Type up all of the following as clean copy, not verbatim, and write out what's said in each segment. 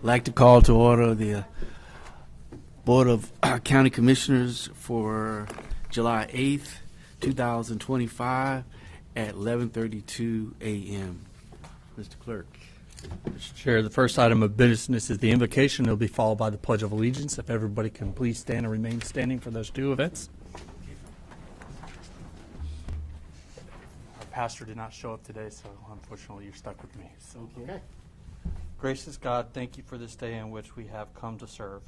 like to call to order the Board of County Commissioners for July 8th, 2025 at 11:32 a.m. Mr. Clerk. Mr. Chair, the first item of business is the invocation. It'll be followed by the Pledge of Allegiance. If everybody can please stand and remain standing for those two events. Our pastor did not show up today, so unfortunately you're stuck with me. So, okay. Gracious God, thank you for this day in which we have come to serve.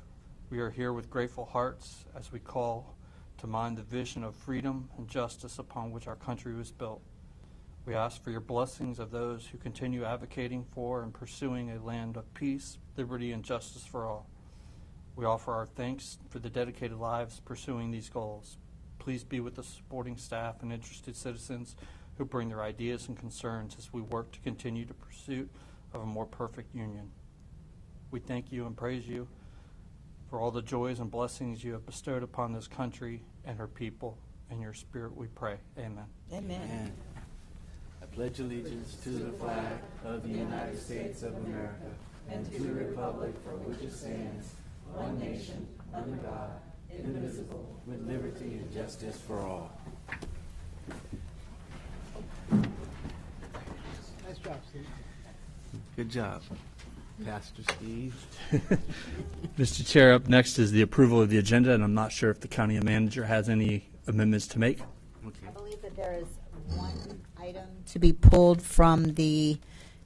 We are here with grateful hearts as we call to mind the vision of freedom and justice upon which our country was built. We ask for your blessings of those who continue advocating for and pursuing a land of peace, liberty, and justice for all. We offer our thanks for the dedicated lives pursuing these goals. Please be with the supporting staff and interested citizens who bring their ideas and concerns as we work to continue the pursuit of a more perfect union. We thank you and praise you for all the joys and blessings you have bestowed upon this country and her people. In your spirit we pray. Amen. Amen. Amen. I pledge allegiance to the flag of the United States of America and to the republic for which it stands, one nation, under God, indivisible, with liberty and justice for all. Nice job, Steve. Good job, Pastor Steve. Mr. Chair, up next is the approval of the agenda, and I'm not sure if the county manager has any amendments to make. Okay. I believe that there is one item to be pulled from the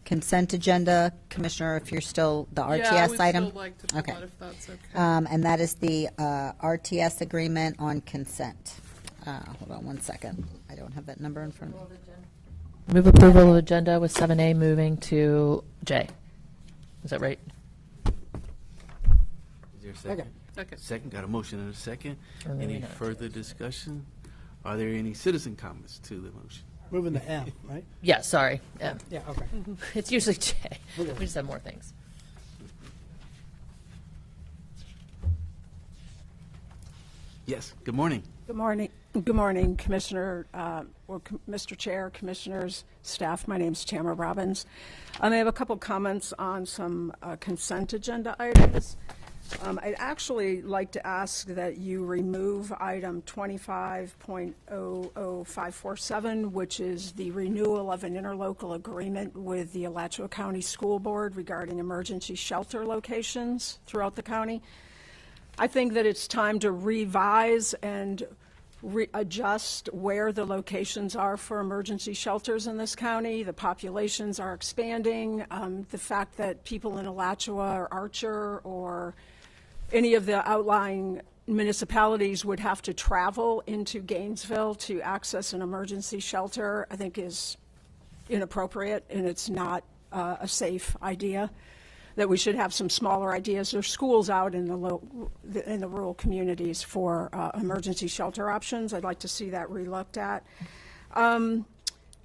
consent agenda. Commissioner, if you're still the RTS yeah, I would item. still like to pull Okay. that if that's okay. And that is the RTS agreement on consent. Hold on one second. I don't have that number in front of me. Move approval of agenda with 7A moving to J. Is that right? Is there a second? Second. Second. Got a motion and a second. Or maybe Any not. further discussion? Are there any citizen comments to the motion? Moving to M, right? Yeah, sorry. Yeah. Yeah, okay. It's usually J. Okay. We just have more things. Yes. Good morning. Good morning. Good morning, Commissioner, Mr. Chair, Commissioners, staff. My name is Tamara Robbins. I have a couple comments on some consent agenda items. I'd actually like to ask that you remove item 25.00547, which is the renewal of an interlocal agreement with the Alachua County School Board regarding emergency shelter locations throughout the county. I think that it's time to revise and adjust where the locations are for emergency shelters in this county. The populations are expanding. The fact that people in Alachua or Archer or any of the outlying municipalities would have to travel into Gainesville to access an emergency shelter, I think is inappropriate, and it's not a safe idea. That we should have some smaller ideas. There's schools out in the rural communities for emergency shelter options. I'd like to see that relooked at. On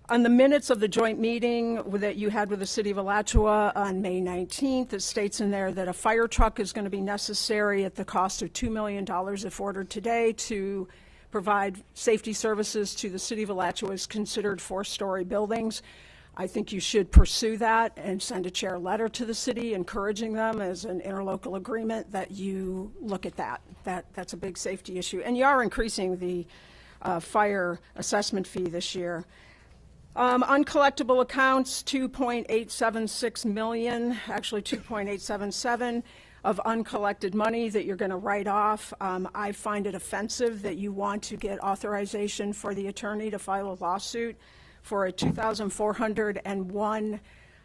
the minutes of the joint meeting that you had with the City of Alachua on May 19th, it states in there that a fire truck is going to be necessary at the cost of $2 million if ordered today to provide safety services to the City of Alachua's considered 4-story buildings. I think you should pursue that and send a chair letter to the city encouraging them as an interlocal agreement that you look at that. That's a big safety issue. And you are increasing the fire assessment fee this year. Uncollectible accounts, $2.876 million, actually $2.877 of uncollected money that you're going to write off. I find it offensive that you want to get authorization for the attorney to file a lawsuit for a $2,401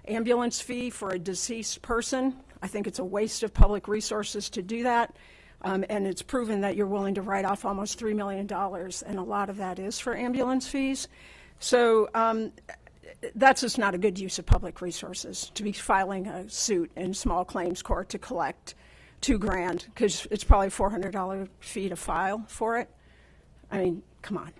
ambulance fee for a deceased person. I think it's a waste of public resources to do that. And it's proven that you're willing to write off almost $3 million, and a lot of that is for ambulance fees. So that's just not a good use of public resources, to be filing a suit in small claims court to collect $2,000, because it's probably a $400 fee to file for it. I mean, come on.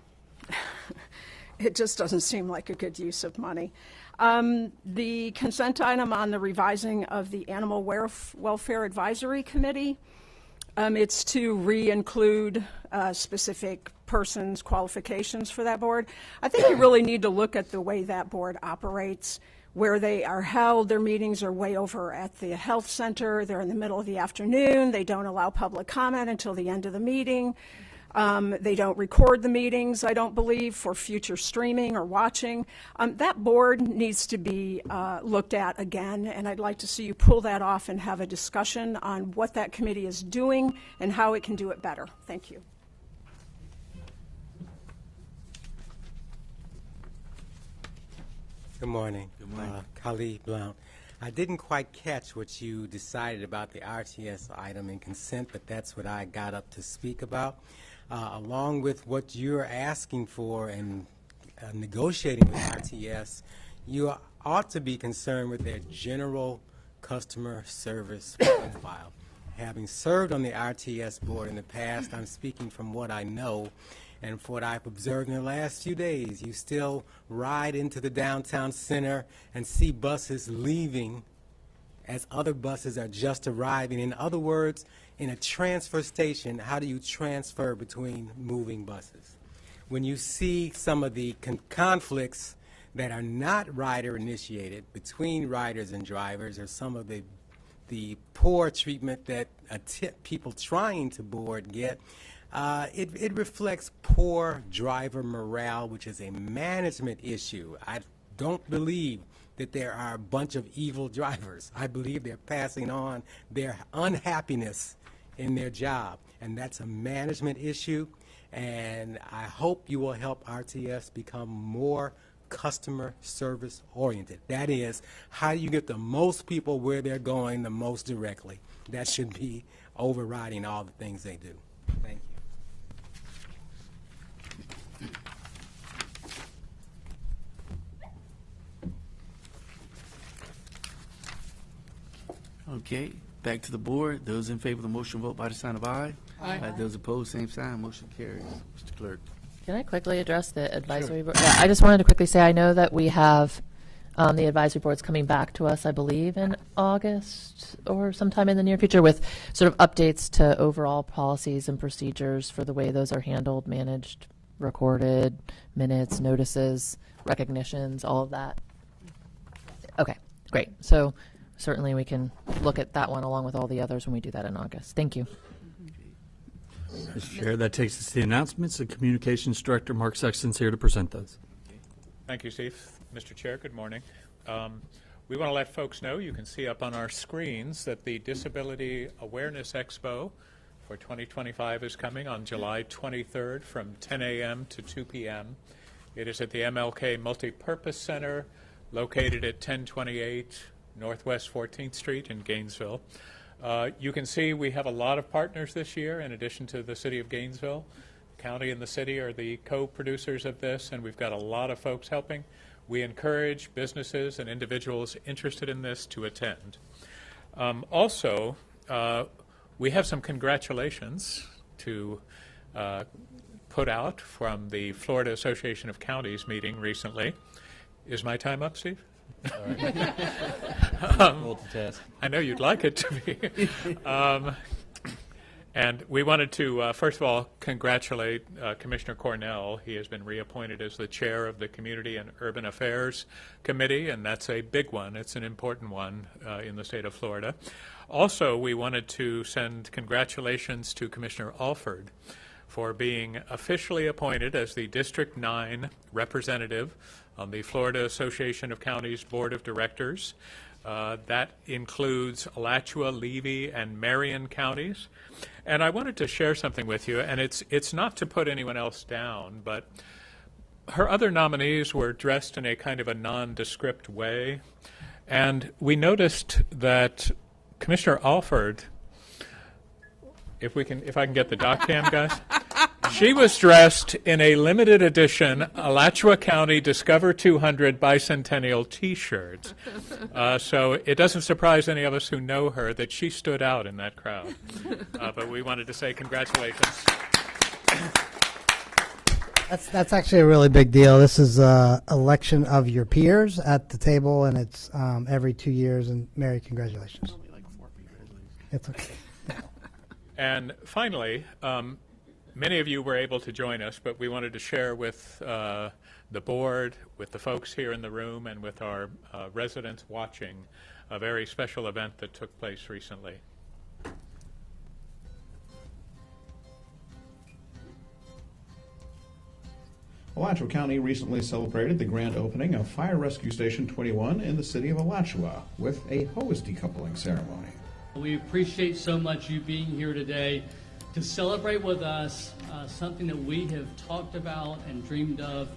It just doesn't seem like a good use of money. The consent item on the revising of the Animal Welfare Advisory Committee, it's to re-include specific persons' qualifications for that board. I think you really need to look at the way that board operates. where they are held. Their meetings are way over at the health center. They're in the middle of the afternoon. They don't allow public comment until the end of the meeting. They don't record the meetings, I don't believe, for future streaming or watching. That board needs to be looked at again, and I'd like to see you pull that off and have a discussion on what that committee is doing and how it can do it better. Thank you. Good morning. Good morning. Khalid Blount. I didn't quite catch what you decided about the RTS item in consent, but that's what I got up to speak about. Along with what you're asking for and negotiating with RTS, you ought to be concerned with their general customer service profile. Having served on the RTS board in the past, I'm speaking from what I know and from what I've observed in the last few days. You still ride into the downtown center and see buses leaving as other buses are just arriving. In other words, in a transfer station, how do you transfer between moving buses? When you see some of the conflicts that are not rider initiated between riders and drivers, or some of the poor treatment that people trying to board get, it reflects poor driver morale, which is a management issue. I don't believe that there are a bunch of evil drivers. I believe they're passing on their unhappiness in their job, and that's a management issue, and I hope you will help RTS become more customer service oriented. That is, how do you get the most people where they're going the most directly? That should be overriding all the things they do. Thank you. Okay, back to the board. Those in favor of the motion vote by the sign of aye. Aye. Those opposed, same sign. Motion carries. Mr. Clerk. Can I quickly address the advisory board? Yeah, I just wanted to quickly say, I know that we have the advisory boards coming back to us, I believe, in August or sometime in the near future with sort of updates to overall policies and procedures for the way those are handled, managed, recorded, minutes, notices, recognitions, all of that. Okay, great. So certainly we can look at that one along with all the others when we do that in August. Thank you. Mr. Chair, that takes us to the announcements. The Communications Director, Mark Sexton's here to present those. Thank you, Steve. Mr. Chair, good morning. We want to let folks know, you can see up on our screens, that the Disability Awareness Expo for 2025 is coming on July 23rd from 10 a.m. to 2 p.m. It is at the MLK Multipurpose Center, located at 1028 Northwest 14th Street in Gainesville. You can see we have a lot of partners this year, in addition to the City of Gainesville. The county and the city are the co-producers of this, and we've got a lot of folks helping. We encourage businesses and individuals interested in this to attend. Also, we have some congratulations to put out from the Florida Association of Counties meeting recently. Is my time up, Steve? Multitask. I know you'd like it to be. And we wanted to, first of all, congratulate Commissioner Cornell. He has been reappointed as the chair of the Community and Urban Affairs Committee, and that's a big one. It's an important one in the state of Florida. Also, we wanted to send congratulations to Commissioner Alford for being officially appointed as the District 9 representative on the Florida Association of Counties Board of Directors. That includes Alachua, Levy, and Marion counties. And I wanted to share something with you, and it's not to put anyone else down, but her other nominees were dressed in a kind of a nondescript way. And we noticed that Commissioner Alford, if I can get the doc cam, guys. She was dressed in a limited edition Alachua County Discover 200 Bicentennial T-shirt. So it doesn't surprise any of us who know her that she stood out in that crowd. But we wanted to say congratulations. That's actually a really big deal. This is election of your peers at the table, and it's every 2 years. And Mary, congratulations. It's okay. And finally, many of you were able to join us, but we wanted to share with the board, with the folks here in the room, and with our residents watching a very special event that took place recently. Alachua County recently celebrated the grand opening of Fire Rescue Station 21 in the city of Alachua with a hose decoupling ceremony. We appreciate so much you being here today to celebrate with us something that we have talked about and dreamed of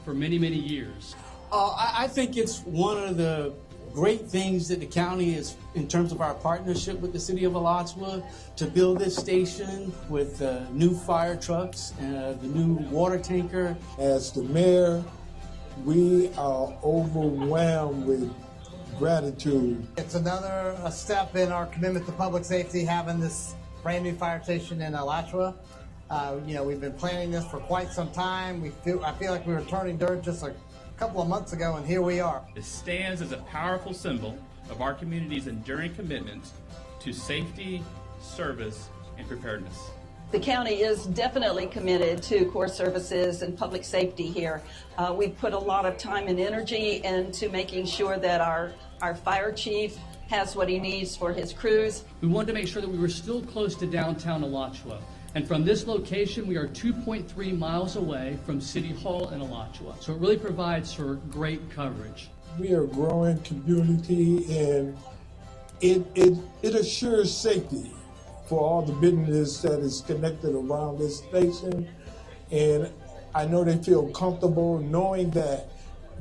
for many, many years. I think it's one of the great things that the county is, in terms of our partnership with the city of Alachua, to build this station with new fire trucks and the new water tanker. As the mayor, we are overwhelmed with gratitude. It's another step in our commitment to public safety, having this brand new fire station in Alachua. We've been planning this for quite some time. I feel like we were turning dirt just a couple of months ago, and here we are. It stands as a powerful symbol of our community's enduring commitment to safety, service, and preparedness. The county is definitely committed to core services and public safety here. We've put a lot of time and energy into making sure that our fire chief has what he needs for his crews. We wanted to make sure that we were still close to downtown Alachua. And from this location, we are 2.3 miles away from City Hall in Alachua. So it really provides for great coverage. We are a growing community, and it assures safety for all the business that is connected around this station. And I know they feel comfortable knowing that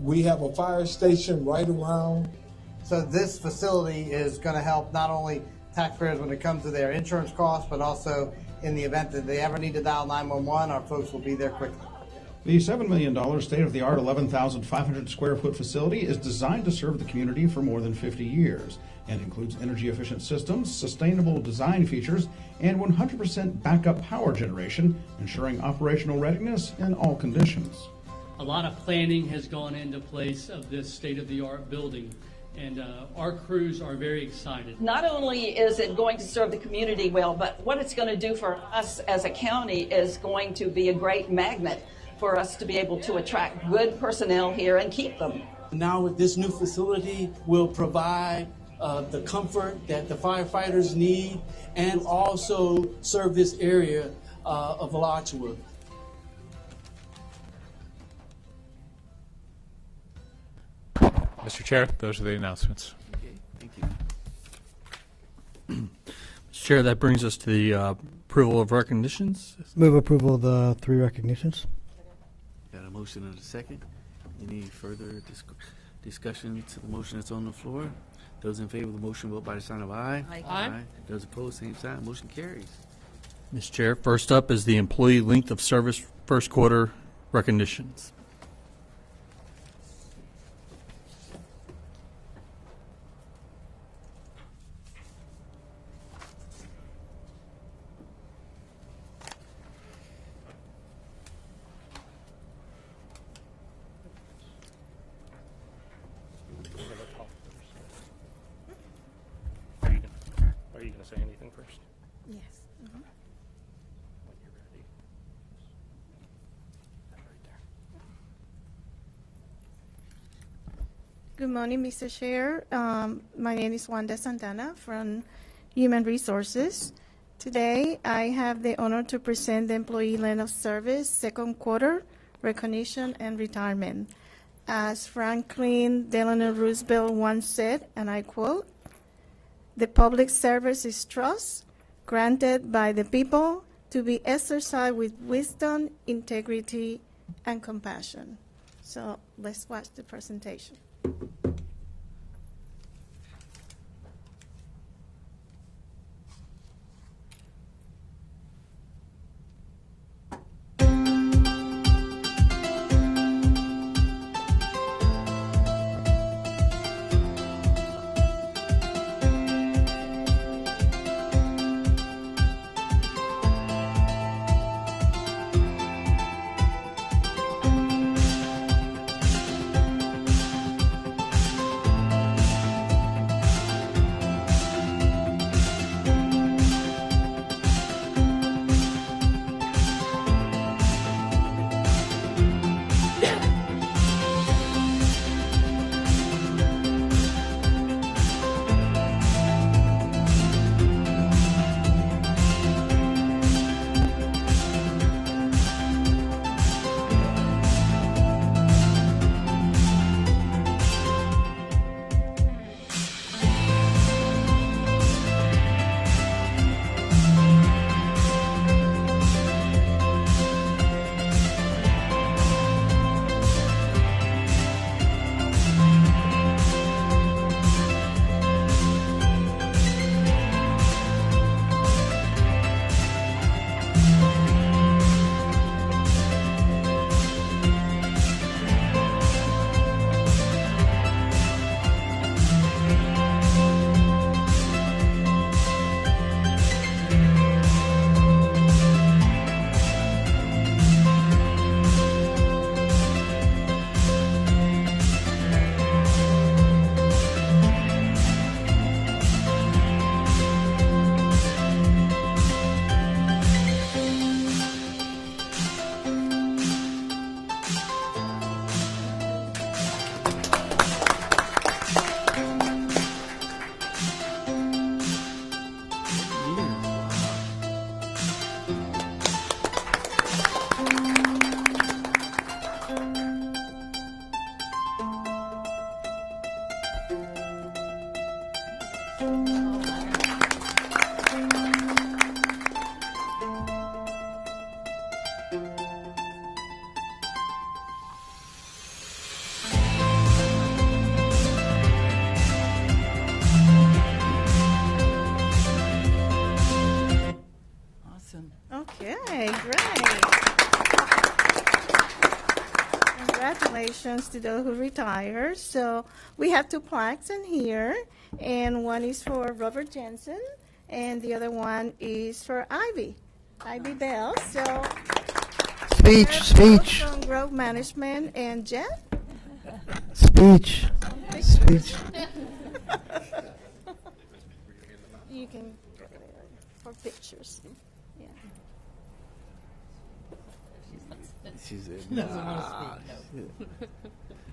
we have a fire station right around. So this facility is going to help not only taxpayers when it comes to their insurance costs, but also in the event that they ever need to dial 911, our folks will be there quickly. The $7 million state-of-the-art 11,500 square foot facility is designed to serve the community for more than 50 years and includes energy-efficient systems, sustainable design features, and 100% backup power generation, ensuring operational readiness in all conditions. A lot of planning has gone into place of this state-of-the-art building, and our crews are very excited. Not only is it going to serve the community well, but what it's going to do for us as a county is going to be a great magnet for us to be able to attract good personnel here and keep them. Now with this new facility, we'll provide the comfort that the firefighters need and also serve this area of Alachua. Mr. Chair, those are the announcements. Okay, thank you. Mr. Chair, that brings us to the approval of recognitions. Move approval of the 3 recognitions. Got a motion and a second. Any further discussion to the motion that's on the floor? Those in favor of the motion vote by the sign of aye. Aye. Those opposed, same sign. Motion carries. Mr. Chair, first up is the employee length of service first quarter recognitions. Are you going to say anything first? Yes. When you're ready. That right there. Good morning, Mr. Chair. My name is Wanda Santana from Human Resources. Today, I have the honor to present the Employee Length of Service second quarter recognition and retirement. As Franklin Delano Roosevelt once said, and I quote, "The public service is trust granted by the people to be exercised with wisdom, integrity, and compassion." So let's watch the presentation. Awesome. Okay, great. Congratulations to those who retired. So we have two plaques in here, and one is for Robert Jensen, and the other one is for Ivy Bell. So Speech. from Grove Management, and Jeff. Speech. You can for pictures. Yeah. She said, nah,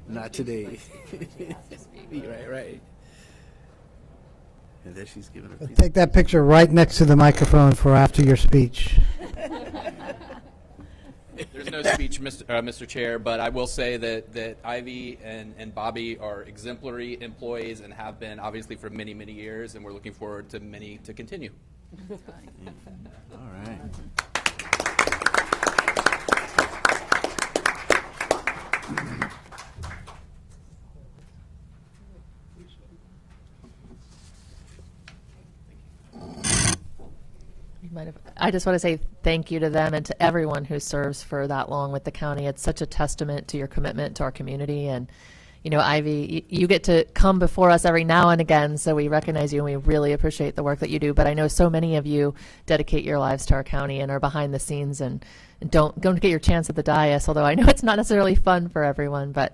not today. Right. And then she's giving her Take that picture right next to the microphone for after your speech. There's no speech, Mr. Chair, but I will say that Ivy and Bobby are exemplary employees and have been obviously for many, many years, and we're looking forward to many to continue. All right. I just want to say thank you to them and to everyone who serves for that long with the county. It's such a testament to your commitment to our community. And, you know, Ivy, you get to come before us every now and again, so we recognize you and we really appreciate the work that you do. But I know so many of you dedicate your lives to our county and are behind the scenes and don't get your chance at the dais, although I know it's not necessarily fun for everyone. But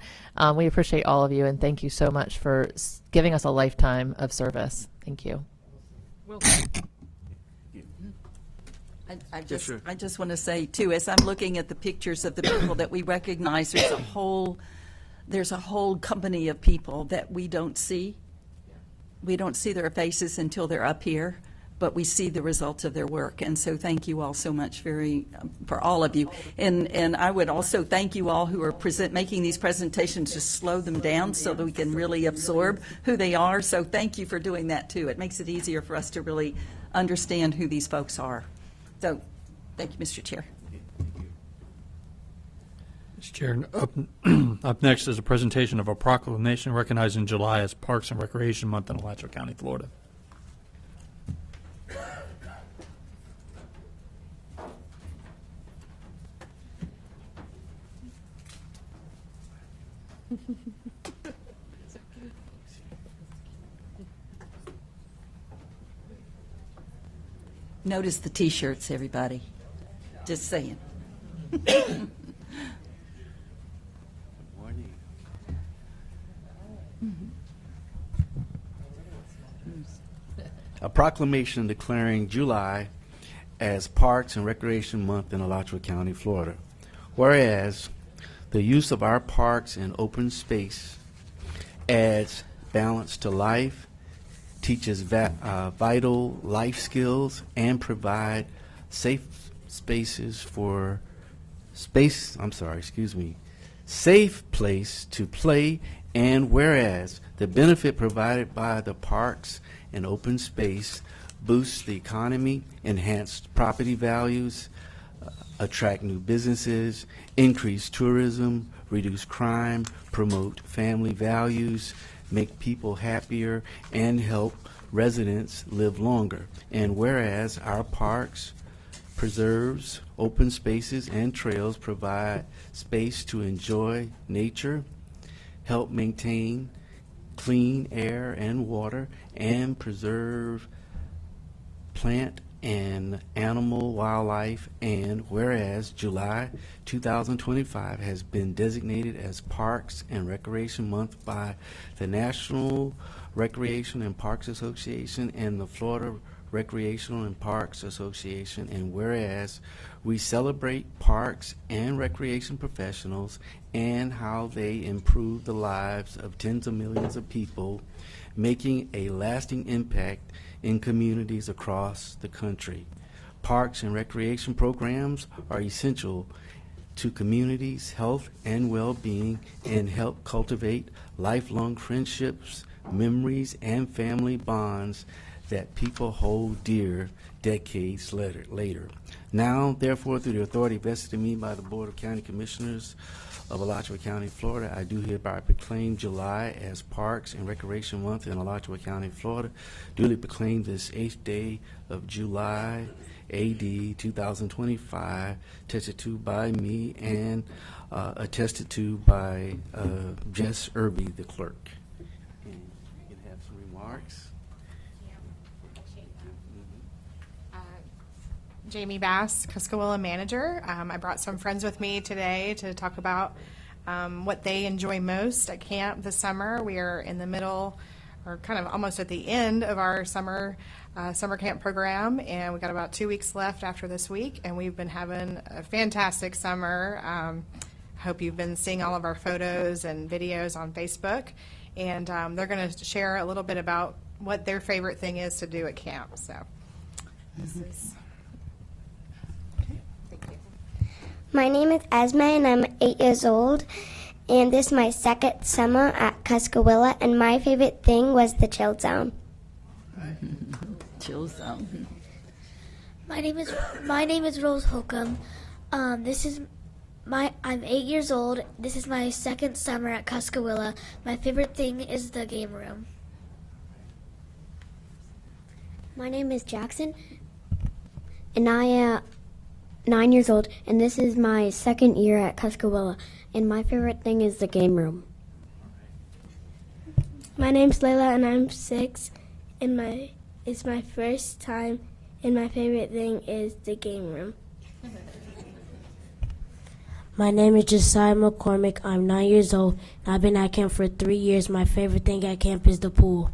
we appreciate all of you, and thank you so much for giving us a lifetime of service. Thank you. I just want to say too, as I'm looking at the pictures of the people that we recognize, there's a whole company of people that we don't see. We don't see their faces until they're up here, but we see the results of their work. And so thank you all so much for all of you. And I would also thank you all who are making these presentations to slow them down so that we can really absorb who they are. So thank you for doing that too. It makes it easier for us to really understand who these folks are. So, thank you, Mr. Chair. Mr. Chair, up next is a presentation of a proclamation recognizing July as Parks and Recreation Month in Alachua County, Florida. Notice the T-shirts, everybody. Just saying. Morning. A proclamation declaring July as Parks and Recreation Month in Alachua County, Florida. Whereas the use of our parks and open space adds balance to life, teaches vital life skills, and provide safe place to play. And whereas the benefit provided by the parks and open space boosts the economy, enhance property values, attract new businesses, increase tourism, reduce crime, promote family values, make people happier, and help residents live longer. And whereas our parks, preserves, open spaces, and trails provide space to enjoy nature, help maintain clean air and water, and preserve plant and animal wildlife. And whereas July 2025 has been designated as Parks and Recreation Month by the National Recreation and Parks Association and the Florida Recreational and Parks Association, and whereas we celebrate parks and recreation professionals and how they improve the lives of tens of millions of people, making a lasting impact in communities across the country. Parks and recreation programs are essential to communities' health and well-being and help cultivate lifelong friendships, memories, and family bonds that people hold dear decades later. Now, therefore, through the authority vested in me by the Board of County Commissioners of Alachua County, Florida, I do hereby proclaim July as Parks and Recreation Month in Alachua County, Florida. Duly proclaim this 8th day of July, AD 2025, attested to by me and attested to by Jess Irby, the clerk. And you can have some remarks. Jamie Bass, Cuskawilla manager. I brought some friends with me today to talk about what they enjoy most at camp this summer. We are in the middle, or kind of almost at the end of our summer camp program, and we've got about 2 weeks left after this week, and we've been having a fantastic summer. I hope you've been seeing all of our photos and videos on Facebook, and they're going to share a little bit about what their favorite thing is to do at camp. So this is... My name is Esme, and I'm 8 years old, and this is my second summer at Cuskawilla, and my favorite thing was the chill zone. Chill zone. My name is Rose Holcomb. I'm 8 years old. This is my second summer at Cuskawilla. My favorite thing is the game room. My name is Jackson, and I am 9 years old, and this is my second year at Cuskawilla, and my favorite thing is the game room. My name's Layla, and I'm 6, and it's my first time, and my favorite thing is the game room. My name is Josiah McCormick. I'm 9 years old, and I've been at camp for 3 years. My favorite thing at camp is the pool.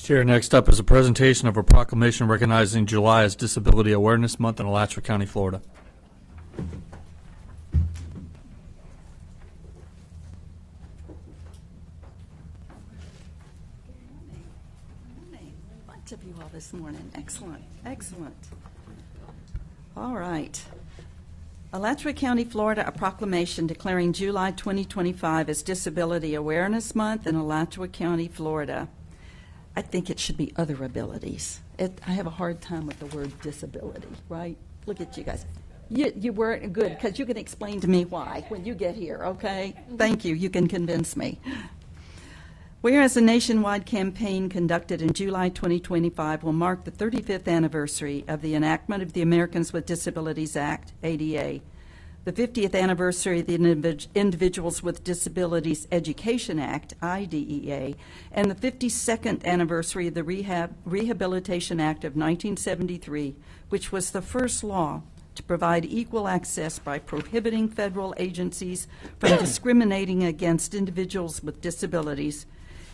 Chair, next up is a presentation of a proclamation recognizing July as Disability Awareness Month in Alachua County, Florida. Bunch of you all this morning. Excellent, excellent. All right. Alachua County, Florida, a proclamation declaring July 2025 as Disability Awareness Month in Alachua County, Florida. I think it should be other abilities. I have a hard time with the word disability, right? Look at you guys. You weren't good because you can explain to me why when you get here, okay? Thank you. You can convince me. Whereas a nationwide campaign conducted in July 2025 will mark the 35th anniversary of the enactment of the Americans with Disabilities Act, ADA, the 50th anniversary of the Individuals with Disabilities Education Act, IDEA, and the 52nd anniversary of the Rehabilitation Act of 1973, which was the first law to provide equal access by prohibiting federal agencies from discriminating against individuals with disabilities.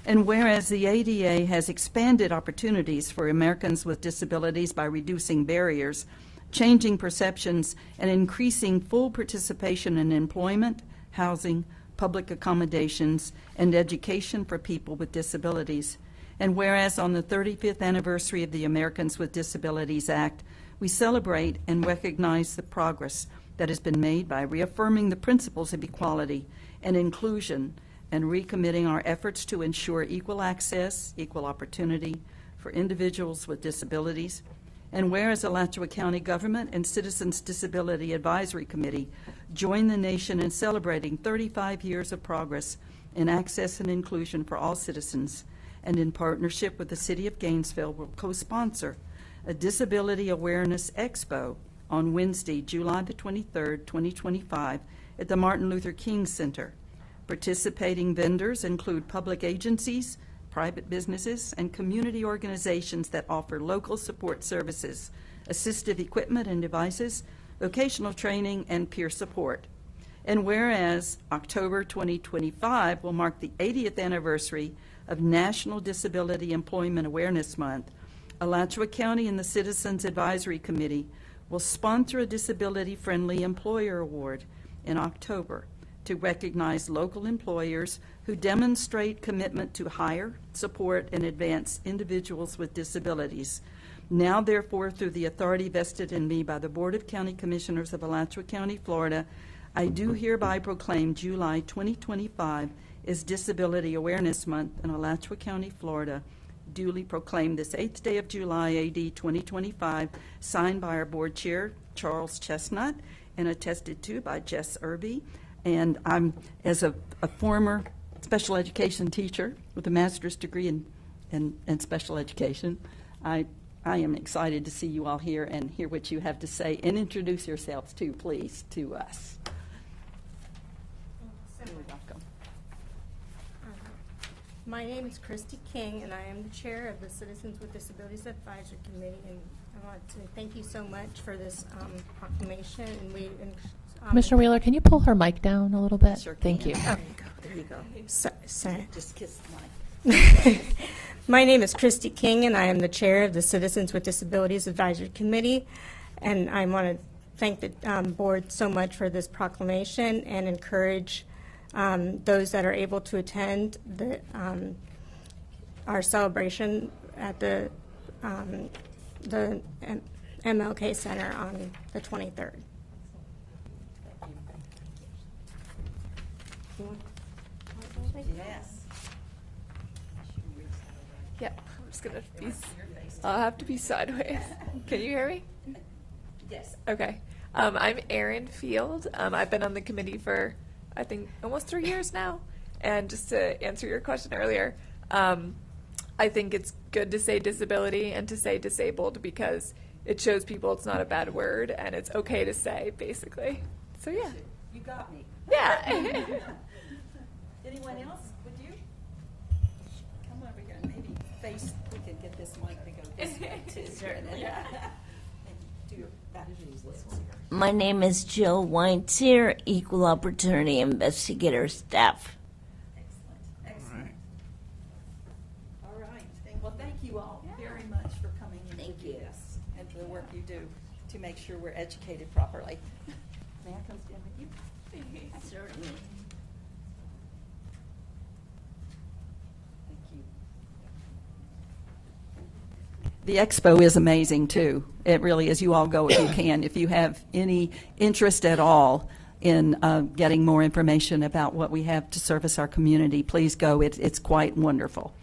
And whereas the ADA has expanded opportunities for Americans with disabilities by reducing barriers, changing perceptions, and increasing full participation in employment, housing, public accommodations, and education for people with disabilities. And whereas on the 35th anniversary of the Americans with Disabilities Act, we celebrate and recognize the progress that has been made by reaffirming the principles of equality and inclusion and recommitting our efforts to ensure equal access, equal opportunity for individuals with disabilities. And whereas Alachua County Government and Citizens Disability Advisory Committee join the nation in celebrating 35 years of progress in access and inclusion for all citizens, and in partnership with the City of Gainesville will co-sponsor a Disability Awareness Expo on Wednesday, July the 23rd, 2025 at the Martin Luther King Center. Participating vendors include public agencies, private businesses, and community organizations that offer local support services, assistive equipment and devices, vocational training, and peer support. And whereas October 2025 will mark the 80th anniversary of National Disability Employment Awareness Month, Alachua County and the Citizens Advisory Committee will sponsor a Disability-Friendly Employer Award in October to recognize local employers who demonstrate commitment to hire, support, and advance individuals with disabilities. Now, therefore, through the authority vested in me by the Board of County Commissioners of Alachua County, Florida, I do hereby proclaim July 2025 is Disability Awareness Month in Alachua County, Florida. Duly proclaimed this 8th day of July, AD 2025, signed by our board chair, Charles Chestnut, and attested to by Jess Irby. And I'm, as a former special education teacher with a master's degree in special education, I am excited to see you all here and hear what you have to say, and introduce yourselves too, please, to us. You're welcome. My name is Christy King, and I am the chair of the Citizens with Disabilities Advisory Committee. And I want to thank you so much for this proclamation. And Commissioner Wheeler, can you pull her mic down a little bit? Sure Thank can. you. There you go. Sorry. Just kiss the mic. My name is Christy King, and I am the chair of the Citizens with Disabilities Advisory Committee. And I want to thank the board so much for this proclamation and encourage those that are able to attend our celebration at the MLK Center on the 23rd. Yes. Yep, I'm just gonna be. I'll have to be sideways. Can you hear me? Yes. Okay. I'm Erin Field. I've been on the committee for, I think, almost 3 years now. And just to answer your question earlier, I think it's good to say disability and to say disabled because it shows people it's not a bad word and it's okay to say, basically. So yeah. You got me. Yeah. Anyone else? Would you? Come over here and maybe face. We could get this mic to go this way too. Certainly. Do your back. My name is Jill Weintier, Equal Opportunity Investigator Staff. Excellent. All right. Well, thank you all very much for coming in to do this and for the work you do to make sure we're educated properly. May I come stand with you? Certainly. The expo is amazing, too. It really is. You all go if you can. If you have any interest at all in getting more information about what we have to service our community, please go. It's quite wonderful.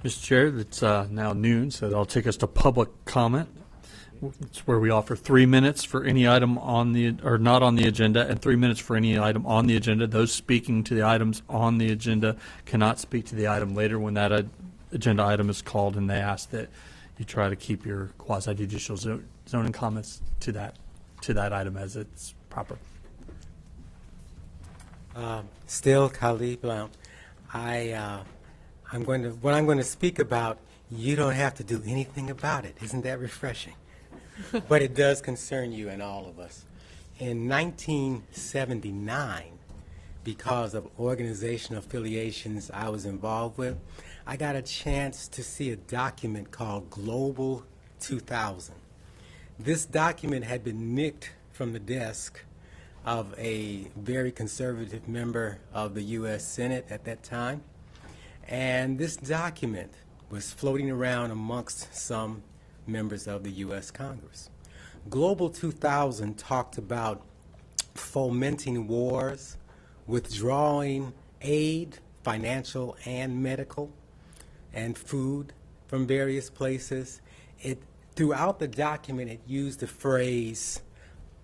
Mr. Chair, it's now noon, so that'll take us to public comment. It's where we offer 3 minutes for any item on the, or not on the agenda, and 3 minutes for any item on the agenda. Those speaking to the items on the agenda cannot speak to the item later when that agenda item is called, and they ask that you try to keep your quasi-judicial zoning comments to that item as it's proper. Still Khalid Blount. what I'm going to speak about, you don't have to do anything about it. Isn't that refreshing? But it does concern you and all of us. In 1979, because of organizational affiliations I was involved with, I got a chance to see a document called Global 2000. This document had been nicked from the desk of a very conservative member of the U.S. Senate at that time. And this document was floating around amongst some members of the U.S. Congress. Global 2000 talked about fomenting wars, withdrawing aid, financial and medical, and food from various places. Throughout the document, it used the phrase,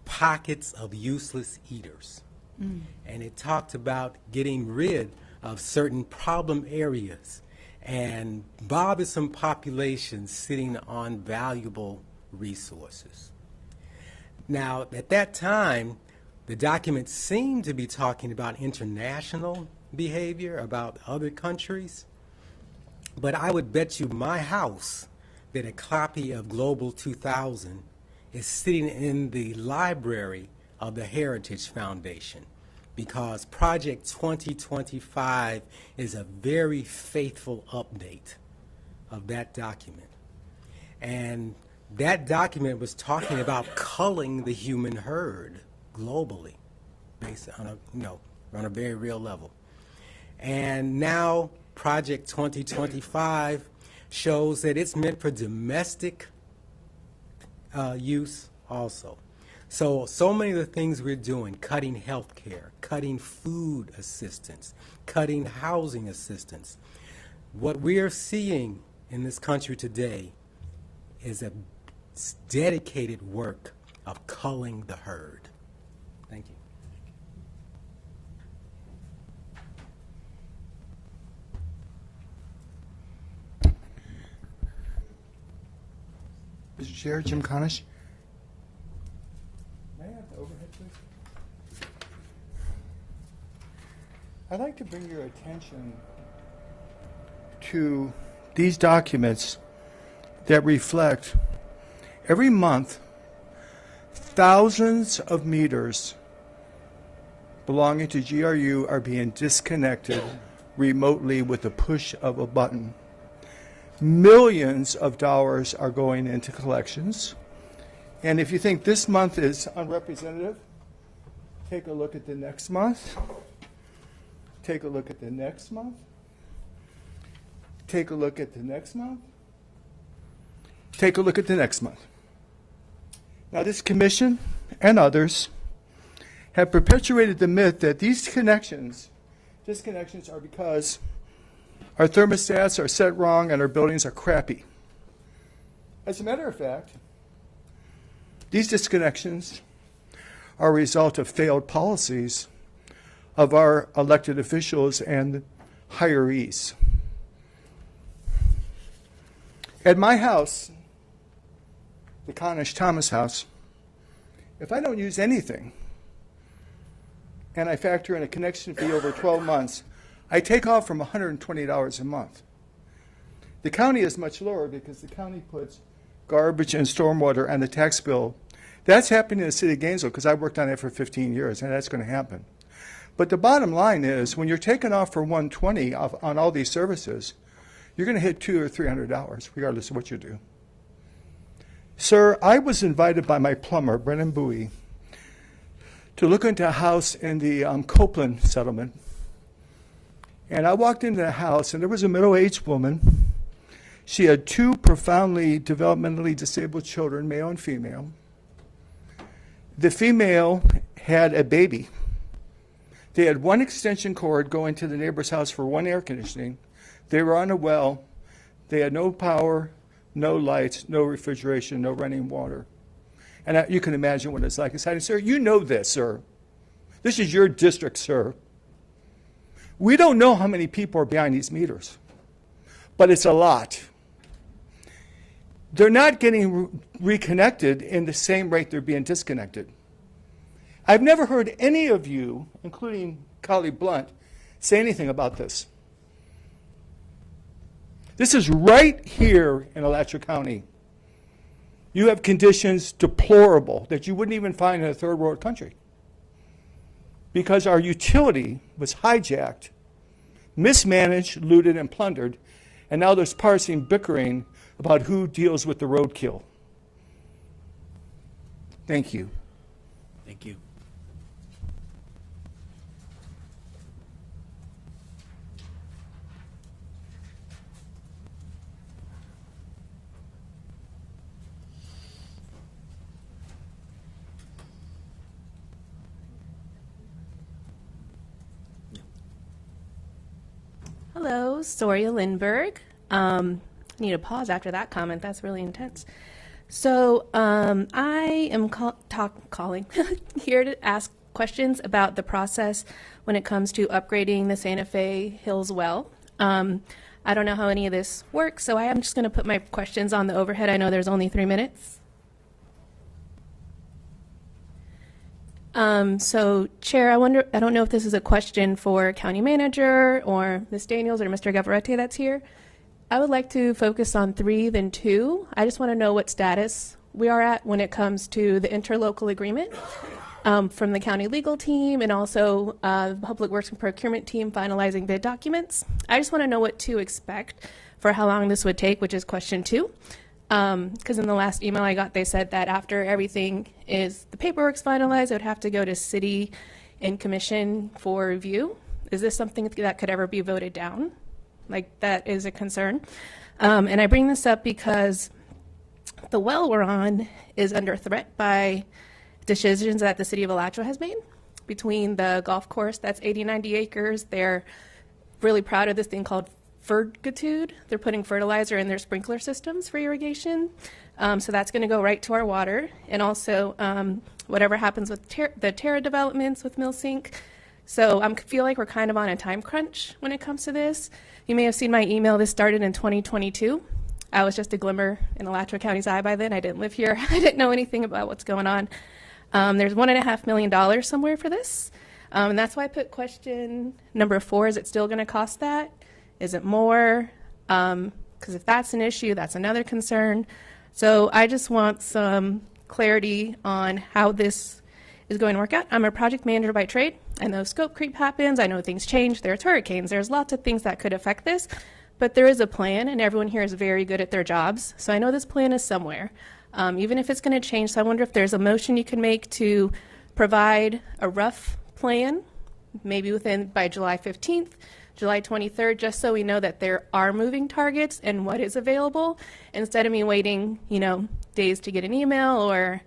pockets of useless eaters. And it talked about getting rid of certain problem areas and bothersome populations sitting on valuable resources. Now, at that time, the document seemed to be talking about international behavior, about other countries, but I would bet you my house that a copy of Global 2000 is sitting in the library of the Heritage Foundation, because Project 2025 is a very faithful update of that document. And that document was talking about culling the human herd globally, based on on a very real level. And now Project 2025 shows that it's meant for domestic use also. So many of the things we're doing, cutting health care, cutting food assistance, cutting housing assistance, what we are seeing in this country today is a dedicated work of culling the herd. Thank you. Mr. Chair, Jim Conish. May I have the overhead, please? I'd like to bring your attention to these documents that reflect every month thousands of meters belonging to GRU are being disconnected remotely with the push of a button. Millions of dollars are going into collections. And if you think this month is unrepresentative, take a look at the next month. Take a look at the next month. Take a look at the next month. Take a look at the next month. Now, this commission and others have perpetuated the myth that these disconnections are because our thermostats are set wrong and our buildings are crappy. As a matter of fact, these disconnections are a result of failed policies of our elected officials and hirees. At my house, the Conish Thomas house, if I don't use anything and I factor in a connection fee over 12 months, I take off from $120 a month. The county is much lower because the county puts garbage and stormwater on the tax bill. That's happening in the city of Gainesville because I worked on it for 15 years, and that's going to happen. But the bottom line is, when you're taking off for $120 on all these services, you're going to hit $200 or $300, regardless of what you do. Sir, I was invited by my plumber, Brennan Bowie, to look into a house in the Copeland settlement. And I walked into the house, and there was a middle-aged woman. She had two profoundly developmentally disabled children, male and female. The female had a baby. They had one extension cord going to the neighbor's house for one air conditioning. They were on a well. They had no power, no lights, no refrigeration, no running water. And you can imagine what it's like. I said, sir, you know this, sir. This is your district, sir. We don't know how many people are behind these meters, but it's a lot. They're not getting reconnected in the same rate they're being disconnected. I've never heard any of you, including colleague Blunt, say anything about this. This is right here in Alachua County. You have conditions deplorable that you wouldn't even find in a third world country, because our utility was hijacked, mismanaged, looted, and plundered, and now there's partisan bickering about who deals with the roadkill. Thank you. Thank you. Hello, Soria Lindberg. Need a pause after that comment. That's really intense. So I am calling here to ask questions about the process when it comes to upgrading the Santa Fe Hills well. I don't know how any of this works, so I am just going to put my questions on the overhead. I know there's only 3 minutes. So, Chair, I don't know if this is a question for County Manager or Ms. Daniels or Mr. Gavarete that's here. I would like to focus on 3, then 2. I just want to know what status we are at when it comes to the interlocal agreement from the county legal team and also the Public Works and Procurement team finalizing bid documents. I just want to know what to expect for how long this would take, which is question 2. Because in the last email I got, they said that after everything is, the paperwork's finalized, it would have to go to city and commission for review. Is this something that could ever be voted down? Like, that is a concern. And I bring this up because the well we're on is under threat by decisions that the city of Alachua has made between the golf course that's 90 acres. They're really proud of this thing called Fergitude. They're putting fertilizer in their sprinkler systems for irrigation. So that's going to go right to our water. And also whatever happens with the Terra developments with Millsink. So I feel like we're kind of on a time crunch when it comes to this. You may have seen my email. This started in 2022. I was just a glimmer in Alachua County's eye by then. I didn't live here. I didn't know anything about what's going on. There's $1.5 million somewhere for this. And that's why I put question number 4. Is it still going to cost that? Is it more? Because if that's an issue, that's another concern. So I just want some clarity on how this is going to work out. I'm a project manager by trade. I know scope creep happens. I know things change. There's hurricanes. There's lots of things that could affect this. But there is a plan, and everyone here is very good at their jobs. So I know this plan is somewhere, even if it's going to change. So I wonder if there's a motion you can make to provide a rough plan, maybe by July 15th, July 23rd, just so we know that there are moving targets and what is available, instead of me waiting, days to get an email or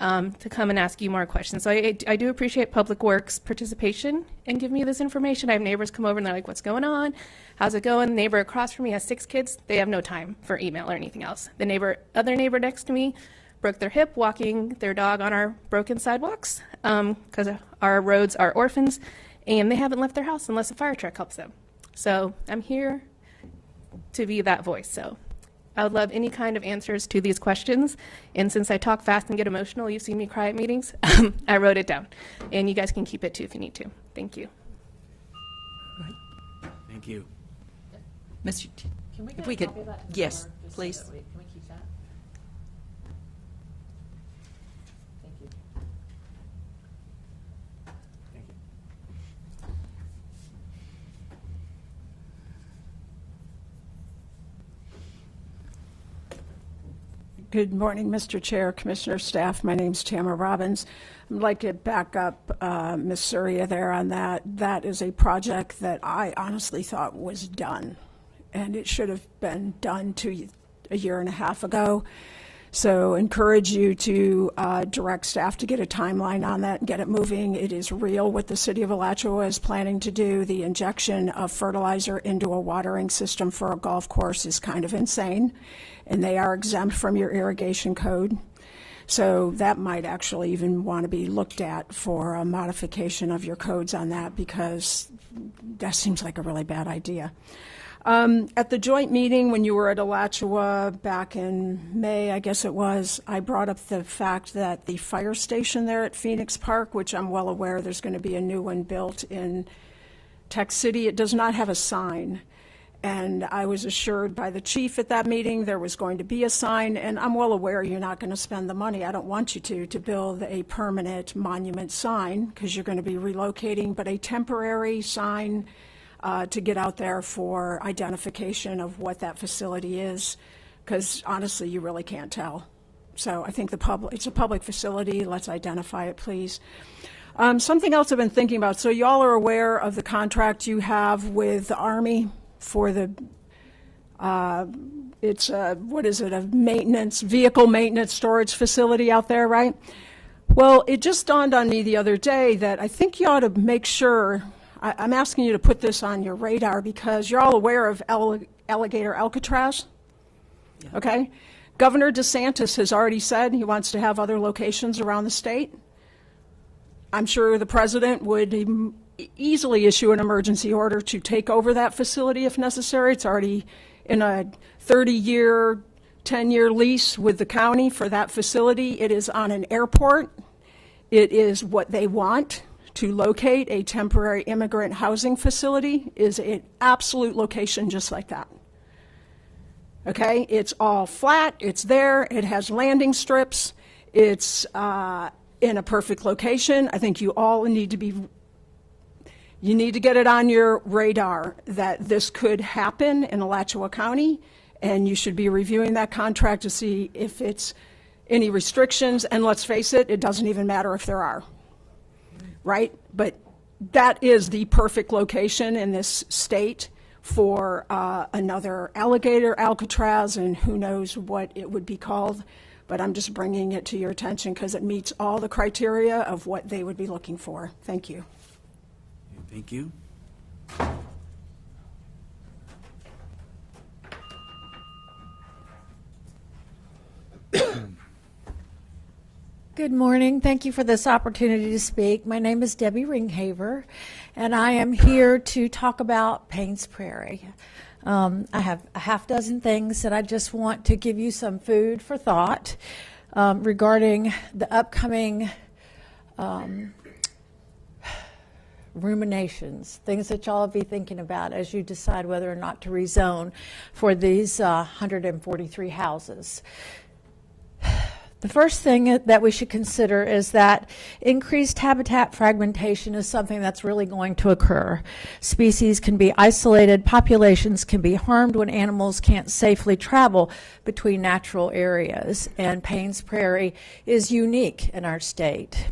to come and ask you more questions. So I do appreciate Public Works participation and give me this information. I have neighbors come over and they're like, what's going on? How's it going? The neighbor across from me has 6 kids. They have no time for email or anything else. The other neighbor next to me broke their hip walking their dog on our broken sidewalks because our roads are orphans, and they haven't left their house unless a fire truck helps them. So I'm here to be that voice. So I would love any kind of answers to these questions. And since I talk fast and get emotional, you've seen me cry at meetings, I wrote it down. And you guys can keep it too if you need to. Thank you. Thank you. Mr. Can we if we could, yes, please. Can we keep that? Thank you. Thank you. Good morning, Mr. Chair, Commissioner, staff. My name's Tamara Robbins. I'd like to back up Ms. Surya there on that. That is a project that I honestly thought was done, and it should have been done a year and a half ago. So encourage you to direct staff to get a timeline on that and get it moving. It is real what the city of Alachua is planning to do. The injection of fertilizer into a watering system for a golf course is kind of insane, and they are exempt from your irrigation code. So that might actually even want to be looked at for a modification of your codes on that, because that seems like a really bad idea. At the joint meeting when you were at Alachua back in May, I guess it was, I brought up the fact that the fire station there at Phoenix Park, which I'm well aware there's going to be a new one built in Tech City, it does not have a sign. And I was assured by the chief at that meeting there was going to be a sign, and I'm well aware you're not going to spend the money. I don't want you to build a permanent monument sign, because you're going to be relocating, but a temporary sign to get out there for identification of what that facility is, because honestly, you really can't tell. So I think it's a public facility. Let's identify it, please. Something else I've been thinking about. So y'all are aware of the contract you have with the Army for the, it's a vehicle maintenance storage facility out there, right? Well, it just dawned on me the other day that I think you ought to make sure, I'm asking you to put this on your radar, because you're all aware of Alligator Alcatraz, okay? Governor DeSantis has already said he wants to have other locations around the state. I'm sure the president would easily issue an emergency order to take over that facility if necessary. It's already in a 30-year, 10-year lease with the county for that facility. It is on an airport. It is what they want to locate a temporary immigrant housing facility, is an absolute location just like that. Okay, it's all flat, it's there, it has landing strips, it's in a perfect location. I think you all need to get it on your radar that this could happen in Alachua County, and you should be reviewing that contract to see if it's any restrictions, and let's face it, it doesn't even matter if there are, right? But that is the perfect location in this state for another alligator, Alcatraz, and who knows what it would be called. But I'm just bringing it to your attention because it meets all the criteria of what they would be looking for. Thank you. Thank you. Good morning. Thank you for this opportunity to speak. My name is Debbie Ringhaver, and I am here to talk about Paynes Prairie. I have a half dozen things that I just want to give you some food for thought regarding the upcoming ruminations, things that y'all will be thinking about as you decide whether or not to rezone for these 143 houses. The first thing that we should consider is that increased habitat fragmentation is something that's really going to occur. Species can be isolated, populations can be harmed when animals can't safely travel between natural areas, and Paynes Prairie is unique in our state.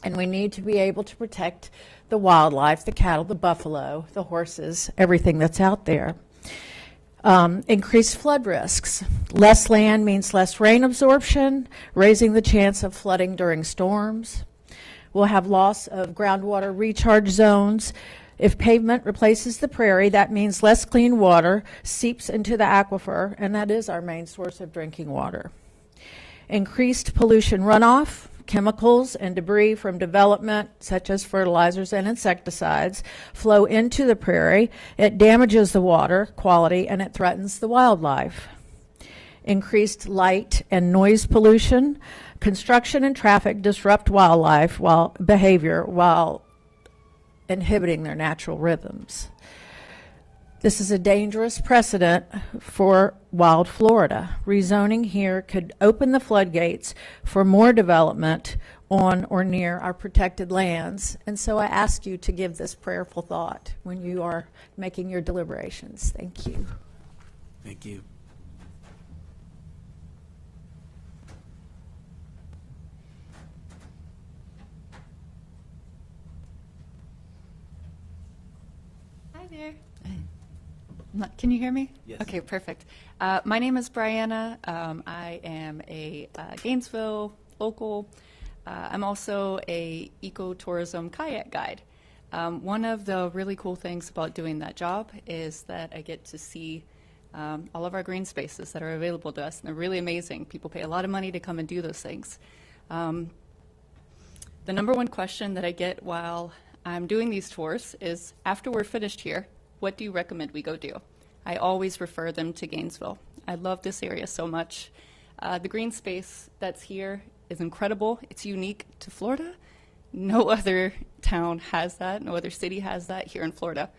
And we need to be able to protect the wildlife, the cattle, the buffalo, the horses, everything that's out there. Increased flood risks. Less land means less rain absorption, raising the chance of flooding during storms. We'll have loss of groundwater recharge zones. If pavement replaces the prairie, that means less clean water seeps into the aquifer, and that is our main source of drinking water. Increased pollution runoff. Chemicals and debris from development, such as fertilizers and insecticides, flow into the prairie. It damages the water quality and it threatens the wildlife. Increased light and noise pollution. Construction and traffic disrupt wildlife behavior while inhibiting their natural rhythms. This is a dangerous precedent for wild Florida. Rezoning here could open the floodgates for more development on or near our protected lands. And so I ask you to give this prayerful thought when you are making your deliberations. Thank you. Thank you. Hi there. Can you hear me? Yes. Okay, perfect. My name is Brianna. I am a Gainesville local. I'm also a ecotourism kayak guide. One of the really cool things about doing that job is that I get to see all of our green spaces that are available to us, and they're really amazing. People pay a lot of money to come and do those things. The number one question that I get while I'm doing these tours is, after we're finished here, what do you recommend we go do? I always refer them to Gainesville. I love this area so much. The green space that's here is incredible. It's unique to Florida. No other town has that. No other city has that here in Florida.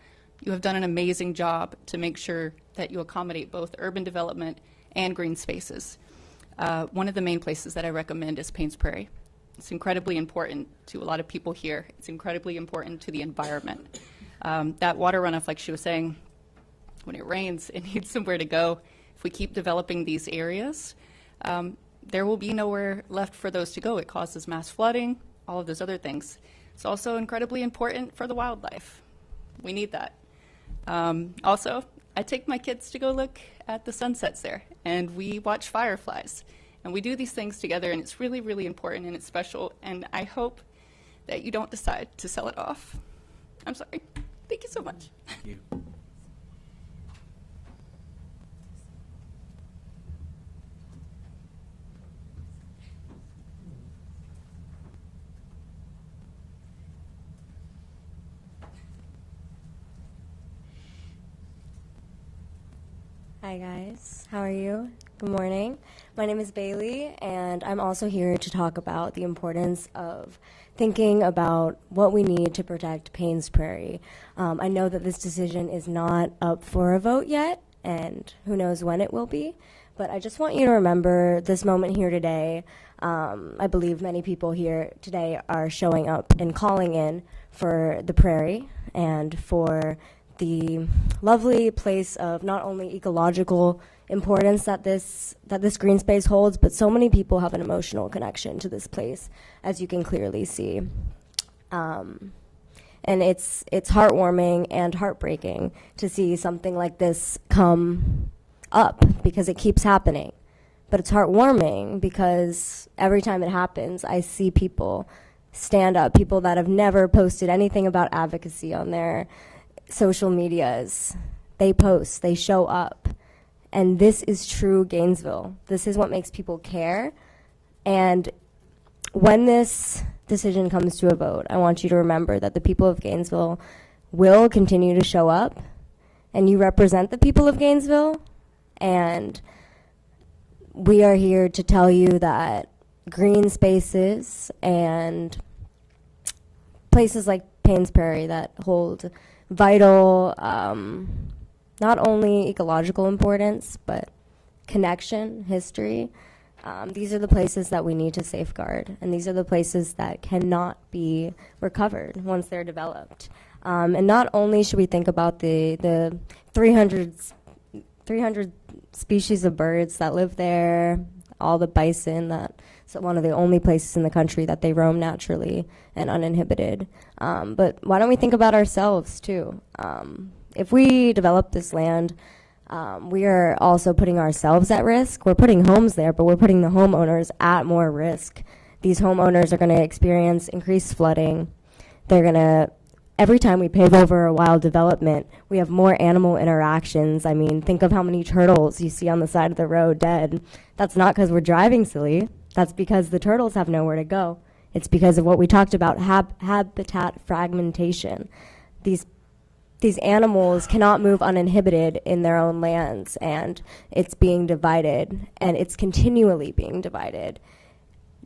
You have done an amazing job to make sure that you accommodate both urban development and green spaces. One of the main places that I recommend is Paynes Prairie. It's incredibly important to a lot of people here. It's incredibly important to the environment. That water runoff, like she was saying, when it rains, it needs somewhere to go. If we keep developing these areas, there will be nowhere left for those to go. It causes mass flooding, all of those other things. It's also incredibly important for the wildlife. We need that. Also, I take my kids to go look at the sunsets there, and we watch fireflies. And we do these things together, and it's really, really important, and it's special, and I hope that you don't decide to sell it off. I'm sorry. Thank you so much. Thank you. Hi guys, how are you? Good morning. My name is Bailey, and I'm also here to talk about the importance of thinking about what we need to protect Paynes Prairie. I know that this decision is not up for a vote yet, and who knows when it will be. But I just want you to remember this moment here today. I believe many people here today are showing up and calling in for the prairie and for the lovely place of not only ecological importance that this green space holds, but so many people have an emotional connection to this place, as you can clearly see. And it's heartwarming and heartbreaking to see something like this come up because it keeps happening. But it's heartwarming because every time it happens, I see people stand up, people that have never posted anything about advocacy on their social medias. They post, they show up. And this is true Gainesville. This is what makes people care. And when this decision comes to a vote, I want you to remember that the people of Gainesville will continue to show up, and you represent the people of Gainesville, and we are here to tell you that green spaces and places like Paynes Prairie that hold vital, not only ecological importance, but connection, history. These are the places that we need to safeguard, and these are the places that cannot be recovered once they're developed. And not only should we think about the 300 species of birds that live there, all the bison, that's one of the only places in the country that they roam naturally and uninhibited. But why don't we think about ourselves too? If we develop this land, we are also putting ourselves at risk. We're putting homes there, but we're putting the homeowners at more risk. These homeowners are going to experience increased flooding. They're going to, every time we pave over a wild development, we have more animal interactions. I mean, think of how many turtles you see on the side of the road dead. That's not because we're driving silly. That's because the turtles have nowhere to go. It's because of what we talked about, habitat fragmentation. These animals cannot move uninhibited in their own lands, and it's being divided, and it's continually being divided.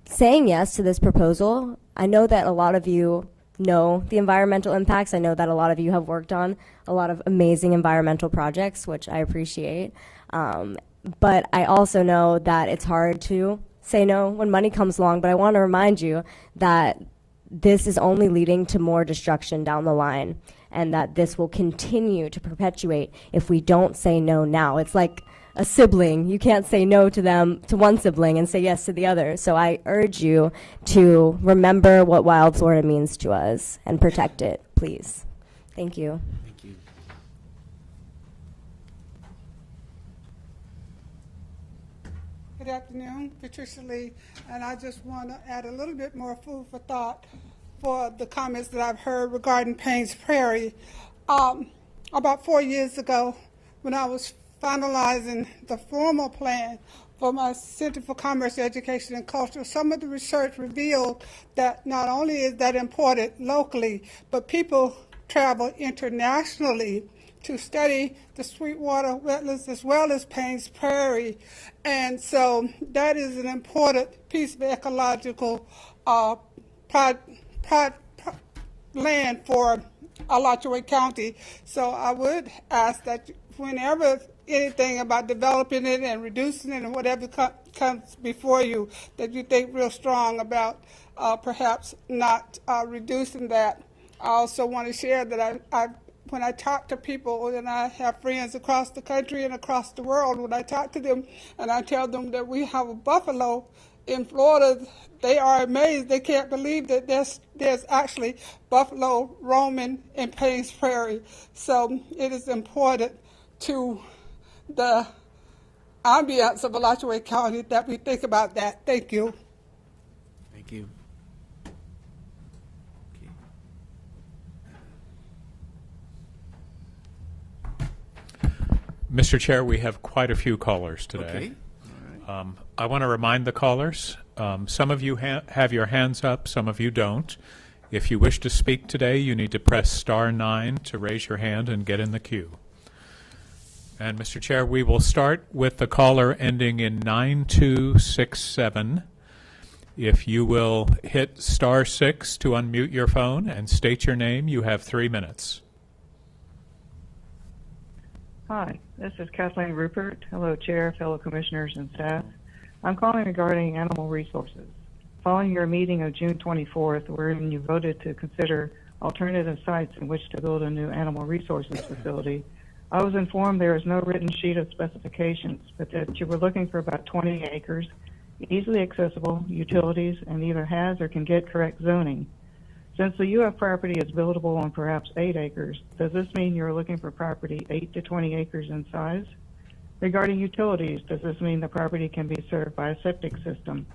Saying yes to this proposal, I know that a lot of you know the environmental impacts. I know that a lot of you have worked on a lot of amazing environmental projects, which I appreciate. But I also know that it's hard to say no when money comes along, but I want to remind you that this is only leading to more destruction down the line, and that this will continue to perpetuate if we don't say no now. It's like a sibling. You can't say no to them, to one sibling, and say yes to the other. So I urge you to remember what wild Florida means to us and protect it, please. Thank you. Thank you. Good afternoon, Patricia Lee, and I just want to add a little bit more food for thought for the comments that I've heard regarding Paynes Prairie. About 4 years ago, when I was finalizing the formal plan for my Center for Commerce, Education, and Culture, some of the research revealed that not only is that important locally, but people travel internationally to study the Sweetwater wetlands as well as Paynes Prairie. And so that is an important piece of ecological land for Alachua County. So I would ask that whenever anything about developing it and reducing it and whatever comes before you, that you think real strong about perhaps not reducing that. I also want to share that when I talk to people, and I have friends across the country and across the world, when I talk to them and I tell them that we have a buffalo in Florida, they are amazed. They can't believe that there's actually buffalo roaming in Paynes Prairie. So it is important to the ambience of Alachua County that we think about that. Thank you. Thank you. Mr. Chair, we have quite a few callers today. Okay. All right. I want to remind the callers, some of you have your hands up, some of you don't. If you wish to speak today, you need to press *9 to raise your hand and get in the queue. And Mr. Chair, we will start with the caller ending in 9267. If you will hit *6 to unmute your phone and state your name, you have 3 minutes. Hi, this is Kathleen Rupert. Hello, Chair, fellow commissioners, and staff. I'm calling regarding animal resources. Following your meeting of June 24th, wherein you voted to consider alternative sites in which to build a new animal resources facility, I was informed there is no written sheet of specifications, but that you were looking for about 20 acres, easily accessible, utilities, and either has or can get correct zoning. Since the UF property is buildable on perhaps 8 acres, does this mean you're looking for property 8 to 20 acres in size? Regarding utilities, does this mean the property can be served by a septic system?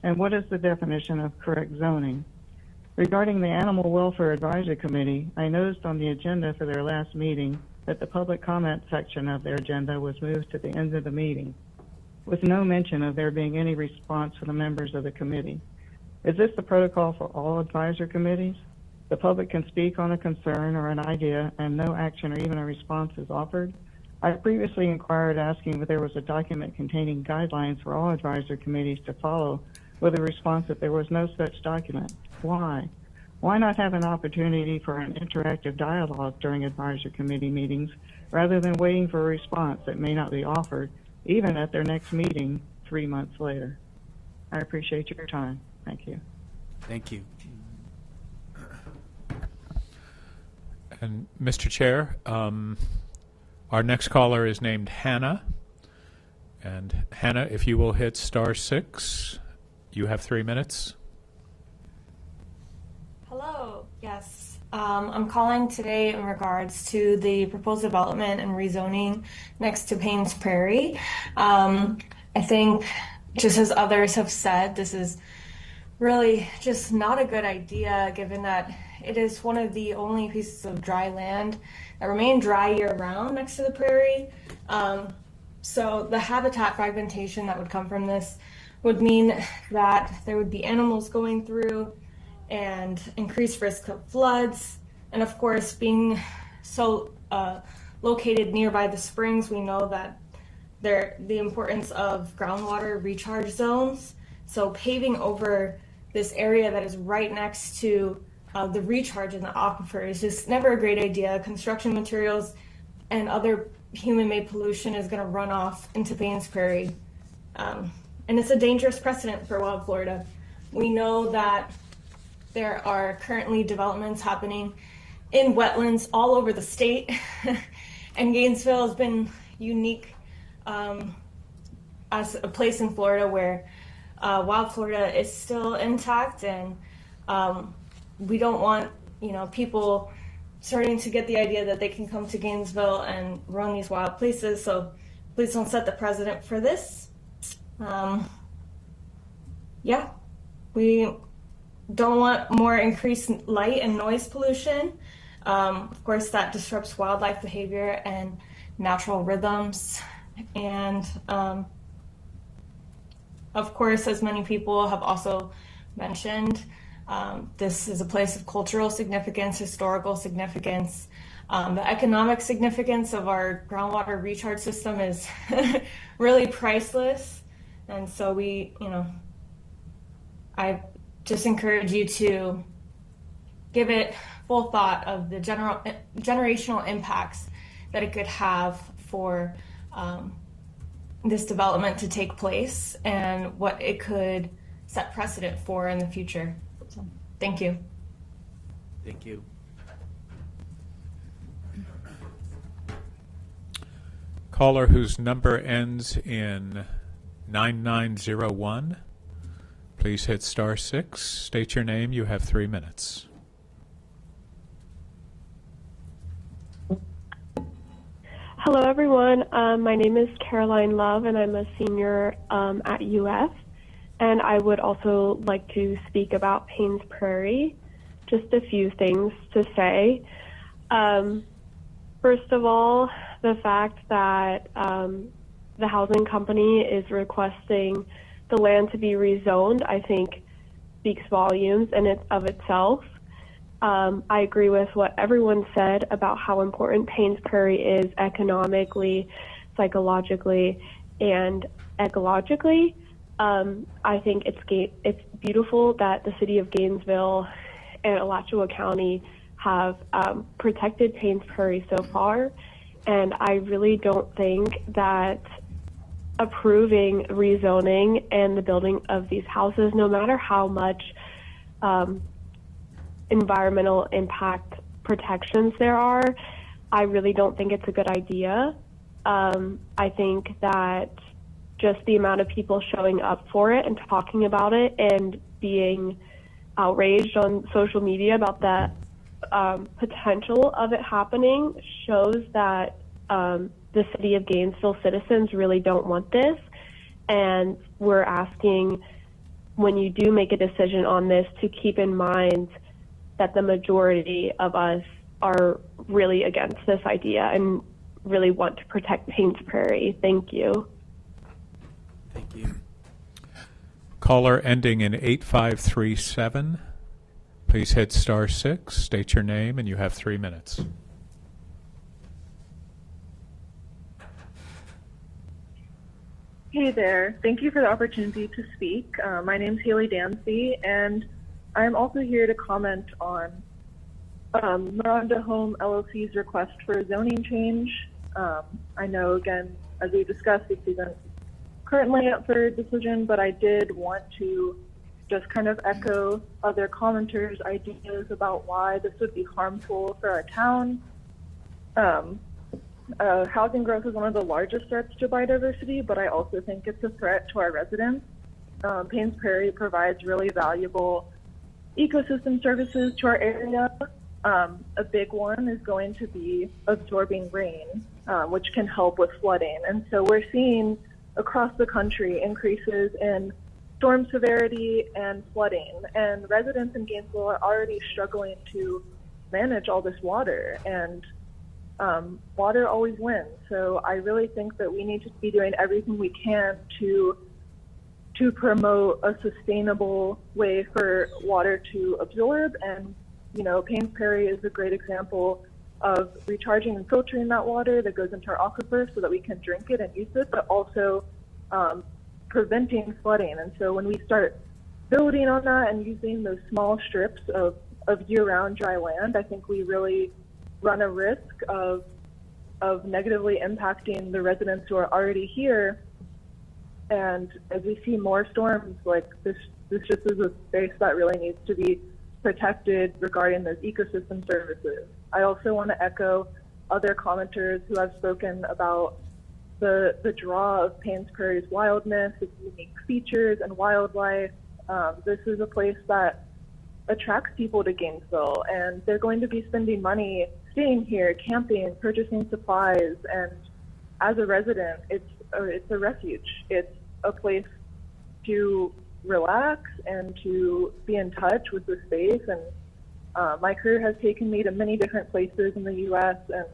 And what is the definition of correct zoning? Regarding the Animal Welfare Advisory Committee, I noticed on the agenda for their last meeting that the public comment section of their agenda was moved to the end of the meeting, with no mention of there being any response from the members of the committee. Is this the protocol for all advisory committees? The public can speak on a concern or an idea and no action or even a response is offered? I previously inquired asking if there was a document containing guidelines for all advisory committees to follow with a response that there was no such document. Why? Why not have an opportunity for an interactive dialogue during advisory committee meetings rather than waiting for a response that may not be offered even at their next meeting 3 months later? I appreciate your time. Thank you. Thank you. And Mr. Chair, our next caller is named Hannah. And Hannah, if you will hit *6, you have 3 minutes. Hello. Yes. I'm calling today in regards to the proposed development and rezoning next to Paynes Prairie. I think, just as others have said, this is really just not a good idea, given that it is one of the only pieces of dry land that remain dry year-round next to the prairie. So the habitat fragmentation that would come from this would mean that there would be animals going through and increased risk of floods. And of course, being so located nearby the springs, we know that the importance of groundwater recharge zones. So paving over this area that is right next to the recharge in the aquifer is just never a great idea. Construction materials and other human-made pollution is going to run off into Paynes Prairie. And it's a dangerous precedent for Wild Florida. We know that there are currently developments happening in wetlands all over the state. And Gainesville has been unique as a place in Florida where Wild Florida is still intact, and we don't want people starting to get the idea that they can come to Gainesville and run these wild places. So please don't set the precedent for this. Yeah, we don't want more increased light and noise pollution. Of course, that disrupts wildlife behavior and natural rhythms. And of course, as many people have also mentioned, this is a place of cultural significance, historical significance. The economic significance of our groundwater recharge system is really priceless. And so I just encourage you to give it full thought of the generational impacts that it could have for this development to take place and what it could set precedent for in the future. So, thank you. Thank you. Caller whose number ends in 9901, please hit *6. State your name. You have 3 minutes. Hello, everyone. My name is Caroline Love, and I'm a senior at UF. And I would also like to speak about Paynes Prairie. Just a few things to say. First of all, the fact that the housing company is requesting the land to be rezoned, I think, speaks volumes in of itself. I agree with what everyone said about how important Paynes Prairie is economically, psychologically, and ecologically. I think it's beautiful that the city of Gainesville and Alachua County have protected Paynes Prairie so far, And I really don't think that approving rezoning and the building of these houses, no matter how much environmental impact protections there are, I really don't think it's a good idea. I think that just the amount of people showing up for it and talking about it and being outraged on social media about the potential of it happening shows that the city of Gainesville citizens really don't want this. And we're asking, when you do make a decision on this, to keep in mind that the majority of us are really against this idea and really want to protect Paynes Prairie. Thank you. Thank you. Caller ending in 8537. Please hit *6, state your name, and you have 3 minutes. Hey there. Thank you for the opportunity to speak. My name's Haley Dancy, and I'm also here to comment on Miranda Home LLC's request for a zoning change. I know, again, as we discussed, this isn't currently up for decision, but I did want to just kind of echo other commenters' ideas about why this would be harmful for our town. Housing growth is one of the largest threats to biodiversity, but I also think it's a threat to our residents. Paynes Prairie provides really valuable ecosystem services to our area. A big one is going to be absorbing rain, which can help with flooding. And so we're seeing across the country increases in storm severity and flooding. And residents in Gainesville are already struggling to manage all this water. And water always wins. So I really think that we need to be doing everything we can to promote a sustainable way for water to absorb. And, you know, Paynes Prairie is a great example of recharging and filtering that water that goes into our aquifer so that we can drink it and use it, but also preventing flooding. And so when we start building on that and using those small strips of year-round dry land, I think we really run a risk of negatively impacting the residents who are already here. And as we see more storms, like this just is a space that really needs to be protected regarding those ecosystem services. I also want to echo other commenters who have spoken about the draw of Paynes Prairie's wildness, its unique features and wildlife. This is a place that attracts people to Gainesville, and they're going to be spending money staying here, camping, purchasing supplies, and as a resident, it's a refuge. It's a place to relax and to be in touch with the space. And my career has taken me to many different places in the U.S., and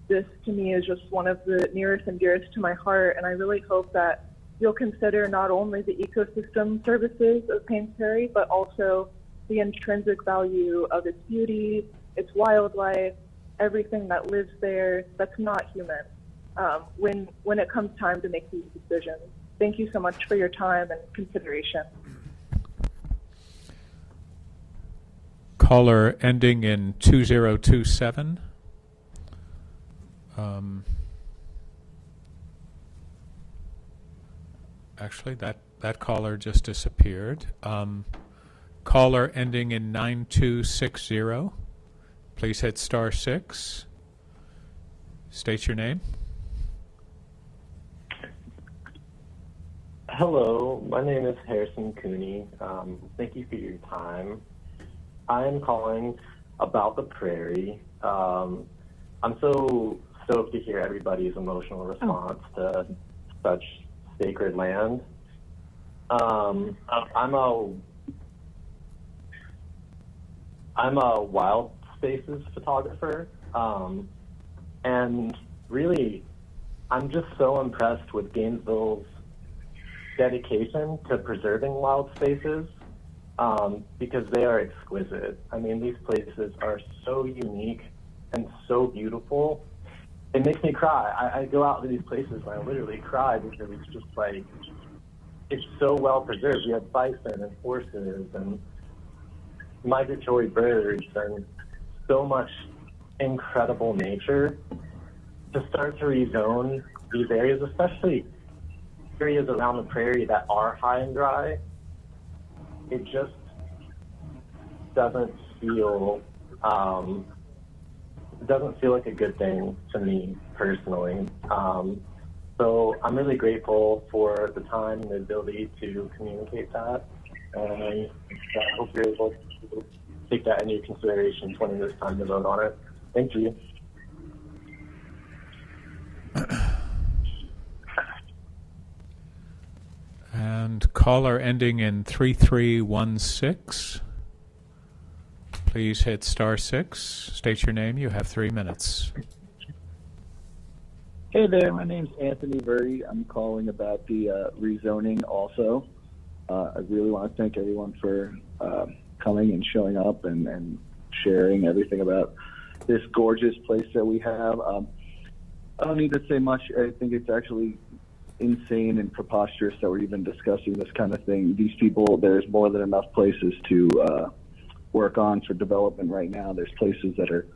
this to me is just one of the nearest and dearest to my heart. And I really hope that you'll consider not only the ecosystem services of Paynes Prairie, but also the intrinsic value of its beauty, its wildlife, everything that lives there that's not human when it comes time to make these decisions. Thank you so much for your time and consideration. Caller ending in 2027. Actually, that caller just disappeared. Caller ending in 9260. Please hit *6. State your name. Hello, my name is Harrison Cooney. Thank you for your time. I am calling about the prairie. I'm so stoked to hear everybody's emotional response to such sacred land. I'm a wild spaces photographer, and really, I'm just so impressed with Gainesville's dedication to preserving wild spaces, because they are exquisite. I mean, these places are so unique and so beautiful. It makes me cry. I go out to these places and I literally cry because it's just like, it's so well preserved. You have bison and horses and migratory birds and so much incredible nature. to start to rezone these areas, especially areas around the prairie that are high and dry, it just doesn't feel like a good thing to me personally. So I'm really grateful for the time and the ability to communicate that, and I hope you're able to take that into consideration when it is time to vote on it. Thank you. And caller ending in 3316. Please hit *6. State your name. You have 3 minutes. Hey there, my name's Anthony Verdi. I'm calling about the rezoning also. I really want to thank everyone for coming and showing up and sharing everything about this gorgeous place that we have. I don't need to say much. I think it's actually insane and preposterous that we're even discussing this kind of thing. These people, there's more than enough places to work on for development right now. There's places that are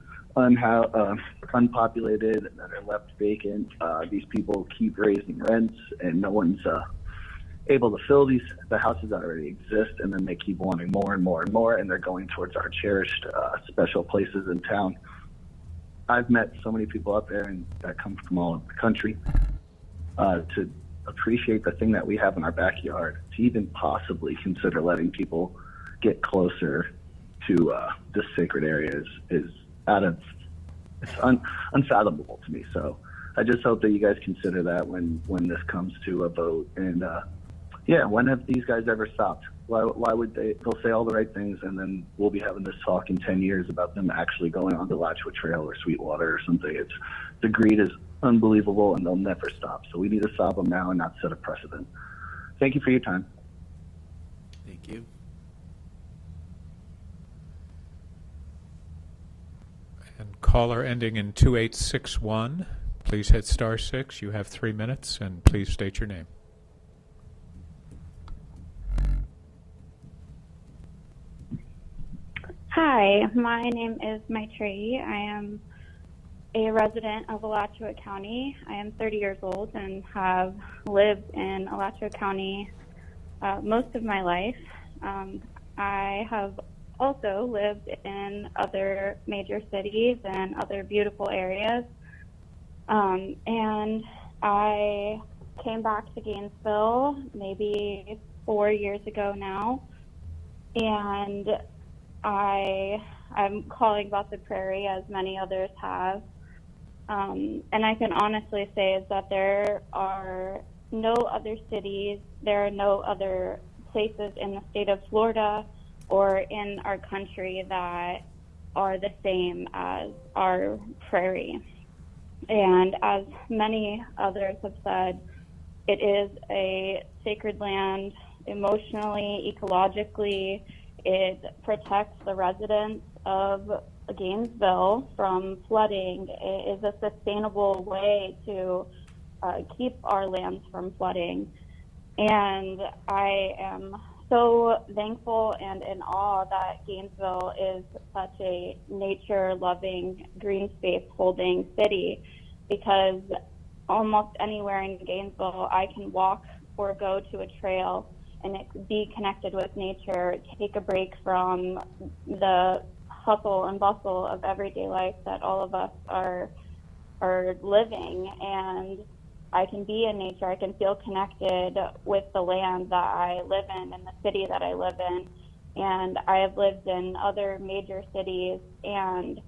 unpopulated and that are left vacant. These people keep raising rents and no one's able to fill the houses that already exist, and then they keep wanting more and more and more, and they're going towards our cherished special places in town. I've met so many people up there and that come from all over the country to appreciate the thing that we have in our backyard, to even possibly consider letting people get closer to this sacred area is unfathomable to me. So I just hope that you guys consider that when this comes to a vote. And when have these guys ever stopped? Why would they'll say all the right things, and then we'll be having this talk in 10 years about them actually going on the Alachua Trail or Sweetwater or something. The greed is unbelievable, and they'll never stop. So we need to stop them now and not set a precedent. Thank you for your time. Thank you. And caller ending in 2861, please hit *6. You have 3 minutes, and please state your name. Hi, my name is Maitreyi. I am a resident of Alachua County. I am 30 years old and have lived in Alachua County most of my life. I have also lived in other major cities and other beautiful areas. And I came back to Gainesville maybe 4 years ago now. And I'm calling about the prairie, as many others have. And I can honestly say is that there are no other cities, there are no other places in the state of Florida or in our country that are the same as our prairie. And as many others have said, it is a sacred land emotionally, ecologically. It protects the residents of Gainesville from flooding. It is a sustainable way to keep our lands from flooding. And I am so thankful and in awe that Gainesville is such a nature-loving, green space-holding city, because almost anywhere in Gainesville I can walk or go to a trail and be connected with nature, take a break from the hustle and bustle of everyday life that all of us are living. And I can be in nature, I can feel connected with the land that I live in and the city that I live in. And I have lived in other major cities, and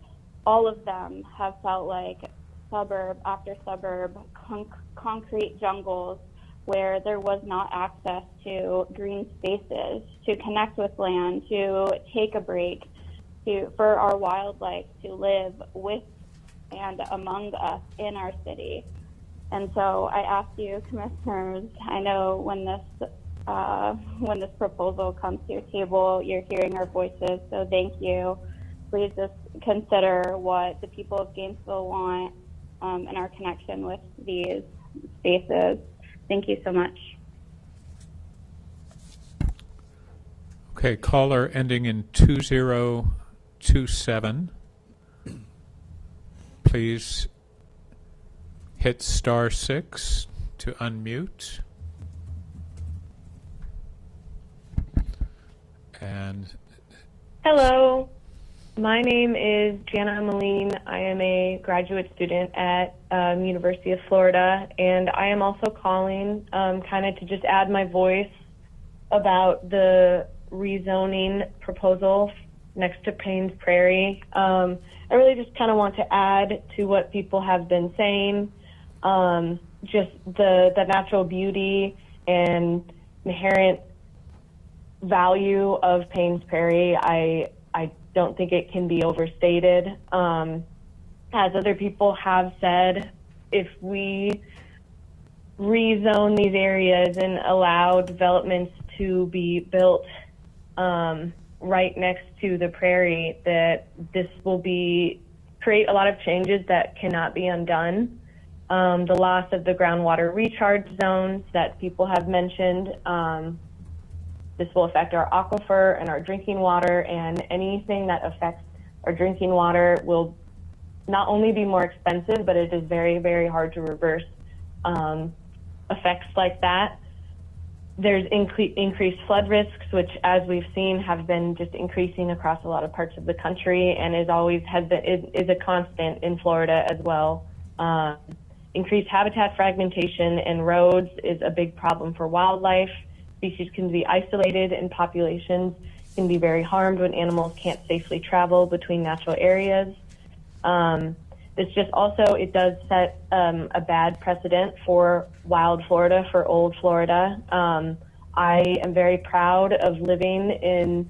all of them have felt like suburb after suburb, concrete jungles, where there was not access to green spaces, to connect with land, to take a break, for our wildlife to live with and among us in our city. And so I ask you, commissioners, I know when this proposal comes to your table, you're hearing our voices, so thank you. Please just consider what the people of Gainesville want and our connection with these spaces. Thank you so much. Okay, caller ending in 2027. Please hit *6 to unmute. And hello, my name is Jana Moline. I am a graduate student at University of Florida, and I am also calling kind of to just add my voice about the rezoning proposal next to Paynes Prairie. I really just kind of want to add to what people have been saying, just the natural beauty and inherent value of Paynes Prairie. I don't think it can be overstated. As other people have said, if we rezone these areas and allow developments to be built right next to the prairie, that this will create a lot of changes that cannot be undone. The loss of the groundwater recharge zones that people have mentioned, this will affect our aquifer and our drinking water, and anything that affects our drinking water will not only be more expensive, but it is very, very hard to reverse effects like that. There's increased flood risks, which, as we've seen, have been just increasing across a lot of parts of the country, and is a constant in Florida as well. Increased habitat fragmentation and roads is a big problem for wildlife. Species can be isolated, and populations can be very harmed when animals can't safely travel between natural areas. This just also, it does set a bad precedent for wild Florida, for old Florida. I am very proud of living in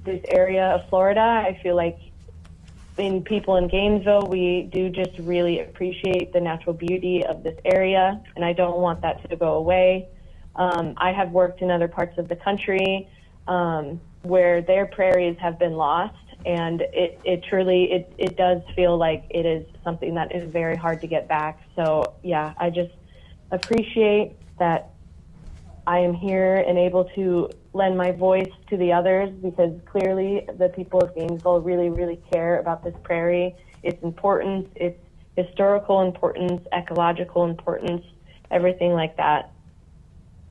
this area of Florida. I feel like people in Gainesville, we do just really appreciate the natural beauty of this area, and I don't want that to go away. I have worked in other parts of the country where their prairies have been lost, and it truly does feel like it is something that is very hard to get back. So yeah, I just appreciate that I am here and able to lend my voice to the others, because clearly the people of Gainesville really, really care about this prairie, its importance, its historical importance, ecological importance, everything like that.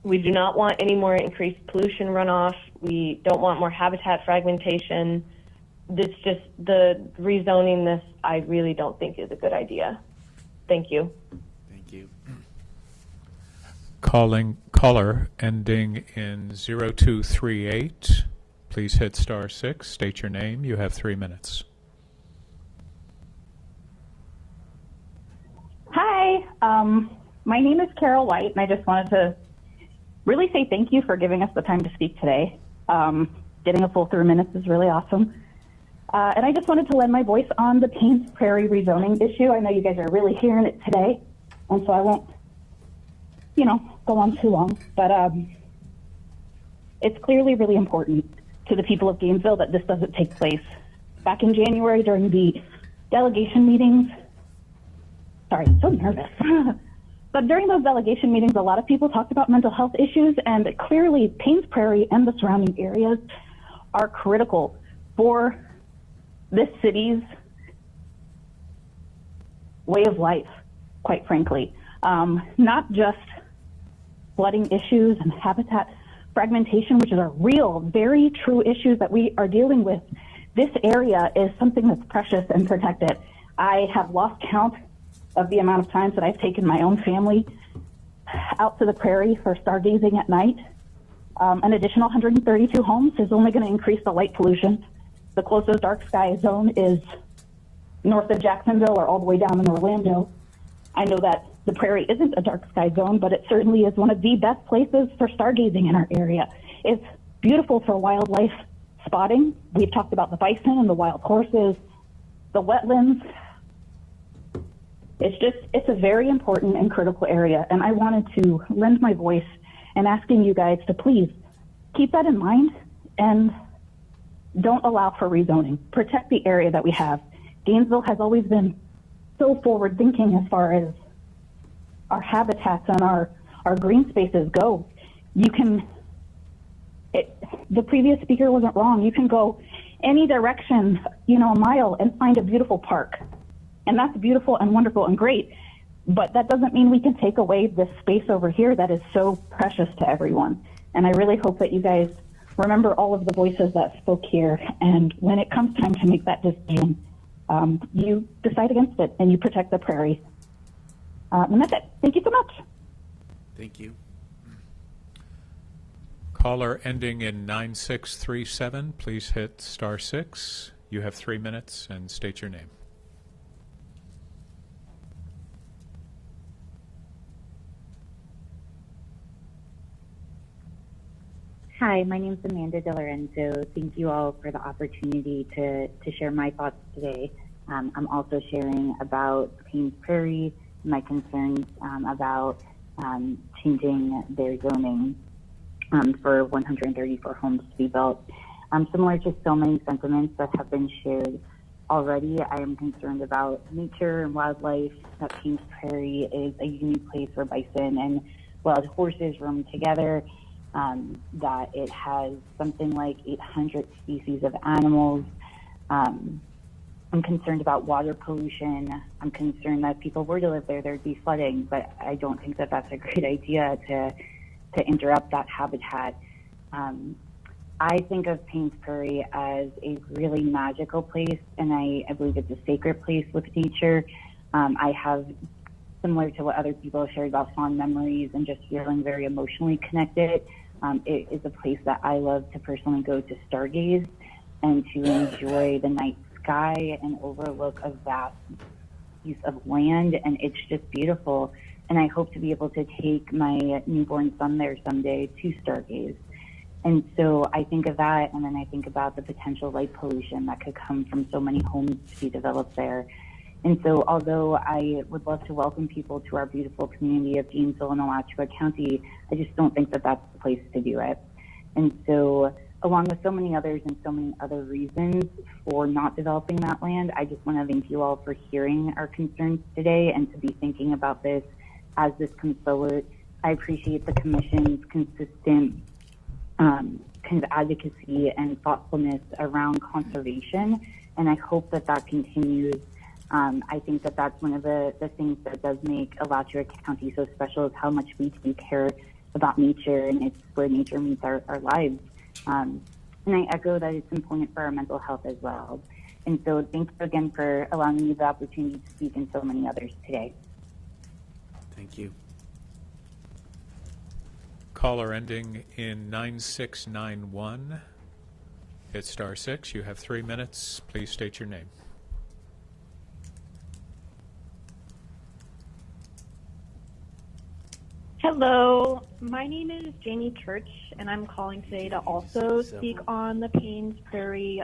We do not want any more increased pollution runoff. We don't want more habitat fragmentation. The rezoning this, I really don't think is a good idea. Thank you. Thank you. Caller ending in 0238. Please hit *6. State your name. You have 3 minutes. Hi, my name is Carol White, and I just wanted to really say thank you for giving us the time to speak today. Getting a full 3 minutes is really awesome. And I just wanted to lend my voice on the Paynes Prairie rezoning issue. I know you guys are really hearing it today, and so I won't, go on too long. But it's clearly really important to the people of Gainesville that this doesn't take place. Back in January during the delegation meetings, sorry, so nervous. But during those delegation meetings, a lot of people talked about mental health issues, and clearly Paynes Prairie and the surrounding areas are critical for this city's way of life, quite frankly. Not just flooding issues and habitat fragmentation, which are real, very true issues that we are dealing with. This area is something that's precious and protected. I have lost count of the amount of times that I've taken my own family out to the prairie for stargazing at night. An additional 132 homes is only going to increase the light pollution. The closest dark sky zone is north of Jacksonville or all the way down in Orlando. I know that the prairie isn't a dark sky zone, but it certainly is one of the best places for stargazing in our area. It's beautiful for wildlife spotting. We've talked about the bison and the wild horses, the wetlands. It's a very important and critical area, and I wanted to lend my voice and asking you guys to please keep that in mind and don't allow for rezoning. Protect the area that we have. Gainesville has always been so forward thinking as far as our habitats and our green spaces go. The previous speaker wasn't wrong. You can go any direction, a mile, and find a beautiful park. And that's beautiful and wonderful and great. But that doesn't mean we can take away this space over here that is so precious to everyone. And I really hope that you guys remember all of the voices that spoke here. And when it comes time to make that decision, you decide against it and you protect the prairie. And that's it. Thank you so much. Thank you. Caller ending in 9637, please hit *6. You have 3 minutes and state your name. Hi, my name is Amanda DeLorenzo. Thank you all for the opportunity to share my thoughts today. I'm also sharing about Paynes Prairie, my concerns about changing their zoning for 134 homes to be built. Similar to so many sentiments that have been shared already, I am concerned about nature and wildlife, that Paynes Prairie is a unique place where bison and wild horses roam together, that it has something like 800 species of animals. I'm concerned about water pollution. I'm concerned that if people were to live there, there'd be flooding, but I don't think that that's a great idea to interrupt that habitat. I think of Paynes Prairie as a really magical place, and I believe it's a sacred place with nature. I have, similar to what other people have shared about fond memories and just feeling very emotionally connected, it is a place that I love to personally go to stargaze and to enjoy the night sky and overlook a vast piece of land, and it's just beautiful. And I hope to be able to take my newborn son there someday to stargaze. And so I think of that, and then I think about the potential light pollution that could come from so many homes to be developed there. And so although I would love to welcome people to our beautiful community of Gainesville and Alachua County, I just don't think that that's the place to do it. And so along with so many others and so many other reasons for not developing that land, I just want to thank you all for hearing our concerns today and to be thinking about this as this comes forward. I appreciate the Commission's consistent kind of advocacy and thoughtfulness around conservation, and I hope that that continues. I think that that's one of the things that does make Alachua County so special, is how much we do care about nature, and it's where nature meets our lives. And I echo that it's important for our mental health as well. And so thank you again for allowing me the opportunity to speak, and so many others today. Thank you. Caller ending in 9691, hit *6. You have 3 minutes. Please state your name. Hello, my name is Jamie Church, and I'm calling today to also speak on the Paynes Prairie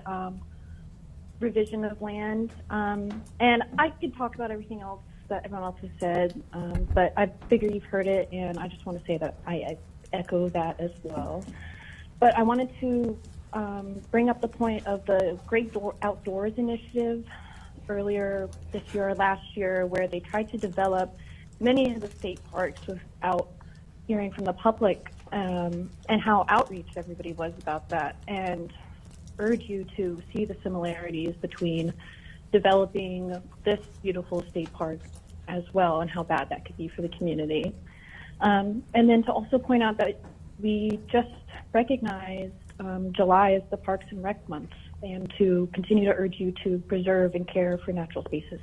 revision of land. And I could talk about everything else that everyone else has said, but I figure you've heard it, and I just want to say that I echo that as well. But I wanted to bring up the point of the Great Outdoors Initiative earlier this year or last year, where they tried to develop many of the state parks without hearing from the public, and how outreach everybody was about that, and urge you to see the similarities between developing this beautiful state park as well, and how bad that could be for the community. And then to also point out that we just recognized July as the Parks and Rec Month, and to continue to urge you to preserve and care for natural spaces.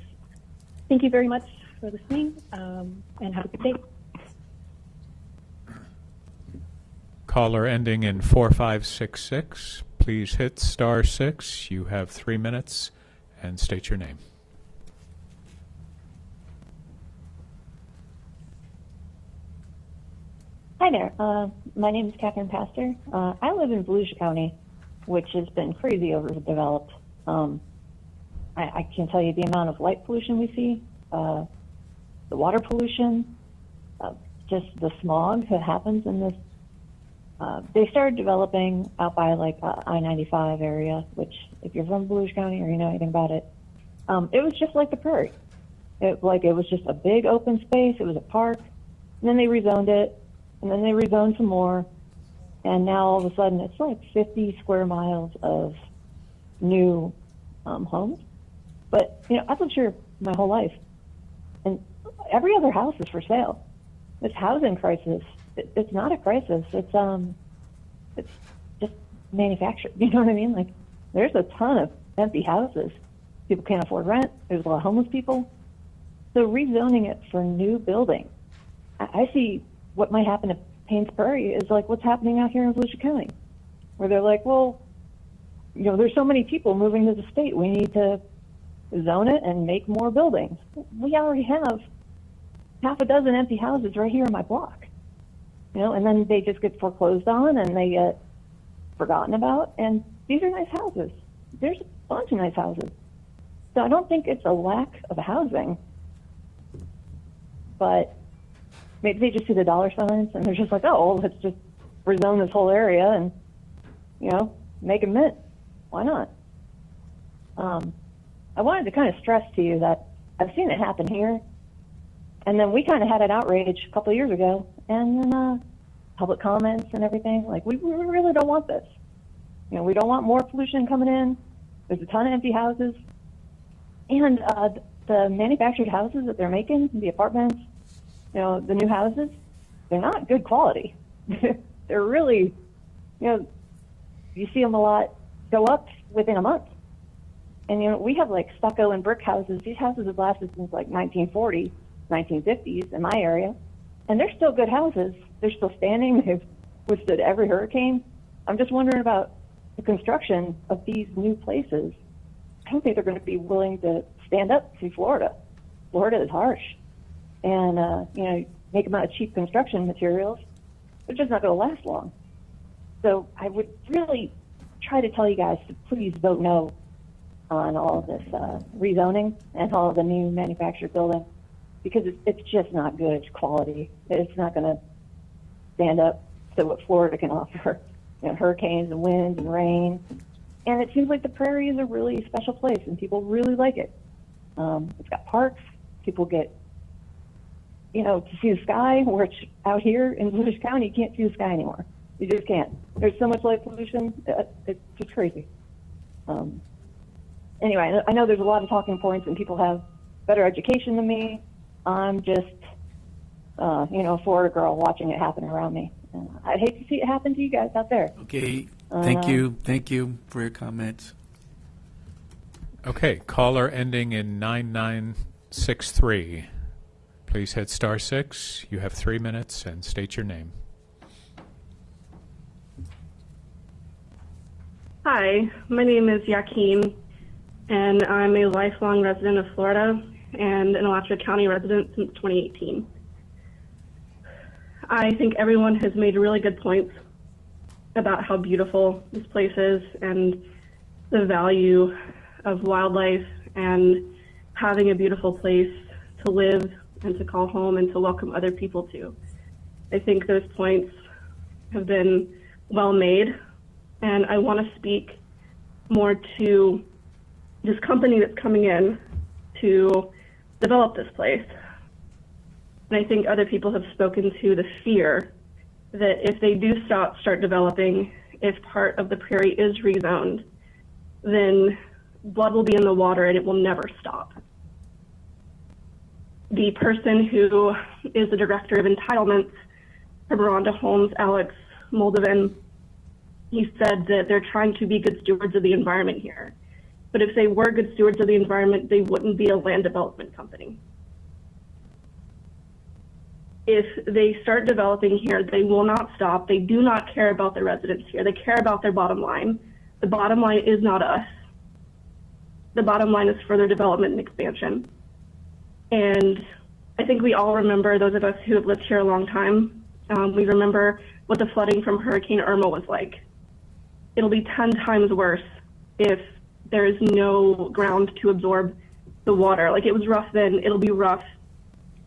Thank you very much for listening, and have a good day. Caller ending in 4566, please hit *6. You have 3 minutes and state your name. Hi there. My name is Catherine Pastor. I live in Volusia County, which has been crazy overdeveloped. I can't tell you the amount of light pollution we see, the water pollution, just the smog that happens in this. They started developing out by like I-95 area, which if you're from Volusia County or you know anything about it, it was just like the prairie. It was just a big open space. It was a park. And then they rezoned it, and then they rezoned some more. And now all of a sudden it's like 50 square miles of new homes. But, I've lived here my whole life. And every other house is for sale. This housing crisis, it's not a crisis. It's just manufactured. You know what I mean? Like, there's a ton of empty houses. People can't afford rent. There's a lot of homeless people. So rezoning it for new building, I see what might happen to Paynes Prairie is like what's happening out here in Volusia County, where they're like, well, you know, there's so many people moving to the state. We need to zone it and make more buildings. We already have half a dozen empty houses right here in my block, you know, and then they just get foreclosed on and they get forgotten about. And these are nice houses. There's a bunch of nice houses. So I don't think it's a lack of housing, but maybe they just see the dollar signs and they're just like, oh, well, let's just rezone this whole area and, you know, make a mint. Why not? I wanted to kind of stress to you that I've seen it happen here. And then we kind of had an outrage a couple of years ago, and then public comments and everything. Like, we really don't want this. You know, we don't want more pollution coming in. There's a ton of empty houses. And the manufactured houses that they're making, the apartments, you know, the new houses, they're not good quality. They're really, you know, you see them a lot go up within a month. And, you know, we have like stucco and brick houses. These houses have lasted since like 1940, 1950s in my area. And they're still good houses. They're still standing. They've withstood every hurricane. I'm just wondering about the construction of these new places. I don't think they're going to be willing to stand up to Florida. Florida is harsh. And, you know, make them out of cheap construction materials. They're just not going to last long. So I would really try to tell you guys to please vote no on all of this rezoning and all of the new manufactured building, because it's just not good quality. It's not going to stand up to what Florida can offer, you know, hurricanes and winds and rain. And it seems like the prairie is a really special place, and people really like it. It's got parks. People get, you know, to see the sky, which out here in Volusia County, you can't see the sky anymore. You just can't. There's so much light pollution. It's just crazy. Anyway, I know there's a lot of talking points, and people have better education than me. I'm just, you know, a Florida girl watching it happen around me. I'd hate to see it happen to you guys out there. Okay. Thank you. Thank you for your comments. Okay. Caller ending in 9963. Please hit *6. You have 3 minutes and state your name. Hi, my name is Yaquin, and I'm a lifelong resident of Florida and an Alachua County resident since 2018. I think everyone has made really good points about how beautiful this place is and the value of wildlife and having a beautiful place to live and to call home and to welcome other people to. I think those points have been well made, and I want to speak more to this company that's coming in to develop this place. And I think other people have spoken to the fear that if they do start developing, if part of the prairie is rezoned, then blood will be in the water and it will never stop. The person who is the director of entitlements for Miranda Homes, Alex Moldovan, he said that they're trying to be good stewards of the environment here. But if they were good stewards of the environment, they wouldn't be a land development company. If they start developing here, they will not stop. They do not care about the residents here. They care about their bottom line. The bottom line is not us. The bottom line is further development and expansion. And I think we all remember, those of us who have lived here a long time, we remember what the flooding from Hurricane Irma was like. It'll be 10 times worse if there is no ground to absorb the water. Like, it was rough then, it'll be rough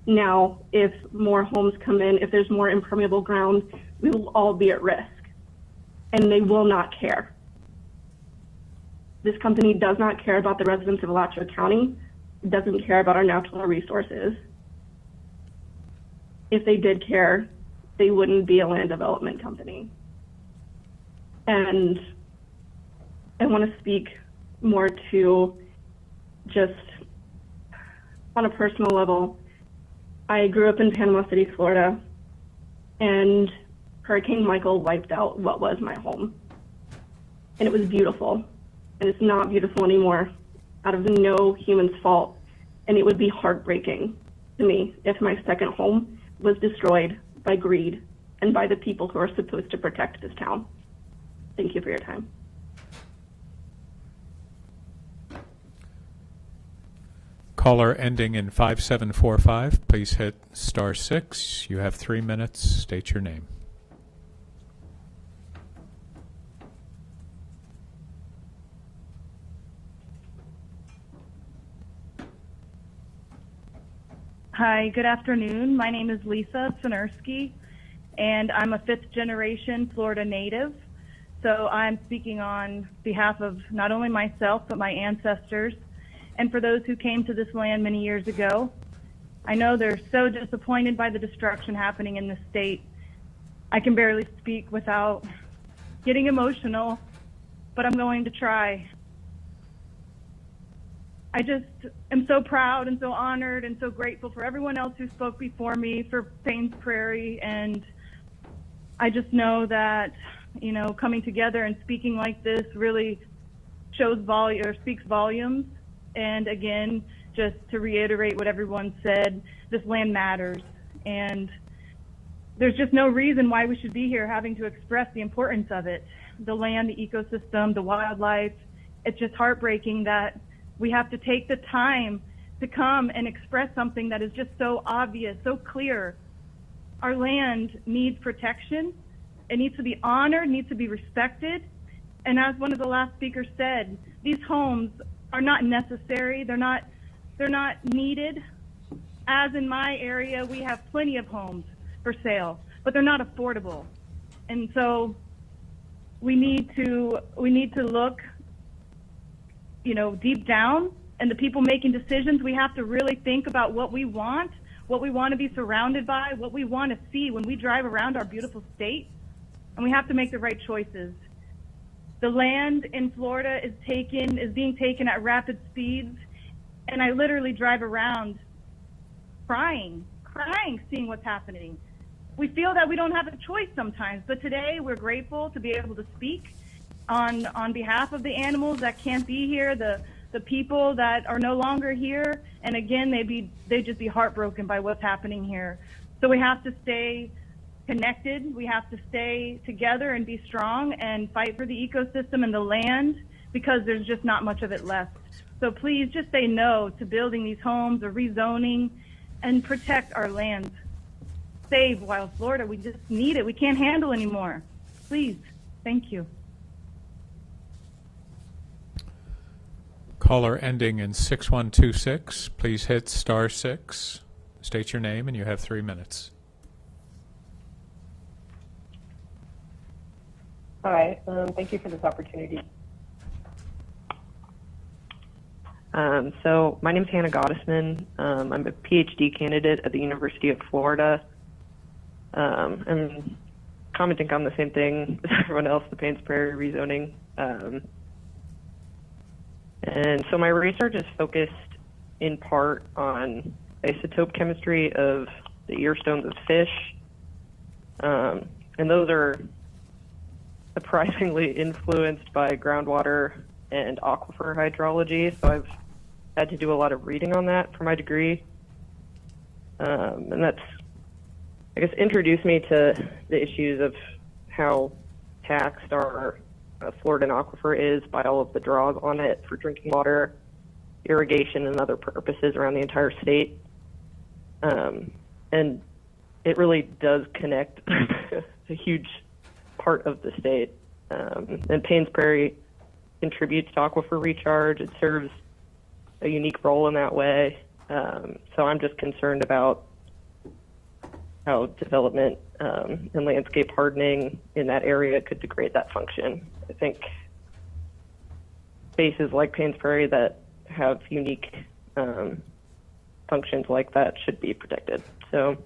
now if more homes come in. If there's more impermeable ground, we will all be at risk. And they will not care. This company does not care about the residents of Alachua County. It doesn't care about our natural resources. If they did care, they wouldn't be a land development company. And I want to speak more to just on a personal level. I grew up in Panama City, Florida, and Hurricane Michael wiped out what was my home. And it was beautiful. And it's not beautiful anymore, out of no human's fault. And it would be heartbreaking to me if my second home was destroyed by greed and by the people who are supposed to protect this town. Thank you for your time. Caller ending in 5745, please hit *6. You have 3 minutes. State your name. Hi, good afternoon. My name is Lisa Sinersky, and I'm a fifth-generation Florida native. So I'm speaking on behalf of not only myself, but my ancestors, and for those who came to this land many years ago. I know they're so disappointed by the destruction happening in the state. I can barely speak without getting emotional, but I'm going to try. I just am so proud and so honored and so grateful for everyone else who spoke before me, for Paynes Prairie, and I just know that, you know, coming together and speaking like this really shows volume or speaks volumes. And again, just to reiterate what everyone said, this land matters, and there's just no reason why we should be here having to express the importance of it. The land, the ecosystem, the wildlife. It's just heartbreaking that we have to take the time to come and express something that is just so obvious, so clear. Our land needs protection. It needs to be honored, needs to be respected. And as one of the last speakers said, these homes are not necessary. They're not needed. As in my area, we have plenty of homes for sale, but they're not affordable. And so we need to look, you know, deep down, and the people making decisions, we have to really think about what we want to be surrounded by, what we want to see when we drive around our beautiful state, and we have to make the right choices. The land in Florida is being taken at rapid speeds, and I literally drive around crying, seeing what's happening. We feel that we don't have a choice sometimes, but today we're grateful to be able to speak on behalf of the animals that can't be here, the people that are no longer here, and again, they'd just be heartbroken by what's happening here. So we have to stay connected, we have to stay together and be strong and fight for the ecosystem and the land, because there's just not much of it left. So please just say no to building these homes or rezoning, and protect our lands. Save Wild Florida. We just need it. We can't handle anymore. Please. Thank you. Caller ending in 6126, please hit *6. State your name, and you have 3 minutes. Hi, thank you for this opportunity. So my name is Hannah Gottesman. I'm a PhD candidate at the University of Florida. I'm commenting on the same thing as everyone else, the Paynes Prairie rezoning. And so my research is focused in part on isotope chemistry of the ear stones of fish. And those are surprisingly influenced by groundwater and aquifer hydrology. So I've had to do a lot of reading on that for my degree. And that's, I guess, introduced me to the issues of how taxed our Floridan aquifer is by all of the draws on it for drinking water, irrigation, and other purposes around the entire state. And it really does connect a huge part of the state. And Paynes Prairie contributes to aquifer recharge. It serves a unique role in that way. So I'm just concerned about how development and landscape hardening in that area could degrade that function. I think spaces like Paynes Prairie that have unique functions like that should be protected. So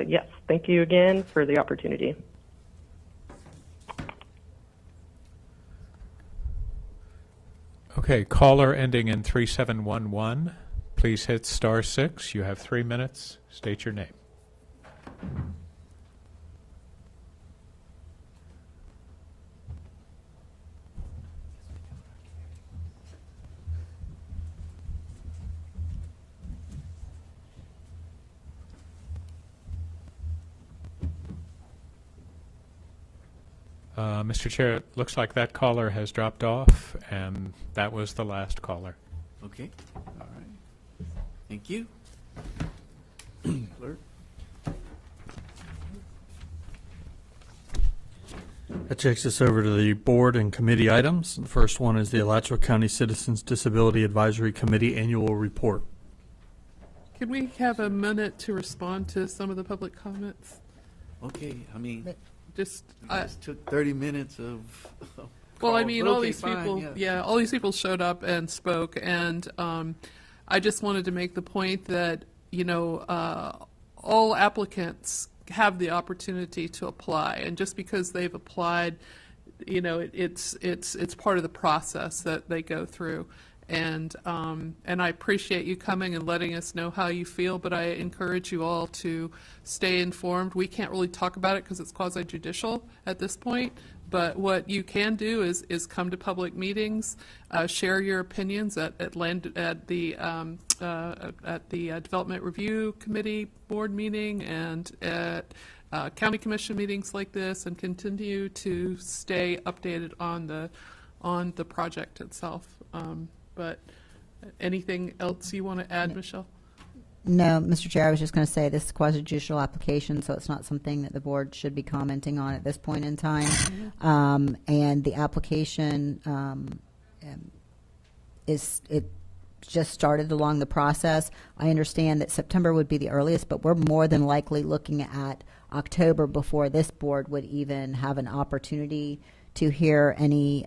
yes, thank you again for the opportunity. Okay, caller ending in 3711, please hit *6. You have 3 minutes. State your name. Mr. Chair, it looks like that caller has dropped off, and that was the last caller. Okay. All right. Thank you. Clerk. That takes us over to the board and committee items. The first one is the Alachua County Citizens Disability Advisory Committee Annual Report. Can we have a minute to respond to some of the public comments? Okay. I mean, Just took 30 minutes of. Well, I calls, mean, but all okay, these fine, people, all these people showed up and spoke, and I just wanted to make the point that, you know, all applicants have the opportunity to apply, and just because they've applied, you know, it's part of the process that they go through. And I appreciate you coming and letting us know how you feel, but I encourage you all to stay informed. We can't really talk about it because it's quasi-judicial at this point, but what you can do is come to public meetings, share your opinions at the Development Review Committee board meeting and at county commission meetings like this, and continue to stay updated on the project itself. But anything else you want to add, Michelle? No, Mr. Chair, I was just going to say this is a quasi-judicial application, so it's not something that the board should be commenting on at this point in time. And the application it just started along the process. I understand that September would be the earliest, but we're more than likely looking at October before this board would even have an opportunity to hear any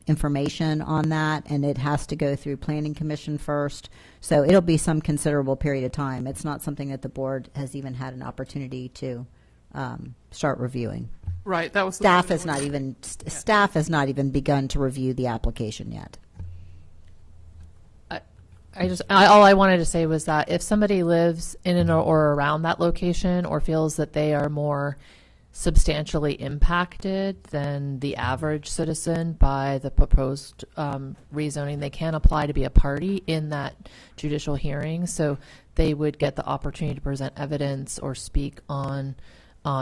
information on that, and it has to go through Planning Commission first. So it'll be some considerable period of time. It's not something that the board has even had an opportunity to start reviewing. Right. That was staff has not even staff has not even begun to review the application yet. All I wanted to say was that if somebody lives in and or around that location or feels that they are more substantially impacted than the average citizen by the proposed rezoning, they can apply to be a party in that judicial hearing. So they would get the opportunity to present evidence or speak on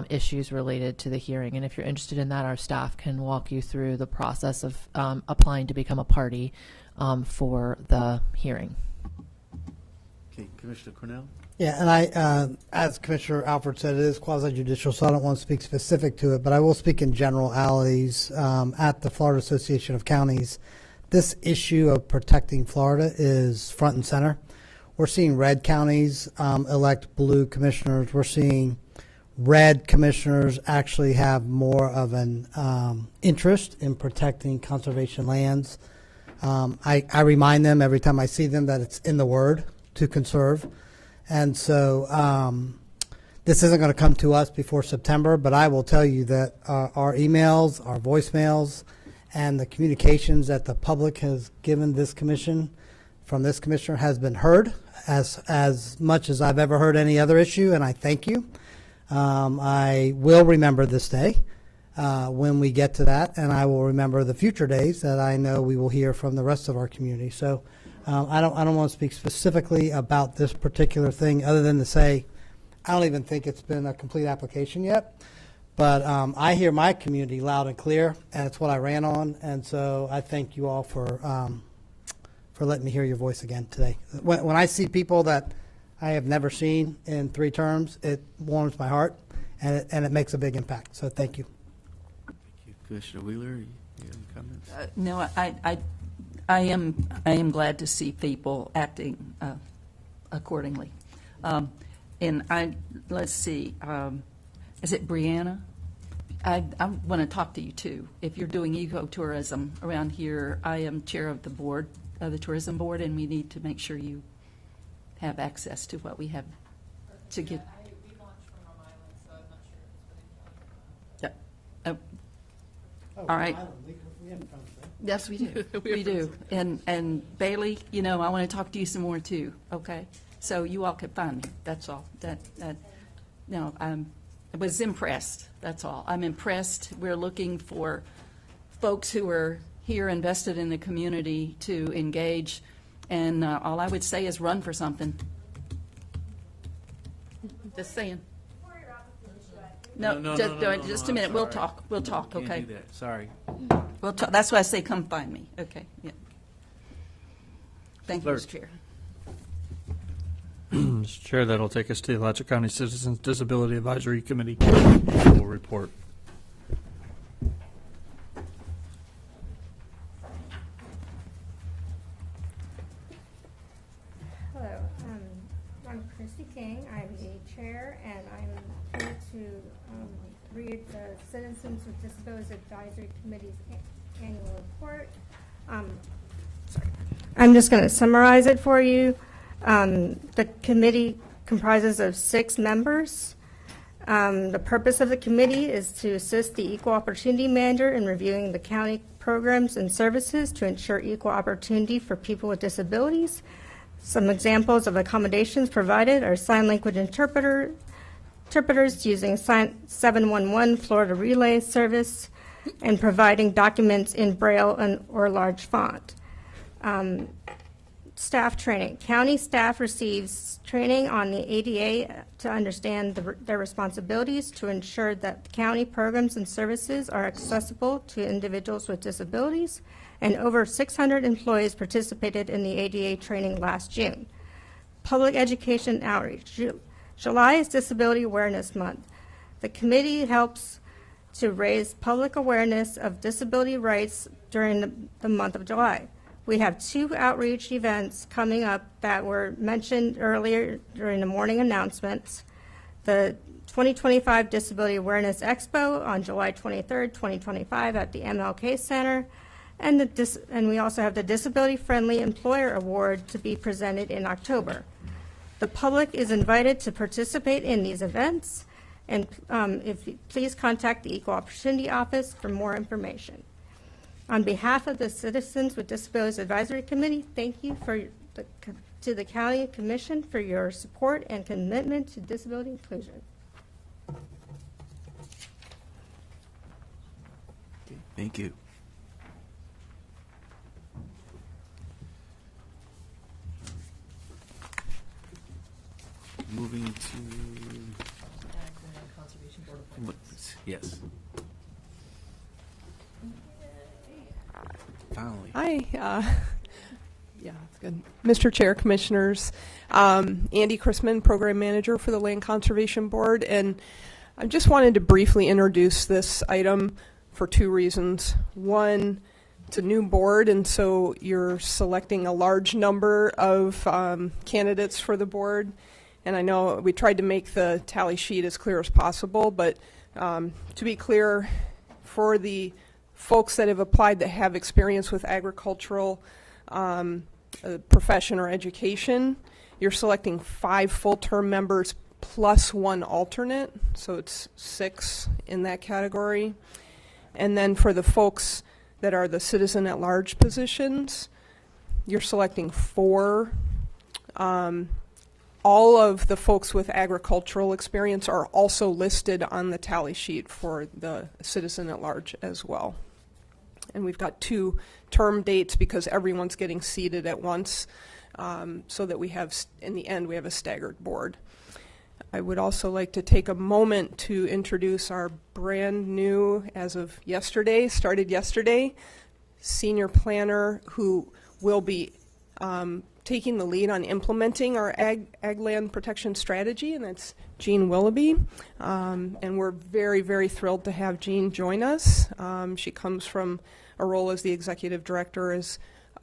issues related to the hearing. And if you're interested in that, our staff can walk you through the process of applying to become a party for the hearing. Okay, Commissioner Cornell. Yeah, and I, as Commissioner Alford said, it is quasi-judicial, so I don't want to speak specific to it, but I will speak in generalities. At the Florida Association of Counties, this issue of protecting Florida is front and center. We're seeing red counties elect blue commissioners. We're seeing red commissioners actually have more of an interest in protecting conservation lands. I remind them every time I see them that it's in the word to conserve. And so this isn't going to come to us before September, but I will tell you that our emails, our voicemails, and the communications that the public has given this commission from this commissioner has been heard as much as I've ever heard any other issue, and I thank you. I will remember this day when we get to that, and I will remember the future days that I know we will hear from the rest of our community. So I don't want to speak specifically about this particular thing other than to say I don't even think it's been a complete application yet. But I hear my community loud and clear, and it's what I ran on. And so I thank you all for letting me hear your voice again today. When I see people that I have never seen in 3 terms, it warms my heart, and it makes a big impact. So thank you. Thank you. Commissioner Wheeler, you have any comments? No, I am glad to see people acting accordingly. And let's see, is it Brianna? I want to talk to you too. If you're doing ecotourism around here, I am chair of the board, of the tourism board, and we need to make sure you have access to what we have to get. We launched from Rhode Island, so I'm not sure if it's been in California. All right. Yes, we do. We do. And Bailey, I want to talk to you some more too. Okay, so you all can find me. That's all. No, I was impressed. That's all. I'm impressed. We're looking for folks who are here invested in the community to engage, and all I would say is run for something. Just saying. No, just a minute. We'll talk. We'll talk. Can't Okay. do that. Sorry. We'll talk. That's why I say come find me. Okay. Yeah. Thank you, Clerk. Mr. Chair. Mr. Chair, that'll take us to the Alachua County Citizens Disability Advisory Committee annual report. Hello, I'm Christy King. I'm the chair, and I'm here to read the Citizens with Disabilities Advisory Committee's annual report. I'm just going to summarize it for you. The committee comprises of 6 members. The purpose of the committee is to assist the Equal Opportunity Manager in reviewing the county programs and services to ensure equal opportunity for people with disabilities. Some examples of accommodations provided are sign language interpreters using 711 Florida Relay service and providing documents in Braille or large font. Staff training. County staff receives training on the ADA to understand their responsibilities to ensure that county programs and services are accessible to individuals with disabilities, and over 600 employees participated in the ADA training last June. Public education outreach. July is Disability Awareness Month. The committee helps to raise public awareness of disability rights during the month of July. We have 2 outreach events coming up that were mentioned earlier during the morning announcements. The 2025 Disability Awareness Expo on July 23rd, 2025 at the MLK Center, and we also have the Disability Friendly Employer Award to be presented in October. The public is invited to participate in these events, and please contact the Equal Opportunity Office for more information. On behalf of the Citizens with Disabilities Advisory Committee, thank you to the County Commission for your support and commitment to disability inclusion. Okay, thank you. Moving to yes. Finally. Hi. Yeah, it's good. Mr. Chair, Commissioners, Andy Chrisman, Program Manager for the Land Conservation Board, and I just wanted to briefly introduce this item for 2 reasons. One, it's a new board, and so you're selecting a large number of candidates for the board. And I know we tried to make the tally sheet as clear as possible, but to be clear, for the folks that have applied that have experience with agricultural profession or education, you're selecting 5 full-term members plus 1 alternate, so it's 6 in that category. And then for the folks that are the citizen at large positions, you're selecting 4. All of the folks with agricultural experience are also listed on the tally sheet for the citizen at large as well. And we've got 2 term dates because everyone's getting seated at once, so that we have, in the end, we have a staggered board. I would also like to take a moment to introduce our brand new, as of yesterday, started yesterday, senior planner who will be taking the lead on implementing our ag land protection strategy, and that's Jean Willoughby. And we're very, very thrilled to have Jean join us. She comes from a role as the executive director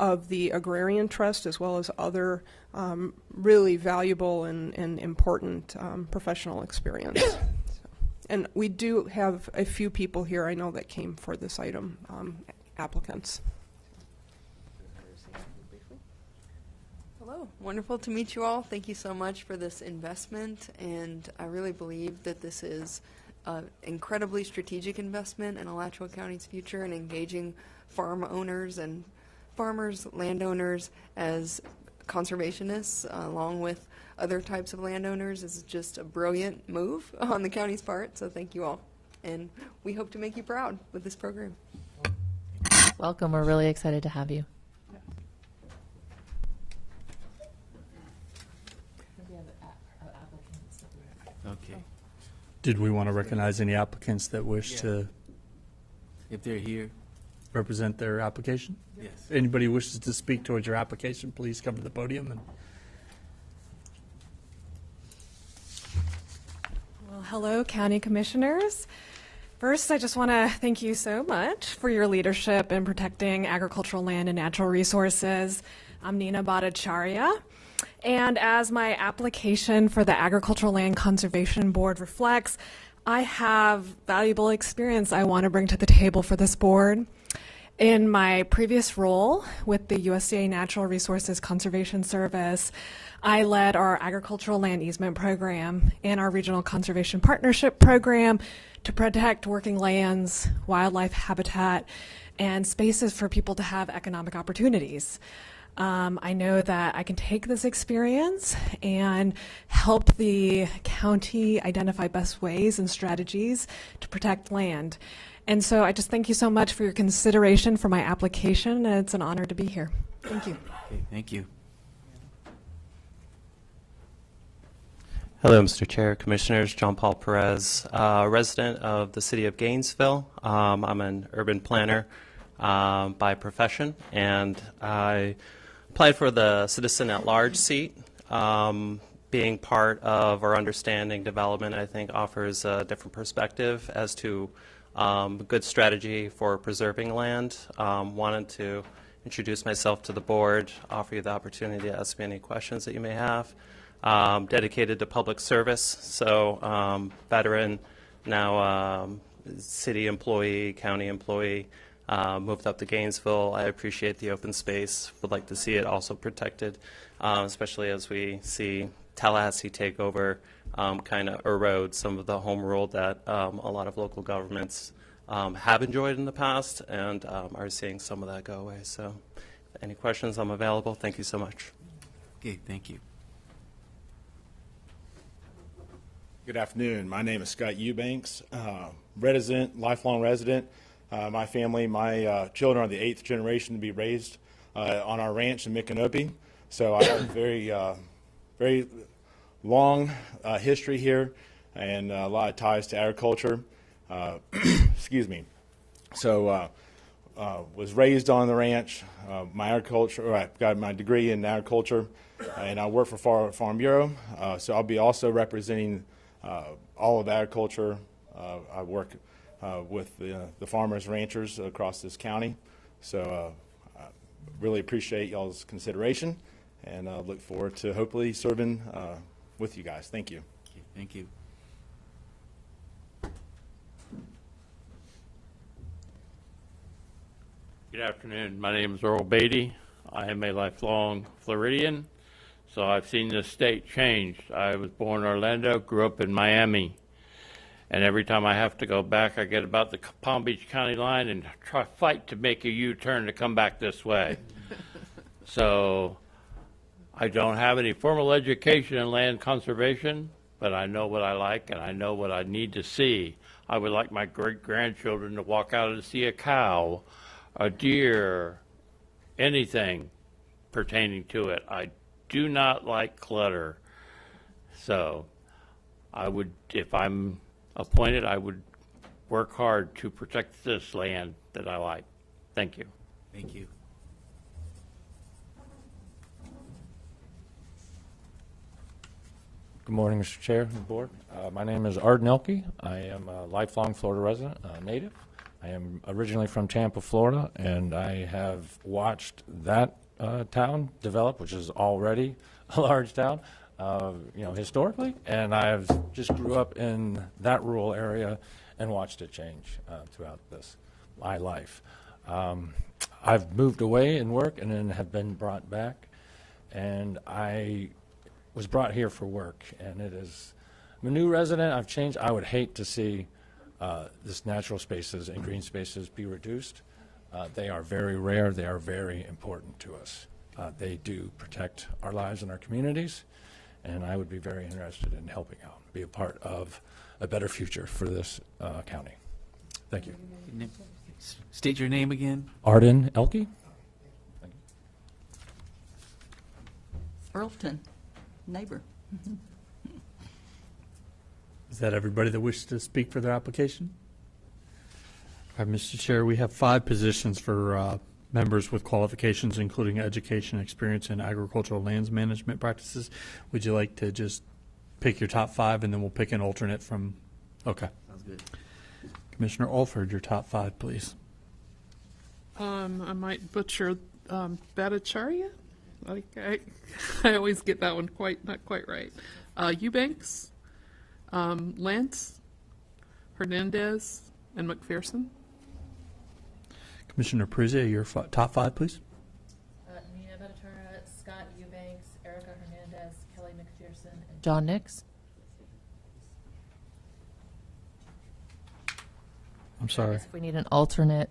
of the Agrarian Trust, as well as other really valuable and important professional experience. And we do have a few people here I know that came for this item, applicants. Hello, wonderful to meet you all. Thank you so much for this investment, and I really believe that this is an incredibly strategic investment in Alachua County's future and engaging farm owners and farmers, landowners as conservationists, along with other types of landowners, is just a brilliant move on the county's part. So thank you all. And we hope to make you proud with this program. Welcome. We're really excited to have you. Okay. Did we want to recognize any applicants that wish to If they're here, represent their application? yes. If anybody wishes to speak towards your application, please come to the podium. And Well, hello, County Commissioners. First, I just want to thank you so much for your leadership in protecting agricultural land and natural resources. I'm Nina Bhattacharya, and as my application for the Agricultural Land Conservation Board reflects, I have valuable experience I want to bring to the table for this board. In my previous role with the USDA Natural Resources Conservation Service, I led our agricultural land easement program and our regional conservation partnership program to protect working lands, wildlife habitat, and spaces for people to have economic opportunities. I know that I can take this experience and help the county identify best ways and strategies to protect land. And so I just thank you so much for your consideration for my application, and it's an honor to be here. Thank you. Okay, thank you. Hello, Mr. Chair, Commissioners. John Paul Perez, resident of the city of Gainesville. I'm an urban planner by profession, and I applied for the Citizen at Large seat. Being part of our understanding development, I think, offers a different perspective as to good strategy for preserving land. Wanted to introduce myself to the board, offer you the opportunity to ask me any questions that you may have. Dedicated to public service, so veteran, now city employee, county employee, moved up to Gainesville. I appreciate the open space, would like to see it also protected, especially as we see Tallahassee take over, kind of erode some of the home rule that a lot of local governments have enjoyed in the past, and are seeing some of that go away. So any questions, I'm available. Thank you so much. Okay, thank you. Good afternoon. My name is Scott Eubanks, resident, lifelong resident. My family, my children are the 8th generation to be raised on our ranch in Micanopy. So I have a very long history here and a lot of ties to agriculture. Excuse me. So was raised on the ranch. I got my degree in agriculture, and I work for Farm Bureau. So I'll be also representing all of agriculture. I work with the farmers, ranchers across this county. So I really appreciate y'all's consideration, and look forward to hopefully serving with you guys. Thank you. Okay, thank you. Good afternoon. My name is Earl Beatty. I am a lifelong Floridian, so I've seen this state change. I was born in Orlando, grew up in Miami, and every time I have to go back, I get about the Palm Beach County line and fight to make a U-turn to come back this way. So I don't have any formal education in land conservation, but I know what I like and I know what I need to see. I would like my great-grandchildren to walk out and see a cow, a deer, anything pertaining to it. I do not like clutter. So I would, if I'm appointed, I would work hard to protect this land that I like. Thank you. Thank you. Good morning, Mr. Chair and Board. My name is Art Nelke. I am a lifelong Florida resident, native. I am originally from Tampa, Florida, and I have watched that town develop, which is already a large town, historically, and I've just grew up in that rural area and watched it change throughout my life. I've moved away in work and then have been brought back, and I was brought here for work, and it is, I'm a new resident. I've changed. I would hate to see this natural spaces and green spaces be reduced. They are very rare. They are very important to us. They do protect our lives and our communities, and I would be very interested in helping out, be a part of a better future for this county. Thank you. State your name again. Arden Elke. Earlton, neighbor. Is that everybody that wishes to speak for their application? All right, Mr. Chair, we have 5 positions for members with qualifications, including education experience in agricultural lands management practices. Would you like to just pick your top 5, and then we'll pick an alternate from? Okay. Sounds good. Commissioner Alford, your top 5, please. I might butcher Bhattacharya. I always get that one not quite right. Eubanks, Lance, Hernandez, and McPherson. Commissioner Prizia, your top 5, please. Nina Bhattacharya, Scott Eubanks, Erica Hernandez, Kelly McPherson, and John Nix. I'm sorry. If we need an alternate,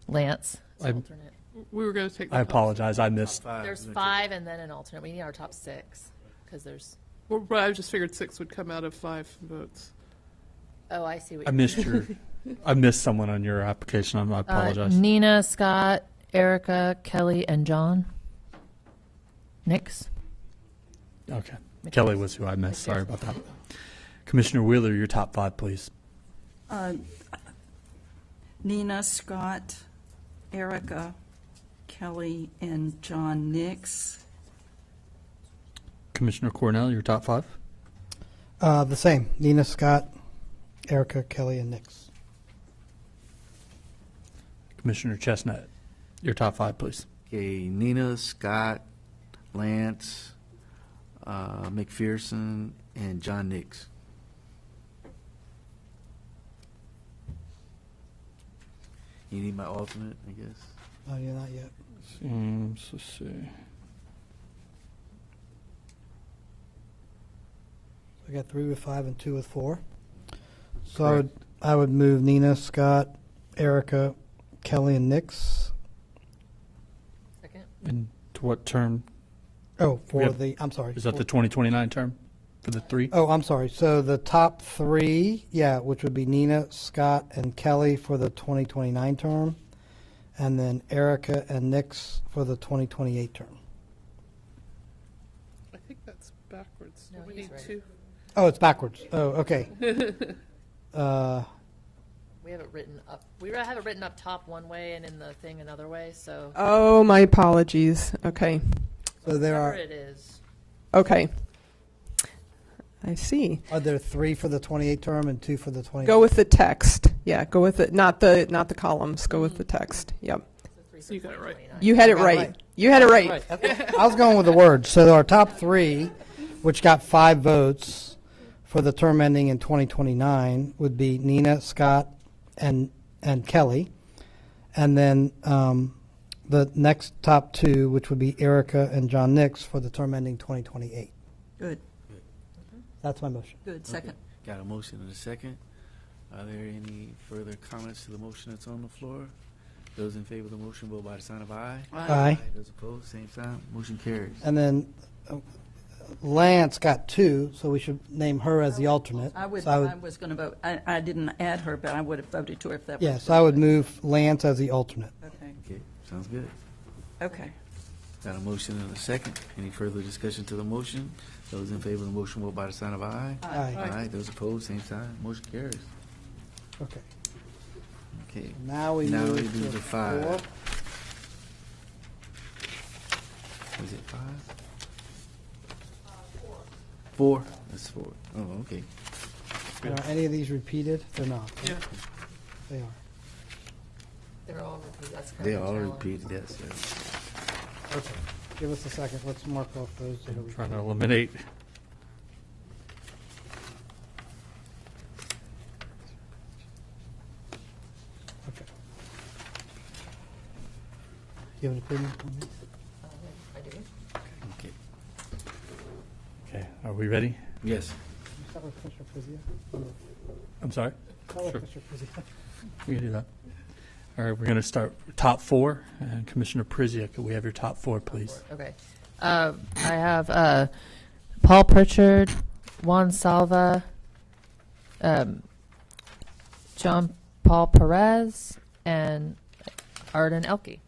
Lance. Alternate. We were going to take. I apologize. I missed. There's 5 and then an alternate. We need our top 6 because there's. Well, I just figured 6 would come out of 5 votes. Oh, I see. What I missed your. I missed someone on your application. I apologize. Nina, Scott, Erica, Kelly, and John. Nix. Okay. Kelly was who I missed. Sorry about that. Commissioner Wheeler, your top 5, please. Nina, Scott, Erica, Kelly, and John Nix. Commissioner Cornell, your top 5. The same. Nina, Scott, Erica, Kelly, and Nix. Commissioner Chestnut, your top 5, please. Okay, Nina, Scott, Lance, McPherson, and John Nix. You need my alternate, I guess. Oh, yeah, not yet. Let's see. I got 3 with 5 and 2 with 4. So I would move Nina, Scott, Erica, Kelly, and Nix. Second. And to what term? Oh, I'm sorry. Is that the 2029 term for the 3? Oh, I'm sorry. So the top 3, which would be Nina, Scott, and Kelly for the 2029 term, and then Erica and Nix for the 2028 term. I think that's backwards. No, we he's need right. 2. Oh, it's backwards. Oh, okay. We have it written up. We have it written up top one way and in the thing another way. So. Oh, my apologies. Okay. So there Whatever are. it is. Okay. I see. Are there 3 for the 28 term and 2 for the 20? Go with the text. Yeah, go with it. Not the columns. Go with the text. Yep. So you got it right. You had it right. You had it right. I was going with the words. So our top 3, which got 5 votes for the term ending in 2029, would be Nina, Scott, and Kelly. And then the next top 2, which would be Erica and John Nix for the term ending 2028. Good. That's my motion. Good. Second. Okay. Got a motion and a second. Are there any further comments to the motion that's on the floor? Those in favor of the motion vote by the sign of aye. Aye. Those opposed, same sign. Motion carries. And then Lance got 2, so we should name her as the alternate. I was going to vote. I didn't add her, but I would have voted to her if that was. Yes, I would move Lance as the alternate. Okay. Okay, sounds good. Okay. Got a motion and a second. Any further discussion to the motion? Those in favor of the motion vote by the sign of aye. Aye. Aye. Those opposed, same sign. Motion carries. Okay. Okay. Now we do move to the 5. 4. Was it 5? 4. That's 4. Oh, okay. Are any of these repeated? They're not. Yeah. They are. They're all repeated. That's They correct, all Alan. repeated, yes. Okay. Give us a second. Let's mark off those that are I'm trying to repeated. eliminate. Okay. You have an opinion on these? I do. Okay. Okay, are we ready? Yes. Start with Commissioner Prizia. I'm sorry? Start with Sure. Commissioner Prizia. We can do that. All right, we're going to start top four. And Commissioner Prizia, could we have your top four, please? Okay. I have Paul Pritchard, Juan Salva, John Paul Perez, and Arden Elke.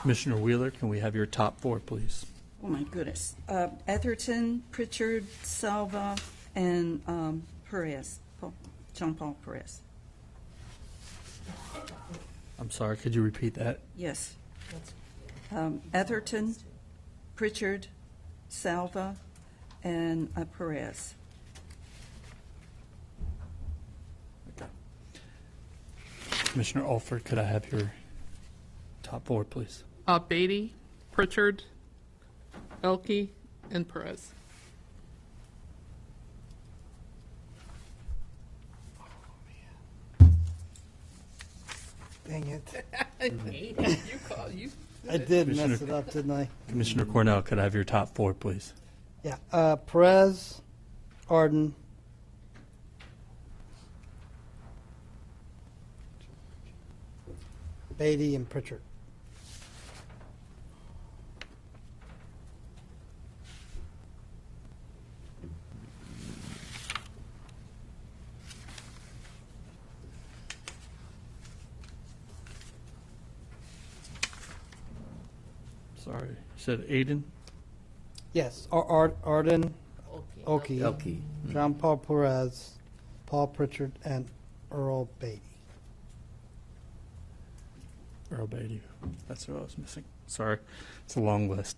Commissioner Wheeler, can we have your top four, please? Oh, my goodness. Atherton, Pritchard, Salva, and Perez, John Paul Perez. I'm sorry, could you repeat that? Yes. Atherton, Pritchard, Salva, and Perez. Commissioner Alford, could I have your top four, please? Beatty, Pritchard, Elke, and Perez. Dang it. You I did mess it up, didn't I? Commissioner Cornell, could I have your top four, please? Yeah. Perez, Arden, Beatty, and Pritchard. Sorry, you said Aiden? Yes. Arden, Oki, Elke. John Paul Perez, Paul Pritchard, and Earl Beatty. Earl Beatty. That's what I was missing. Sorry, it's a long list.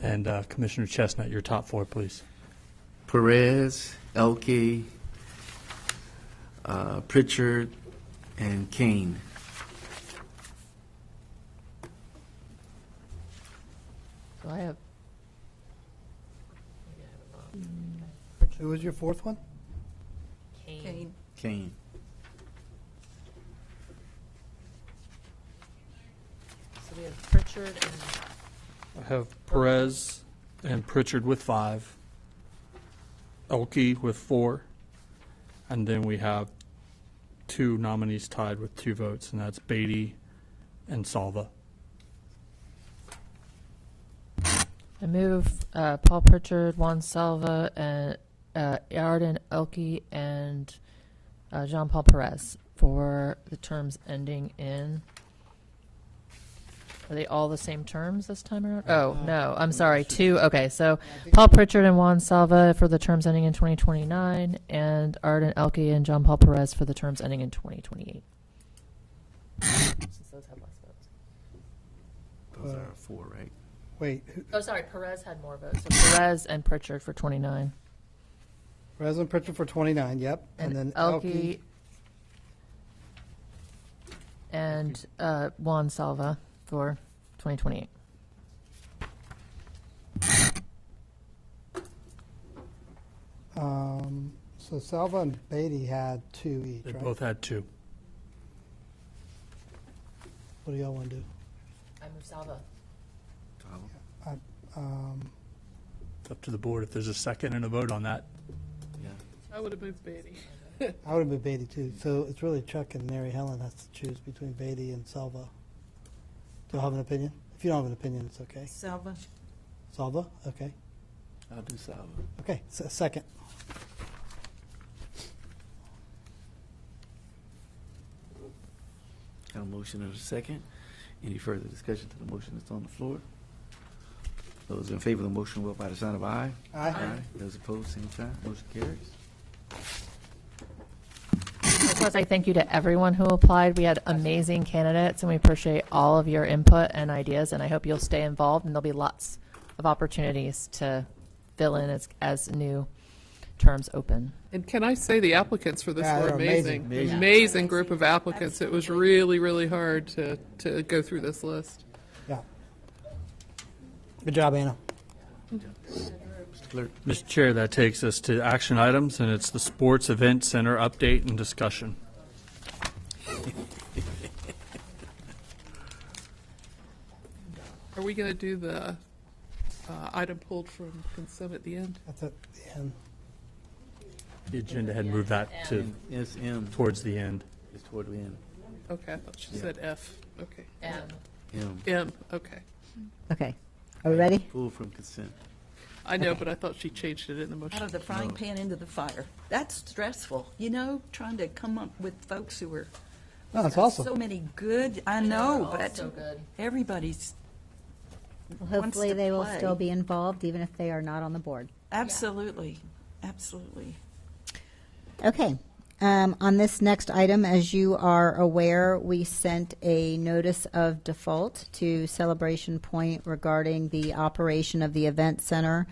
And Commissioner Chestnut, your top four, please. Perez, Elke, Pritchard, and Kane. So I have. Who was your fourth one? Kane. Kane. So we have Pritchard and I have Perez and Pritchard with 5, Elke with 4, and then we have 2 nominees tied with 2 votes, and that's Beatty and Salva. I move Paul Pritchard, Juan Salva, and Arden Elke, and Jean Paul Perez for the terms ending in. Are they all the same terms this time around? Oh, no, I'm sorry, 2. Okay, so Paul Pritchard and Juan Salva for the terms ending in 2029, and Arden Elke and Jean Paul Perez for the terms ending in 2028. Since those have less votes. Those are 4, right? Wait. Oh, sorry, Perez had more votes. So Perez and Pritchard for 29. Perez and Pritchard for 29, yep. And then Elke and Juan Salva for 2028. So Salva and Beatty had 2 each, They right? both had 2. What do y'all want to do? I move Salva. It's up to the board if there's a second and a vote on that. Yeah. I would have moved Beatty. I would have been Beatty too. So it's really Chuck and Mary Helen has to choose between Beatty and Salva. Do you have an opinion? If you don't have an opinion, it's okay. Salva. Salva? Okay. I'll do Salva. Okay, second. Got a motion and a second. Any further discussion to the motion that's on the floor? Those in favor of the motion will vote by the sign of aye. Aye. Those opposed, same sign. Motion carries. I just want to say thank you to everyone who applied. We had amazing candidates, and we appreciate all of your input and ideas, and I hope you'll stay involved, and there'll be lots of opportunities to fill in as new terms open. And can I say the applicants for this Yeah, were they're amazing. amazing. Amazing. Group of applicants. It was really, really hard to go through this list. Yeah. Good job, Anna. Clerk. Mr. Chair, that takes us to action items, and it's the Sports Event Center update and discussion. Are we going to do the item pulled from consent at the end. That's at the end. The agenda had moved that to It's M. towards the end. It's toward the end. Okay, I thought she Yeah. said F. Okay. M. M, okay. Okay. Are we ready? Pulled from consent. I know, but I thought she changed it in the motion. Out of the frying pan into the fire. That's stressful, you know, trying to come up with folks who are. No, that's got awesome. So many good, I know, all but so good. everybody's. Well, wants hopefully to they will play. still be involved, even if they are not on the board. Absolutely, absolutely. Okay. On this next item, as you are aware, we sent a notice of default to Celebration Point regarding the operation of the event center.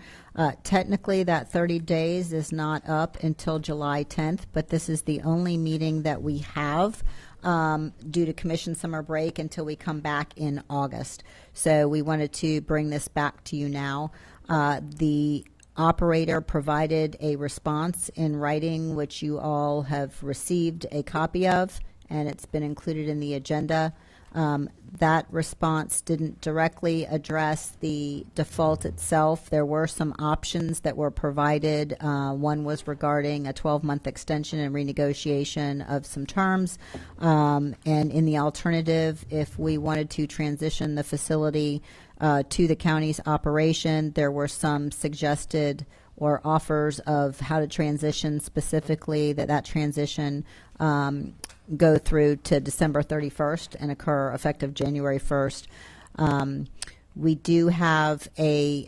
Technically, that 30 days is not up until July 10th, but this is the only meeting that we have due to commission summer break until we come back in August. So we wanted to bring this back to you now. The operator provided a response in writing, which you all have received a copy of, and it's been included in the agenda. That response didn't directly address the default itself. There were some options that were provided. One was regarding a 12-month extension and renegotiation of some terms. And in the alternative, if we wanted to transition the facility to the county's operation, there were some suggested or offers of how to transition, specifically that transition go through to December 31st and occur effective January 1st. We do have a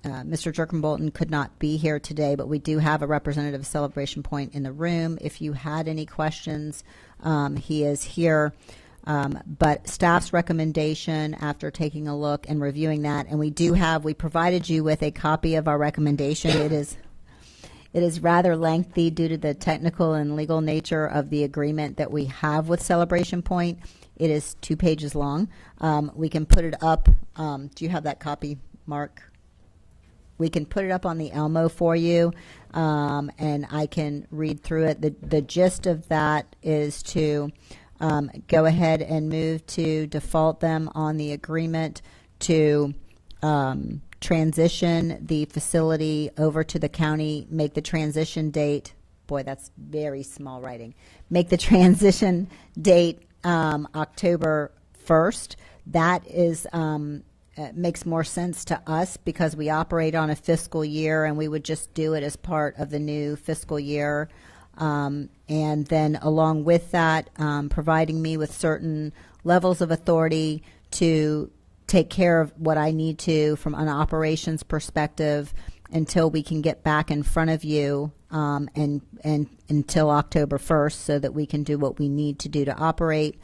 Mr. Jerkenbolton could not be here today, but we do have a representative of Celebration Point in the room. If you had any questions, he is here. But staff's recommendation, after taking a look and reviewing that, and we provided you with a copy of our recommendation. It is rather lengthy due to the technical and legal nature of the agreement that we have with Celebration Point. It is 2 pages long. We can put it up. Do you have that copy, Mark? We can put it up on the Elmo for you, and I can read through it. The gist of that is to go ahead and move to default them on the agreement to transition the facility over to the county, make the transition date, boy, that's very small writing, make the transition date October 1st. That is makes more sense to us because we operate on a fiscal year, and we would just do it as part of the new fiscal year. And then along with that, providing me with certain levels of authority to take care of what I need to from an operations perspective until we can get back in front of you and until October 1st so that we can do what we need to do to operate.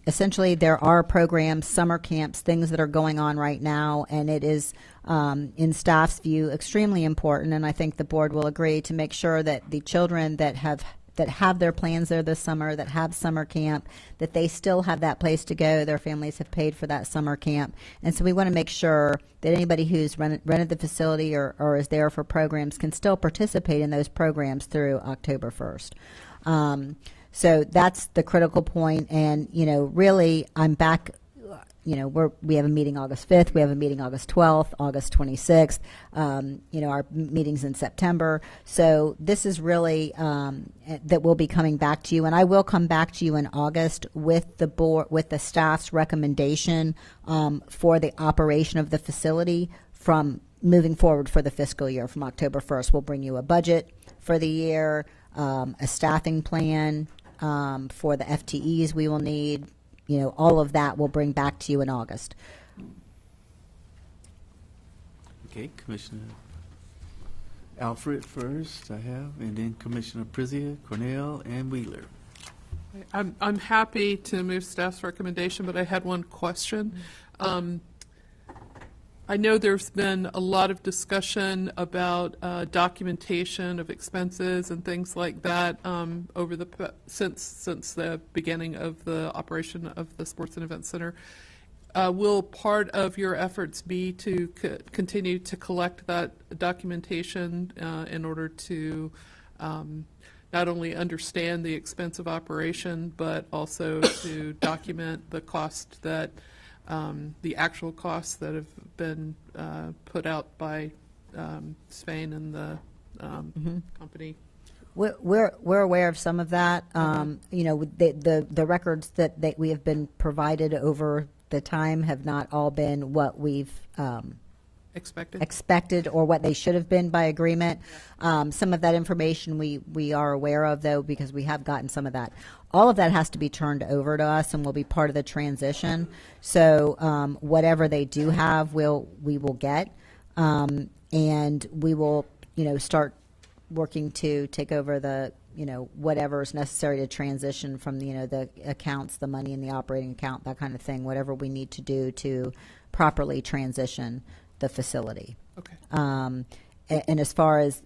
Essentially, there are programs, summer camps, things that are going on right now, and it is, in staff's view, extremely important, and I think the board will agree, to make sure that the children that have their plans there this summer, that have summer camp, that they still have that place to go. Their families have paid for that summer camp. And so we want to make sure that anybody who's rented the facility or is there for programs can still participate in those programs through October 1st. So that's the critical point. And, really, I'm back. We have a meeting August 5th. We have a meeting August 12th, August 26th. Our meetings in September. So this is really that we'll be coming back to you, and I will come back to you in August with the board, with the staff's recommendation for the operation of the facility from moving forward for the fiscal year from October 1st. We'll bring you a budget for the year, a staffing plan for the FTEs we will need. All of that we'll bring back to you in August. Okay, Commissioner Alfred first, I have, and then Commissioner Prizia, Cornell, and Wheeler. I'm happy to move staff's recommendation, but I had one question. I know there's been a lot of discussion about documentation of expenses and things like that over since the beginning of the operation of the Sports and Event Center. Will part of your efforts be to continue to collect that documentation in order to not only understand the expense of operation, but also to document the cost that the actual costs that have been put out by Spain and the company. We're aware of some of that. The records that we have been provided over the time have not all been what we've expected or what they should have been by agreement. Some of that information we are aware of, though, because we have gotten some of that. All of that has to be turned over to us and will be part of the transition. So whatever they do have, we will get, and we will start working to take over the whatever is necessary to transition from the accounts, the money in the operating account, that kind of thing, whatever we need to do to properly transition the facility. Okay. And as far as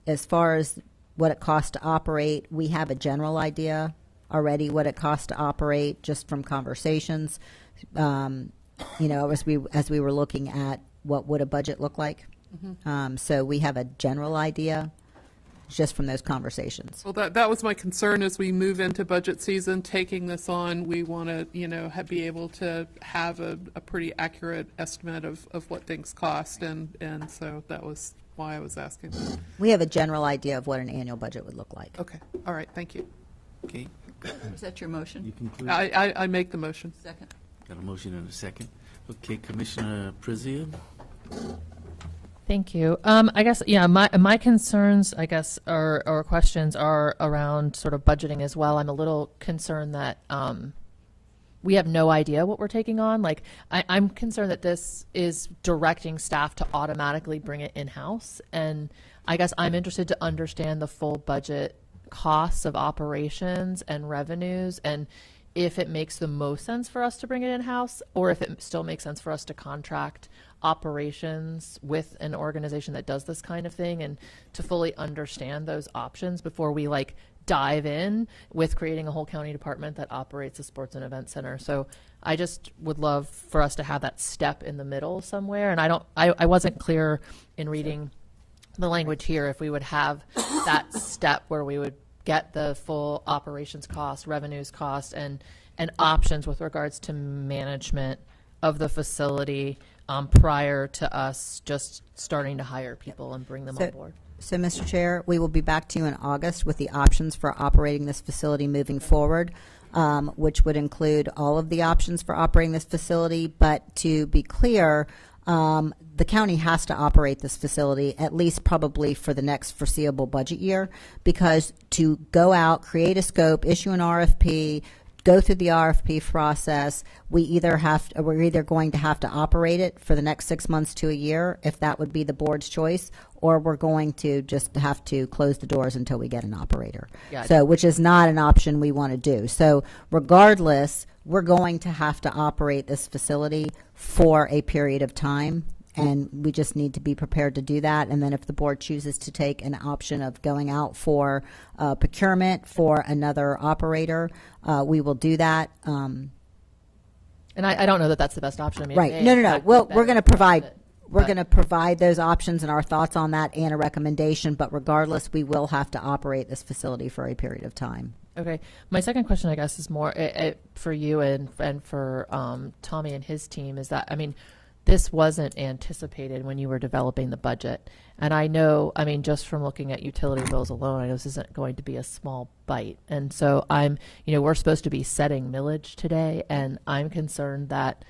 as far as what it costs to operate, we have a general idea already what it costs to operate just from conversations. As we were looking at what would a budget look like. So we have a general idea just from those conversations. Well, that was my concern as we move into budget season, taking this on. We want to, be able to have a pretty accurate estimate of what things cost. And so that was why I was asking. We have a general idea of what an annual budget would look like. Okay. All right. Thank you. Okay. Is that your motion? You conclude? I make the motion. Second. Got a motion and a second. Okay, Commissioner Prezia. Thank you. I guess, my concerns, I guess, or questions are around sort of budgeting as well. I'm a little concerned that we have no idea what we're taking on. Like, I'm concerned that this is directing staff to automatically bring it in-house. And I guess I'm interested to understand the full budget costs of operations and revenues, and if it makes the most sense for us to bring it in-house, or if it still makes sense for us to contract operations with an organization that does this kind of thing, and to fully understand those options before we dive in with creating a whole county department that operates a sports and event center. So I just would love for us to have that step in the middle somewhere. And I wasn't clear in reading the language here if we would have that step where we would get the full operations cost, revenues cost, and options with regards to management of the facility prior to us just starting to hire people and bring them on board. So, Mr. Chair, we will be back to you in August with the options for operating this facility moving forward, which would include all of the options for operating this facility. But to be clear, the county has to operate this facility at least probably for the next foreseeable budget year, because to go out, create a scope, issue an RFP, go through the RFP process, we're either going to have to operate it for the next 6 months to a year, if that would be the board's choice, or we're going to just have to close the doors until we get an operator. Yeah. So, which is not an option we want to do. So regardless, we're going to have to operate this facility for a period of time, and we just need to be prepared to do that. And then if the board chooses to take an option of going out for procurement for another operator, we will do that. And I don't know that that's the best option. I mean, right. No. Well, we're going to provide. We're going to provide those options and our thoughts on that and a recommendation, but regardless, we will have to operate this facility for a period of time. Okay. My second question, I guess, is more for you and for Tommy and his team, is that, I mean, this wasn't anticipated when you were developing the budget. And I know, I mean, just from looking at utility bills alone, I know this isn't going to be a small bite. And so we're supposed to be setting millage today, and I'm concerned that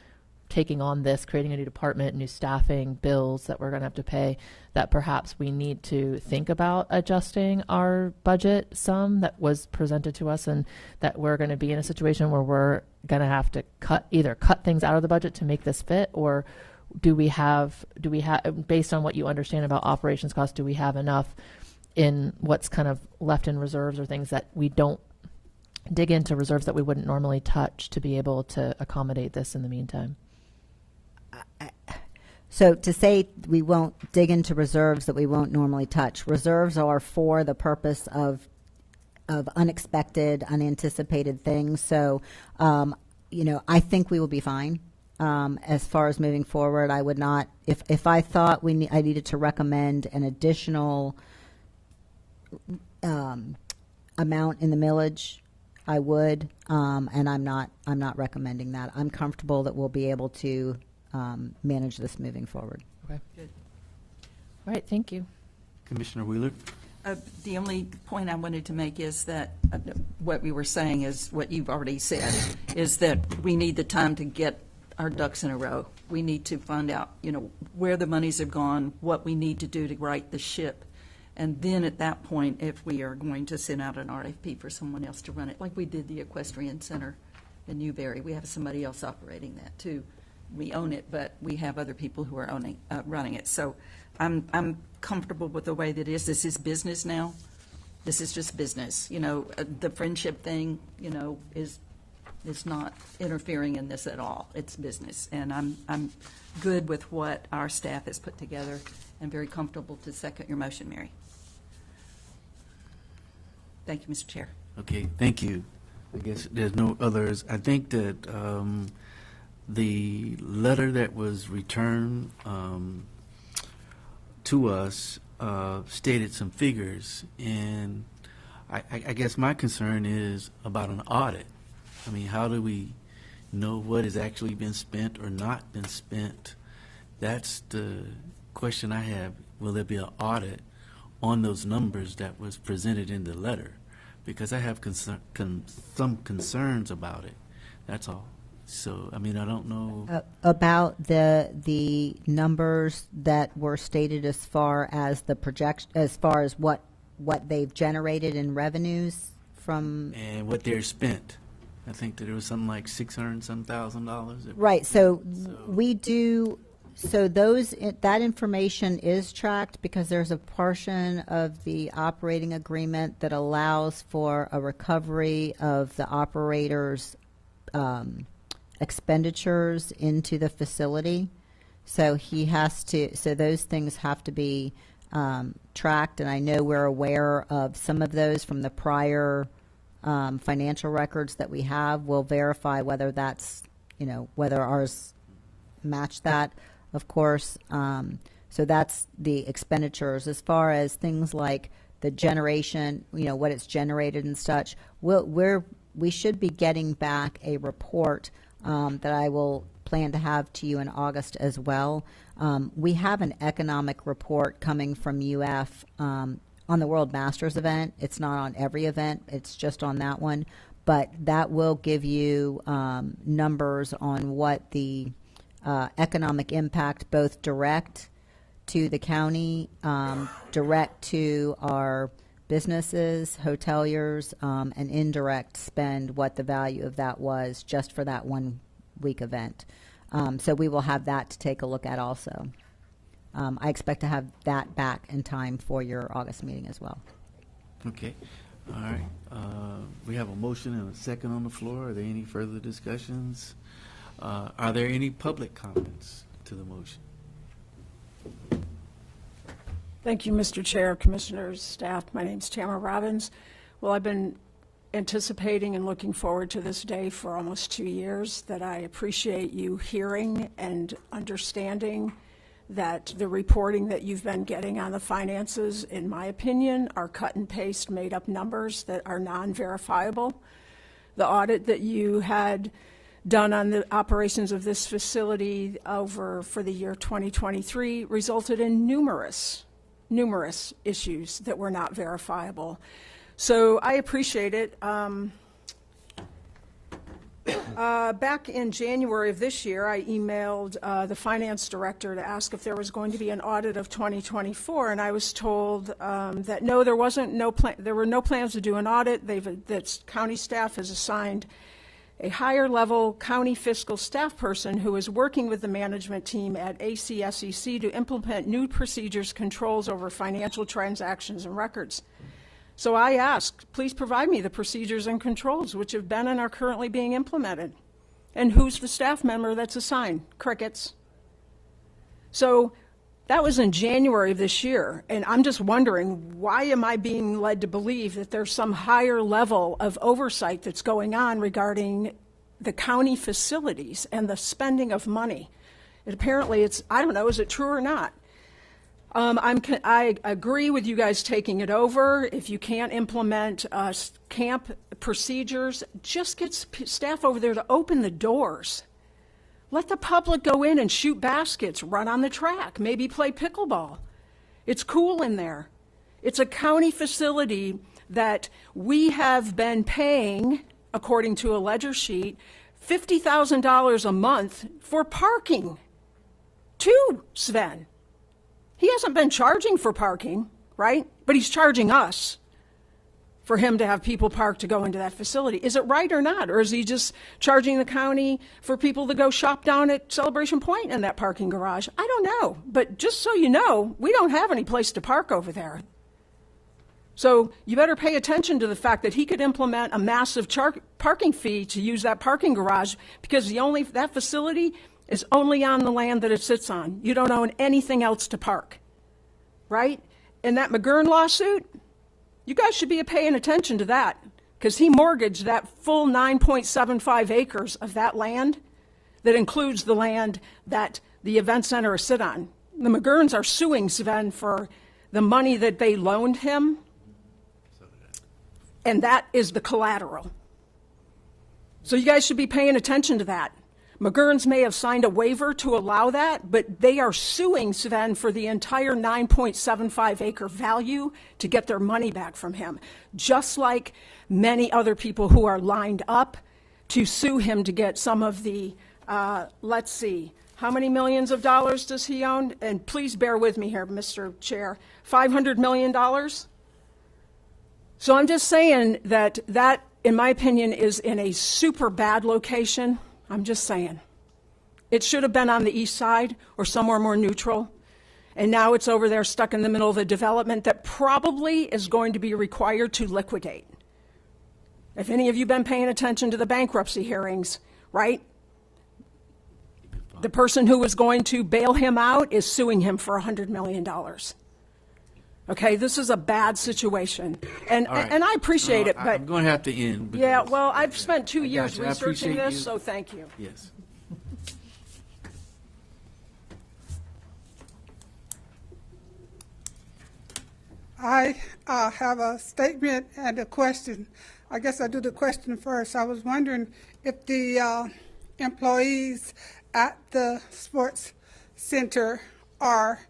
taking on this, creating a new department, new staffing, bills that we're going to have to pay, that perhaps we need to think about adjusting our budget some that was presented to us, and that we're going to be in a situation where we're going to have to either cut things out of the budget to make this fit, or do we have, based on what you understand about operations costs, do we have enough in what's kind of left in reserves or things that we don't dig into reserves that we wouldn't normally touch to be able to accommodate this in the meantime? So to say we won't dig into reserves that we won't normally touch, reserves are for the purpose of unexpected, unanticipated things. So, I think we will be fine. As far as moving forward, I would not, if I thought I needed to recommend an additional amount in the millage, I would, and I'm not recommending that. I'm comfortable that we'll be able to manage this moving forward. Okay. Good. All right, thank you. Commissioner Wheeler? The only point I wanted to make is that what we were saying is what you've already said, is that we need the time to get our ducks in a row. We need to find out, where the monies have gone, what we need to do to right the ship. And then at that point, if we are going to send out an RFP for someone else to run it, like we did the Equestrian Center in Newberry, we have somebody else operating that too. We own it, but we have other people who are running it. So I'm comfortable with the way that it is. This is business now. This is just business. The friendship thing, is not interfering in this at all. It's business, and I'm good with what our staff has put together, and very comfortable to second your motion, Mary. Thank you, Mr. Chair. Okay, thank you. I guess there's no others. I think that the letter that was returned to us stated some figures, and I guess my concern is about an audit. I mean, how do we know what has actually been spent or not been spent? That's the question I have. Will there be an audit on those numbers that was presented in the letter? Because I have some concerns about it. That's all. So, I mean, I don't know. About the numbers that were stated as far as the projection, as far as what they've generated in revenues from. And what they're spent. I think that it was something like $600,000. Right. So we do. So that information is tracked because there's a portion of the operating agreement that allows for a recovery of the operator's expenditures into the facility. So he has to. So those things have to be tracked, and I know we're aware of some of those from the prior financial records that we have. We'll verify whether that's whether ours match that. Of course, so that's the expenditures. As far as things like the generation, what it's generated and such, we should be getting back a report that I will plan to have to you in August as well. We have an economic report coming from UF on the World Masters event. It's not on every event. It's just on that one. But that will give you numbers on what the economic impact, both direct to the county, direct to our businesses, hoteliers, and indirect spend, what the value of that was just for that 1 week event. So we will have that to take a look at also. I expect to have that back in time for your August meeting as well. Okay. All right. We have a motion and a second on the floor. Are there any further discussions? Are there any public comments to the motion? Thank you, Mr. Chair, Commissioners, staff. My name is Tamara Robbins. Well, I've been anticipating and looking forward to this day for almost 2 years. That I appreciate you hearing and understanding that the reporting that you've been getting on the finances, in my opinion, are cut and paste made up numbers that are non-verifiable. The audit that you had done on the operations of this facility for the year 2023 resulted in numerous issues that were not verifiable. So I appreciate it. Back in January of this year, I emailed the finance director to ask if there was going to be an audit of 2024, and I was told that no, there were no plans to do an audit. That county staff has assigned a higher level county fiscal staff person who is working with the management team at ACSEC to implement new procedures, controls over financial transactions and records. So I asked, please provide me the procedures and controls which have been and are currently being implemented. And who's the staff member that's assigned? Crickets. So that was in January of this year, and I'm just wondering, why am I being led to believe that there's some higher level of oversight that's going on regarding the county facilities and the spending of money? Apparently it's, I don't know, is it true or not? I agree with you guys taking it over. If you can't implement camp procedures, just get staff over there to open the doors. Let the public go in and shoot baskets, run on the track, maybe play pickleball. It's cool in there. It's a county facility that we have been paying, according to a ledger sheet, $50,000 a month for parking to Sven. He hasn't been charging for parking, right? But he's charging us for him to have people park to go into that facility. Is it right or not? Or is he just charging the county for people to go shop down at Celebration Point in that parking garage? I don't know. But just so you know, we don't have any place to park over there. So you better pay attention to the fact that he could implement a massive parking fee to use that parking garage, because that facility is only on the land that it sits on. You don't own anything else to park, right? And that McGurn lawsuit, you guys should be paying attention to that, because he mortgaged that full 9.75 acres of that land that includes the land that the event center is sit on. The McGurns are suing Sven for the money that they loaned him, and that is the collateral. So you guys should be paying attention to that. McGurns may have signed a waiver to allow that, but they are suing Sven for the entire 9.75 acre value to get their money back from him, just like many other people who are lined up to sue him to get some of the, let's see, how many millions of dollars does he own? And please bear with me here, Mr. Chair, $500 million? So I'm just saying that, in my opinion, is in a super bad location. I'm just saying. It should have been on the east side or somewhere more neutral. And now it's over there stuck in the middle of a development that probably is going to be required to liquidate. If any of you have been paying attention to the bankruptcy hearings, right? The person who was going to bail him out is suing him for $100 million. Okay, this is a bad situation. And I appreciate it, but I'm going to have to end. Yeah, well, I've spent 2 years you. I researching appreciate this, you. so thank you. Yes. I have a statement and a question. I guess I'll do the question first. I was wondering if the employees at the sports center are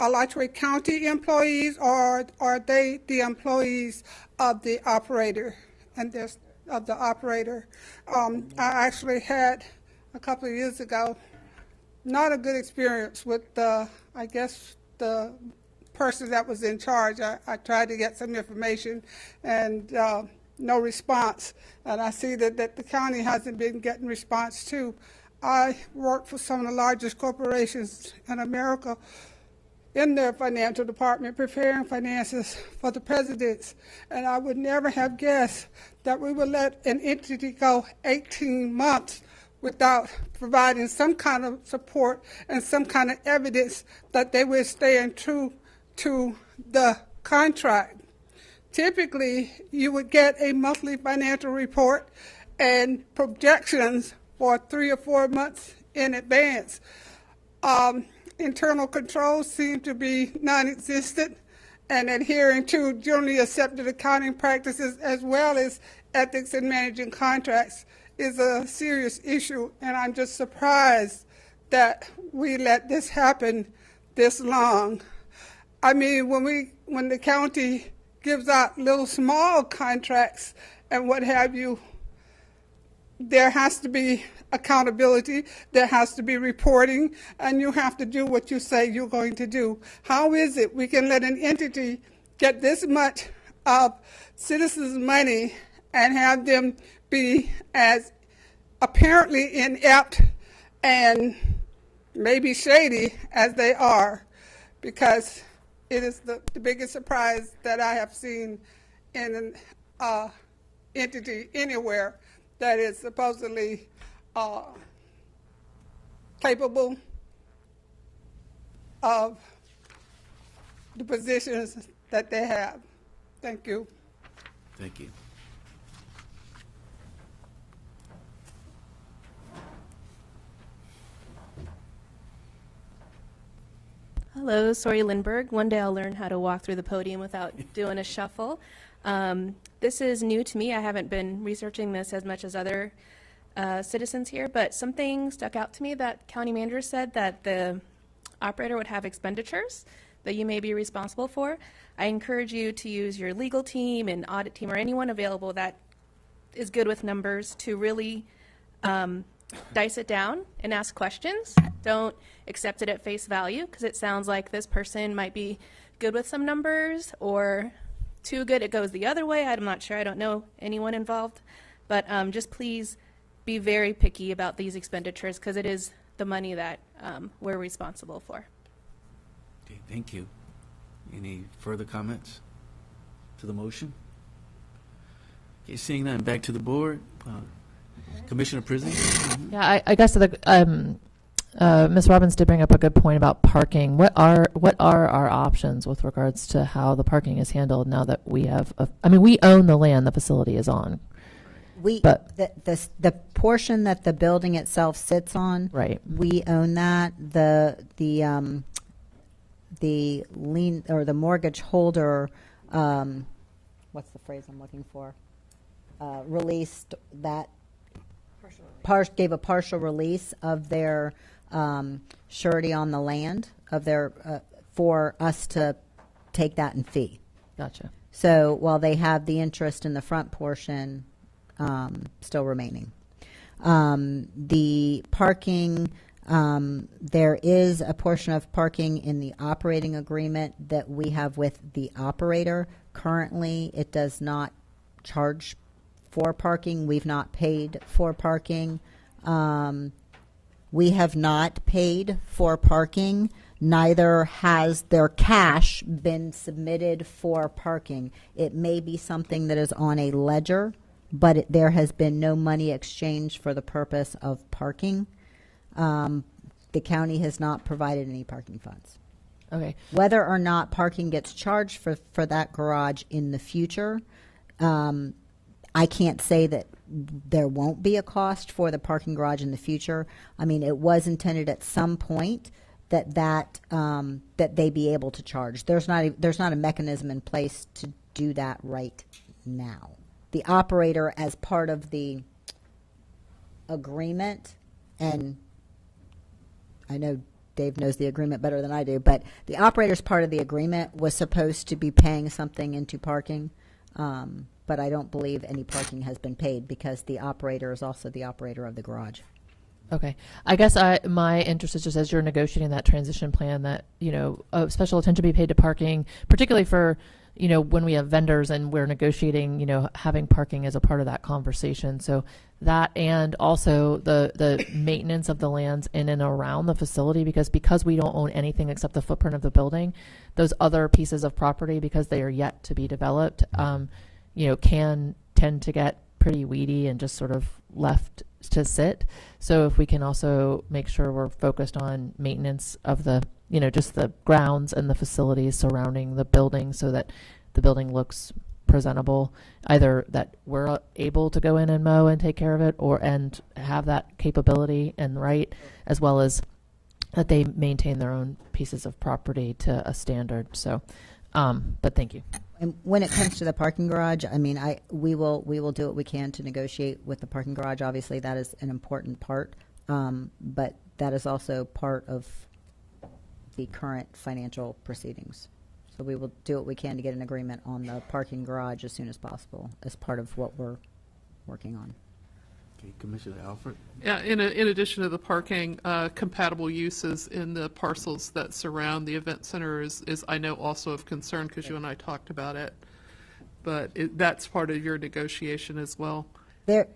Alachua County employees, or are they the employees of the operator? And there's of the operator. I actually had a couple of years ago not a good experience with the person that was in charge. I tried to get some information and no response. And I see that the county hasn't been getting response too. I work for some of the largest corporations in America in their financial department, preparing finances for the presidents. And I would never have guessed that we would let an entity go 18 months without providing some kind of support and some kind of evidence that they were staying true to the contract. Typically, you would get a monthly financial report and projections for 3 or 4 months in advance. Internal controls seem to be non-existent, and adhering to generally accepted accounting practices as well as ethics in managing contracts is a serious issue, and I'm just surprised that we let this happen this long. I mean, when the county gives out little small contracts and what have you, there has to be accountability, there has to be reporting, and you have to do what you say you're going to do. How is it we can let an entity get this much of citizens' money and have them be as apparently inept and maybe shady as they are? Because it is the biggest surprise that I have seen in an entity anywhere that is supposedly capable of the positions that they have. Thank you. Thank you. Hello, Sori Lindberg. One day I'll learn how to walk through the podium without doing a shuffle. This is new to me. I haven't been researching this as much as other citizens here, but something stuck out to me that county manager said that the operator would have expenditures that you may be responsible for. I encourage you to use your legal team and audit team or anyone available that is good with numbers to really dice it down and ask questions. Don't accept it at face value, because it sounds like this person might be good with some numbers, or too good it goes the other way. I'm not sure. I don't know anyone involved. But just please be very picky about these expenditures, because it is the money that we're responsible for. Okay, thank you. Any further comments to the motion? Okay, seeing none, back to the board. Commissioner Prisney? Yeah, I guess Ms. Robbins did bring up a good point about parking. What are our options with regards to how the parking is handled now that we have? We own the land the facility is on. The portion that the building itself sits on, right? We own that. The lien or the mortgage holder, what's the phrase I'm looking for? Released that. Gave a partial release of their surety on the land of their for us to take that in fee. Gotcha. So while they have the interest in the front portion still remaining, the parking, there is a portion of parking in the operating agreement that we have with the operator. Currently, it does not charge for parking. We've not paid for parking. We have not paid for parking. Neither has their cash been submitted for parking. It may be something that is on a ledger, but there has been no money exchanged for the purpose of parking. The county has not provided any parking funds. Okay. Whether or not parking gets charged for that garage in the future, I can't say that there won't be a cost for the parking garage in the future. I mean, it was intended at some point that they be able to charge. There's not a mechanism in place to do that right now. The operator, as part of the agreement, and I know Dave knows the agreement better than I do, but the operator's part of the agreement was supposed to be paying something into parking. But I don't believe any parking has been paid because the operator is also the operator of the garage. Okay. I guess my interest is just as you're negotiating that transition plan that, special attention be paid to parking, particularly for, when we have vendors and we're negotiating, having parking as a part of that conversation. So that, and also the maintenance of the lands in and around the facility, because we don't own anything except the footprint of the building, those other pieces of property, because they are yet to be developed, can tend to get pretty weedy and just sort of left to sit. So if we can also make sure we're focused on maintenance of the, just the grounds and the facilities surrounding the building so that the building looks presentable, either that we're able to go in and mow and take care of it and have that capability and right, as well as that they maintain their own pieces of property to a standard. So, but thank you. And when it comes to the parking garage, we will do what we can to negotiate with the parking garage. Obviously, that is an important part, but that is also part of the current financial proceedings. So we will do what we can to get an agreement on the parking garage as soon as possible as part of what we're working on. Okay, Commissioner Alford? Yeah, in addition to the parking, compatible uses in the parcels that surround the event center is I know also of concern, because you and I talked about it. But that's part of your negotiation as well. There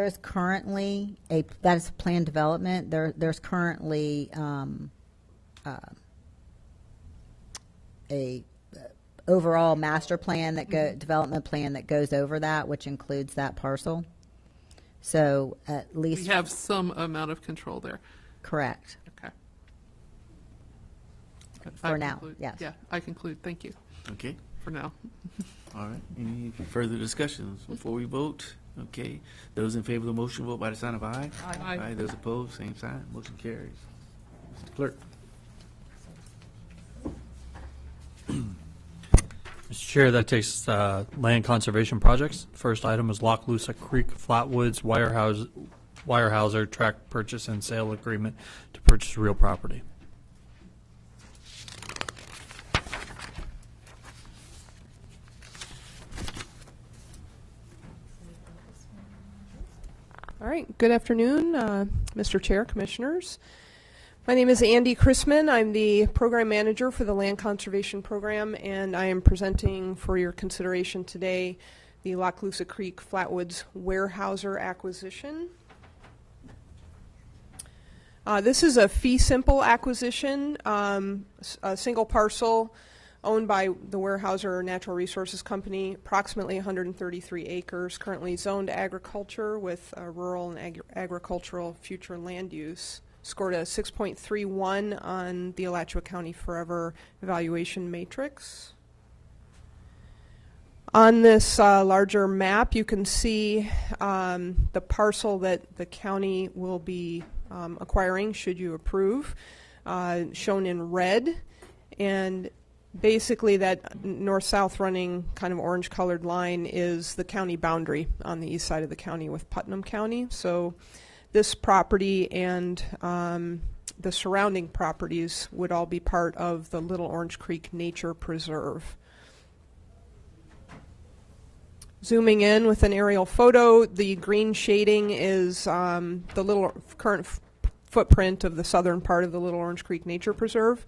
is currently that is planned development. There's currently a overall master plan development plan that goes over that, which includes that parcel. So at least we have some amount of control there. Correct. Okay. For now, yes. Yeah, I conclude. Thank you. Okay. For now. All right. Any further discussions before we vote? Okay. Those in favor of the motion vote by the sign of aye. Aye. Aye. Those opposed, same sign. Motion carries. Mr. Clerk. Mr. Chair, that takes land conservation projects. First item is Alachua Creek Flatwoods Weyerhaeuser tract purchase and sale agreement to purchase real property. All right, good afternoon, Mr. Chair, Commissioners. My name is Andy Chrisman. I'm the Program Manager for the Land Conservation Program, and I am presenting for your consideration today the Alachua Creek Flatwoods Weyerhaeuser acquisition. This is a fee simple acquisition, a single parcel owned by the Weyerhaeuser Natural Resources Company, approximately 133 acres, currently zoned agriculture with rural and agricultural future land use. Scored a 6.31 on the Alachua County Forever evaluation matrix. On this larger map, you can see the parcel that the county will be acquiring, should you approve, shown in red. And basically that north-south running kind of orange-colored line is the county boundary on the east side of the county with Putnam County. So this property and the surrounding properties would all be part of the Little Orange Creek Nature Preserve. Zooming in with an aerial photo, the green shading is the little current footprint of the southern part of the Little Orange Creek Nature Preserve.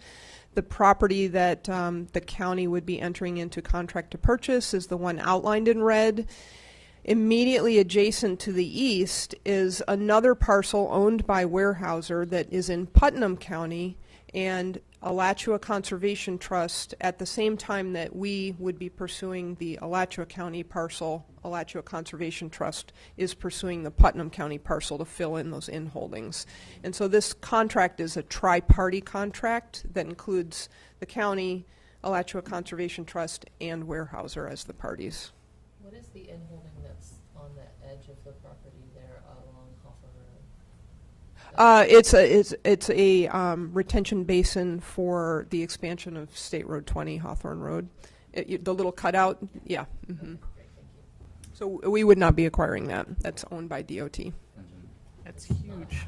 The property that the county would be entering into contract to purchase is the one outlined in red. Immediately adjacent to the east is another parcel owned by Weyerhaeuser that is in Putnam County, and Alachua Conservation Trust, at the same time that we would be pursuing the Alachua County parcel, Alachua Conservation Trust is pursuing the Putnam County parcel to fill in those in-holdings. And so this contract is a tri-party contract that includes the county, Alachua Conservation Trust, and Weyerhaeuser as the parties. What is the in-holding that's on the edge of the property there along Hoffer Road? It's a retention basin for the expansion of State Road 20, Hawthorne Road. The little cutout, yeah. Mm-hmm. So we would not be acquiring that. That's owned by DOT. Mm-hmm. That's huge.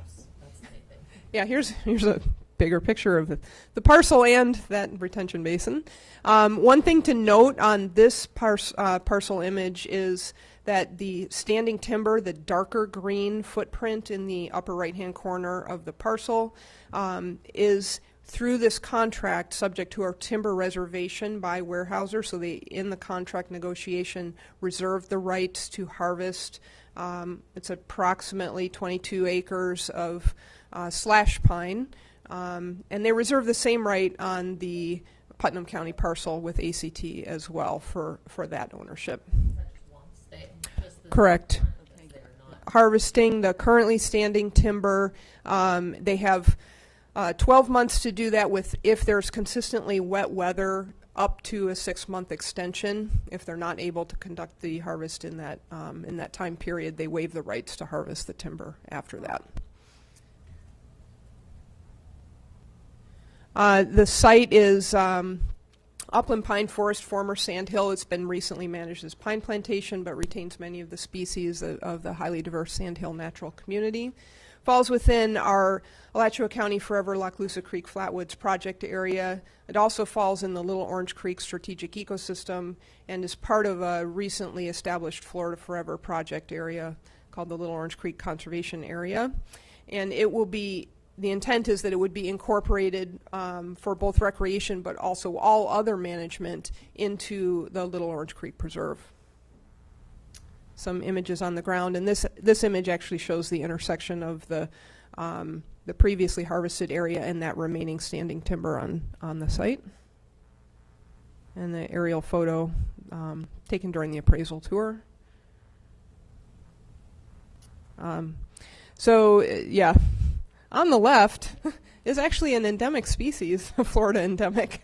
Yeah, here's a bigger picture of the parcel and that retention basin. One thing to note on this parcel image is that the standing timber, the darker green footprint in the upper right-hand corner of the parcel, is through this contract subject to our timber reservation by Weyerhaeuser. So they, in the contract negotiation, reserved the right to harvest. It's approximately 22 acres of slash pine. And they reserve the same right on the Putnam County parcel with ACT as well for that ownership. Correct. Harvesting the currently standing timber. They have 12 months to do that with, if there's consistently wet weather, up to a 6-month extension. If they're not able to conduct the harvest in that time period, they waive the rights to harvest the timber after that. The site is upland pine forest, former sandhill. It's been recently managed as pine plantation, but retains many of the species of the highly diverse sandhill natural community. Falls within our Alachua County Forever Alachua Creek Flatwoods project area. It also falls in the Little Orange Creek Strategic Ecosystem and is part of a recently established Florida Forever project area called the Little Orange Creek Conservation Area. And it will be, the intent is that it would be incorporated for both recreation but also all other management into the Little Orange Creek Preserve. Some images on the ground, and this image actually shows the intersection of the previously harvested area and that remaining standing timber on the site. And the aerial photo taken during the appraisal tour. Yeah, on the left is actually an endemic species, a Florida endemic.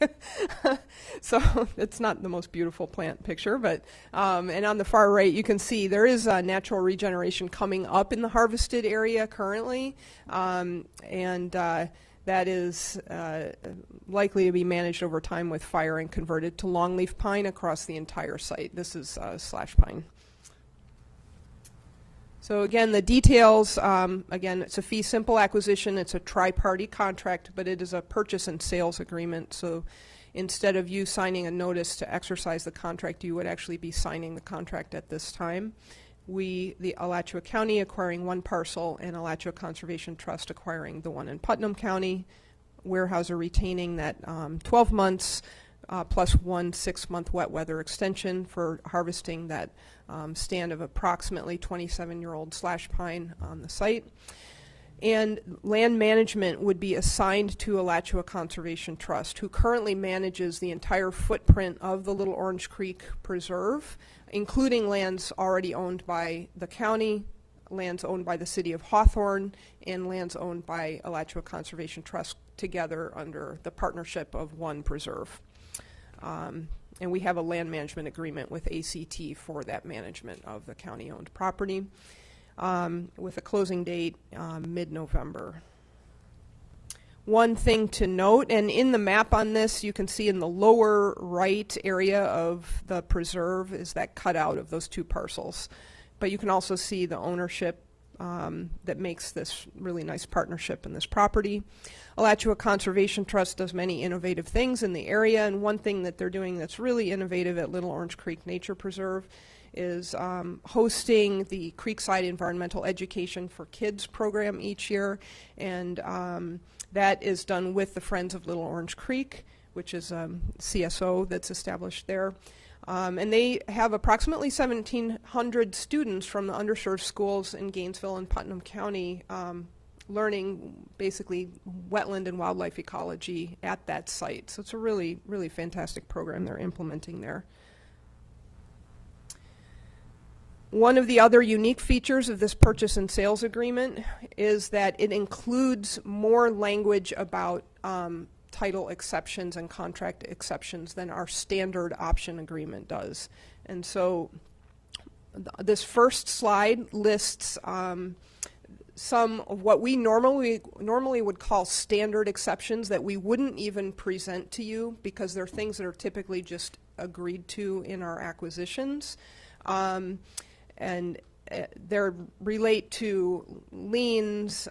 So it's not the most beautiful plant picture, but and on the far right you can see there is natural regeneration coming up in the harvested area currently, and that is likely to be managed over time with fire and converted to longleaf pine across the entire site. This is slash pine. So again, the details, again, it's a fee simple acquisition. It's a tri-party contract, but it is a purchase and sales agreement. So instead of you signing a notice to exercise the contract, you would actually be signing the contract at this time. We, the Alachua County, acquiring one parcel, and Alachua Conservation Trust acquiring the one in Putnam County. Weyerhaeuser retaining that 12 months plus 1 6-month wet weather extension for harvesting that stand of approximately 27-year-old slash pine on the site. And land management would be assigned to Alachua Conservation Trust, who currently manages the entire footprint of the Little Orange Creek Preserve, including lands already owned by the county, lands owned by the city of Hawthorne, and lands owned by Alachua Conservation Trust together under the partnership of one preserve. And we have a land management agreement with ACT for that management of the county-owned property, with a closing date mid-November. One thing to note, and in the map on this, you can see in the lower right area of the preserve is that cutout of those two parcels. But you can also see the ownership that makes this really nice partnership in this property. Alachua Conservation Trust does many innovative things in the area, and one thing that they're doing that's really innovative at Little Orange Creek Nature Preserve is hosting the Creekside Environmental Education for Kids program each year, and that is done with the Friends of Little Orange Creek, which is a CSO that's established there. And they have approximately 1,700 students from the underserved schools in Gainesville and Putnam County learning basically wetland and wildlife ecology at that site. So it's a really, really fantastic program they're implementing there. One of the other unique features of this purchase and sales agreement is that it includes more language about title exceptions and contract exceptions than our standard option agreement does. And so this first slide lists some of what we normally would call standard exceptions that we wouldn't even present to you because they're things that are typically just agreed to in our acquisitions. And they relate to liens,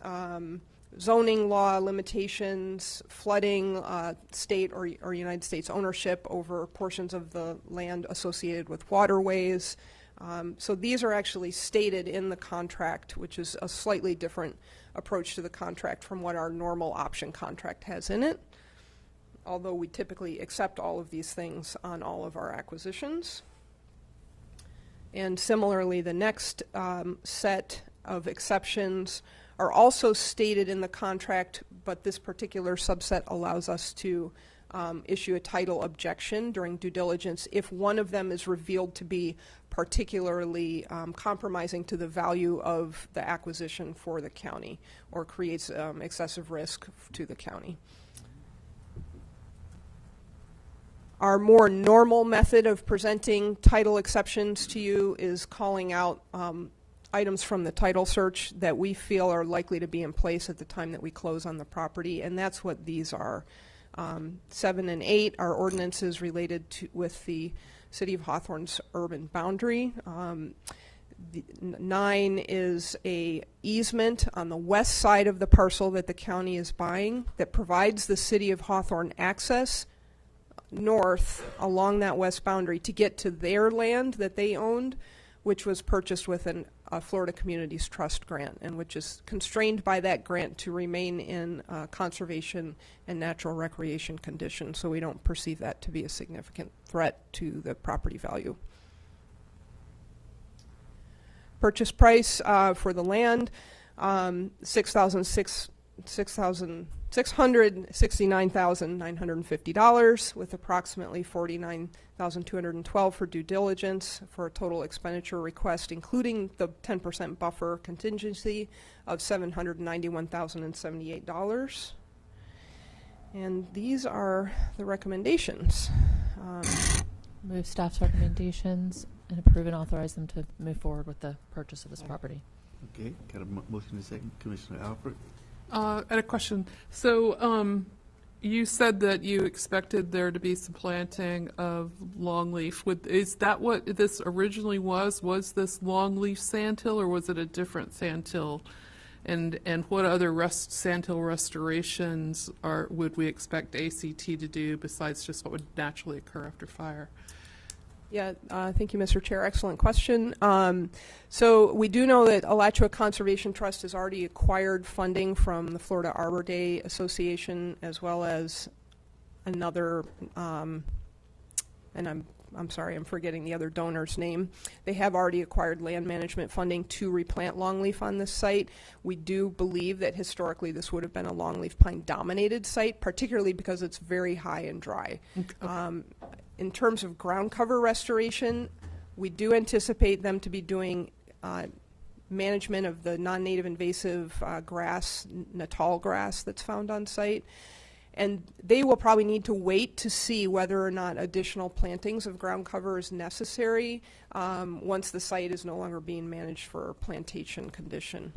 zoning law limitations, flooding, state or United States ownership over portions of the land associated with waterways. So these are actually stated in the contract, which is a slightly different approach to the contract from what our normal option contract has in it, although we typically accept all of these things on all of our acquisitions. And similarly, the next set of exceptions are also stated in the contract, but this particular subset allows us to issue a title objection during due diligence if one of them is revealed to be particularly compromising to the value of the acquisition for the county or creates excessive risk to the county. Our more normal method of presenting title exceptions to you is calling out items from the title search that we feel are likely to be in place at the time that we close on the property, and that's what these are. 7 and 8 are ordinances related to with the City of Hawthorne's urban boundary. 9 is a easement on the west side of the parcel that the county is buying that provides the City of Hawthorne access north along that west boundary to get to their land that they owned, which was purchased with a Florida Communities Trust grant, and which is constrained by that grant to remain in conservation and natural recreation conditions, so we don't perceive that to be a significant threat to the property value. Purchase price for the land, $669,950, with approximately $49,212 for due diligence, for a total expenditure request, including the 10% buffer contingency, of $791,078. And these are the recommendations. Move staff's recommendations and approve and authorize them to move forward with the purchase of this property. Okay, got a motion and a second. Commissioner Alford. I had a question. So you said that you expected there to be some planting of longleaf. Is that what this originally was? Was this longleaf sandhill, or was it a different sandhill? And what other sandhill restorations would we expect ACT to do besides just what would naturally occur after fire? Yeah, thank you, Mr. Chair. Excellent question. So we do know that Alachua Conservation Trust has already acquired funding from the Florida Arbor Day Association, as well as another, and I'm sorry, I'm forgetting the other donor's name. They have already acquired land management funding to replant longleaf on this site. We do believe that historically this would have been a longleaf pine dominated site, particularly because it's very high and dry. Okay. In terms of ground cover restoration, we do anticipate them to be doing management of the non-native invasive grass, Natal grass that's found on site. And they will probably need to wait to see whether or not additional plantings of ground cover is necessary once the site is no longer being managed for plantation condition.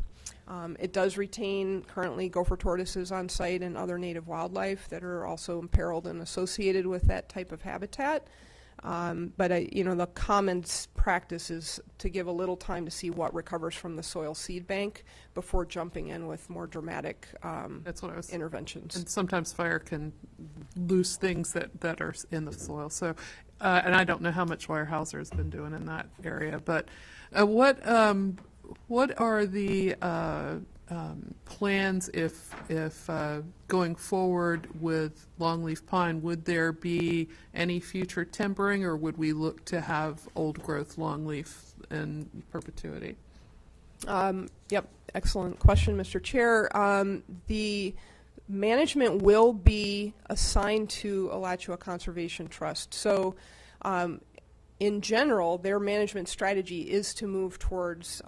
It does retain currently gopher tortoises on site and other native wildlife that are also imperiled and associated with that type of habitat. But the common practice is to give a little time to see what recovers from the soil seed bank before jumping in with more dramatic That's what I was, interventions. And sometimes fire can lose things that are in the soil. So, and I don't know how much Weyerhaeuser has been doing in that area, but what are the plans if going forward with longleaf pine? Would there be any future timbering, or would we look to have old growth longleaf in perpetuity? Yep, excellent question, Mr. Chair. The management will be assigned to Alachua Conservation Trust. So in general, their management strategy is to move towards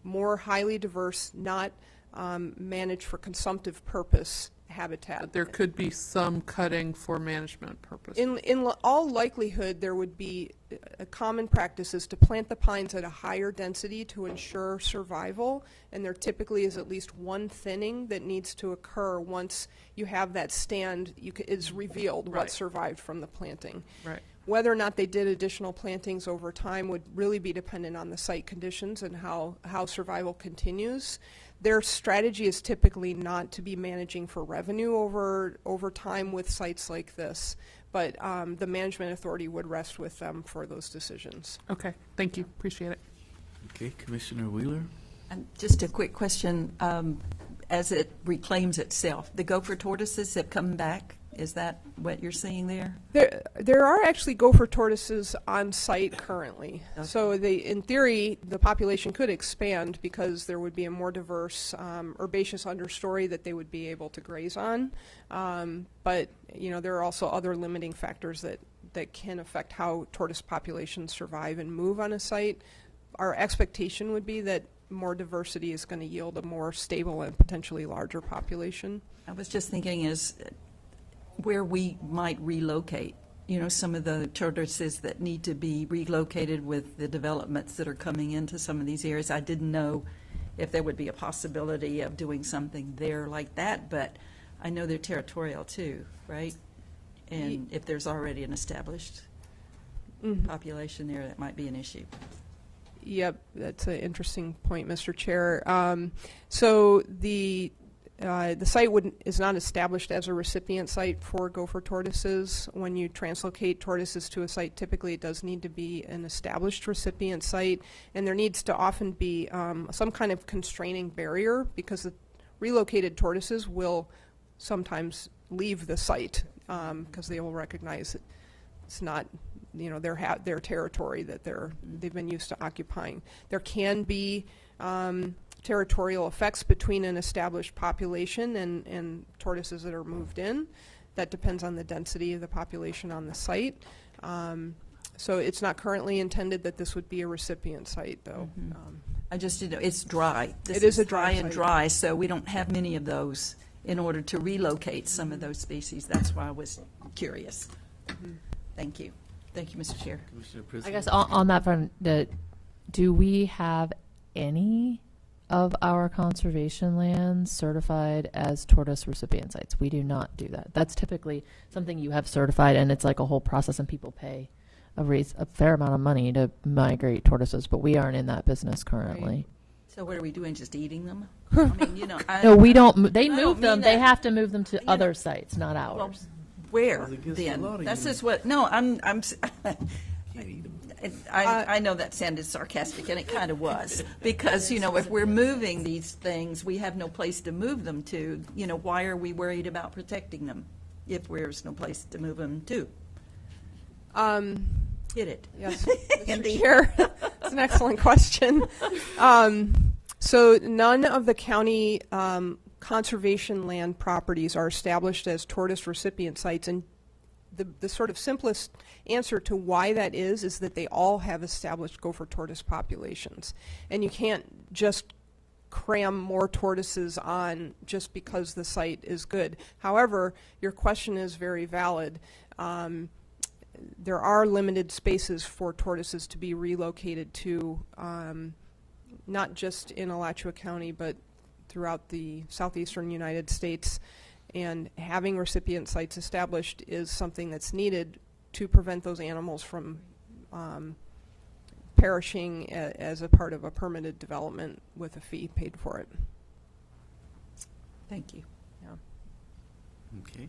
more highly diverse, not managed for consumptive purpose habitat. But there could be some cutting for management purposes. In all likelihood, there would be a common practice is to plant the pines at a higher density to ensure survival, and there typically is at least one thinning that needs to occur once you have that stand. It's revealed what survived from the planting. Right. Whether or not they did additional plantings over time would really be dependent on the site conditions and how survival continues. Their strategy is typically not to be managing for revenue over time with sites like this, but the management authority would rest with them for those decisions. Okay, thank you. Appreciate it. Okay, Commissioner Wheeler. Just a quick question. As it reclaims itself, the gopher tortoises have come back. Is that what you're seeing there? There are actually gopher tortoises on site currently. Okay. So in theory, the population could expand because there would be a more diverse herbaceous understory that they would be able to graze on. But there are also other limiting factors that can affect how tortoise populations survive and move on a site. Our expectation would be that more diversity is going to yield a more stable and potentially larger population. I was just thinking is where we might relocate, some of the tortoises that need to be relocated with the developments that are coming into some of these areas. I didn't know if there would be a possibility of doing something there like that, but I know they're territorial too, right? And if there's already an established population there, that might be an issue. Yep, that's an interesting point, Mr. Chair. So the site is not established as a recipient site for gopher tortoises. When you translocate tortoises to a site, typically it does need to be an established recipient site, and there needs to often be some kind of constraining barrier because the relocated tortoises will sometimes leave the site because they will recognize that it's not their territory that they've been used to occupying. There can be territorial effects between an established population and tortoises that are moved in. That depends on the density of the population on the site. So it's not currently intended that this would be a recipient site, though. I just didn't know. It's dry. It is a dry and site. dry, so we don't have many of those in order to relocate some of those species. That's why I was curious. Thank you. Thank you, Mr. Chair. I guess on that front, do we have any of our conservation lands certified as tortoise recipient sites. We do not do that. That's typically something you have certified, and it's like a whole process, and people pay a fair amount of money to migrate tortoises, but we aren't in that business currently. So what are we doing, just eating them? I mean, you know. No, we don't. They I move don't them. mean They that. have to move them to other know, sites, not ours. Well, where Well, against the law, then? you That's know. just what, no, I'm Can't eat them. I know that sounded sarcastic, and it kind of was, because, you know, if we're moving these things, we have no place to move them to. You know, why are we worried about protecting them if there's no place to move them to? Hit it. Yes, Andy. Mr. Chair. It's an excellent question. So none of the county conservation land properties are established as tortoise recipient sites, and the sort of simplest answer to why that is that they all have established gopher tortoise populations. And you can't just cram more tortoises on just because the site is good. However, your question is very valid. There are limited spaces for tortoises to be relocated to, not just in Alachua County, but throughout the southeastern United States. And having recipient sites established is something that's needed to prevent those animals from perishing as a part of a permitted development with a fee paid for it. Thank you. Yeah. Okay.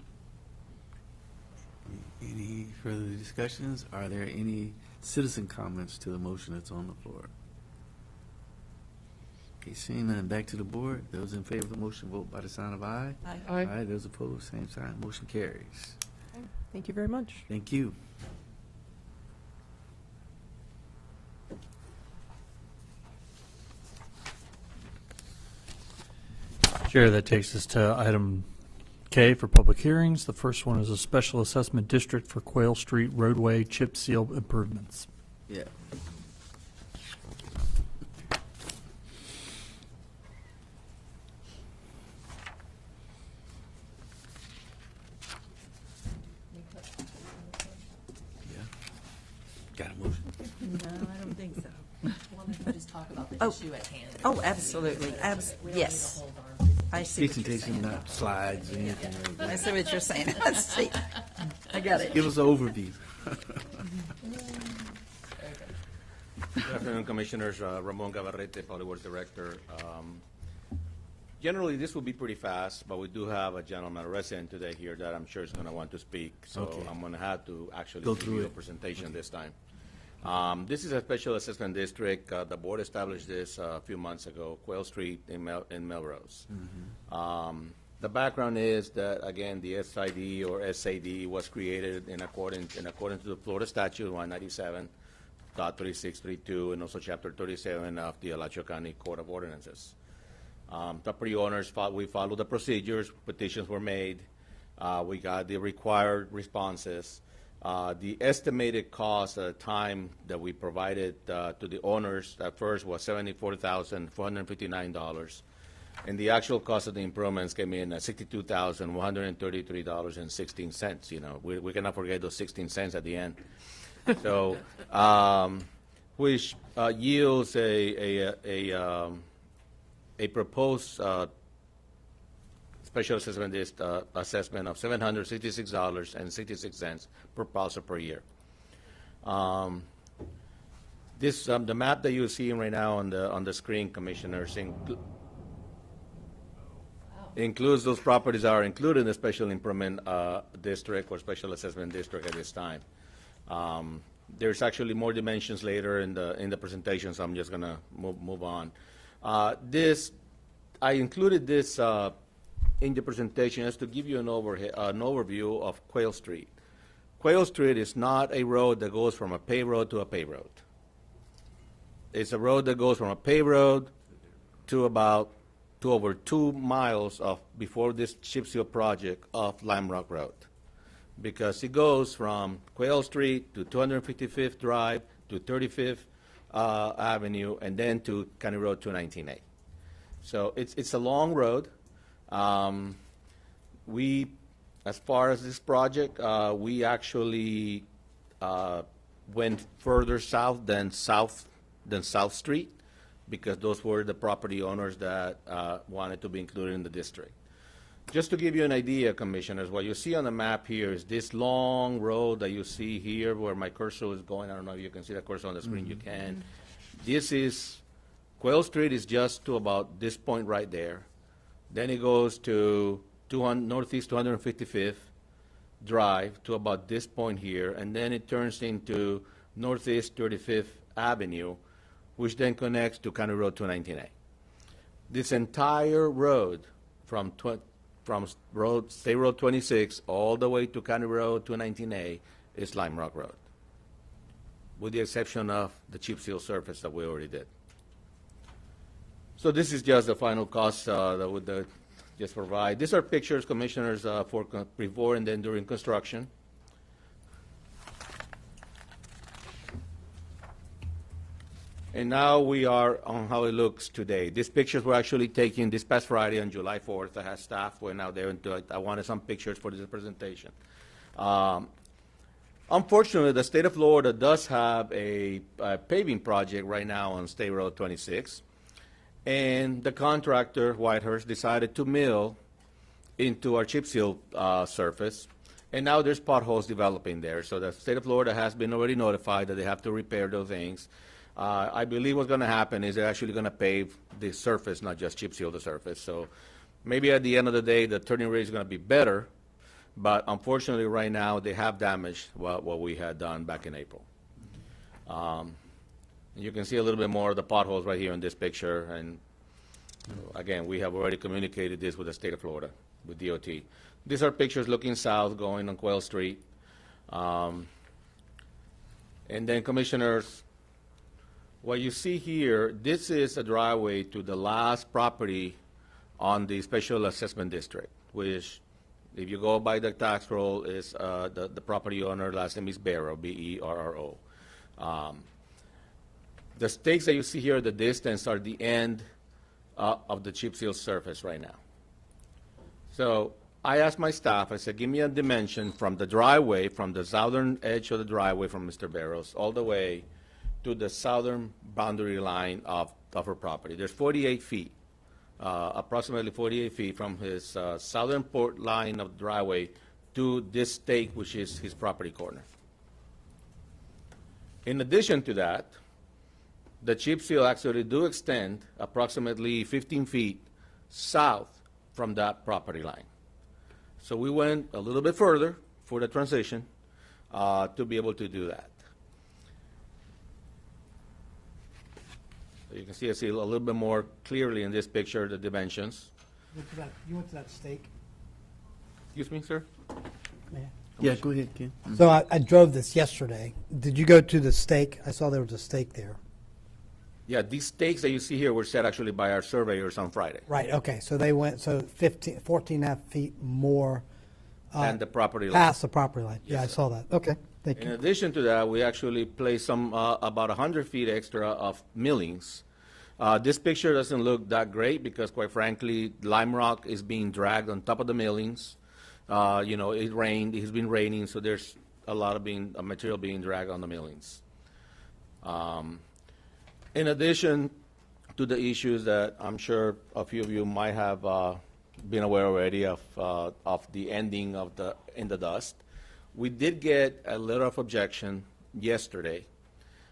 Any further discussions? Are there any citizen comments to the motion that's on the floor? Okay, seeing none, back to the board. Those in favor of the motion, vote by the sign of aye. Aye. Aye. Those opposed, same sign. Motion carries. Thank you very much. Thank you. Chair, that takes us to item K for public hearings. The first one is a special assessment district for Quail Street roadway chip seal improvements. Yeah. Yeah. Got a motion? No, I don't think so. Well, we just talk about the Oh. issue at hand. Oh, absolutely. Yes. I see what you're Presentation, saying. not slides or anything like that. I see what you're saying. Let's see. I got it. Give us an overview. Good afternoon, Commissioners. Ramon Gavarrete, Public Works Director. Generally, this will be pretty fast, but we do have a gentleman, a resident today here that I'm sure is going to want to speak. So Okay. I'm going to have to actually Go give through you a it. presentation this time. This is a special assessment district. The board established this a few months ago, Quail Street in Melrose. The background is that, again, the SID or SAD was created in accordance to the Florida Statute 197.3632 and also Chapter 37 of the Alachua County Code of Ordinances. Property owners, we followed the procedures, petitions were made, we got the required responses. The estimated cost at the time that we provided to the owners at first was $74,459. And the actual cost of the improvements came in at $62,133.16. You know, we cannot forget those 16 cents at the end. So, which yields a proposed special assessment assessment of $766.66 per parcel per year. This the map that you're seeing right now on the screen, Commissioners, includes those properties that are included in the special improvement district or special assessment district at this time. There's actually more dimensions later in the presentation, so I'm just going to move on. I included this in the presentation as to give you an overview of Quail Street. Quail Street is not a road that goes from a paved road to a paved road. It's a road that goes from a paved road to over 2 miles before this chip seal project of Lime Rock Road, because it goes from Quail Street to 255th Drive to 35th Avenue and then to County Road 219A. So it's a long road. As far as this project, we actually went further south than South Street. because those were the property owners that wanted to be included in the district. Just to give you an idea, Commissioners, what you see on the map here is this long road that you see here where my cursor is going. I don't know if you can see that cursor on the screen. You can. This is, Quail Street is just to about this point right there. Then it goes to Northeast 255th Drive to about this point here, and then it turns into Northeast 35th Avenue, which then connects to County Road 219A. This entire road from State Road 26 all the way to County Road 219A is Lime Rock Road, with the exception of the chip seal surface that we already did. So this is just the final cost that would just provide. These are pictures, Commissioners, for before and then during construction. And now we are on how it looks today. These pictures were actually taken this past Friday on July 4th. I had staff went out there and I wanted some pictures for this presentation. Unfortunately, the state of Florida does have a paving project right now on State Road 26. And the contractor, Whitehurst, decided to mill into our chip seal surface. And now there's potholes developing there. So the state of Florida has been already notified that they have to repair those things. I believe what's going to happen is they're actually going to pave the surface, not just chip seal the surface. So maybe at the end of the day, the turning rate is going to be better. But unfortunately, right now, they have damaged what we had done back in April. You can see a little bit more of the potholes right here in this picture. And again, we have already communicated this with the state of Florida, with DOT. These are pictures looking south, going on Quail Street. And then, Commissioners, what you see here, this is a driveway to the last property on the Special Assessment District, which, if you go by the tax roll, is the property owner, last name is Barrow, B-E-R-R-O. The stakes that you see here at the distance are the end of the chip seal surface right now. So I asked my staff, I said, give me a dimension from the driveway, from the southern edge of the driveway from Mr. Barrows, all the way to the southern boundary line of her property. There's 48 feet, approximately 48 feet from his southern port line of the driveway to this stake, which is his property corner. In addition to that, the chip seal actually do extend approximately 15 feet south from that property line. So we went a little bit further for the transition to be able to do that. So you can see a little bit more clearly in this picture the dimensions. You went to that stake? Excuse me, sir? Yeah, go ahead, Ken. So I drove this yesterday. Did you go to the stake? I saw there was a stake there. Yeah, these stakes that you see here were set actually by our surveyors on Friday. Right, okay, so they went, 14 and a half feet more. And the property line. Past the property line. Yeah, I saw that. Okay, thank you. In addition to that, we actually placed some, about 100 feet extra of millings. This picture doesn't look that great because, quite frankly, lime rock is being dragged on top of the millings. You know, it rained, it's been raining, so there's a lot of material being dragged on the millings. In addition to the issues that I'm sure a few of you might have been aware already of the ending of in the dust, we did get a letter of objection yesterday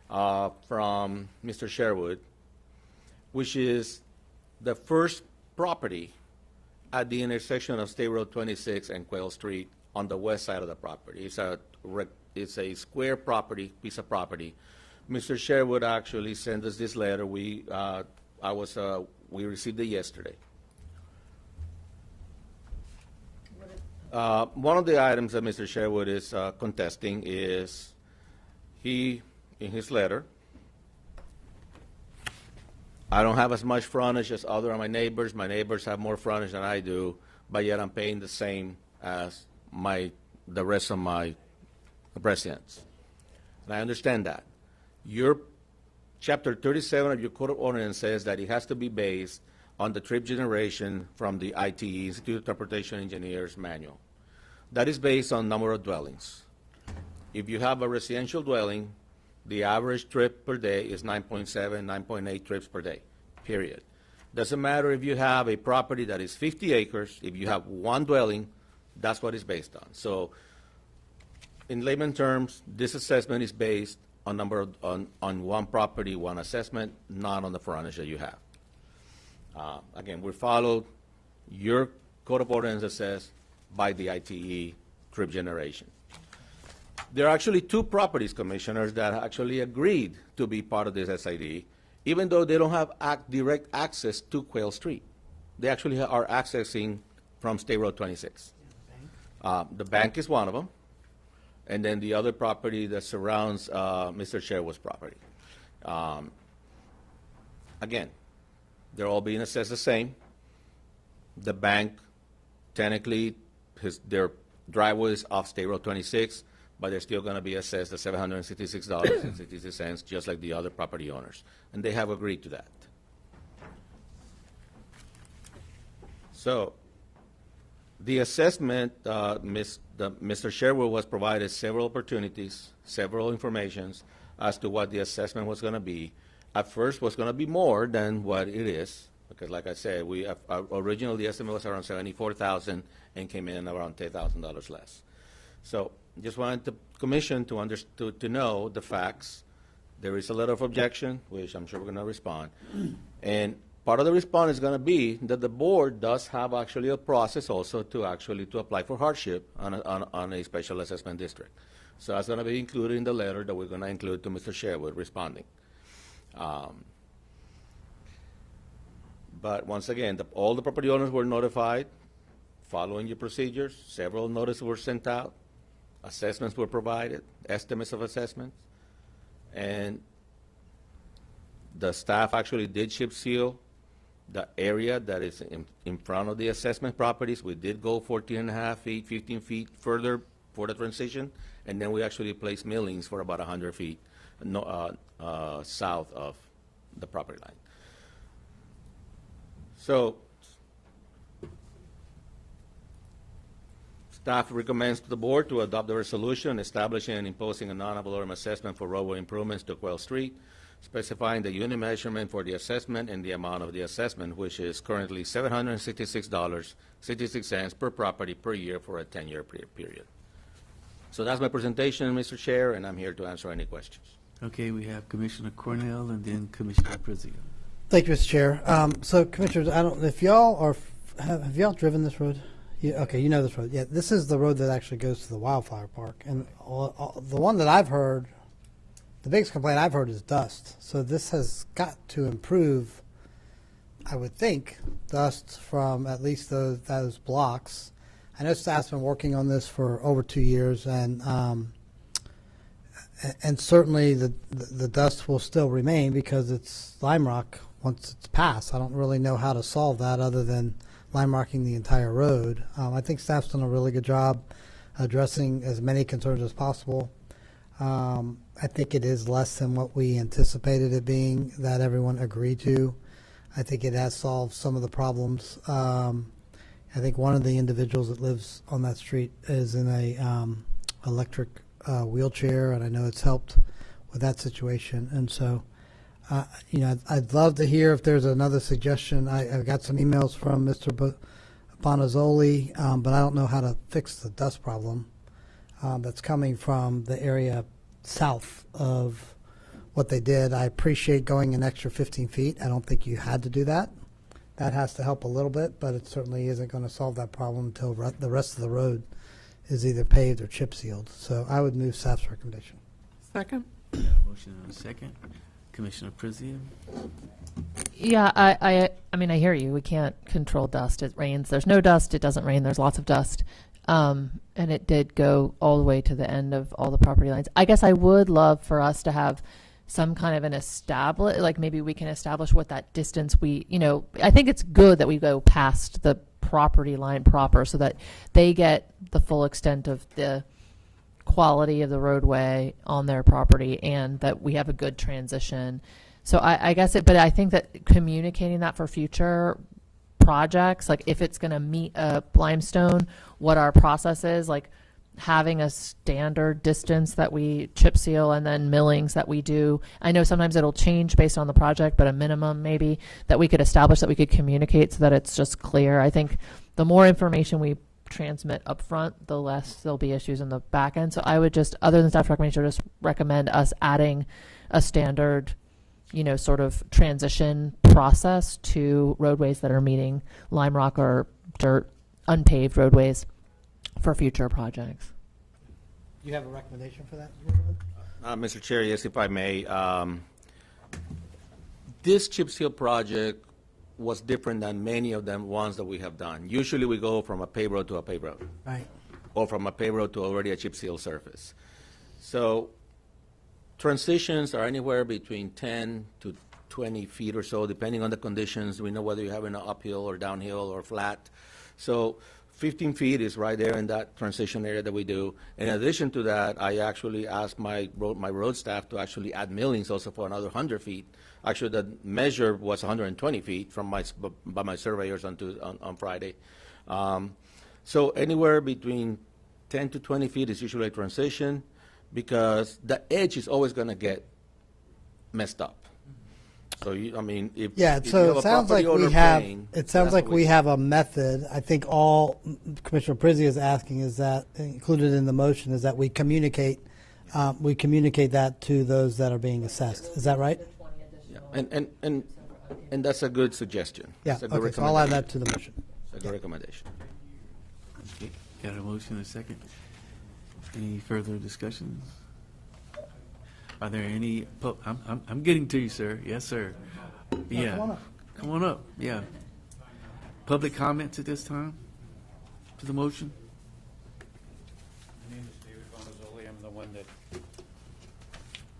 from Mr. Sherwood, which is the first property at the intersection of State Road 26 and Quail Street on the west side of the property. It's a square property, piece of property. Mr. Sherwood actually sent us this letter. We received it yesterday. One of the items that Mr. Sherwood is contesting is in his letter, I don't have as much frontage as other of my neighbors. My neighbors have more frontage than I do, but yet I'm paying the same as the rest of my residents. And I understand that. Your Chapter 37 of your Code of Ordinance says that it has to be based on the trip generation from the ITE, Institute of Transportation Engineers Manual. That is based on number of dwellings. If you have a residential dwelling, The average trip per day is 9.7, 9.8 trips per day, period. Doesn't matter if you have a property that is 50 acres, if you have one dwelling, that's what it's based on. So in layman terms, this assessment is based on on one property, one assessment, not on the frontage that you have. Again, we followed your code of ordinance that says by the ITE trip generation. There are actually two properties, commissioners, that actually agreed to be part of this SID, even though they don't have direct access to Quail Street. They actually are accessing from State Road 26. The bank is one of them, and then the other property that surrounds Mr. Sherwood's property. Again, they're all being assessed the same. The bank, technically, their driveway is off State Road 26, but they're still going to be assessed at $766.66, just like the other property owners. And they have agreed to that. So the assessment, Mr. Sherwood was provided several opportunities, several informations as to what the assessment was going to be. At first was going to be more than what it is, because like I said, originally the estimate was around $74,000 and came in around $10,000 less. So just wanted the commission to know the facts. There is a letter of objection, which I'm sure we're going to respond. And part of the response is going to be that the board does have actually a process also to apply for hardship on a special assessment district. So that's going to be included in the letter that we're going to include to Mr. Sherwood responding. But once again, all the property owners were notified following your procedures. Several notices were sent out. Assessments were provided, estimates of assessments. And the staff actually did chip seal the area that is in front of the assessment properties. We did go 14.5 feet, 15 feet further for the transition, and then we actually placed millings for about 100 feet south of the property line. So staff recommends to the board to adopt the resolution establishing and imposing a non-ad valorem assessment for roadway improvements to Quail Street, specifying the unit measurement for the assessment and the amount of the assessment, which is currently $766.66 per property per year for a 10-year period. So that's my presentation, Mr. Chair, and I'm here to answer any questions. Okay, we have Commissioner Cornell and then Commissioner Prezio. Thank you, Mr. Chair. So, Commissioners, I don't if y'all are have y'all driven this road? Okay, you know this road. Yeah, this is the road that actually goes to the wildflower park, and the one that I've heard, the biggest complaint I've heard is dust. So this has got to improve, I would think, dust from at least those blocks. I know staff's been working on this for over 2 years, and certainly the dust will still remain because it's lime rock once it's passed. I don't really know how to solve that other than lime rocking the entire road. I think staff's done a really good job addressing as many concerns as possible. I think it is less than what we anticipated it being, that everyone agreed to. I think it has solved some of the problems. I think one of the individuals that lives on that street is in a electric wheelchair, and I know it's helped with that situation. And so, I'd love to hear if there's another suggestion. I've got some emails from Mr. Bonazzoli, but I don't know how to fix the dust problem that's coming from the area south of what they did. I appreciate going an extra 15 feet. I don't think you had to do that. That has to help a little bit, but it certainly isn't going to solve that problem until the rest of the road is either paved or chip sealed. So I would move staff's recommendation. Second. Motion and a second. Commissioner Prezio. Yeah, I mean, I hear you. We can't control dust. It rains. There's no dust. It doesn't rain. There's lots of dust. And it did go all the way to the end of all the property lines. I guess I would love for us to have some kind of like maybe we can establish what that distance I think it's good that we go past the property line proper so that they get the full extent of the quality of the roadway on their property and that we have a good transition. So I guess but I think that communicating that for future projects, like if it's going to meet a limestone, what our process is, like having a standard distance that we chip seal and then millings that we do. I know sometimes it'll change based on the project, but a minimum maybe that we could establish, that we could communicate so that it's just clear. I think the more information we transmit up front, the less there'll be issues in the back end. So I would just, other than staff recommendation, just recommend us adding a standard, sort of transition process to roadways that are meeting lime rock or dirt, unpaved roadways for future projects. Do you have a recommendation for that? Mr. Chair, yes, if I may. This chip seal project was different than many of the ones that we have done. Usually we go from a paved road to a paved road. Right. Or from a paved road to already a chip seal surface. So transitions are anywhere between 10 to 20 feet or so, depending on the conditions. We know whether you're having an uphill or downhill or flat. So 15 feet is right there in that transition area that we do. In addition to that, I actually asked my road staff to actually add millings also for another 100 feet. Actually, the measure was 120 feet by my surveyors on Friday. So anywhere between 10 to 20 feet is usually a transition, because the edge is always going to get messed up. So if it sounds like we have a method. I think all Commissioner Prizzi is asking is that included in the motion is that we communicate that to those that are being assessed. Is that right? Yeah. And that's a good suggestion. Yeah. Okay. So I'll add that to the motion. It's a good recommendation. Okay. Got a motion and a second. Any further discussions? Are there any? I'm getting to you, sir. Yes, sir. Yeah. Come on up. Yeah. Public comments at this time to the motion? My name is David Bonazzoli. I'm the one that,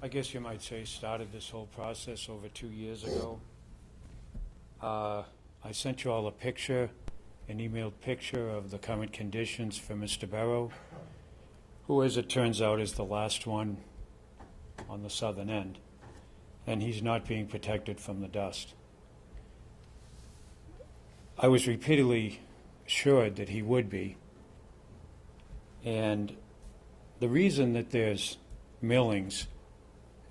I guess you might say, started this whole process over 2 years ago. I sent you all a picture, an emailed picture of the current conditions for Mr. Barrow, who, as it turns out, is the last one on the southern end, and he's not being protected from the dust. I was repeatedly assured that he would be, and the reason that there's millings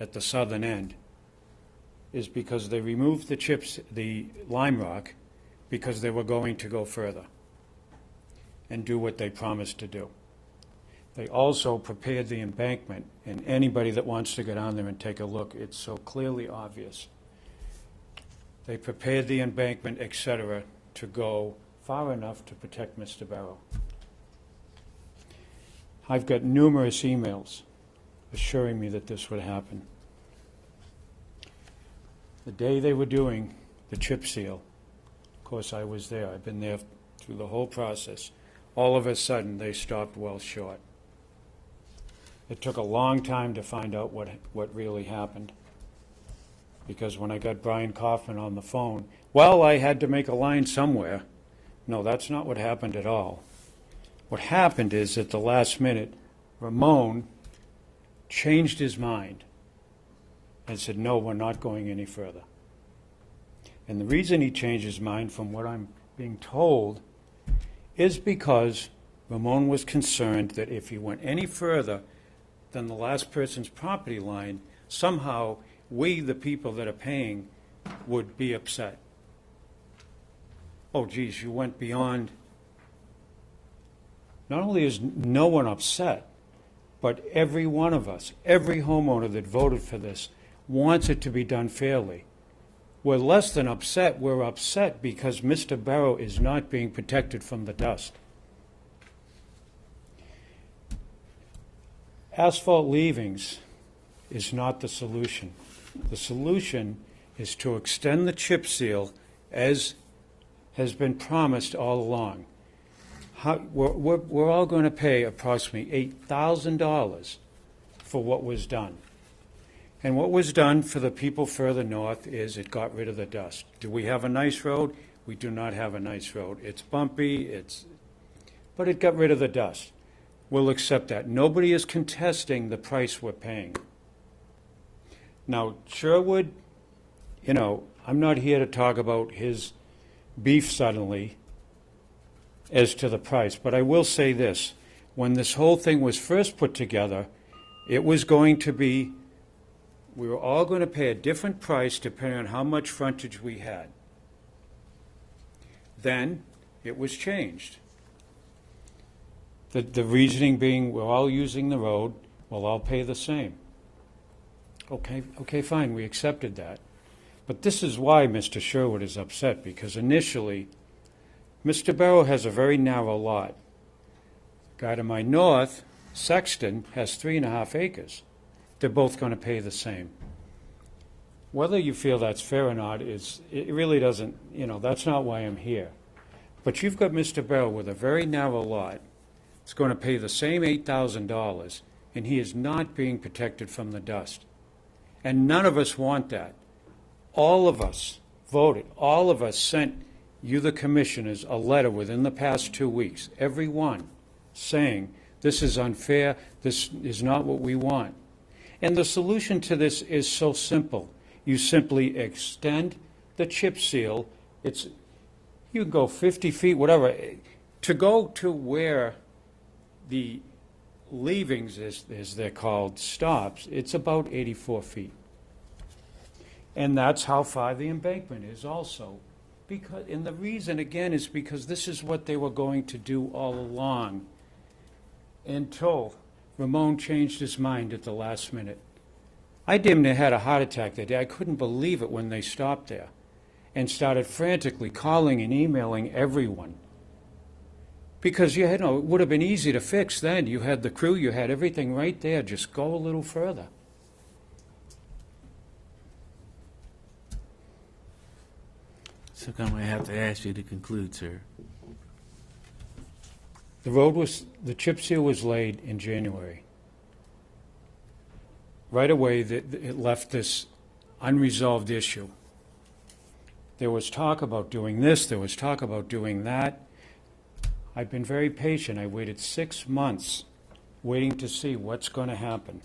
at the southern end is because they removed the lime rock, because they were going to go further and do what they promised to do. They also prepared the embankment, and anybody that wants to go down there and take a look, it's so clearly obvious. They prepared the embankment, etc., to go far enough to protect Mr. Barrow. I've got numerous emails assuring me that this would happen. The day they were doing the chip seal, of course I was there, I've been there through the whole process, all of a sudden they stopped well short. It took a long time to find out what really happened, because when I got Brian Kaufman on the phone, well, I had to make a line somewhere. No, that's not what happened at all. What happened is, at the last minute, Ramon changed his mind and said, no, we're not going any further. And the reason he changed his mind, from what I'm being told, is because Ramon was concerned that if he went any further than the last person's property line, somehow we, the people that are paying, would be upset. Oh, geez, you went beyond. Not only is no one upset, but every one of us, every homeowner that voted for this, wants it to be done fairly. We're less than upset. We're upset because Mr. Barrow is not being protected from the dust. Asphalt leavings is not the solution. The solution is to extend the chip seal as has been promised all along. We're all going to pay approximately $8,000 for what was done. And what was done for the people further north is it got rid of the dust. Do we have a nice road? We do not have a nice road. It's bumpy, but it got rid of the dust. We'll accept that. Nobody is contesting the price we're paying. Now, Sherwood, I'm not here to talk about his beef suddenly as to the price, but I will say this. when this whole thing was first put together, it was going to be, we were all going to pay a different price depending on how much frontage we had. Then it was changed. The reasoning being, we're all using the road, we'll all pay the same. Okay, fine, we accepted that. But this is why Mr. Sherwood is upset, because initially, Mr. Barrow has a very narrow lot. Guy to my north, Sexton, has 3.5 acres. They're both going to pay the same. Whether you feel that's fair or not it really doesn't, that's not why I'm here. But you've got Mr. Barrow with a very narrow lot. It's going to pay the same $8,000, and he is not being protected from the dust. And none of us want that. All of us voted. All of us sent you, the commissioners, a letter within the past 2 weeks, every one, saying, this is unfair, this is not what we want. And the solution to this is so simple. You simply extend the chip seal. You can go 50 feet, whatever. To go to where the leavings, as they're called, stops, it's about 84 feet. And that's how far the embankment is also. And the reason, again, is because this is what they were going to do all along until Ramon changed his mind at the last minute. I damn near had a heart attack that day. I couldn't believe it when they stopped there and started frantically calling and emailing everyone. Because it would have been easy to fix then. You had the crew, you had everything right there. Just go a little further. So I'm going to have to ask you to conclude, sir. The chip seal was laid in January. Right away, it left this unresolved issue. There was talk about doing this, there was talk about doing that. I've been very patient. I waited 6 months waiting to see what's going to happen.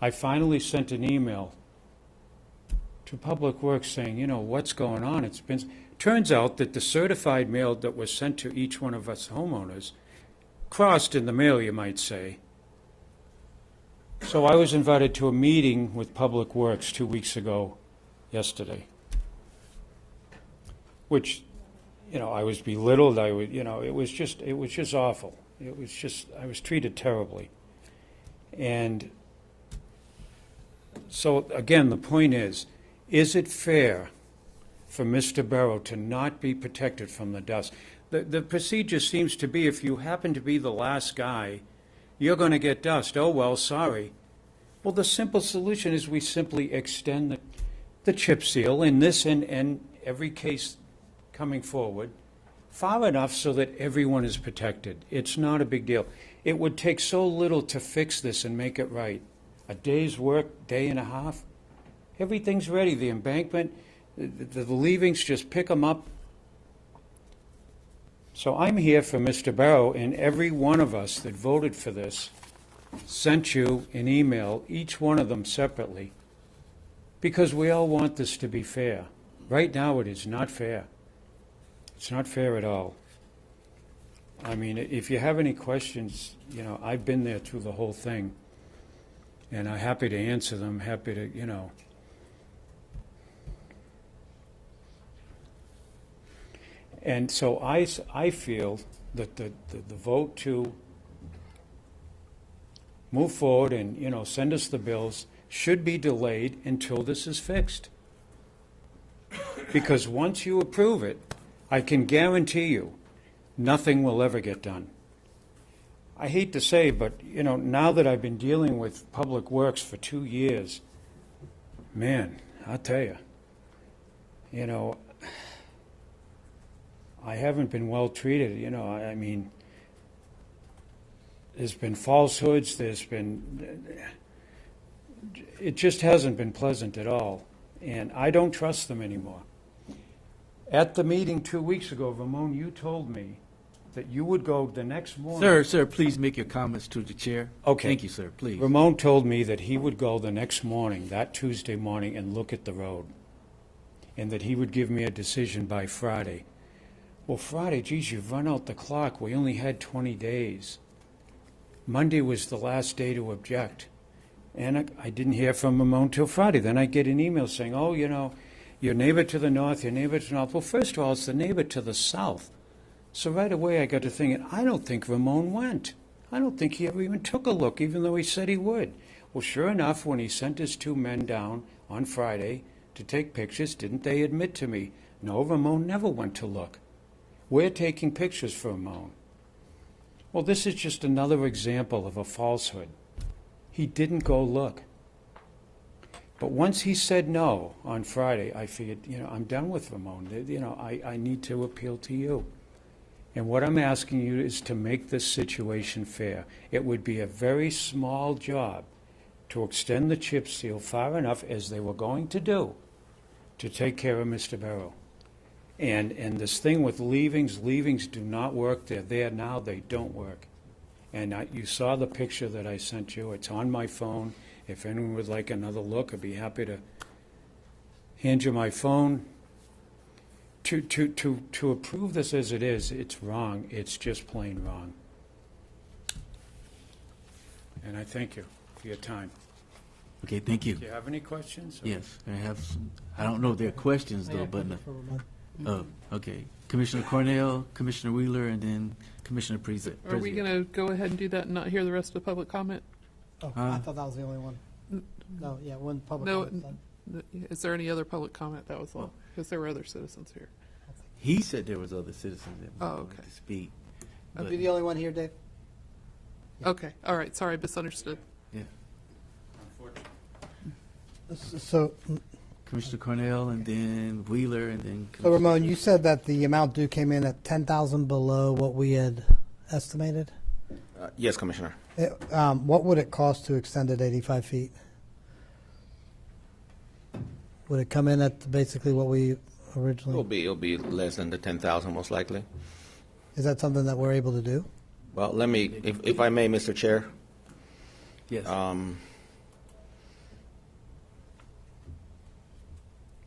I finally sent an email to Public Works saying, what's going on? Turns out that the certified mail that was sent to each one of us homeowners crossed in the mail, you might say. So I was invited to a meeting with Public Works 2 weeks ago, yesterday, which, I was belittled. It was just awful. I was treated terribly. And so, again, the point is it fair for Mr. Barrow to not be protected from the dust? The procedure seems to be, if you happen to be the last guy, you're going to get dust. Oh, well, sorry. Well, the simple solution is we simply extend the chip seal in this and every case coming forward far enough so that everyone is protected. It's not a big deal. It would take so little to fix this and make it right. A day's work, day and a half. Everything's ready. The embankment, the leavings, just pick them up. So I'm here for Mr. Barrow, and every one of us that voted for this sent you an email, each one of them separately, because we all want this to be fair. Right now it is not fair. It's not fair at all. I mean, if you have any questions, I've been there through the whole thing, and I'm happy to answer them, happy to, And so I feel that the vote to move forward and, send us the bills should be delayed until this is fixed. Because once you approve it, I can guarantee you nothing will ever get done. I hate to say, but, now that I've been dealing with Public Works for 2 years, man, I'll tell you, I haven't been well treated. I mean, there's been falsehoods, it just hasn't been pleasant at all, and I don't trust them anymore. At the meeting 2 weeks ago, Ramon, you told me that you would go the next morning. Sir, please make your comments to the chair. Okay. Thank you, sir, please. Ramon told me that he would go the next morning, that Tuesday morning, and look at the road, and that he would give me a decision by Friday. Well, Friday, geez, you've run out the clock. We only had 20 days. Monday was the last day to object. And I didn't hear from Ramon till Friday. Then I get an email saying, oh, you know, your neighbor to the north, your neighbor to the north. Well, first of all, it's the neighbor to the south. So right away I got to thinking, I don't think Ramon went. I don't think he ever even took a look, even though he said he would. Well, sure enough, when he sent his 2 men down on Friday to take pictures, didn't they admit to me, no, Ramon never went to look. We're taking pictures for Ramon. Well, this is just another example of a falsehood. He didn't go look. But once he said no on Friday, I figured, you know, I'm done with Ramon. You know, I need to appeal to you. And what I'm asking you is to make this situation fair. It would be a very small job to extend the chip seal far enough, as they were going to do, to take care of Mr. Barrow. And this thing with leavings do not work. They're there now, they don't work. And you saw the picture that I sent you. It's on my phone. If anyone would like another look, I'd be happy to hand you my phone. To approve this as it is, it's wrong. It's just plain wrong. And I thank you for your time. Okay, thank you. Do you have any questions? Yes, I have some. I don't know if they're questions, though, but no. Okay. Commissioner Cornell, Commissioner Wheeler, and then Commissioner President. Are we going to go ahead and do that and not hear the rest of the public comment? Oh, I thought that was the only one. No, yeah, one public comment. Is there any other public comment? That was all, because there were other citizens here. He said there was other citizens that wanted okay. to speak. I'll be the only one here, Dave. Okay, all right, sorry, I misunderstood. Yeah. So, Commissioner Cornell, and then Wheeler, and then. so Ramon, you said that the amount due came in at 10,000 below what we had estimated. Yes, Commissioner. What would it cost to extend it 85 feet? Would it come in at basically what we originally? It'll be less than the 10,000 most likely. Is that something that we're able to do? Well, let me, if I may, Mr. Chair. Yes.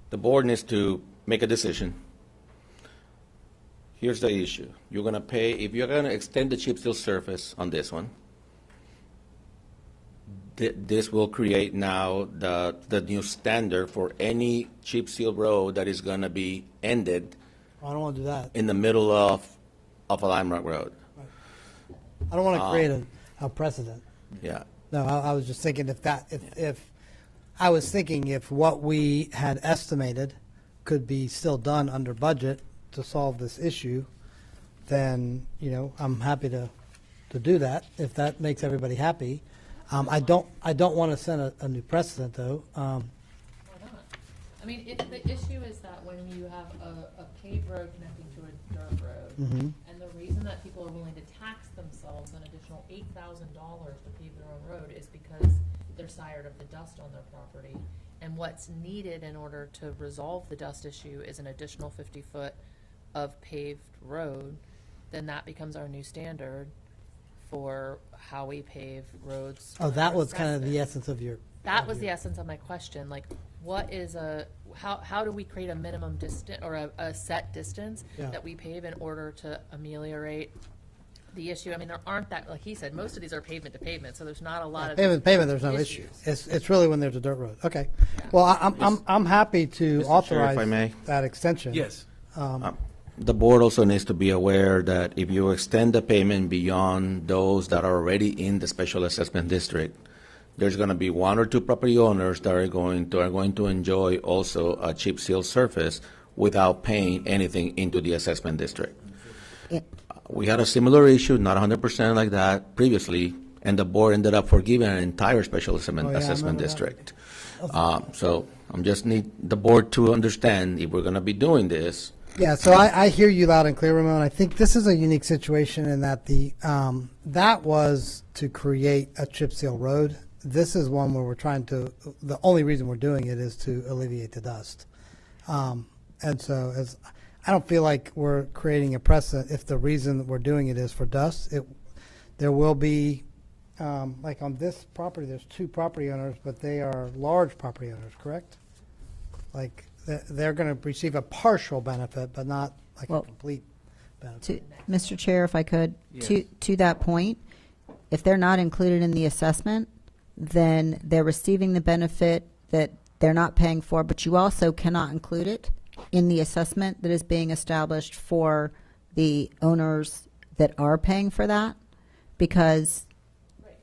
The board needs to make a decision. Here's the issue. You're going to pay, if you're going to extend the chip seal surface on this one, this will create now the new standard for any chip seal road that is going to be ended. I don't want to do that. In the middle of a Lime Rock Road. Right. I don't want to create a precedent. Yeah. No, I was just thinking if what we had estimated could be still done under budget to solve this issue, then, you know, I'm happy to do that if that makes everybody happy. I don't want to set a new precedent, though. Why not? I mean, the issue is that when you have a paved road connecting to a dirt road, and the reason that people are willing to tax themselves an additional $8,000 to pave their own road is because they're tired of the dust on their property. And what's needed in order to resolve the dust issue is an additional 50-foot of paved road. Then that becomes our new standard for how we pave roads. Oh, that was kind of the essence of your. That was the essence of my question. Like, what is how do we create a minimum distance or a set distance that we pave in order to ameliorate the issue? I mean, there aren't that, like he said, most of these are pavement to pavement, so there's not a lot of pavement. There's no issue. It's really when there's a dirt road. Okay. Yeah. Well, I'm happy to Mr. authorize Chair, if I may. that extension. Yes. The board also needs to be aware that if you extend the payment beyond those that are already in the special assessment district, there's going to be 1 or 2 property owners that are going to enjoy also a chip seal surface without paying anything into the assessment district. We had a similar issue, not 100% like that previously, and the board ended up forgiving an entire special assessment district. So I just need the board to understand if we're going to be doing this. Yeah, so I hear you loud and clear, Ramon. I think this is a unique situation in that that was to create a chip seal road. This is one where we're trying to, the only reason we're doing it is to alleviate the dust. And so I don't feel like we're creating a precedent if the reason that we're doing it is for dust. There will be, like on this property, there's 2 property owners, but they are large property owners, correct? Like they're going to receive a partial benefit, but not like a complete benefit. Mr. Chair, if I could, Yes. to that point, if they're not included in the assessment, then they're receiving the benefit that they're not paying for, but you also cannot include it in the assessment that is being established for the owners that are paying for that, because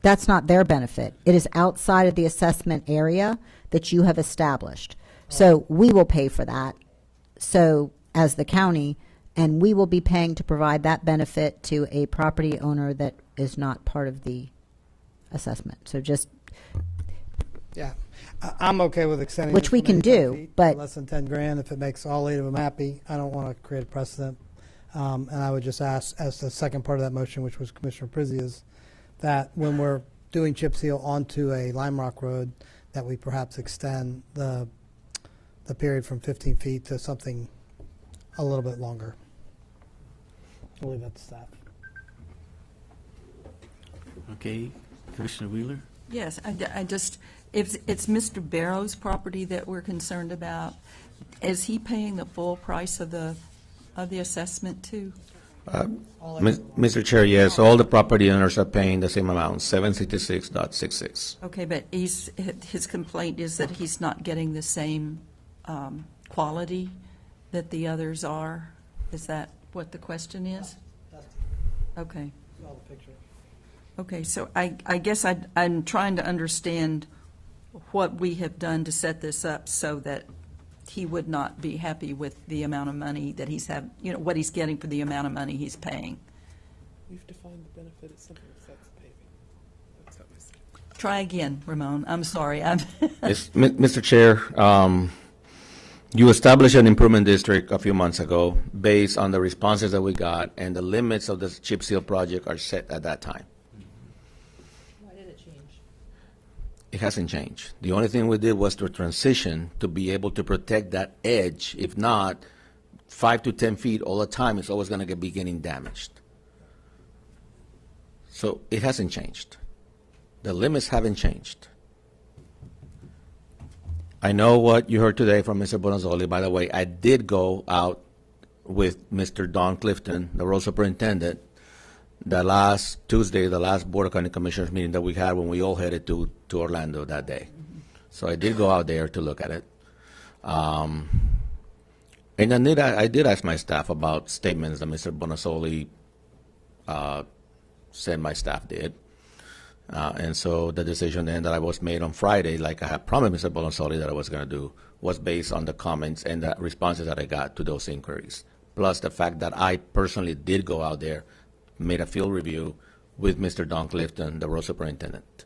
that's not their benefit. It is outside of the assessment area that you have established. So we will pay for that, so as the county, and we will be paying to provide that benefit to a property owner that is not part of the assessment. So just, Yeah, I'm okay with extending. Which it we from can 85 do, feet to but- less than 10 grand if it makes all 8 of them happy. I don't want to create a precedent. And I would just ask, as the second part of that motion, which was Commissioner Prizzia's, that when we're doing chip seal onto a Lime Rock Road, that we perhaps extend the period from 15 feet to something a little bit longer. I believe that's that. Okay, Commissioner Wheeler? Yes, I just, if it's Mr. Barrow's property that we're concerned about, is he paying the full price of the assessment too? Mr. Chair, yes, all the property owners are paying the same amount, 766.66. Okay, but his complaint is that he's not getting the same quality that the others are? Is that what the question is? Okay. Okay, so I guess I'm trying to understand what we have done to set this up so that he would not be happy with the amount of money that he's what he's getting for the amount of money he's paying. We've defined the benefit as something that sets paving. That's how we say it. Try again, Ramon. I'm sorry. Yes, Mr. Chair, you established an improvement district a few months ago based on the responses that we got, and the limits of the chip seal project are set at that time. Why did it change? It hasn't changed. The only thing we did was to transition to be able to protect that edge. If not, 5 to 10 feet all the time, it's always going to be getting damaged. So it hasn't changed. The limits haven't changed. I know what you heard today from Mr. Bonazzoli. By the way, I did go out with Mr. Don Clifton, the road superintendent, the last Tuesday, the last Board of County Commissioners meeting that we had when we all headed to Orlando that day. So I did go out there to look at it. And I did ask my staff about statements that Mr. Bonazzoli said my staff did. And so the decision then that I was made on Friday, like I had promised Mr. Bonazzoli that I was going to do, was based on the comments and the responses that I got to those inquiries. Plus the fact that I personally did go out there, made a field review with Mr. Don Clifton, the road superintendent.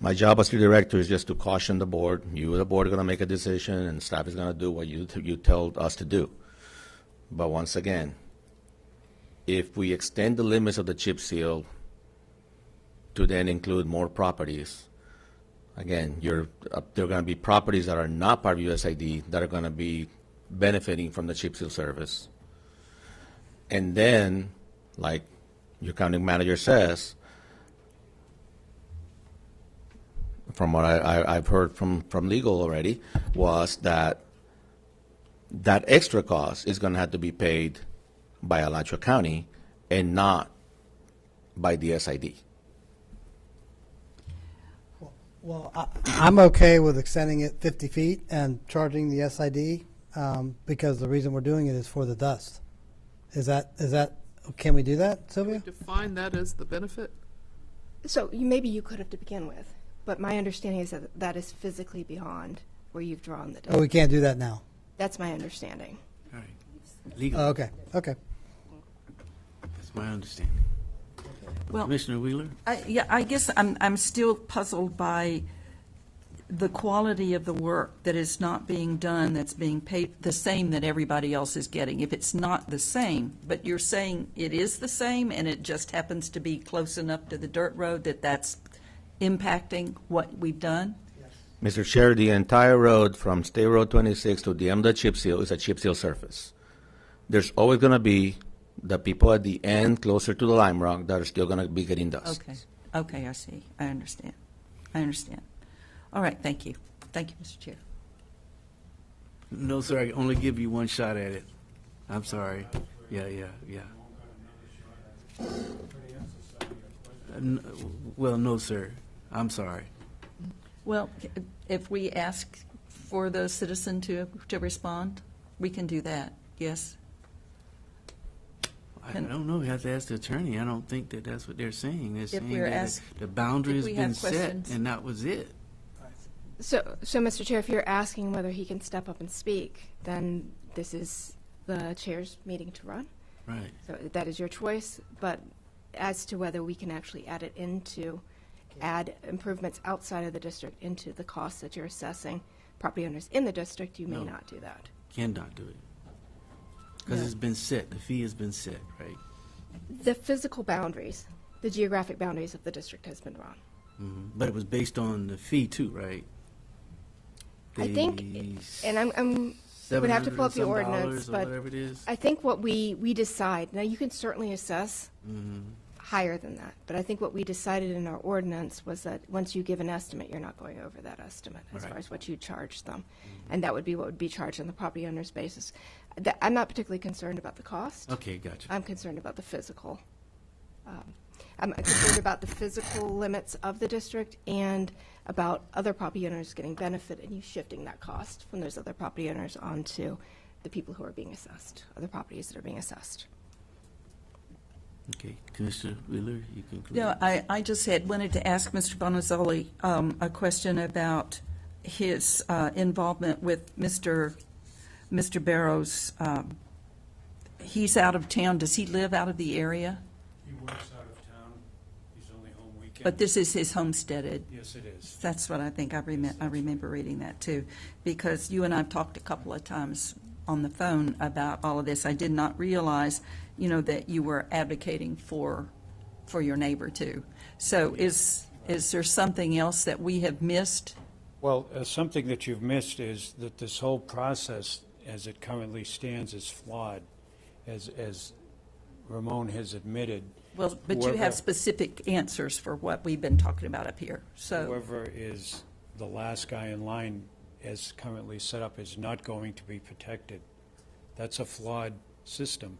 My job as the director is just to caution the board. You, the board, are going to make a decision, and staff is going to do what you tell us to do. But once again, if we extend the limits of the chip seal to then include more properties, again, there are going to be properties that are not part of USID that are going to be benefiting from the chip seal service. And then, like your county manager says, from what I've heard from legal already, was that extra cost is going to have to be paid by Alachua County and not by the SID. Well, I'm okay with extending it 50 feet and charging the SID because the reason we're doing it is for the dust. Is that can we do that, Sylvia? Define that as the benefit? So maybe you could have to begin with, but my understanding is that that is physically beyond where you've drawn the dust. Oh, we can't do that now. That's my understanding. All right. Legal. Oh, okay. That's my understanding. Well, Commissioner Wheeler? I guess I'm still puzzled by the quality of the work that is not being done, that's being paid the same that everybody else is getting. If it's not the same, but you're saying it is the same and it just happens to be close enough to the dirt road that's impacting what we've done? Mr. Chair, the entire road from State Road 26 to the end of the chip seal is a chip seal surface. There's always going to be the people at the end closer to the lime rock that are still going to be getting dust. Okay, I see. I understand. All right, thank you. Thank you, Mr. Chair. No, sir, I can only give you one shot at it. I'm sorry. Yeah. Well, no, sir. I'm sorry. Well, if we ask for the citizen to respond, we can do that, yes? I don't know. You have to ask the attorney. I don't think that that's what they're saying. They're saying we're that the boundary has if we been have questions. set, and that was it. So, Mr. Chair, if you're asking whether he can step up and speak, then this is the chair's meeting to run. Right. So that is your choice. But as to whether we can actually add improvements outside of the district into the costs that you're assessing property owners in the district, you may not do that. Cannot do it. Because it's been set. The fee has been set, right? The physical boundaries, the geographic boundaries of the district has been drawn. Mm-hmm. But it was based on the fee too, right? I think, and I'm would have to pull up the ordinance, but it is. I think what we decide, now you can certainly assess higher than that, but I think what we decided in our ordinance was that once you give an estimate, you're not going over that estimate as far as what you charge them. And that would be what would be charged on the property owner's basis. I'm not particularly concerned about the cost. Okay, gotcha. I'm concerned about the physical. I'm concerned about the physical limits of the district and about other property owners getting benefit and you shifting that cost from those other property owners onto the people who are being assessed, other properties that are being assessed. Okay, Commissioner Wheeler, you conclude. No, I just wanted to ask Mr. Bonazzoli a question about his involvement with Mr. Barrows. He's out of town. Does he live out of the area? He works out of town. He's only home weekends. But this is his homesteaded. Yes, it is. That's what I think. I remember reading that too, because you and I have talked a couple of times on the phone about all of this. I did not realize, that you were advocating for your neighbor too. So is there something else that we have missed? Well, something that you've missed is that this whole process, as it currently stands, is flawed, as Ramon has admitted. Well, but you have specific answers for what we've been talking about up here. So whoever is the last guy in line, as currently set up, is not going to be protected. That's a flawed system.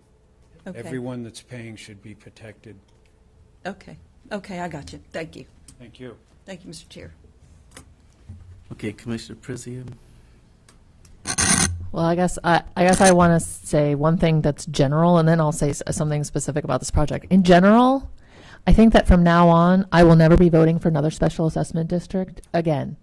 Okay. Everyone that's paying should be protected. Okay, I got you. Thank you. Thank you. Thank you, Mr. Chair. Okay, Commissioner Prisium. Well, I guess I want to say one thing that's general, and then I'll say something specific about this project. In general, I think that from now on, I will never be voting for another special assessment district again.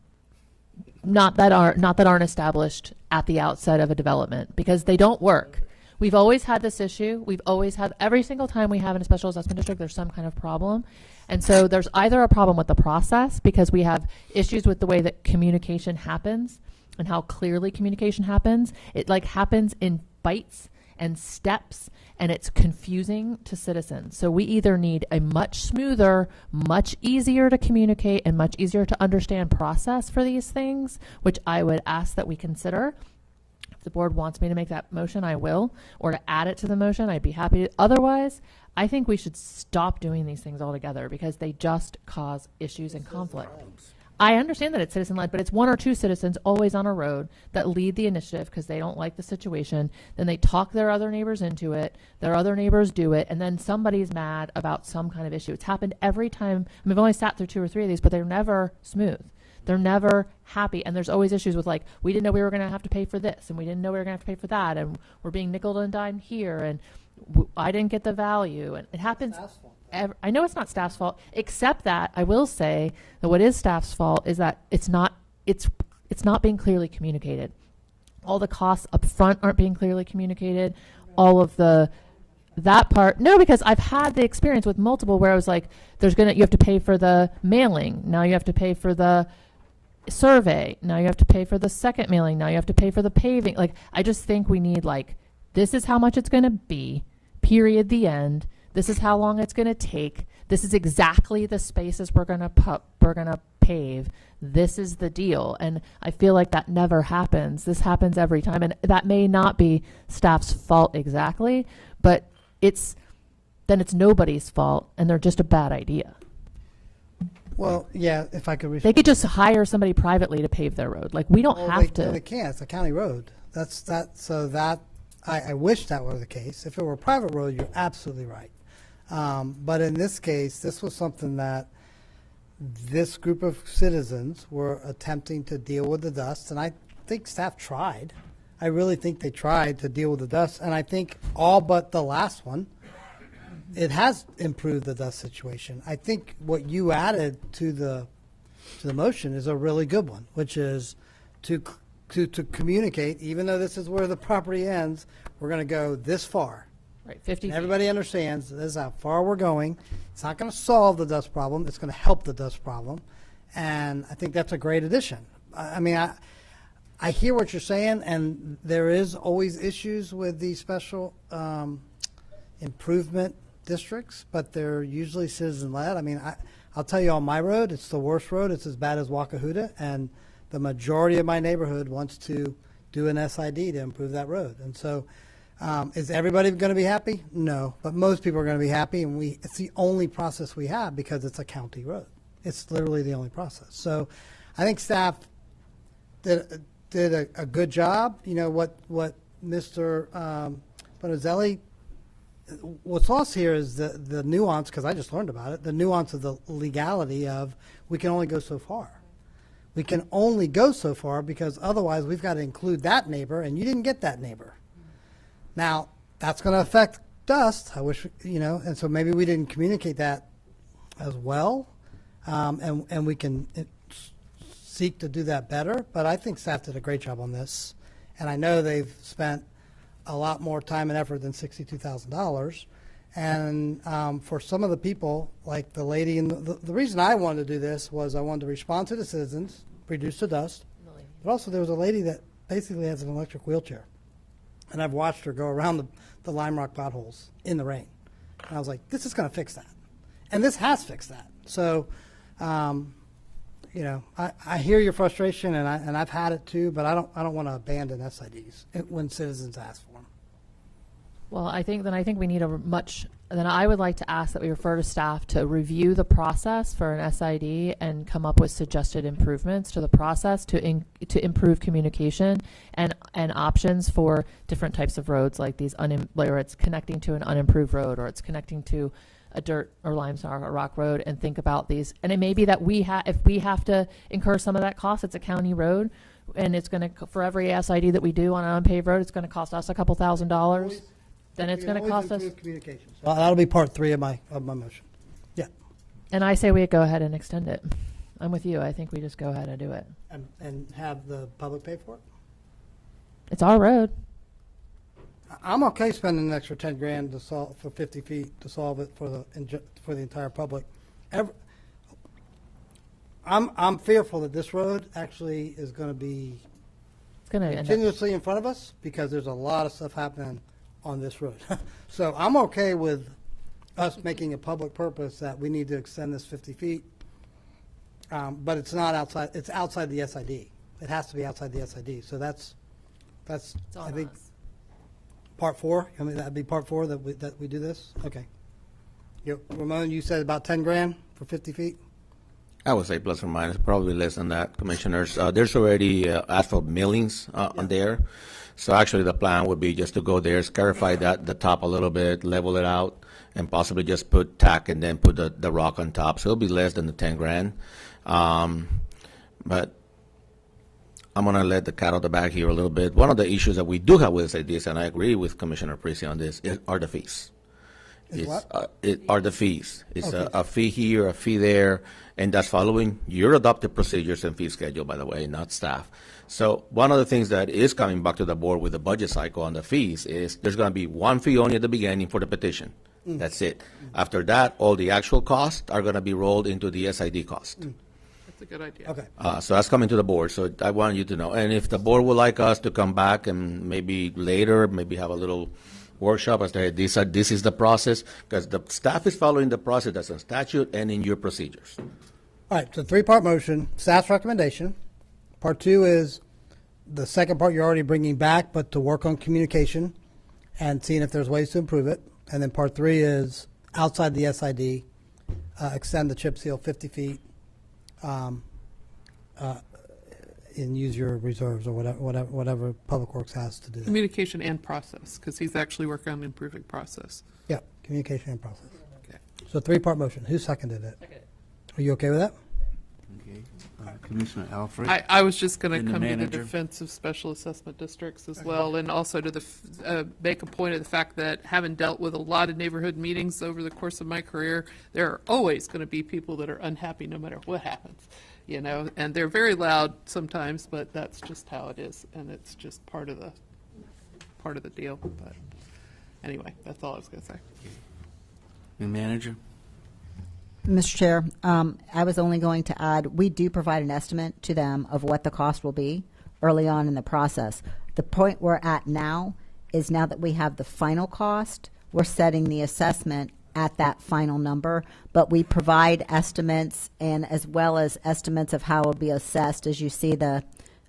Not that aren't established at the outset of a development, because they don't work. We've always had this issue. We've always had, every single time we have in a special assessment district, there's some kind of problem. And so there's either a problem with the process, because we have issues with the way that communication happens and how clearly communication happens. It happens in bites and steps, and it's confusing to citizens. So we either need a much smoother, much easier to communicate and much easier to understand process for these things, which I would ask that we consider. If the board wants me to make that motion, I will, or to add it to the motion, I'd be happy to. Otherwise, I think we should stop doing these things altogether, because they just cause issues and conflict. I understand that it's citizen-led, but it's one or two citizens always on a road that lead the initiative because they don't like the situation. Then they talk their other neighbors into it. Their other neighbors do it, and then somebody's mad about some kind of issue. It's happened every time. I mean, I've only sat through 2 or 3 of these, but they're never smooth. They're never happy, and there's always issues with we didn't know we were going to have to pay for this, and we didn't know we were going to have to pay for that, and we're being nickeled and dimed here, and I didn't get the value, and it happens. I know it's not staff's fault, except that I will say that what is staff's fault is that it's not being clearly communicated. All the costs up front aren't being clearly communicated. All of that part, no, because I've had the experience with multiple where I was like, you have to pay for the mailing, now you have to pay for the survey, now you have to pay for the second mailing, now you have to pay for the paving. I just think we need this is how much it's going to be, period, the end. This is how long it's going to take. This is exactly the spaces we're going to pave. This is the deal. And I feel like that never happens. This happens every time. And that may not be staff's fault exactly, but it's nobody's fault, and they're just a bad idea. Well, yeah, if I could. They could just hire somebody privately to pave their road. We don't have to. They can't. It's a county road. So that I wish that were the case. If it were a private road, you're absolutely right. But in this case, this was something that this group of citizens were attempting to deal with the dust, and I think staff tried. I really think they tried to deal with the dust, and I think all but the last one, it has improved the dust situation. I think what you added to the motion is a really good one, which is to communicate, even though this is where the property ends, we're going to go this far. Right, 50 And everybody understands this is how far we're going. It's not going to solve the dust problem. It's going to help the dust problem. And I think that's a great addition. I mean, I hear what you're saying, and there is always issues with these special improvement districts, but they're usually citizen-led. I mean, I'll tell you on my road, it's the worst road. It's as bad as Wakahuta, and the majority of my neighborhood wants to do an SID to improve that road. And so is everybody going to be happy? No, but most people are going to be happy, and it's the only process we have because it's a county road. It's literally the only process. So I think staff did a good job. You know, what Mr. Bonazelli, what's lost here is the nuance, because I just learned about it, the nuance of the legality of we can only go so far. We can only go so far because otherwise we've got to include that neighbor, and you didn't get that neighbor. Now, that's going to affect dust. I wish, and so maybe we didn't communicate that as well, and we can seek to do that better. But I think staff did a great job on this, and I know they've spent a lot more time and effort than $62,000. And for some of the people, like the lady, and the reason I wanted to do this was I wanted to respond to the citizens, reduce the dust, but also there was a lady that basically has an electric wheelchair. And I've watched her go around the Lime Rock potholes in the rain. And I was like, this is going to fix that. And this has fixed that. So, I hear your frustration, and I've had it too, but I don't want to abandon SIDs when citizens ask for them. Well, I think we need then I would like to ask that we refer to staff to review the process for an SID and come up with suggested improvements to the process to improve communication and options for different types of roads like these, where it's connecting to an unimproved road or it's connecting to a dirt or limestone or rock road, and think about these. And it may be that if we have to incur some of that cost, it's a county road, and it's going to, for every SID that we do on an unpaved road, it's going to cost us a couple $1,000s. Then it's going to cost us. Communications. Well, that'll be part 3 of my motion. Yeah. And I say we go ahead and extend it. I'm with you. I think we just go ahead and do it. And have the public pay for it? It's our road. I'm okay spending an extra $10,000 to solve for 50 feet to solve it for the entire public. I'm fearful that this road actually is going to be continuously in front of us because there's a lot of stuff happening on this road. So I'm okay with us making a public purpose that we need to extend this 50 feet, but it's not outside. It's outside the SID. It has to be outside the SID. So that's I think part 4. I mean, that'd be part 4 that we do this. Okay. Ramon, you said about $10,000 for 50 feet. I would say plus or minus, probably less than that, commissioners. There's already asphalt millings on there. So actually the plan would be just to go there, scarify the top a little bit, level it out, and possibly just put tack and then put the rock on top. So it'll be less than the $10,000. But I'm going to let the cat out the bag here a little bit. One of the issues that we do have with this, and I agree with Commissioner Prissy on this, are the fees. Are the fees. It's a fee here, a fee there, and that's following your adopted procedures and fee schedule, by the way, not staff. So one of the things that is coming back to the board with the budget cycle on the fees is there's going to be one fee only at the beginning for the petition. That's it. After that, all the actual costs are going to be rolled into the SID cost. That's a good idea. Okay. So that's coming to the board. So I want you to know. And if the board would like us to come back and maybe later, maybe have a little workshop as to this is the process, because the staff is following the process that's in statute and in your procedures. All right, so 3-part motion, staff's recommendation. Part 2 is the second part you're already bringing back, but to work on communication and seeing if there's ways to improve it. And then part 3 is outside the SID, extend the chip seal 50 feet and use your reserves or whatever Public Works has to do that. Communication and process, because he's actually working on improving process. Yeah, communication and process. Okay. So three-part motion. Who seconded it? Are you okay with that? Okay. Commissioner Alfred. I was just going And to the come to the manager. defense of special assessment districts as well, and also to make a point of the fact that having dealt with a lot of neighborhood meetings over the course of my career, there are always going to be people that are unhappy no matter what happens, you know, and they're very loud sometimes, but that's just how it is, and it's just part of the deal. But anyway, that's all I was going to say. The manager. Mr. Chair, I was only going to add, we do provide an estimate to them of what the cost will be early on in the process. The point we're at now is now that we have the final cost, we're setting the assessment at that final number, but we provide estimates and as well as estimates of how it will be assessed. As you see the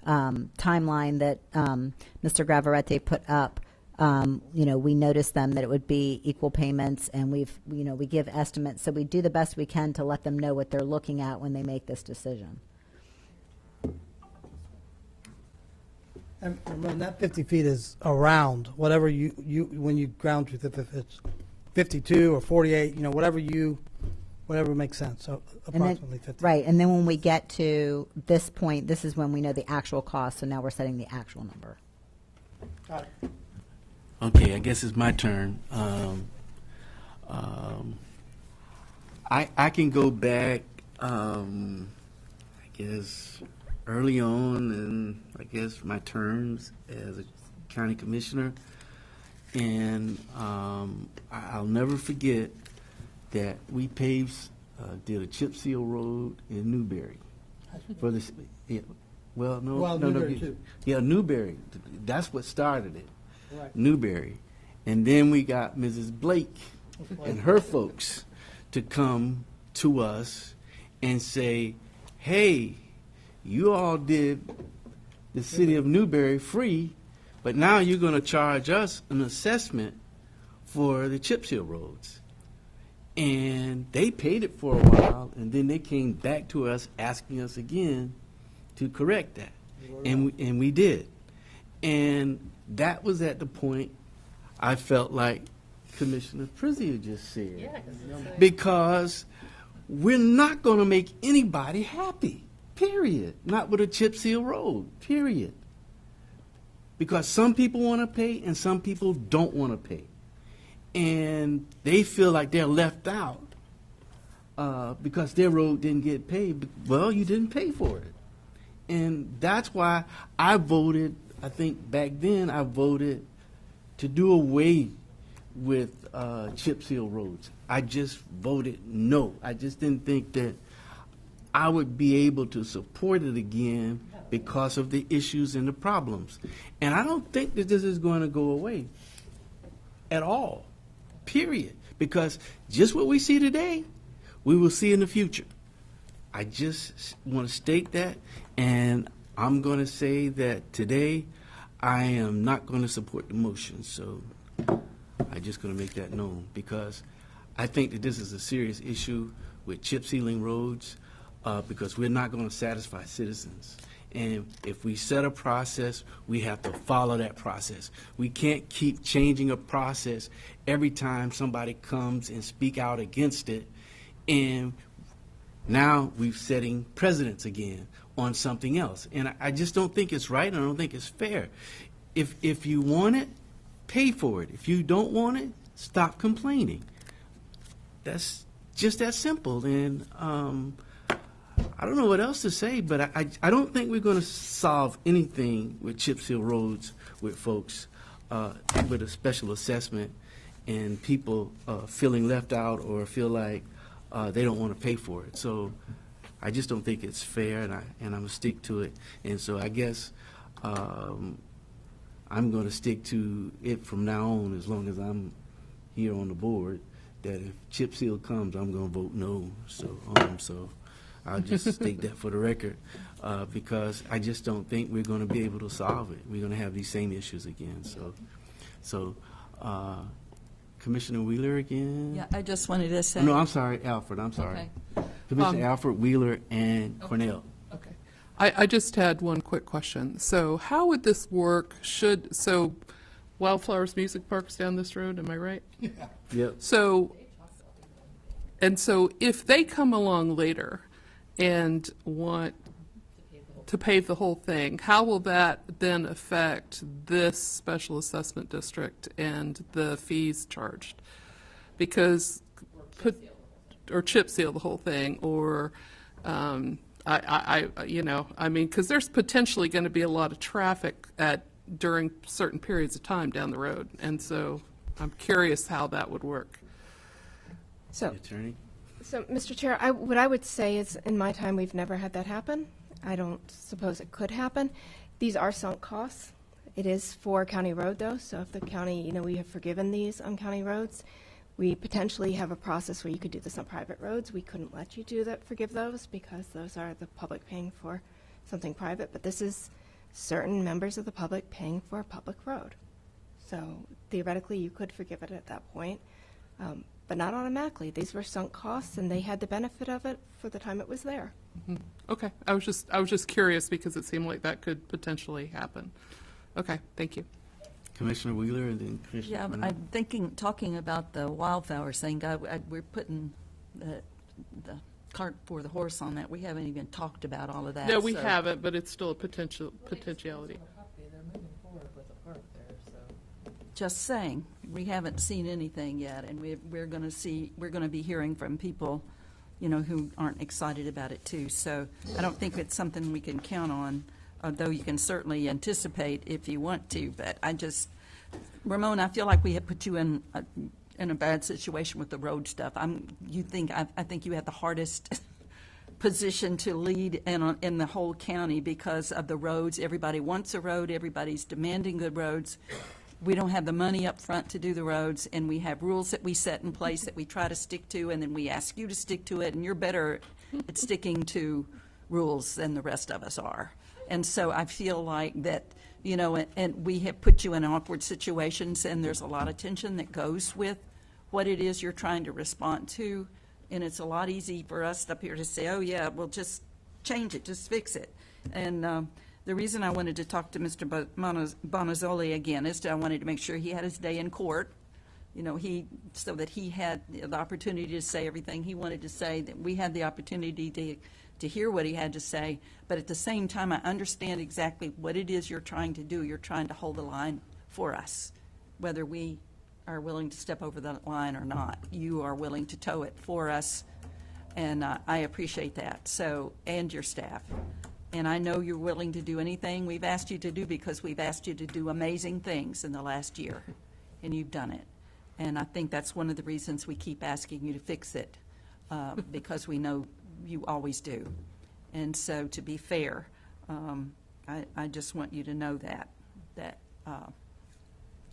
timeline that Mr. Graveretti put up, we noticed them that it would be equal payments, and we give estimates. So we do the best we can to let them know what they're looking at when they make this decision. And remember, that 50 feet is around whatever you when you ground truth, if it's 52 or 48, whatever makes sense. So approximately 50. Right, and then when we get to this point, this is when we know the actual cost. So now we're setting the actual number. Got it. Okay, I guess it's my turn. I can go back, I guess, early on in, I guess, my terms as a county commissioner. And I'll never forget that we did a chip seal road in Newberry. For this, yeah, Newberry too. Yeah, Newberry. That's what started it. Right. Newberry. And then we got Mrs. Blake and her folks to come to us and say, hey, you all did the city of Newberry free, but now you're going to charge us an assessment for the chip seal roads. And they paid it for a while, and then they came back to us asking us again to correct that. And we did. And that was at the point I felt like Commissioner Prizier just said. Yeah, because we're not going to make anybody happy, period. Not with a chip seal road, period. Because some people want to pay and some people don't want to pay. And they feel like they're left out because their road didn't get paid. Well, you didn't pay for it. And that's why I voted, I think back then I voted to do away with chip seal roads. I just voted no. I just didn't think that I would be able to support it again because of the issues and the problems. And I don't think that this is going to go away at all, period. Because just what we see today, we will see in the future. I just want to state that, and I'm going to say that today I am not going to support the motion. So I'm just going to make that known because I think that this is a serious issue with chip sealing roads because we're not going to satisfy citizens. And if we set a process, we have to follow that process. We can't keep changing a process every time somebody comes and speak out against it. And now we're setting precedents again on something else. And I just don't think it's right, and I don't think it's fair. If you want it, pay for it. If you don't want it, stop complaining. That's just that simple. And I don't know what else to say, but I don't think we're going to solve anything with chip seal roads with folks with a special assessment and people feeling left out or feel like they don't want to pay for it. So I just don't think it's fair, and I'm going to stick to it. And so I guess I'm going to stick to it from now on as long as I'm here on the board, that if chip seal comes, I'm going to vote no. So I'll just state that for the record because I just don't think we're going to be able to solve it. We're going to have these same issues again. So Commissioner Wheeler again? Yeah, I just wanted to say. No, I'm sorry, Alfred. I'm sorry. Okay. Commissioner Alfred, Wheeler, and Cornell. Okay. I just had one quick question. So how would this work? So Wildflowers Music Park's down this road, am I right? Yeah. Yep. So if they come along later and want to pave the whole thing, how will that then affect this special assessment district and the fees charged? Because or chip seal the whole thing, or because there's potentially going to be a lot of traffic during certain periods of time down the road, and so I'm curious how that would work. So, Attorney? So, Mr. Chair, what I would say is, in my time, we've never had that happen. I don't suppose it could happen. These are sunk costs. It is for county road, though, so if the county, we have forgiven these on county roads, we potentially have a process where you could do this on private roads. We couldn't let you do that, forgive those, because those are the public paying for something private, but this is certain members of the public paying for a public road. So theoretically, you could forgive it at that point, but not automatically. These were sunk costs, and they had the benefit of it for the time it was there. Mm-hmm. Okay, I was just curious because it seemed like that could potentially happen. Okay, thank you. Commissioner Wheeler and then Commissioner. Yeah, Cornell. talking about the wildflowers thing, we're putting the cart before the horse on that. We haven't even talked about all of that. No, we so- haven't, but it's still a potentiality. Just saying, we haven't seen anything yet, and we're going to be hearing from people, who aren't excited about it too. So I don't think it's something we can count on, although you can certainly anticipate if you want to. But Ramon, I feel like we have put you in a bad situation with the road stuff. I think you have the hardest position to lead in the whole county because of the roads. Everybody wants a road. Everybody's demanding good roads. We don't have the money up front to do the roads, and we have rules that we set in place that we try to stick to, and then we ask you to stick to it, and you're better at sticking to rules than the rest of us are. And so I feel like that, and we have put you in awkward situations, and there's a lot of tension that goes with what it is you're trying to respond to, and it's a lot easy for us up here to say, oh, yeah, well, just change it, just fix it. And the reason I wanted to talk to Mr. Bonazzoli again is I wanted to make sure he had his day in court, so that he had the opportunity to say everything he wanted to say, that we had the opportunity to hear what he had to say. But at the same time, I understand exactly what it is you're trying to do. You're trying to hold the line for us, whether we are willing to step over the line or not. You are willing to tow it for us, and I appreciate that. So, and your staff. And I know you're willing to do anything we've asked you to do, because we've asked you to do amazing things in the last year, and you've done it. And I think that's one of the reasons we keep asking you to fix it, because we know you always do. And so, to be fair, I just want you to know that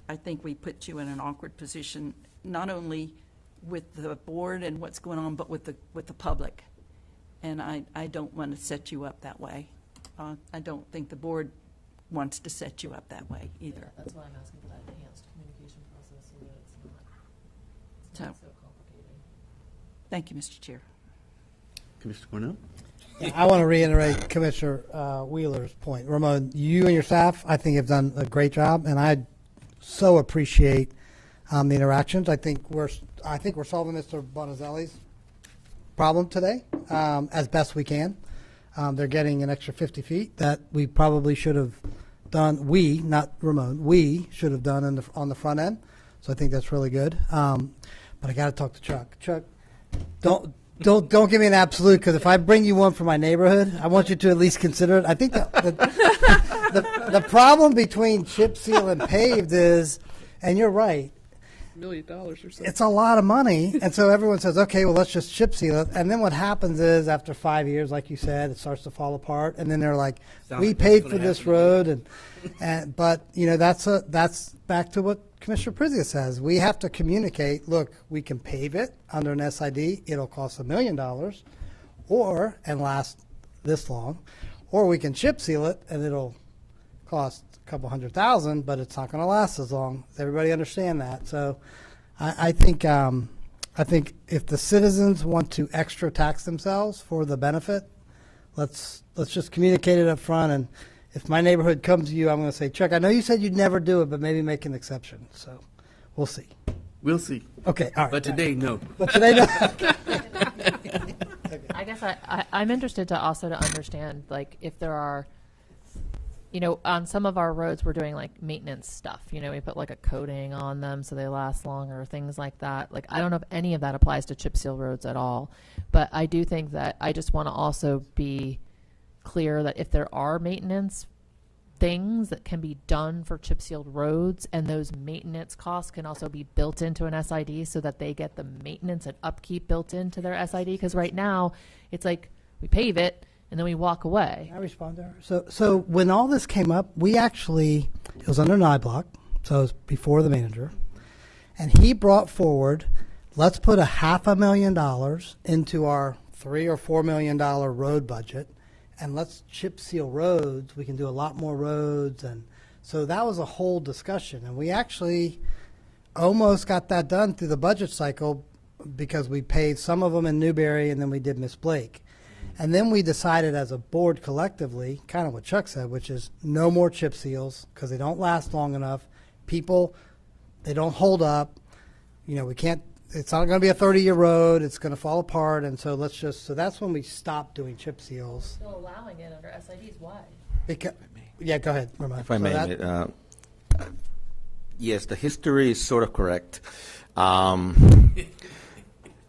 I think we put you in an awkward position, not only with the board and what's going on, but with the public. And I don't want to set you up that way. I don't think the board wants to set you up that way either. Yeah, that's why I'm asking for that enhanced communication process so that it's not so complicated. Thank you, Mr. Chair. Commissioner Cornell? Yeah, I want to reiterate Commissioner Wheeler's point. Ramon, you and your staff, I think, have done a great job, and I so appreciate the interactions. I think we're solving Mr. Bonazzoli's problem today as best we can. They're getting an extra 50 feet that we probably should have done. We, not Ramon, we should have done on the front end. So I think that's really good. But I got to talk to Chuck. Chuck, don't give me an absolute, because if I bring you one from my neighborhood, I want you to at least consider it. I think the problem between chip seal and paved is, and you're right, $1 million or something. it's a lot of money, and so everyone says, okay, well, let's just chip seal it. And then what happens is, after 5 years, like you said, it starts to fall apart, and then they're like, we paid for this road, but that's back to what Commissioner Prizia says. We have to communicate, look, we can pave it under an SID, it'll cost $1 million, and last this long, or we can chip seal it, and it'll cost a couple $100,000, but it's not going to last as long. Does everybody understand that? So I think if the citizens want to extra tax themselves for the benefit, let's just communicate it up front. And if my neighborhood comes to you, I'm going to say, Chuck, I know you said you'd never do it, but maybe make an exception. So we'll see. We'll see. Okay, all right. But today, no. But today, no. I guess I'm interested to also to understand, like, if there are, you know, on some of our roads, we're doing like maintenance stuff. You know, we put like a coating on them so they last longer, things like that. Like, I don't know if any of that applies to chip seal roads at all, but I do think that I just want to also be clear that if there are maintenance things that can be done for chip sealed roads, and those maintenance costs can also be built into an SID so that they get the maintenance and upkeep built into their SID. Because right now it's like we pave it and then we walk away. Can I respond to her? So when all this came up, it was under an IBlock, so it was before the manager, and he brought forward, let's put $500,000 into our $3 or $4 million road budget, and let's chip seal roads. We can do a lot more roads. And so that was a whole discussion. And we actually almost got that done through the budget cycle because we paid some of them in Newberry and then we did Miss Blake. And then we decided as a board collectively, kind of what Chuck said, which is no more chip seals because they don't last long enough. People, they don't hold up. You know, we can't. It's not going to be a 30-year road. It's going to fall apart. And so so that's when we stopped doing chip seals. Still allowing it under SIDs, why? Yeah, go ahead, Ramon. If I may, yes, the history is sort of correct.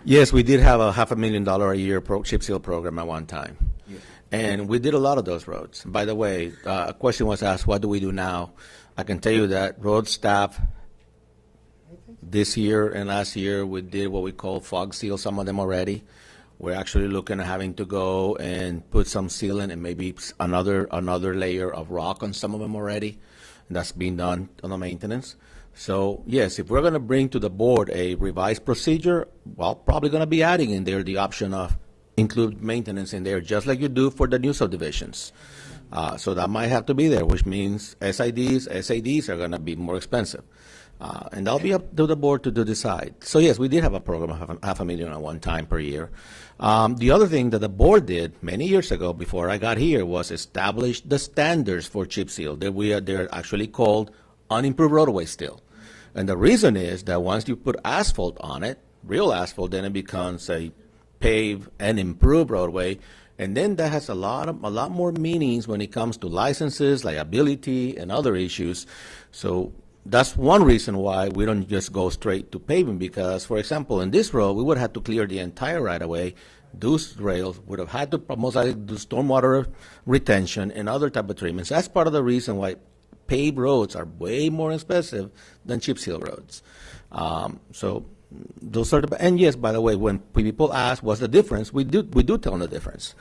Yes, we did have a $500,000 a year chip seal program at one time. Yeah. And we did a lot of those roads. By the way, a question was asked, what do we do now? I can tell you that road staff this year and last year, we did what we call fog seal, some of them already. We're actually looking at having to go and put some sealant and maybe another layer of rock on some of them already. And that's being done on the maintenance. So, yes, if we're going to bring to the board a revised procedure, well, probably going to be adding in there the option of include maintenance in there, just like you do for the new subdivisions. So that might have to be there, which means SADs are going to be more expensive. And that'll be up to the board to decide. So, yes, we did have a program of $500,000 at one time per year. The other thing that the board did many years ago before I got here was establish the standards for chip seal. They're actually called unimproved roadway still. And the reason is that once you put asphalt on it, real asphalt, then it becomes a paved and improved roadway. And then that has a lot more meanings when it comes to licenses, liability, and other issues. So that's one reason why we don't just go straight to paving, because, for example, in this road, we would have to clear the entire right-of-way. Those rails would have had to most likely do stormwater retention and other type of treatments. That's part of the reason why paved roads are way more expensive than chip seal roads. So those are and yes, by the way, when people ask what's the difference, we do tell them the difference.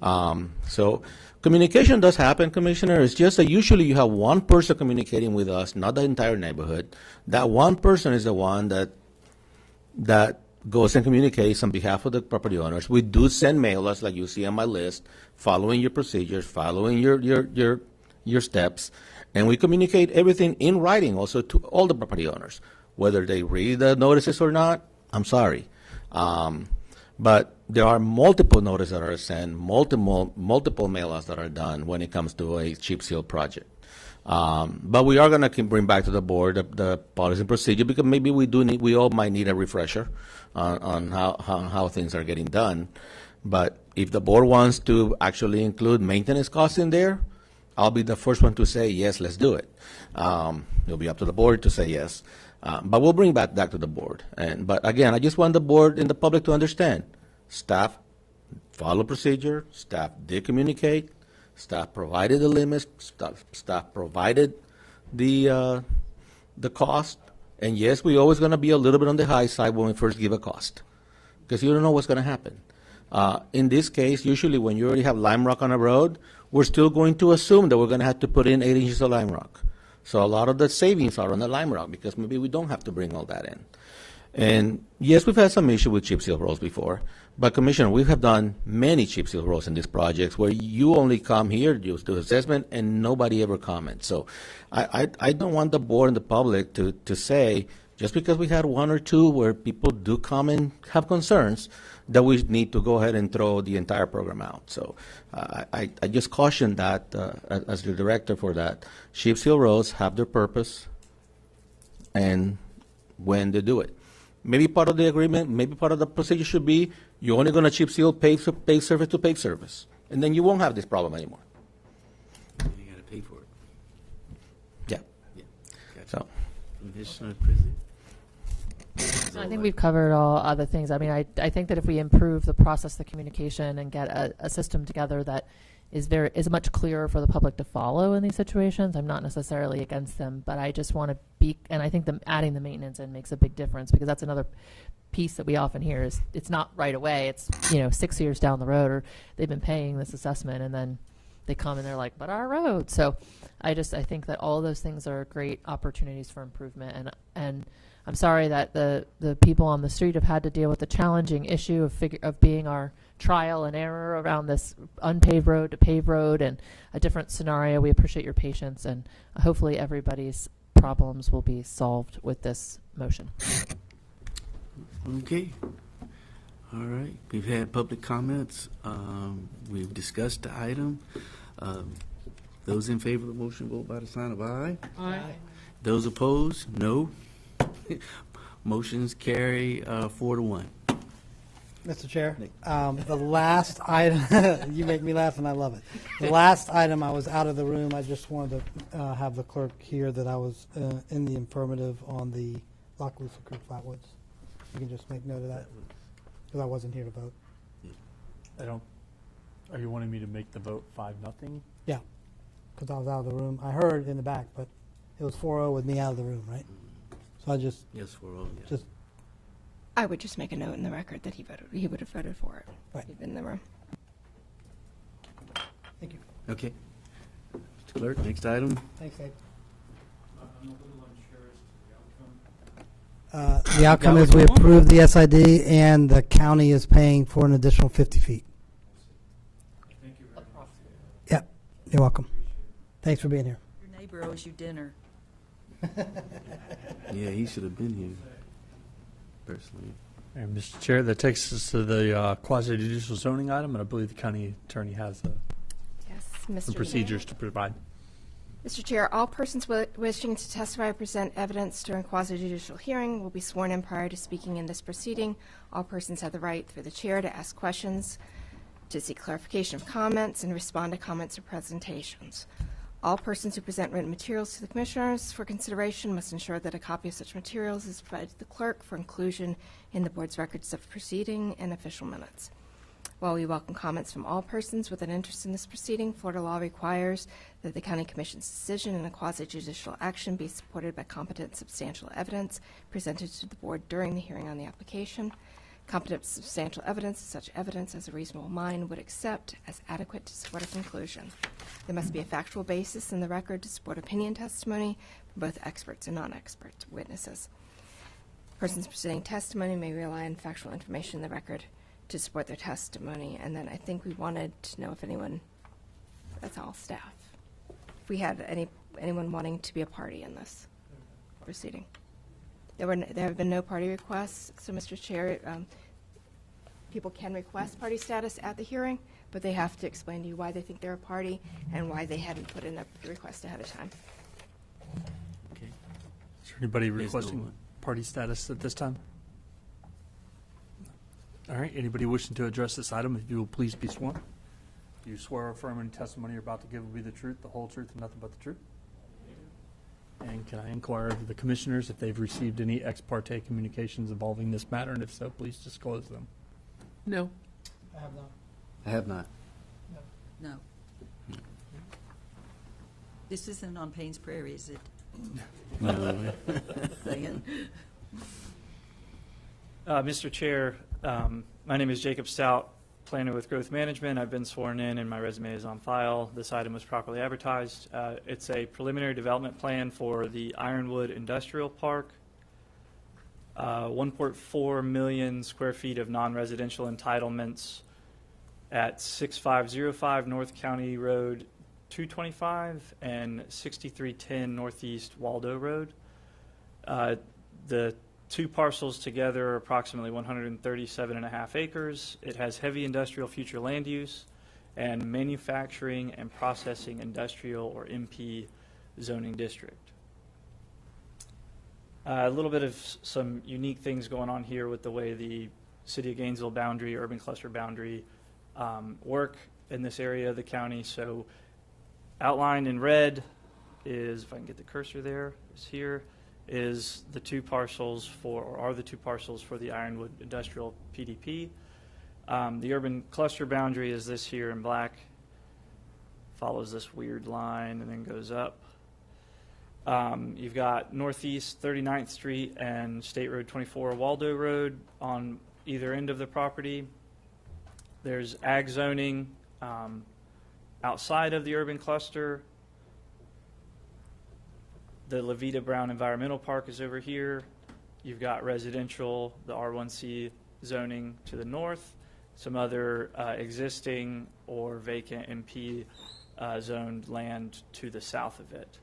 So communication does happen, Commissioner. It's just that usually you have one person communicating with us, not the entire neighborhood. That one person is the one that goes and communicates on behalf of the property owners. We do send mailers, like you see on my list, following your procedures, following your steps, and we communicate everything in writing also to all the property owners. Whether they read the notices or not, I'm sorry. But there are multiple notices that are sent, multiple mail-outs that are done when it comes to a chip seal project. But we are going to bring back to the board the policy and procedure, because maybe we all might need a refresher on how things are getting done. But if the board wants to actually include maintenance costs in there, I'll be the first one to say, yes, let's do it. It'll be up to the board to say yes. But we'll bring back to the board. But again, I just want the board and the public to understand. Staff followed procedure. Staff did communicate. Staff provided the limits. Staff provided the cost. And yes, we're always going to be a little bit on the high side when we first give a cost, because you don't know what's going to happen. In this case, usually when you already have lime rock on a road, we're still going to assume that we're going to have to put in 8 inches of lime rock. So a lot of the savings are on the lime rock, because maybe we don't have to bring all that in. And yes, we've had some issue with chip seal roads before, but Commissioner, we have done many chip seal roads in these projects where you only come here, you do assessment, and nobody ever comments. So I don't want the board and the public to say, Just because we had one or two where people do come and have concerns, that we need to go ahead and throw the entire program out. So I just caution that as the director for that. Chip seal roads have their purpose and when they do it. Maybe part of the agreement, maybe part of the procedure should be you're only going to chip seal paved surface to paved surface. And then you won't have this problem anymore. You got to pay for it. Yeah. Yeah. Gotcha. So. Commissioner President? I think we've covered all other things. I mean, I think that if we improve the process, the communication, and get a system together that is much clearer for the public to follow in these situations, I'm not necessarily against them, but I just want to be, and I think adding the maintenance in makes a big difference, because that's another piece that we often hear is it's not right away. It's 6 years down the road, or they've been paying this assessment, and then they come and they're like, but our road. So I think that all of those things are great opportunities for improvement, and I'm sorry that the people on the street have had to deal with the challenging issue of being our trial and error around this unpaved road to paved road and a different scenario. We appreciate your patience, and hopefully everybody's problems will be solved with this motion. Okay. All right. We've had public comments. We've discussed the item. Those in favor of the motion vote by the sign of aye. Aye. Those opposed, no. Motions carry 4-1. Mr. Chair, the last item, you make me laugh and I love it. The last item, I was out of the room. I just wanted to have the clerk hear that I was in the affirmative on the Alachua Creek Flatwoods. You can just make note of that, because I wasn't here to vote. Are you wanting me to make the vote 5-0? Yeah, because I was out of the room. I heard in the back, but it was 4-0 with me out of the room, right? So I just. Yes, 4-0, yeah. Just. I would just make a note in the record that he would have voted for it. Right. He'd been in the room. Thank you. Okay. Mr. Clerk, next item. Thanks, Dave. The outcome is we approve the SID, and the county is paying for an additional 50 feet. Thank you very much. Yep, you're welcome. Thanks for being here. Your neighbor owes you dinner. Yeah, he should have been here, personally. And Mr. Chair, that takes us to the quasi-judicial zoning item, and I believe the county attorney has Yes, some Mr. procedures to provide. Mr. Chair, all persons wishing to testify or present evidence during quasi-judicial hearing will be sworn in prior to speaking in this proceeding. All persons have the right through the chair to ask questions, to seek clarification of comments, and respond to comments or presentations. All persons who present written materials to the commissioners for consideration must ensure that a copy of such materials is provided to the clerk for inclusion in the board's records of proceeding and official minutes. While we welcome comments from all persons with an interest in this proceeding, Florida law requires that the County Commission's decision in a quasi-judicial action be supported by competent substantial evidence presented to the board during the hearing on the application. Competent substantial evidence is such evidence as a reasonable mind would accept as adequate to support a conclusion. There must be a factual basis in the record to support opinion testimony from both experts and non-expert witnesses. Persons presenting testimony may rely on factual information in the record to support their testimony. And then I think we wanted to know if anyone, that's all staff, if we had anyone wanting to be a party in this proceeding. There have been no party requests, so Mr. Chair, people can request party status at the hearing, but they have to explain to you why they think they're a party and why they hadn't put in their request ahead of time. Okay. Is there anybody There's no requesting one. party status at this time? All right, anybody wishing to address this item, if you will please be sworn. Do you swear or affirm any testimony you're about to give will be the truth, the whole truth, and nothing but the truth? And can I inquire of the commissioners if they've received any ex parte communications involving this matter, and if so, please disclose them. No. I have not. I have not. No. This isn't on Payne's Prairie, is it? No. Saying. Mr. Chair, my name is Jacob Stout, planner with Growth Management. I've been sworn in and my resume is on file. This item was properly advertised. It's a preliminary development plan for the Ironwood Industrial Park. 1.4 million square feet of non-residential entitlements at 6505 North County Road 225 and 6310 Northeast Waldo Road. The two parcels together are approximately 137.5 acres. It has heavy industrial future land use and manufacturing and processing industrial, or MP, zoning district. A little bit of some unique things going on here with the way the City of Gainesville boundary, urban cluster boundary work in this area of the county. So outlined in red is, if I can get the cursor there, is here, is the two parcels for, or are the two parcels for the Ironwood Industrial PDP. The urban cluster boundary is this here in black, follows this weird line and then goes up. You've got Northeast 39th Street and State Road 24 Waldo Road on either end of the property. There's ag zoning outside of the urban cluster. The Levita Brown Environmental Park is over here. You've got residential, the R1C zoning to the north, some other existing or vacant MP zoned land to the south of it.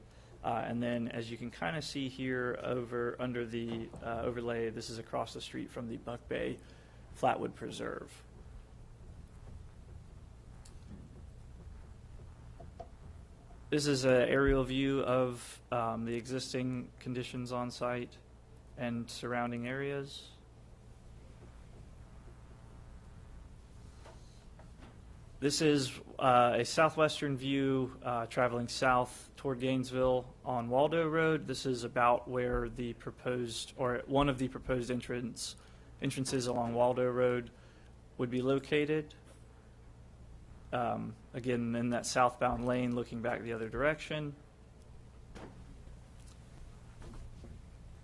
And then, as you can kind of see here over under the overlay, this is across the street from the Buck Bay Flatwood Preserve. This is an aerial view of the existing conditions on site and surrounding areas. This is a southwestern view traveling south toward Gainesville on Waldo Road. This is about where the proposed, or one of the proposed entrances along Waldo Road would be located. Again, in that southbound lane looking back the other direction.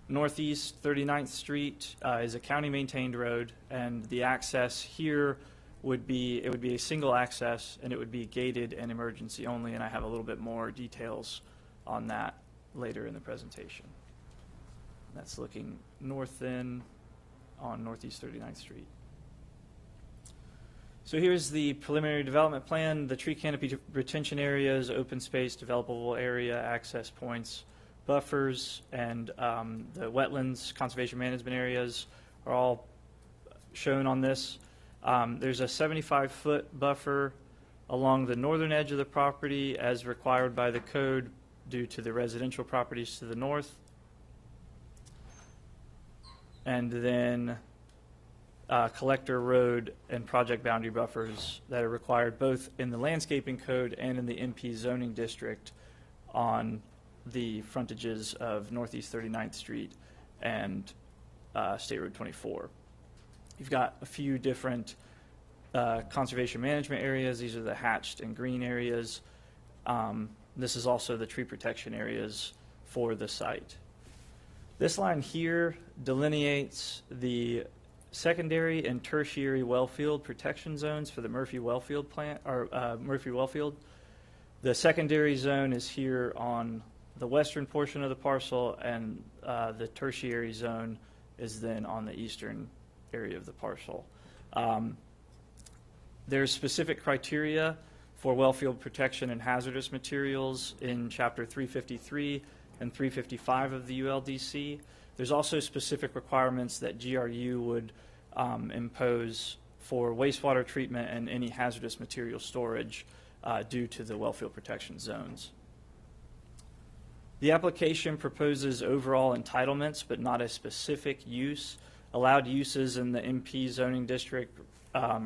Northeast 39th Street is a county-maintained road, and the access here would be a single access, and it would be gated and emergency only, and I have a little bit more details on that later in the presentation. That's looking north then on Northeast 39th Street. So here's the preliminary development plan. The tree canopy retention areas, open space, developable area, access points, buffers, and the wetlands, conservation management areas are all shown on this. There's a 75-foot buffer along the northern edge of the property as required by the code due to the residential properties to the north. And then collector road and project boundary buffers that are required both in the landscaping code and in the MP zoning district on the frontages of Northeast 39th Street and State Road 24. You've got a few different conservation management areas. These are the hatched and green areas. This is also the tree protection areas for the site. This line here delineates the secondary and tertiary wellfield protection zones for the Murphy Wellfield plant, or Murphy Wellfield. The secondary zone is here on the western portion of the parcel, and the tertiary zone is then on the eastern area of the parcel. There's specific criteria for wellfield protection and hazardous materials in Chapter 353 and 355 of the ULDC. There's also specific requirements that GRU would impose for wastewater treatment and any hazardous material storage due to the wellfield protection zones. The application proposes overall entitlements, but not a specific use. Allowed uses in the MP zoning district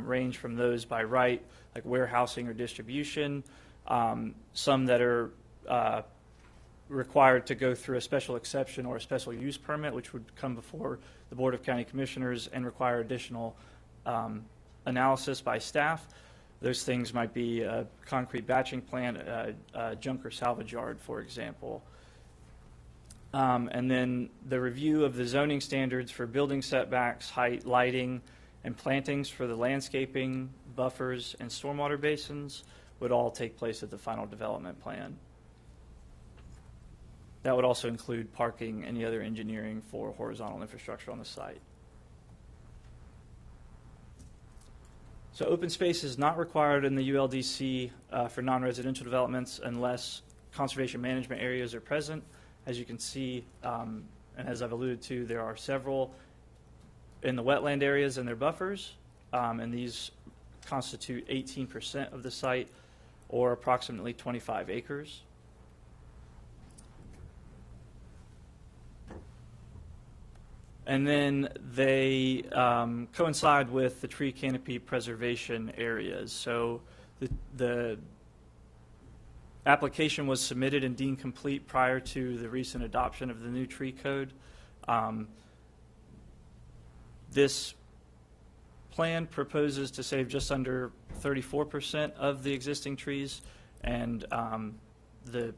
range from those by right, like warehousing or distribution, some that are required to go through a special exception or a special use permit, which would come before the Board of County Commissioners and require additional analysis by staff. Those things might be a concrete batching plant, a junk or salvage yard, for example. And then the review of the zoning standards for building setbacks, height, lighting, and plantings for the landscaping, buffers, and stormwater basins would all take place at the final development plan. That would also include parking, any other engineering for horizontal infrastructure on the site. So open space is not required in the ULDC for non-residential developments unless conservation management areas are present. As you can see, And as I've alluded to, there are several in the wetland areas and their buffers, and these constitute 18% of the site, or approximately 25 acres. And then they coincide with the tree canopy preservation areas. So the application was submitted and deemed complete prior to the recent adoption of the new tree code. This plan proposes to save just under 34% of the existing trees, and the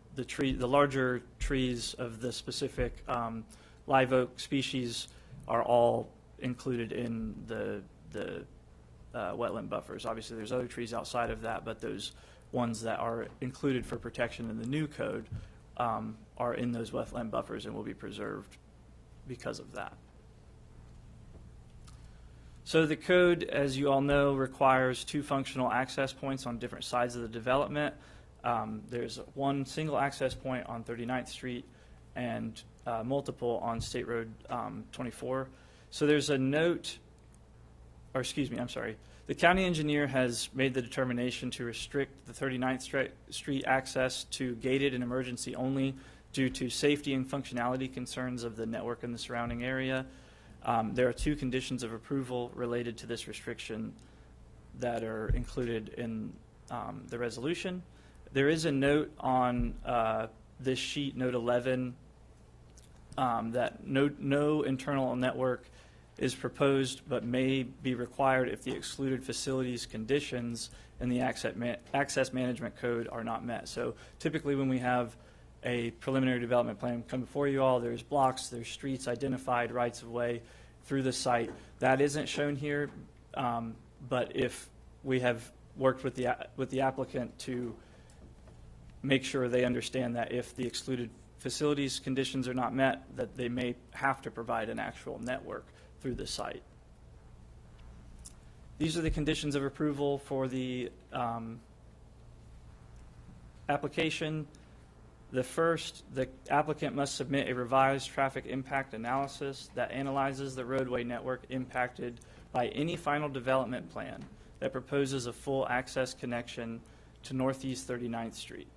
larger trees of the specific live oak species are all included in the wetland buffers. Obviously, there's other trees outside of that, but those ones that are included for protection in the new code are in those wetland buffers and will be preserved because of that. So the code, as you all know, requires 2 functional access points on different sides of the development. There's one single access point on 39th Street and multiple on State Road 24. So there's a note, or excuse me, I'm sorry. The county engineer has made the determination to restrict the 39th Street access to gated and emergency only due to safety and functionality concerns of the network in the surrounding area. There are 2 conditions of approval related to this restriction that are included in the resolution. There is a note on this sheet, note 11, that no internal network is proposed but may be required if the excluded facilities conditions in the access management code are not met. So typically when we have a preliminary development plan come before you all, there's blocks, there's streets identified, rights of way through the site. That isn't shown here, but if we have worked with the applicant to make sure they understand that if the excluded facilities conditions are not met, that they may have to provide an actual network through the site. These are the conditions of approval for the application. The first, the applicant must submit a revised traffic impact analysis that analyzes the roadway network impacted by any final development plan that proposes a full access connection to Northeast 39th Street.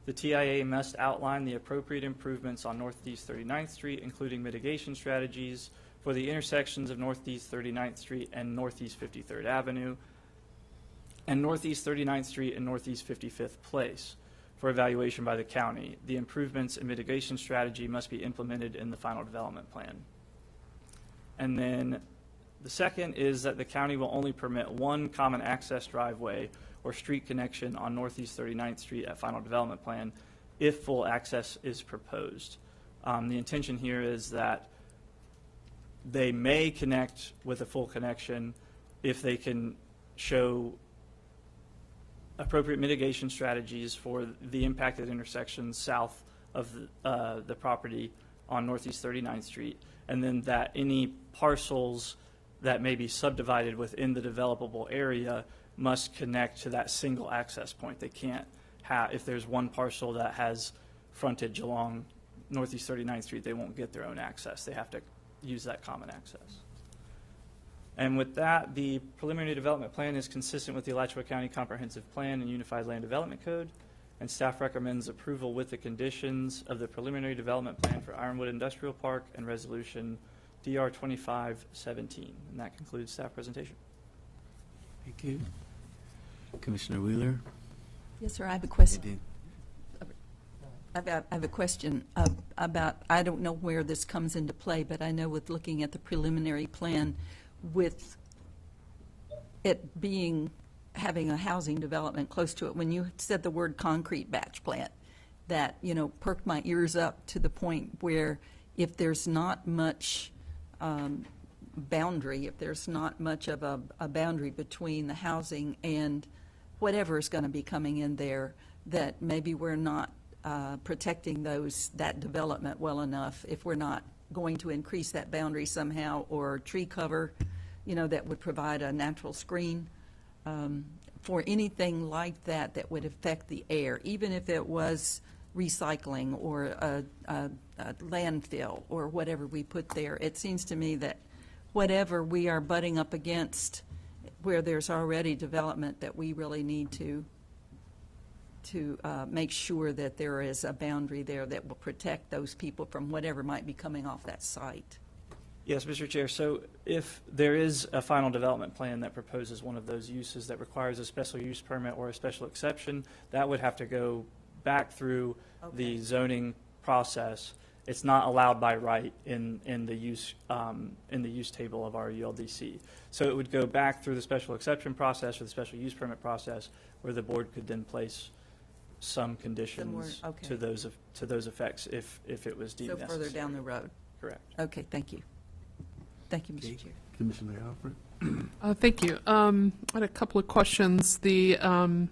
The TIA must outline the appropriate improvements on Northeast 39th Street, including mitigation strategies for the intersections of Northeast 39th Street and Northeast 53rd Avenue, and Northeast 39th Street and Northeast 55th Place for evaluation by the county. The improvements and mitigation strategy must be implemented in the final development plan. And then the second is that the county will only permit one common access driveway or street connection on Northeast 39th Street at final development plan if full access is proposed. The intention here is that they may connect with a full connection if they can show appropriate mitigation strategies for the impacted intersections south of the property on Northeast 39th Street, and then that any parcels that may be subdivided within the developable area must connect to that single access point. They can't have, if there's one parcel that has frontage along Northeast 39th Street, they won't get their own access. They have to use that common access. And with that, the preliminary development plan is consistent with the Alachua County Comprehensive Plan and Unified Land Development Code, and staff recommends approval with the conditions of the preliminary development plan for Ironwood Industrial Park and resolution DR 2517. And that concludes staff presentation. Thank you. Commissioner Wheeler? Yes, sir, I have a question. I have a question about, I don't know where this comes into play, but I know with looking at the preliminary plan, with it having a housing development close to it, when you said the word concrete batch plant, that, perked my ears up to the point where if there's not much boundary, if there's not much of a boundary between the housing and whatever is going to be coming in there, that maybe we're not protecting that development well enough if we're not going to increase that boundary somehow, or tree cover, that would provide a natural screen for anything like that that would affect the air, even if it was recycling or a landfill or whatever we put there. It seems to me that whatever we are butting up against where there's already development, that we really need to make sure that there is a boundary there that will protect those people from whatever might be coming off that site. Yes, Mr. Chair. So if there is a final development plan that proposes one of those uses that requires a special use permit or a special exception, that would have to go back through the zoning process. It's not allowed by right in the use table of our ULDC. So it would go back through the special exception process or the special use permit process, where the board could then place some conditions to those effects if it was deemed necessary. So further down the road. Correct. Okay, thank you. Thank you, Mr. Chair. Commissioner Alfred. Thank you. I had a couple of questions. Is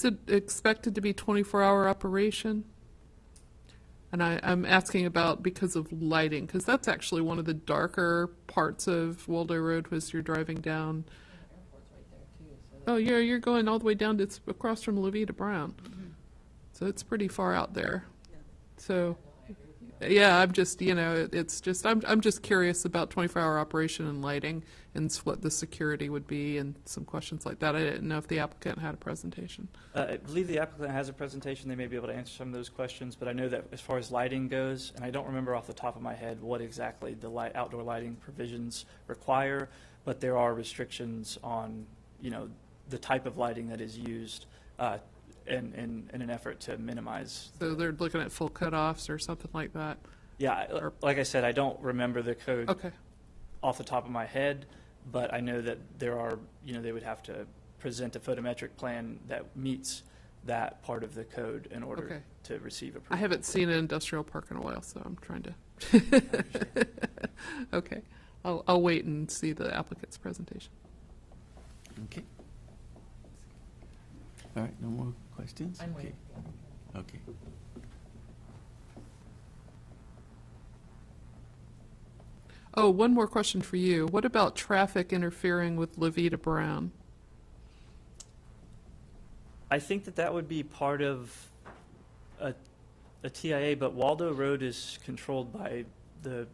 it expected to be 24-hour operation? And I'm asking about because of lighting, because that's actually one of the darker parts of Waldo Road as you're driving down. Oh, yeah, you're going all the way down to it's across from Levita Brown. So it's pretty far out there. So, yeah, I'm just, it's just, I'm just curious about 24-hour operation and lighting and what the security would be and some questions like that. I didn't know if the applicant had a presentation. I believe the applicant has a presentation. They may be able to answer some of those questions, but I know that as far as lighting goes, and I don't remember off the top of my head what exactly the outdoor lighting provisions require, but there are restrictions on, the type of lighting that is used in an effort to minimize. So they're looking at full cutoffs or something like that? Yeah, like I said, I don't remember the code off the top of my head, but I know that there are, they would have to present a photometric plan that meets that part of the code in order to receive approval. I haven't seen an industrial park in a while, so I'm trying to. Okay. I'll wait and see the applicant's presentation. Okay. All right, no more questions? I'm waiting. Okay. Oh, one more question for you. What about traffic interfering with Levita Brown? I think that would be part of a TIA, but Waldo Road is controlled by the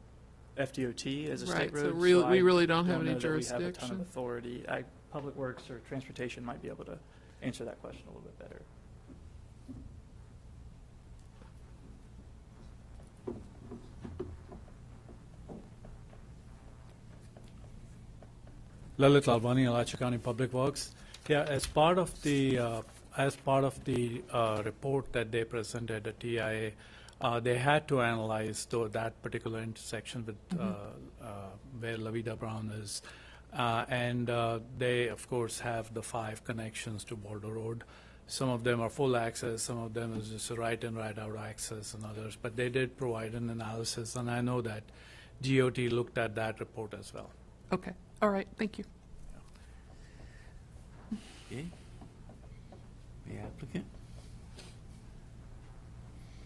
FDOT as a state road. So we really don't have any know that we have a ton jurisdiction. of authority. Public Works or Transportation might be able to answer that question a little bit better. Lalit Albani, Alachua County Public Works. Yeah, as part of the report that they presented at TIA, they had to analyze that particular intersection with where Levita Brown is, and they of course have the 5 connections to Waldo Road. Some of them are full access, some of them is just a right in, right out access, and others. But they did provide an analysis, and I know that GOT looked at that report as well. Okay. All right. Thank you. Okay. The applicant.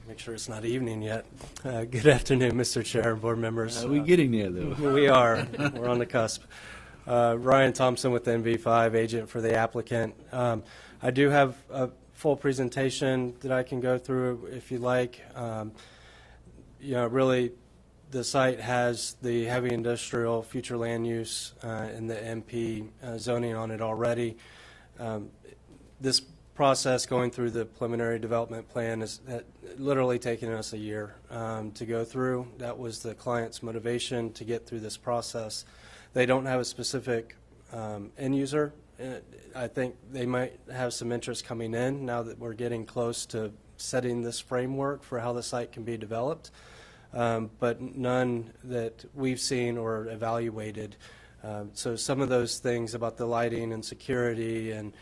Make sure it's not evening yet. Good afternoon, Mr. Chair and board members. We're getting there, though. We are. We're on the cusp. Ryan Thompson with NV5, agent for the applicant. I do have a full presentation that I can go through if you like. Really, the site has the heavy industrial future land use and the MP zoning on it already. This process going through the preliminary development plan is literally taking us a year to go through. That was the client's motivation to get through this process. They don't have a specific end user. I think they might have some interest coming in now that we're getting close to setting this framework for how the site can be developed, but none that we've seen or evaluated. So some of those things about the lighting and security and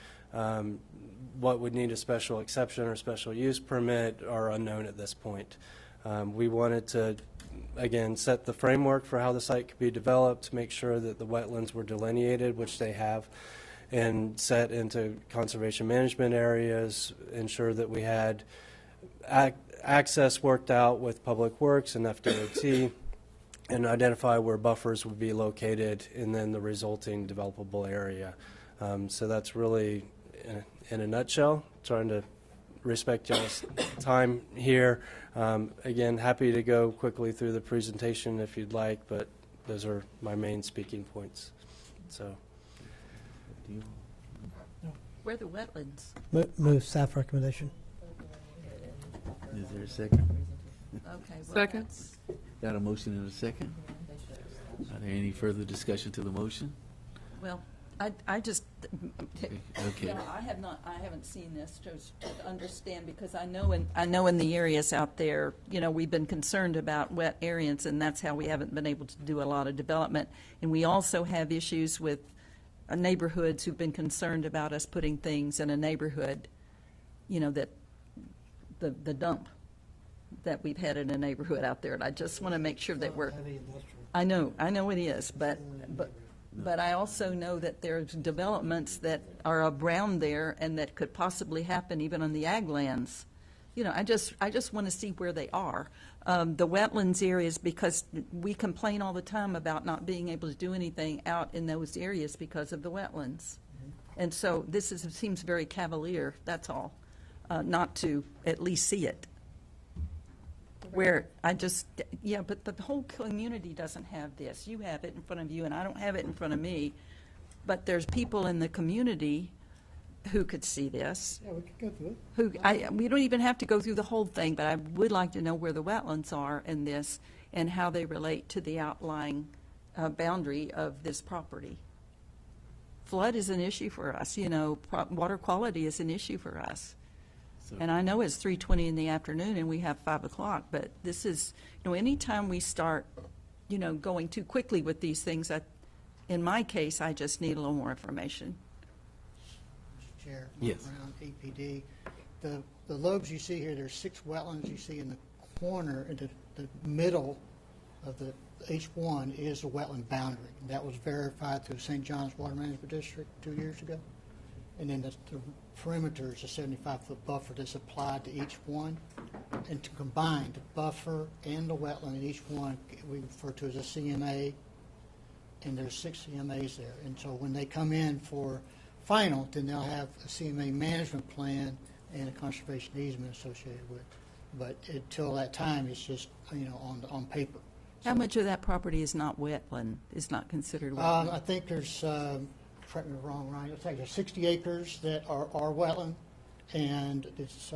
what would need a special exception or special use permit are unknown at this point. We wanted to, again, set the framework for how the site could be developed, make sure that the wetlands were delineated, which they have, and set into conservation management areas, ensure that we had access worked out with Public Works and FDOT, and identify where buffers would be located and then the resulting developable area. So that's really, in a nutshell, trying to respect y'all's time here. Again, happy to go quickly through the presentation if you'd like, but those are my main speaking points. So, Where are the wetlands? Move staff recommendation. Is there a second? Okay. Well, Second. Got a motion and a second? Are there any further discussion to the motion? Well, I just, Okay. yeah, I haven't seen this to understand, because I know in the areas out there, we've been concerned about wet areas, and that's how we haven't been able to do a lot of development. And we also have issues with neighborhoods who've been concerned about us putting things in a neighborhood, that the dump that we've had in a neighborhood out there. And I just want to make sure that we're, I know it is, but I also know that there's developments that are around there and that could possibly happen even on the ag lands. I just want to see where they are. The wetlands areas, because we complain all the time about not being able to do anything out in those areas because of the wetlands. And so this seems very cavalier, that's all, not to at least see it. Where but the whole community doesn't have this. You have it in front of you, and I don't have it in front of me. But there's people in the community who could see this. Yeah, we could go through it. We don't even have to go through the whole thing, but I would like to know where the wetlands are in this and how they relate to the outlying boundary of this property. Flood is an issue for us. Water quality is an issue for us. And I know it's 3:20 in the afternoon and we have 5 o'clock, but this is, anytime we start, going too quickly with these things, in my case, I just need a little more information. Mr. Chair, Yes. Brown, APD. The lobes you see here, there's 6 wetlands you see in the corner, in the middle of the H1 is the wetland boundary. And that was verified through St. John's Water Management District 2 years ago. And then the perimeter is a 75-foot buffer that's applied to each one. And to combine the buffer and the wetland in each one, we refer to as a CMA, and there's 6 CMAs there. And so when they come in for final, then they'll have a CMA management plan and a conservation easement associated with it. But until that time, it's just, on paper. How much of that property is not wetland, is not considered wetland? I think there's, correct me if I'm wrong, Ryan, I think there's 60 acres that are wetland, and it's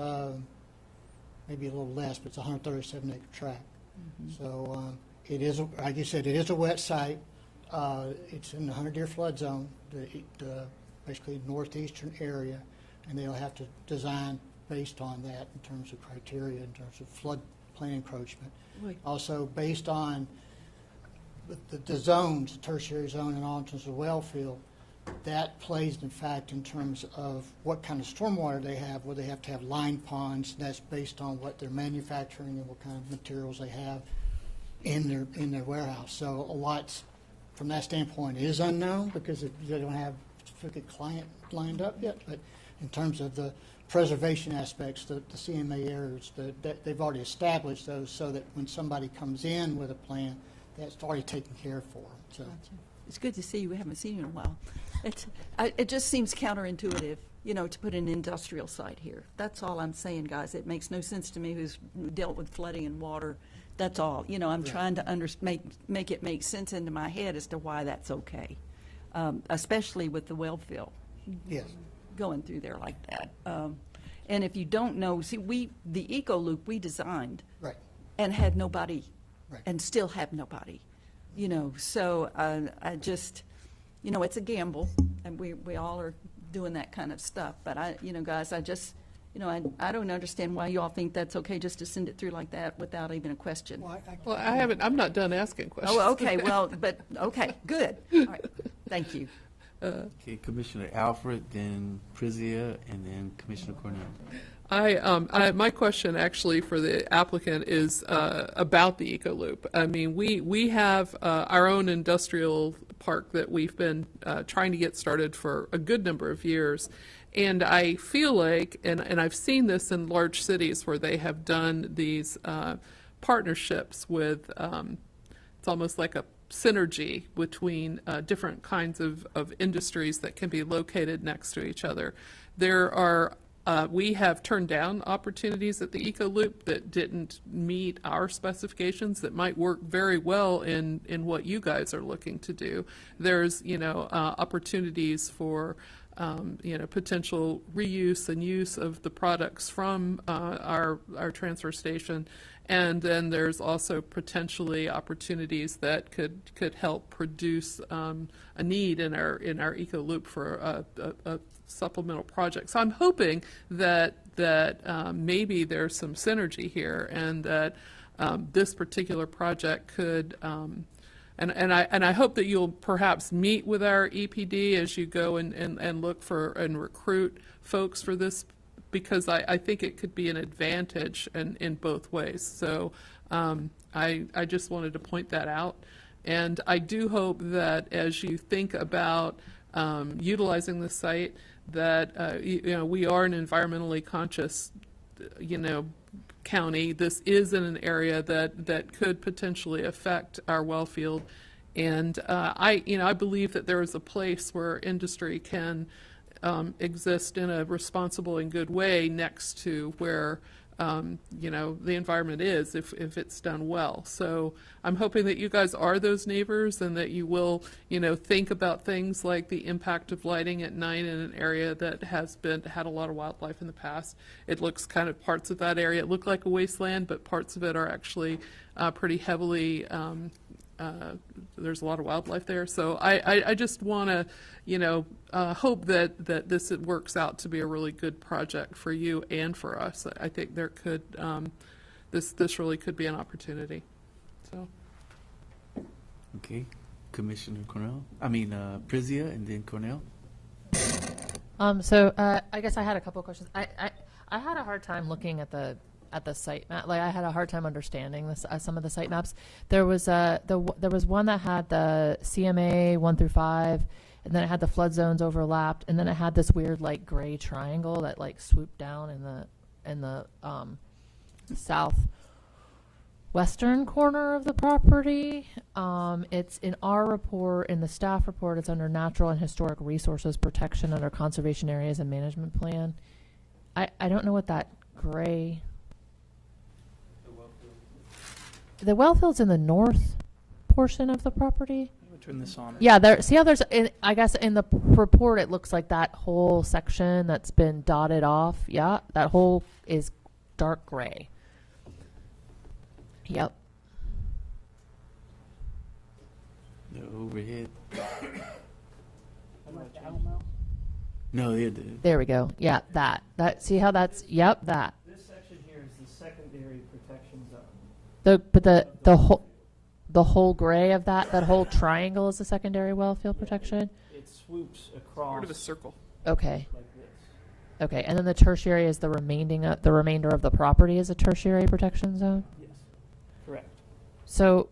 maybe a little less, but it's a 137-acre tract. So it is, like you said, it is a wet site. It's in the 100-year flood zone, the basically northeastern area, and they'll have to design based on that in terms of criteria, in terms of floodplain encroachment. Right. Also based on the zones, the tertiary zone and all in terms of well field, that plays in fact in terms of what kind of stormwater they have, where they have to have line ponds. That's based on what they're manufacturing and what kind of materials they have in their warehouse. So a lot from that standpoint is unknown because they don't have a specific client lined up yet. But in terms of the preservation aspects, the CMA areas, they've already established those so that when somebody comes in with a plan, that's already taken care of for them. So. Gotcha. It's good to see you. We haven't seen you in a while. It just seems counterintuitive, to put an industrial site here. That's all I'm saying, guys. It makes no sense to me who's dealt with flooding and water. That's all. I'm trying to make it make sense into my head as to why that's okay, especially with the well fill. Yes. Going through there like that. And if you don't know, see, the eco loop we designed, right, and had nobody, right, and still have nobody. So I just, it's a gamble, and we all are doing that kind of stuff. But guys, I just, I don't understand why you all think that's okay just to send it through like that without even a question. Well, I'm not done asking questions. Oh, okay. Well, but okay, good. All right. Thank you. Okay, Commissioner Alfred, then Prizia, and then Commissioner Cornell. My question actually for the applicant is about the Eco Loop. I mean, we have our own industrial park that we've been trying to get started for a good number of years. And I feel like, and I've seen this in large cities where they have done these partnerships with, it's almost like a synergy between different kinds of industries that can be located next to each other. There are we have turned down opportunities at the Eco Loop that didn't meet our specifications that might work very well in what you guys are looking to do. There's, opportunities for potential reuse and use of the products from our transfer station. And then there's also potentially opportunities that could help produce a need in our Eco Loop for a supplemental project. So I'm hoping that maybe there's some synergy here, and that this particular project could. And I hope that you'll perhaps meet with our EPD as you go and look for and recruit folks for this, because I think it could be an advantage in both ways. So I just wanted to point that out. And I do hope that as you think about utilizing the site, that we are an environmentally conscious county. This is in an area that could potentially affect our well field, and I believe that there is a place where industry can exist in a responsible and good way next to where the environment is, if it's done well. So I'm hoping that you guys are those neighbors, and that you will think about things like the impact of lighting at night in an area that had a lot of wildlife in the past. It looks kind of, parts of that area look like a wasteland, but parts of it are actually pretty heavily there's a lot of wildlife there. So I just want to, hope that this works out to be a really good project for you and for us. I think there could, this really could be an opportunity. So. Okay, Commissioner Cornell. Prizia, and then Cornell. I guess I had a couple of questions. I had a hard time looking at the site map. Like, I had a hard time understanding this, some of the site maps. There was there was one that had the CMA 1 through 5, and then it had the flood zones overlapped, and then it had this weird like gray triangle that like swooped down in the southwestern corner of the property. It's in our report, in the staff report, it's under natural and historic resources protection under conservation areas and management plan. I don't know what that gray. The well field's in the north portion of the property. Between the sauna. Yeah, there. See how there's, I guess in the report it looks like that whole section that's been dotted off. Yeah, that whole is dark gray. Yep. The overhead. No, they did. There we go. Yeah, that. See how that's. Yep, that. This section here is the secondary protection zone. The whole gray of that whole triangle is the secondary well field protection. It swoops across. Part of a circle. Okay. Like this. Okay, and then the tertiary is the remainder of the property is a tertiary protection zone. Yes, correct. So,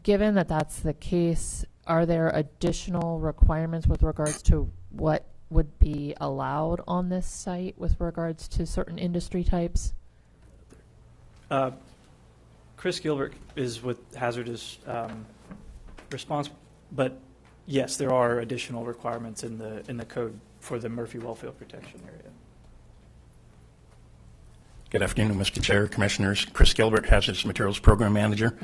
given that that's the case, are there additional requirements with regards to what would be allowed on this site with regards to certain industry types? Chris Gilbert is with hazardous response, but yes, there are additional requirements in the code for the Murphy Wellfield Protection Area. Good afternoon, Mr. Chair, Commissioners. Chris Gilbert, Hazardous Materials Program Manager.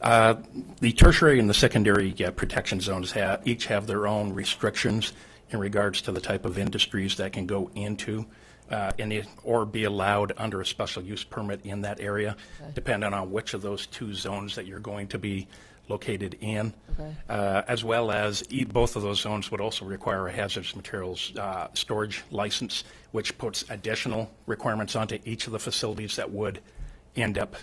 The tertiary and the secondary protection zones each have their own restrictions in regards to the type of industries that can go into or be allowed under a special use permit in that area, depending on which of those two zones that you're going to be located in, as well as both of those zones would also require a hazardous materials storage license, which puts additional requirements onto each of the facilities that would end up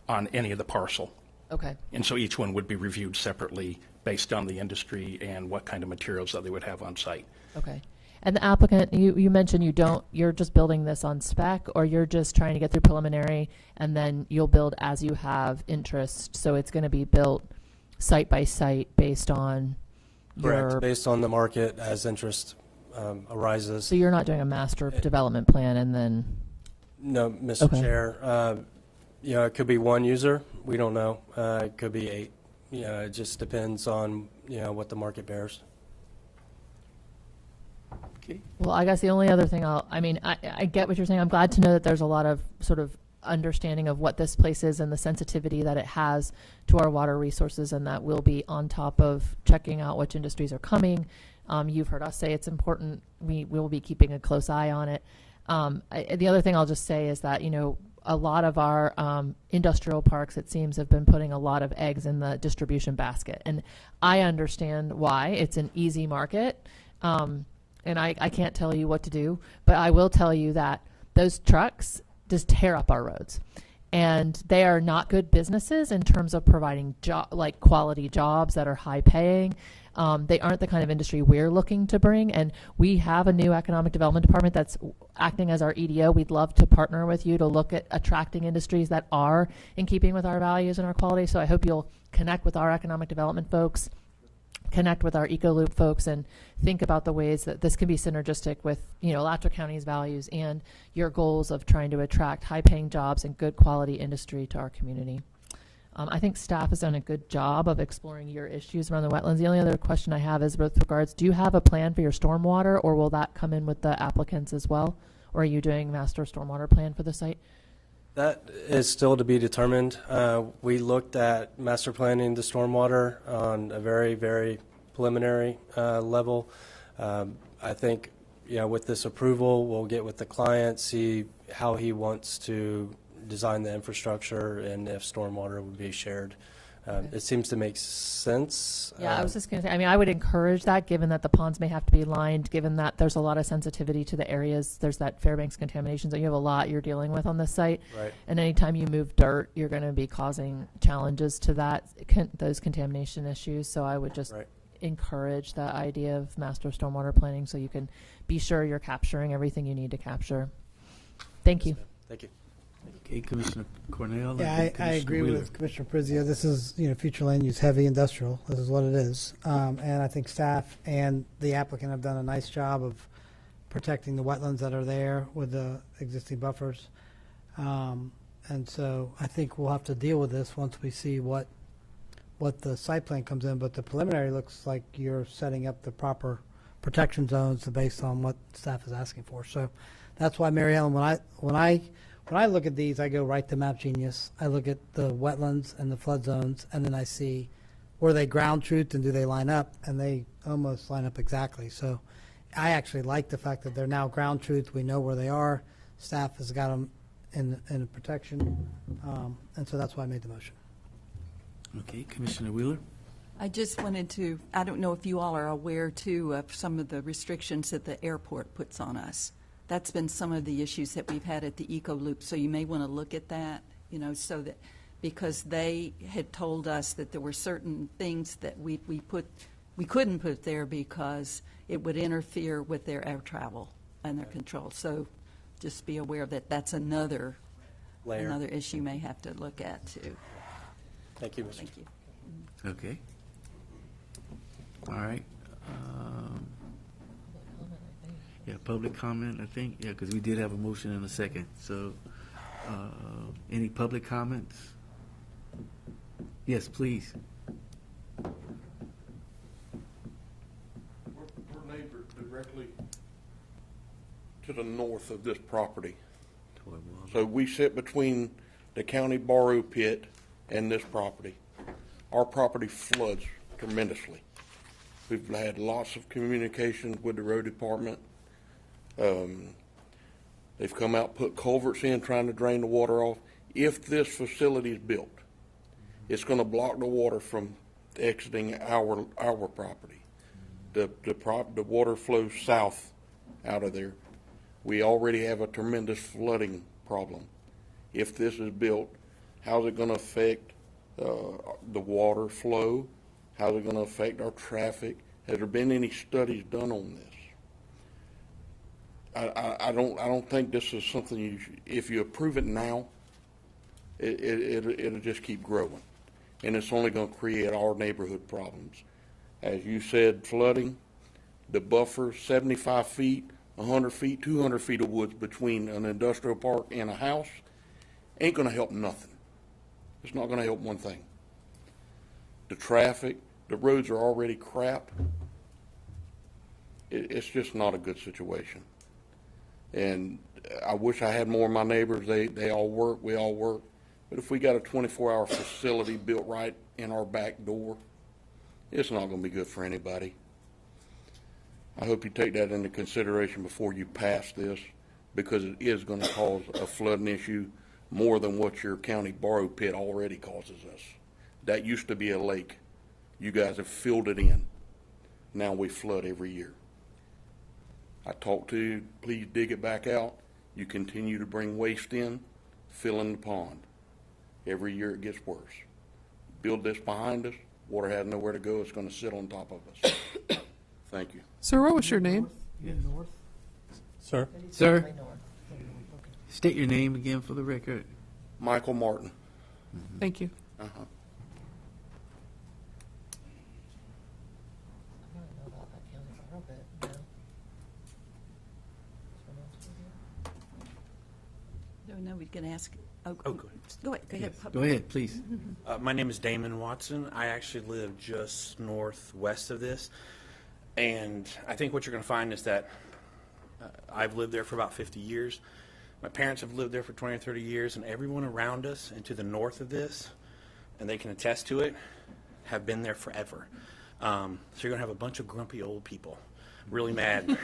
on any of the parcel. Okay. And so each one would be reviewed separately based on the industry and what kind of materials that they would have on site. Okay. And the applicant, you mentioned you're just building this on spec, or you're just trying to get through preliminary and then you'll build as you have interest. So it's going to be built site by site based on Correct, based on the market as interest arises. So you're not doing a master development plan and then? No, Mr. Chair. It could be one user. We don't know. It could be 8. It just depends on what the market bears. Okay. Well, I guess the only other thing I get what you're saying. I'm glad to know that there's a lot of sort of understanding of what this place is and the sensitivity that it has to our water resources, and that we'll be on top of checking out which industries are coming. You've heard us say it's important. We will be keeping a close eye on it. The other thing I'll just say is that, a lot of our industrial parks, it seems, have been putting a lot of eggs in the distribution basket. And I understand why. It's an easy market. And I can't tell you what to do, but I will tell you that those trucks just tear up our roads. And they are not good businesses in terms of providing quality jobs that are high paying. They aren't the kind of industry we're looking to bring. And we have a new economic development department that's acting as our EDO. We'd love to partner with you to look at attracting industries that are in keeping with our values and our quality. So I hope you'll connect with our economic development folks, connect with our EcoLoop folks, and think about the ways that this can be synergistic with, Alachua County's values and your goals of trying to attract high-paying jobs and good quality industry to our community. I think staff has done a good job of exploring your issues around the wetlands. The only other question I have is with regards, do you have a plan for your stormwater, or will that come in with the applicants as well? Or are you doing master stormwater plan for the site? That is still to be determined. We looked at master planning the stormwater on a very, very preliminary level. I think, with this approval, we'll get with the client, see how he wants to design the infrastructure and if stormwater would be shared. It seems to make sense. Yeah, I was just going to say, I would encourage that, given that the ponds may have to be lined, given that there's a lot of sensitivity to the areas. There's that Fairbanks contamination, so you have a lot you're dealing with on this site. Right. And anytime you move dirt, you're going to be causing challenges to those contamination issues. So I would just encourage that idea of master stormwater planning so you can be sure you're capturing everything you need to capture. Thank you. Thank you. Okay, Commissioner Cornell. Yeah, I agree with Commissioner Prizio. This is, future land use heavy industrial. This is what it is. And I think staff and the applicant have done a nice job of protecting the wetlands that are there with the existing buffers. And so I think we'll have to deal with this once we see what the site plan comes in. But the preliminary looks like you're setting up the proper protection zones based on what staff is asking for. So that's why, Mary Ellen, when I look at these, I go right to Map Genius. I look at the wetlands and the flood zones, and then I see were they ground truth and do they line up, and they almost line up exactly. So I actually like the fact that they're now ground truth. We know where they are. Staff has got them in protection, and so that's why I made the motion. Okay, Commissioner Wheeler. I just wanted to, I don't know if you all are aware, too, of some of the restrictions that the airport puts on us. That's been some of the issues that we've had at the EcoLoop, so you may want to look at that, so that, because they had told us that there were certain things that we couldn't put there because it would interfere with their air travel and their control. So just be aware that that's another issue you may have to look at, too. Thank you, Mr. Thank you. Okay. All right. Yeah, public comment, I think. Yeah, because we did have a motion in a second. So, any public comments? Yes, please. We're neighbored directly to the north of this property. So we sit between the county borrow pit and this property. Our property floods tremendously. We've had lots of communication with the road department. They've come out, put culverts in, trying to drain the water off. If this facility is built, it's going to block the water from exiting our property. The water flows south out of there. We already have a tremendous flooding problem. If this is built, how's it going to affect the water flow? How's it going to affect our traffic? Has there been any studies done on this? I don't think this is something if you approve it now, it'll just keep growing, and it's only going to create our neighborhood problems. As you said, flooding, the buffer, 75 feet, 100 feet, 200 feet of woods between an industrial park and a house ain't going to help nothing. It's not going to help one thing. The traffic, the roads are already crap. It's just not a good situation. And I wish I had more of my neighbors. They all work, we all work. But if we got a 24-hour facility built right in our back door, it's not going to be good for anybody. I hope you take that into consideration before you pass this, because it is going to cause a flooding issue more than what your county borrow pit already causes us. That used to be a lake. You guys have filled it in. Now we flood every year. I talked to you, please dig it back out. You continue to bring waste in, fill in the pond. Every year it gets worse. Build this behind us, water has nowhere to go, it's going to sit on top of us. Thank you. Sir, what was your name? Sir? Sir, state your name again for the record. Michael Martin. Thank you. Uh-huh. No, we can ask. Oh, go ahead. Go ahead. Yes. Go ahead, please. My name is Damon Watson. I actually live just northwest of this. And I think what you're going to find is that I've lived there for about 50 years. My parents have lived there for 20 or 30 years, and everyone around us and to the north of this, and they can attest to it, have been there forever. So you're going to have a bunch of grumpy old people really mad,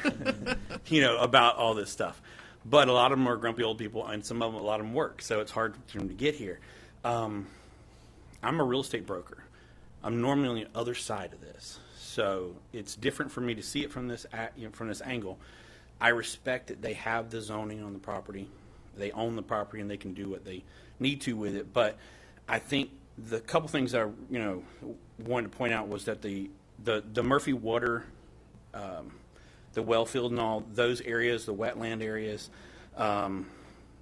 about all this stuff. But a lot of them are grumpy old people, and a lot of them work, so it's hard for them to get here. I'm a real estate broker. I'm normally on the other side of this, so it's different for me to see it from this angle. I respect that they have the zoning on the property, they own the property, and they can do what they need to with it. But I think the couple things I wanted to point out was that the Murphy water, the well field and all those areas, the wetland areas,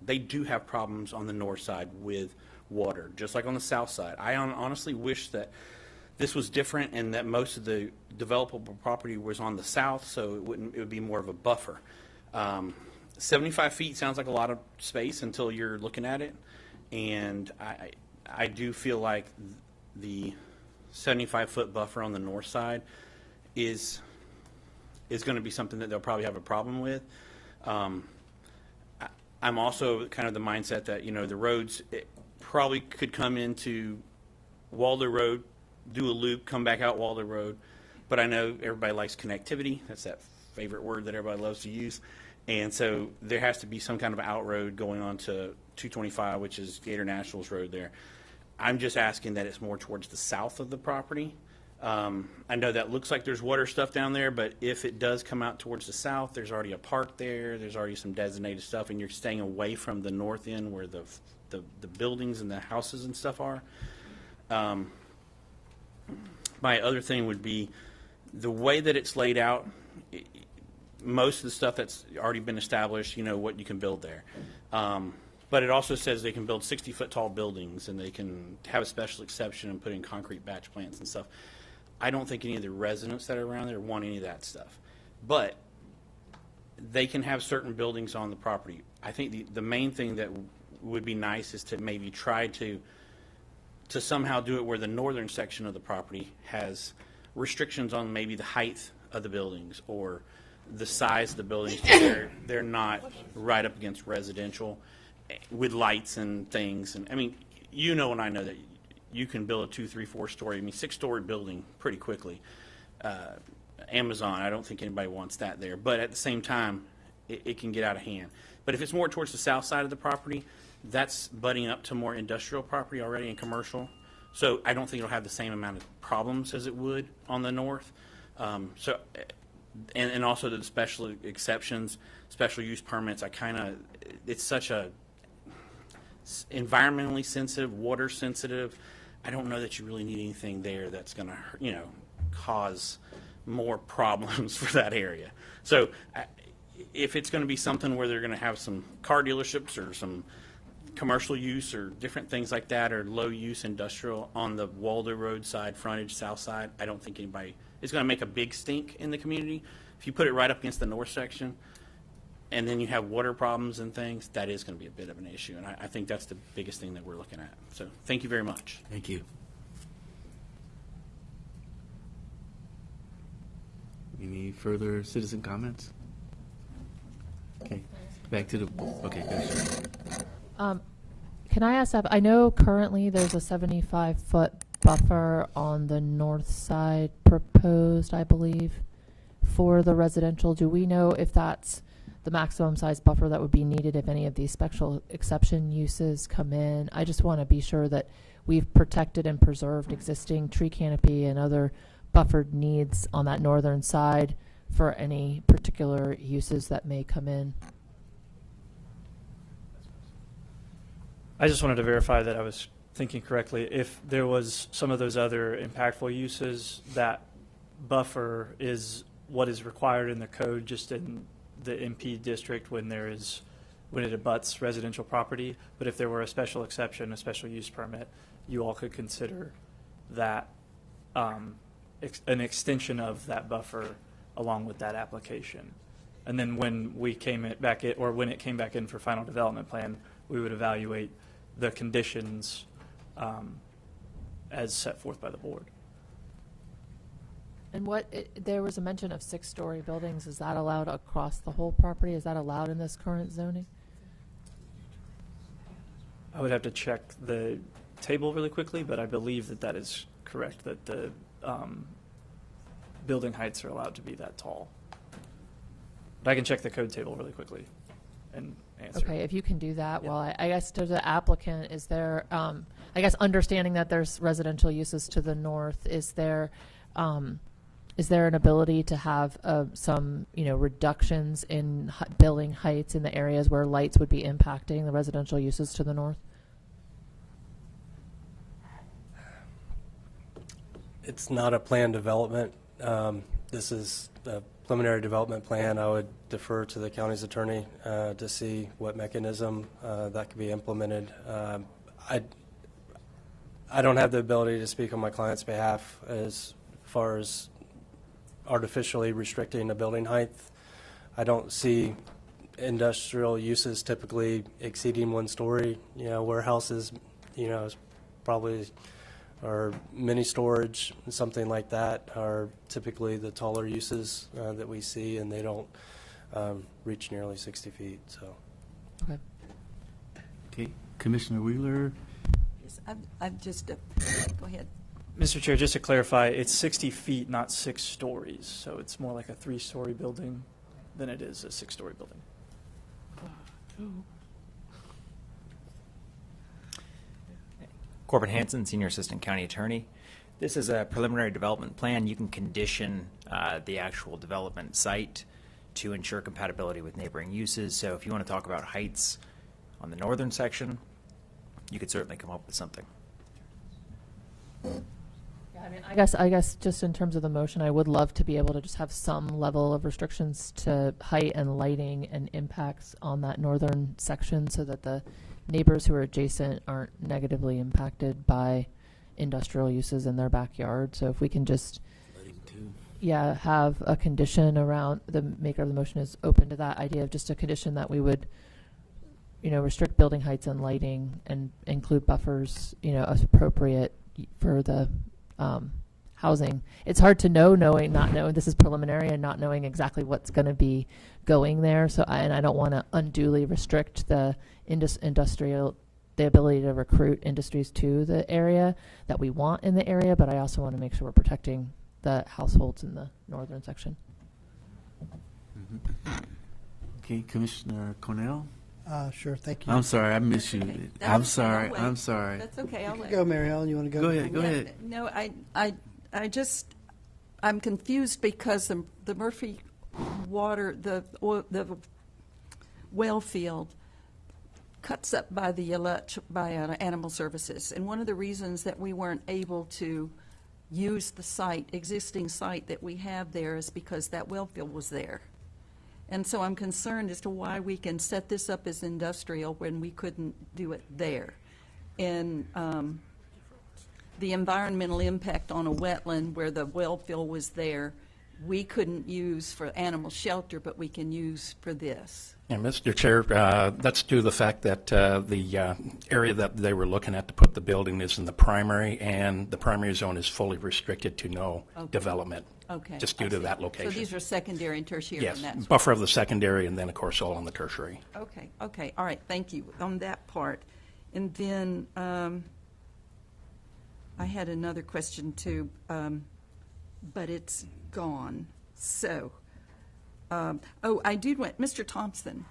they do have problems on the north side with water, just like on the south side. I honestly wish that this was different and that most of the developable property was on the south, so it would be more of a buffer. 75 feet sounds like a lot of space until you're looking at it, and I do feel like the 75-foot buffer on the north side is going to be something that they'll probably have a problem with. I'm also kind of the mindset that, the roads probably could come into Waldo Road, do a loop, come back out Waldo Road. But I know everybody likes connectivity. That's that favorite word that everybody loves to use. And so there has to be some kind of out road going on to 225, which is Gator Nationals Road there. I'm just asking that it's more towards the south of the property. I know that looks like there's water stuff down there, but if it does come out towards the south, there's already a park there, there's already some designated stuff, and you're staying away from the north end where the buildings and the houses and stuff are. My other thing would be the way that it's laid out. Most of the stuff that's already been established, what you can build there. But it also says they can build 60-foot tall buildings, and they can have a special exception and put in concrete batch plants and stuff. I don't think any of the residents that are around there want any of that stuff. But they can have certain buildings on the property. I think the main thing that would be nice is to maybe try to somehow do it where the northern section of the property has restrictions on maybe the height of the buildings or the size of the buildings. They're not right up against residential with lights and things. And I mean, and I know that you can build a 2, 3, 4-story, 6-story building pretty quickly. Amazon, I don't think anybody wants that there. But at the same time, it can get out of hand. But if it's more towards the south side of the property, that's butting up to more industrial property already and commercial. So I don't think it'll have the same amount of problems as it would on the north. And also the special exceptions, special use permits, it's such a environmentally sensitive, water sensitive. I don't know that you really need anything there that's going to, cause more problems for that area. So if it's going to be something where they're going to have some car dealerships or some commercial use or different things like that, or low use industrial on the Waldo Road side, frontage, south side, I don't think anybody is going to make a big stink in the community. If you put it right up against the north section and then you have water problems and things, that is going to be a bit of an issue. And I think that's the biggest thing that we're looking at. So thank you very much. Thank you. Any further citizen comments? Okay, back to the, okay, go ahead. Can I ask that? I know currently there's a 75-foot buffer on the north side proposed, I believe, for the residential. Do we know if that's the maximum size buffer that would be needed if any of these special exception uses come in? I just want to be sure that we've protected and preserved existing tree canopy and other buffered needs on that northern side for any particular uses that may come in. I just wanted to verify that I was thinking correctly. If there was some of those other impactful uses, that buffer is what is required in the code just in the MP district when it abuts residential property. But if there were a special exception, a special use permit, you all could consider that an extension of that buffer along with that application. And then when it came back in for final development plan, we would evaluate the conditions as set forth by the board. And there was a mention of 6-story buildings. Is that allowed across the whole property? Is that allowed in this current zoning? I would have to check the table really quickly, but I believe that that is correct, that the building heights are allowed to be that tall. But I can check the code table really quickly and answer. Okay, if you can do that. Yeah. Well, I guess to the applicant, is there, I guess understanding that there's residential uses to the north, is there an ability to have some, reductions in building heights in the areas where lights would be impacting the residential uses to the north? It's not a planned development. This is a preliminary development plan. I would defer to the county's attorney to see what mechanism that could be implemented. I don't have the ability to speak on my client's behalf as far as artificially restricting a building height. I don't see industrial uses typically exceeding 1 story. Warehouses, is probably, or mini storage, something like that, are typically the taller uses that we see, and they don't reach nearly 60 feet. So. Okay. Okay, Commissioner Wheeler. Yes, I've just go ahead. Mr. Chair, just to clarify, it's 60 feet, not 6 stories. So it's more like a 3-story building than it is a 6-story building. Corbin Hanson, Senior Assistant County Attorney. This is a preliminary development plan. You can condition the actual development site to ensure compatibility with neighboring uses. So if you want to talk about heights on the northern section, you could certainly come up with something. Yeah, I guess just in terms of the motion, I would love to be able to just have some level of restrictions to height and lighting and impacts on that northern section so that the neighbors who are adjacent aren't negatively impacted by industrial uses in their backyard. So if we can just have a condition around, the maker of the motion is open to that idea of just a condition that we would restrict building heights and lighting and include buffers as appropriate for the housing. It's hard to not knowing this is preliminary and not knowing exactly what's going to be going there. So I don't want to unduly restrict the the ability to recruit industries to the area that we want in the area, but I also want to make sure we're protecting the households in the northern section. Mm-hmm. Okay, Commissioner Cornell. Sure, thank you. I'm sorry, I missed you. Okay. I'm sorry. I'm That's okay. I'll Go, Mary Ellen. You want to go? Go ahead. Go ahead. No, I'm confused because the Murphy water, the well field cuts up by the Alachua, by Animal Services. And one of the reasons that we weren't able to use the existing site that we have there is because that well field was there. And so I'm concerned as to why we can set this up as industrial when we couldn't do it there. And the environmental impact on a wetland where the well field was there we couldn't use for animal shelter, but we can use for this. And Mr. Chair, that's due to the fact that the area that they were looking at to put the building is in the primary, and the primary zone is fully restricted to no development. Okay. Just due to that location. So these are secondary and tertiary. Yes, and that's buffer of the secondary, and then, of course, all on the tertiary. Okay, okay, all right, thank you on that part. And then I had another question too, but it's gone. So, I did want, Mr. Thompson,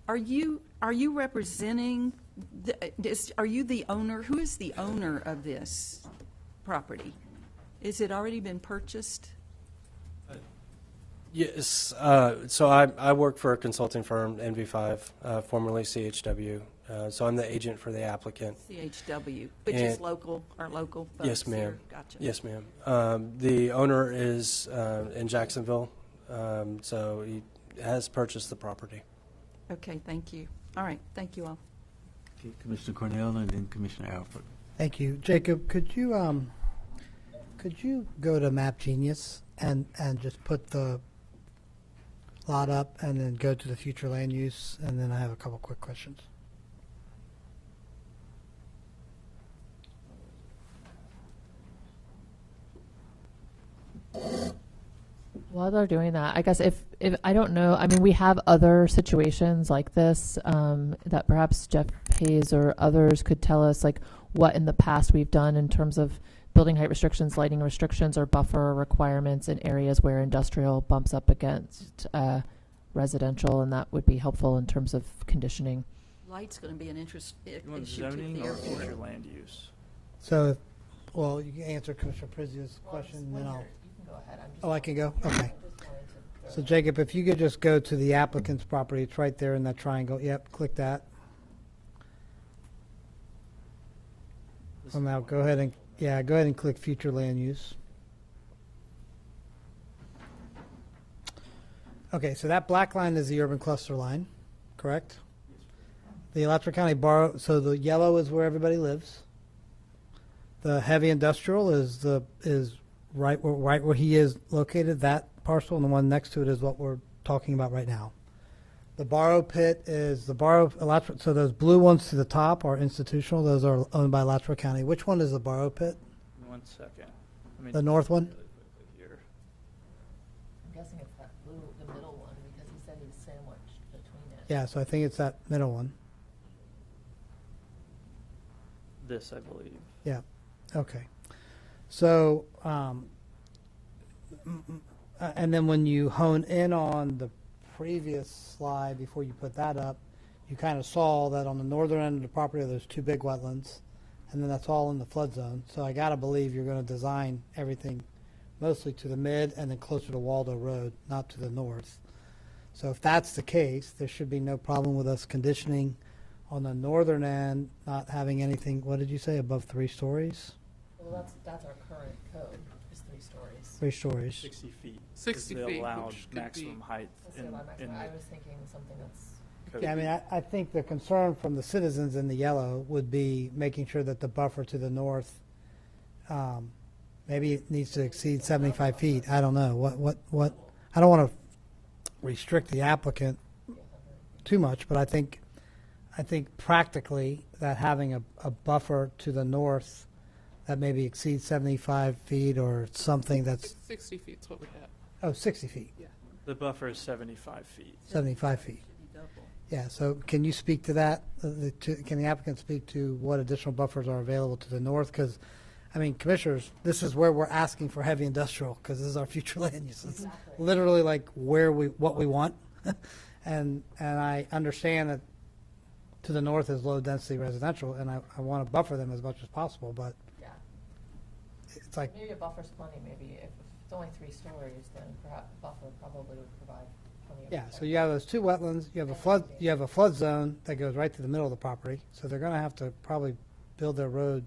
are you representing, are you the owner? Who is the owner of this property? Is it already been purchased? Yes, so I work for a consulting firm, NV5, formerly CHW. So I'm the agent for the applicant. CHW, which is local, our local folks. Yes, ma'am. Here. Gotcha. Yes, ma'am. The owner is in Jacksonville, so he has purchased the property. Okay, thank you. All right, thank you all. Okay, Commissioner Cornell and then Commissioner Alford. Thank you. Jacob, could you go to Map Genius and just put the lot up and then go to the future land use, and then I have a couple quick questions. While they're doing that, I guess if I don't know, I mean, we have other situations like this that perhaps Jeff Hayes or others could tell us, like what in the past we've done in terms of building height restrictions, lighting restrictions, or buffer requirements in areas where industrial bumps up against residential, and that would be helpful in terms of conditioning. Light's going to be an interest issue You want to zoning the or airport. future land use? So, well, you can answer Commissioner Prizio's question, and then I'll. You can go ahead. Oh, I can go? Okay. So Jacob, if you could just go to the applicant's property, it's right there in that triangle. Yep, click that. Well, now go ahead and click future land use. Okay, so that black line is the urban cluster line, correct? The Alachua County Borough, so the yellow is where everybody lives. The heavy industrial is right where he is located, that parcel, and the one next to it is what we're talking about right now. The Borrow Pit is the Borrow, Alachua, so those blue ones to the top are institutional. Those are owned by Alachua County. Which one is the Borrow Pit? 1 second. The north one? Really quickly here. I'm guessing it's that blue, the middle one, because he said he's sandwiched between it. Yeah, so I think it's that middle one. This, I believe. Yeah, okay. So, and then when you hone in on the previous slide, before you put that up, you kind of saw that on the northern end of the property, there's two big wetlands, and then that's all in the flood zone. So I got to believe you're going to design everything mostly to the mid and then closer to Waldo Road, not to the north. So if that's the case, there should be no problem with us conditioning on the northern end, not having anything, what did you say, above 3 stories? Well, that's our current code, is 3 stories. 3 stories. 60 feet. 60 is the feet, allowed which could maximum be- height That's in the maximum. the I was thinking something that's. code. Yeah, I mean, I think the concern from the citizens in the yellow would be making sure that the buffer to the north, maybe it needs to exceed 75 feet. I don't know. What, I don't want to restrict the applicant too much, but I think practically that having a buffer to the north that maybe exceeds 75 feet or something that's, 60 feet is what we have. oh, 60 feet, The buffer is 75 feet. 75 feet. Yeah, so can you speak to that? Can the applicant speak to what additional buffers are available to the north? Because, I mean, commissioners, this is where we're asking for heavy industrial, because this is our future land use. It's literally like what we want. and I understand that to the north is low-density residential, and I want to buffer them as much as possible, but Yeah. it's like, Maybe a buffer's plenty, maybe if it's only 3 stories, then perhaps buffer probably would provide plenty of. yeah, so you have those two wetlands, you have a flood zone that goes right to the middle of the property, so they're going to have to probably build their road.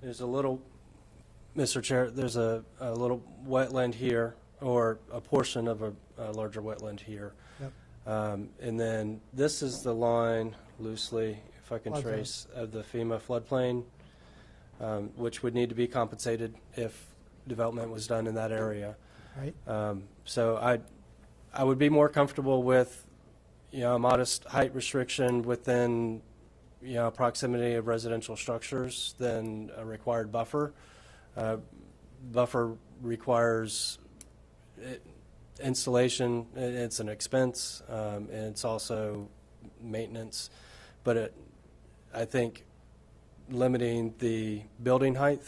There's a little, Mr. Chair, there's a little wetland here, or a portion of a larger wetland here. Yep. And then this is the line, loosely, if I can Flood zone. trace, of the FEMA floodplain, which would need to be compensated if development was done in that area. Right. So I would be more comfortable with, a modest height restriction within, proximity of residential structures than a required buffer. Buffer requires installation. It's an expense, and it's also maintenance. But I think limiting the building height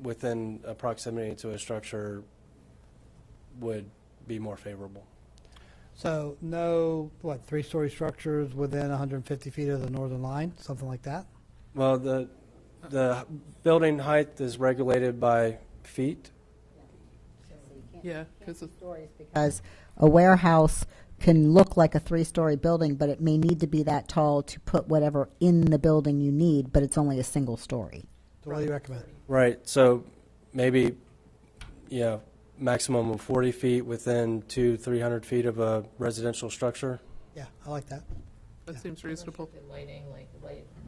within a proximity to a structure would be more favorable. So no, 3-story structures within 150 feet of the northern line, something like that? Well, the building height is regulated by feet. Yeah, because a warehouse can look like a 3-story building, but it may need to be that tall to put whatever in the building you need, but it's only a single story. So what do you recommend? Right. So maybe, maximum of 40 feet within 300 feet of a residential structure. Yeah, I like that. That seems reasonable. Lighting, lighting,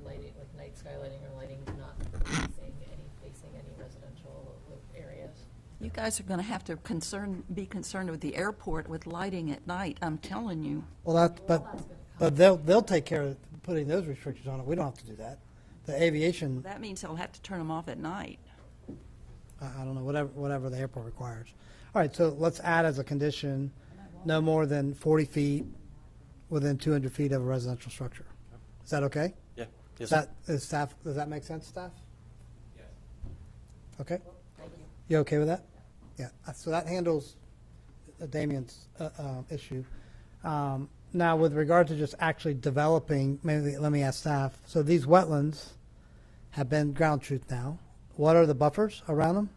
like night sky lighting or lighting not facing any residential areas. You guys are going to have to be concerned with the airport with lighting at night. I'm telling you. Well, but they'll take care of putting those restrictions on it. We don't have to do that. The aviation, That means they'll have to turn them off at night. I don't know, whatever the airport requires. All right, so let's add as a condition, no more than 40 feet within 200 feet of a residential structure. Is that okay? Yeah. Yes, Staff, does that make sense, staff? Yes. Okay. You okay with that? Yeah. So that handles Damien's issue. Now, with regard to just actually developing, maybe let me ask staff. So these wetlands have been ground truth now. What are the buffers around them?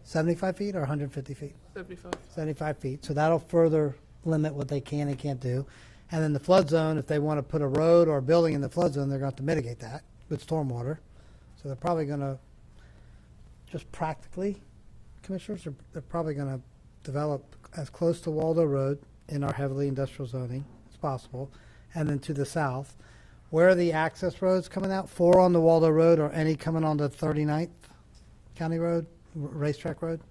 75 feet or 150 feet? 75. 75 feet. So that'll further limit what they can and can't do. And then the flood zone, if they want to put a road or a building in the flood zone, they're going to have to mitigate that with stormwater. So they're probably going to, just practically, commissioners, they're probably going to develop as close to Waldo Road in our heavily industrial zoning as possible. And then to the south, where are the access roads coming out? 4 on the Waldo Road or any coming on the 39th County Road, Racetrack Road?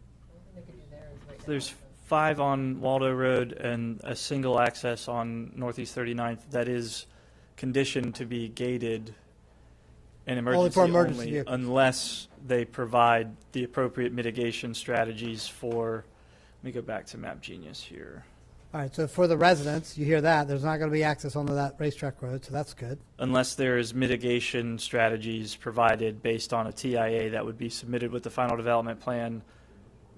There's 5 on Waldo Road and a single access on Northeast 39th that is conditioned to be gated and emergency only vehicles. Unless they provide the appropriate mitigation strategies for, let me go back to Map Genius here. All right, so for the residents, you hear that. There's not going to be access onto that Racetrack Road, so that's good. Unless there is mitigation strategies provided based on a TIA that would be submitted with the final development plan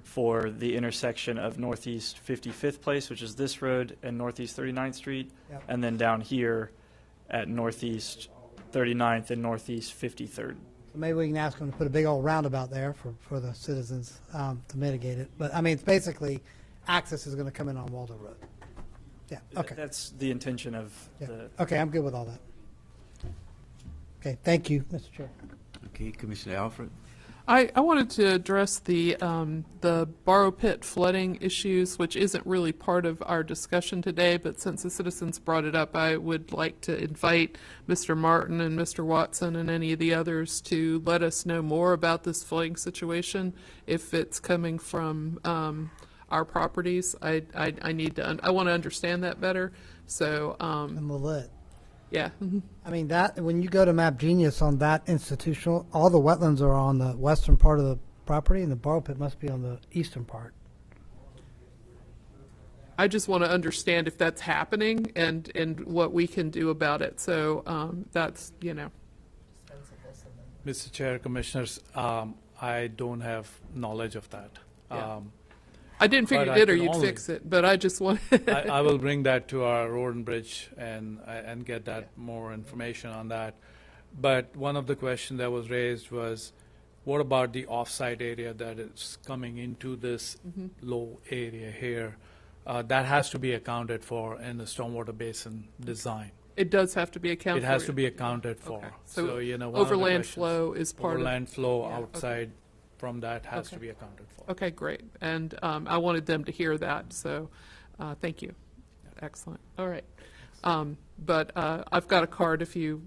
for the intersection of Northeast 55th Place, which is this road, and Northeast 39th Street, Yep. and then down here at Northeast 39th and Northeast 53rd. So maybe we can ask them to put a big old roundabout there for the citizens to mitigate it. But, I mean, it's basically access is going to come in on Waldo Road. Yeah, okay. That's the intention of Yeah. the... Okay, I'm good with all that. Okay, thank you, Mr. Chair. Okay, Commissioner Alfred. I wanted to address the Borrow Pit flooding issues, which isn't really part of our discussion today, but since the citizens brought it up, I would like to invite Mr. Martin and Mr. Watson and any of the others to let us know more about this flooding situation, if it's coming from our properties. I need to, I want to understand that better, so. And we'll let. Yeah. I mean, that, when you go to Map Genius on that institutional, all the wetlands are on the western part of the property, and the borrow pit must be on the eastern part. I just want to understand if that's happening and what we can do about it. So that's, Mr. Chair, Commissioners, I don't have knowledge of that. Yeah. I didn't figure but you did I or can you'd only- fix it, but I just want. I will bring that to our road and bridge and get that more information on that. But one of the questions that was raised was, what about the off-site area that is coming into this low area here? That has to be accounted for in the stormwater basin design. It does have to be accounted It for. has to be accounted for. Okay. So, So one of the overland questions- flow is part of. Overland flow Yeah, okay. outside from that has Okay. to be accounted for. Okay, great. And I wanted them to hear that, so thank you. Excellent. All right. But I've got a card if you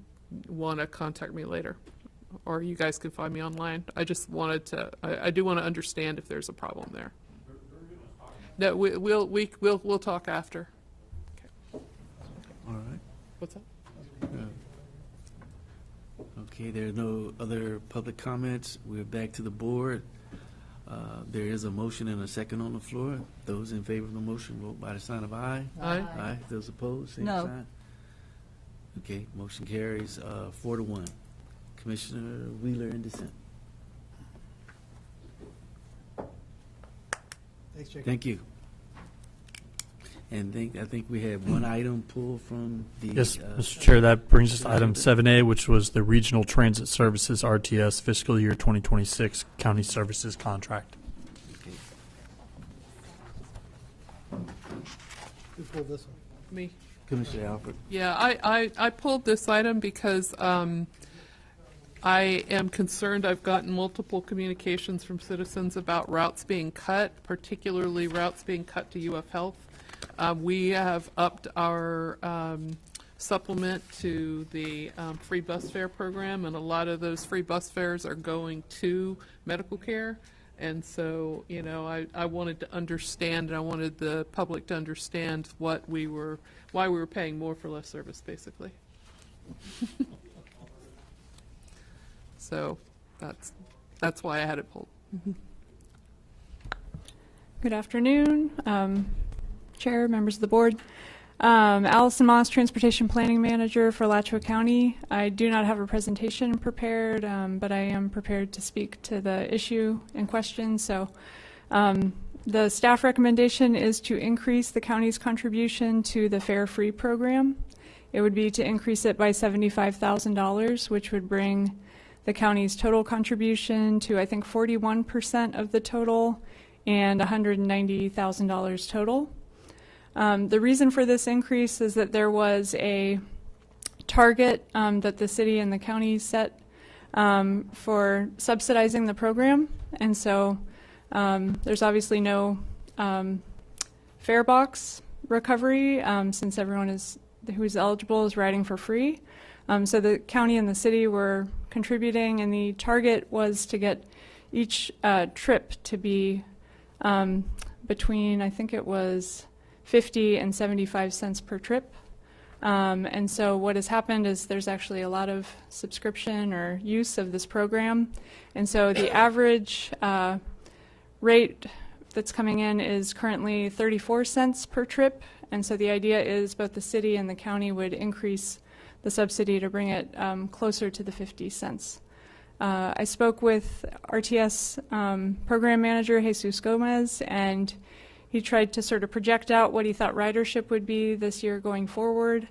want to contact me later, or you guys can find me online. I just wanted to, I do want to understand if there's a problem there. No, we'll talk after. All right. What's that? Okay, there are no other public comments. We're back to the board. There is a motion and a second on the floor. Those in favor of the motion, vote by the sign of aye. Aye. Aye. Those opposed, same No. sign. Okay, motion carries 4-1. Commissioner Wheeler in dissent. Thanks, Jacob. Thank you. And I think we had one item pulled from the. Yes, Mr. Chair, that brings us to item 7A, which was the Regional Transit Services RTS Fiscal Year 2026 County Services Contract. Okay. Who pulled this one? Me. Commissioner Alford. Yeah, I pulled this item because I am concerned. I've gotten multiple communications from citizens about routes being cut, particularly routes being cut to UF Health. We have upped our supplement to the free bus fare program, and a lot of those free bus fares are going to medical care. And so, you know, I wanted to understand, and I wanted the public to understand why we were paying more for less service, basically. So that's why I had it pulled. Good afternoon, Chair, members of the board. Allison Moss, Transportation Planning Manager for Alachua County. I do not have a presentation prepared, but I am prepared to speak to the issue in question. So the staff recommendation is to increase the county's contribution to the Fare Free program. It would be to increase it by $75,000, which would bring the county's total contribution to, I think, 41% of the total and $190,000 total. The reason for this increase is that there was a target that the city and the county set for subsidizing the program, and so there's obviously no fare box recovery since everyone who's eligible is riding for free. So the county and the city were contributing, and the target was to get each trip to be between, I think it was 50 and 75 cents per trip. And so what has happened is there's actually a lot of subscription or use of this program. And so the average rate that's coming in is currently 34 cents per trip. And so the idea is both the city and the county would increase the subsidy to bring it closer to the 50 cents. I spoke with RTS program manager Jesus Gomez, and he tried to sort of project out what he thought ridership would be this year going forward.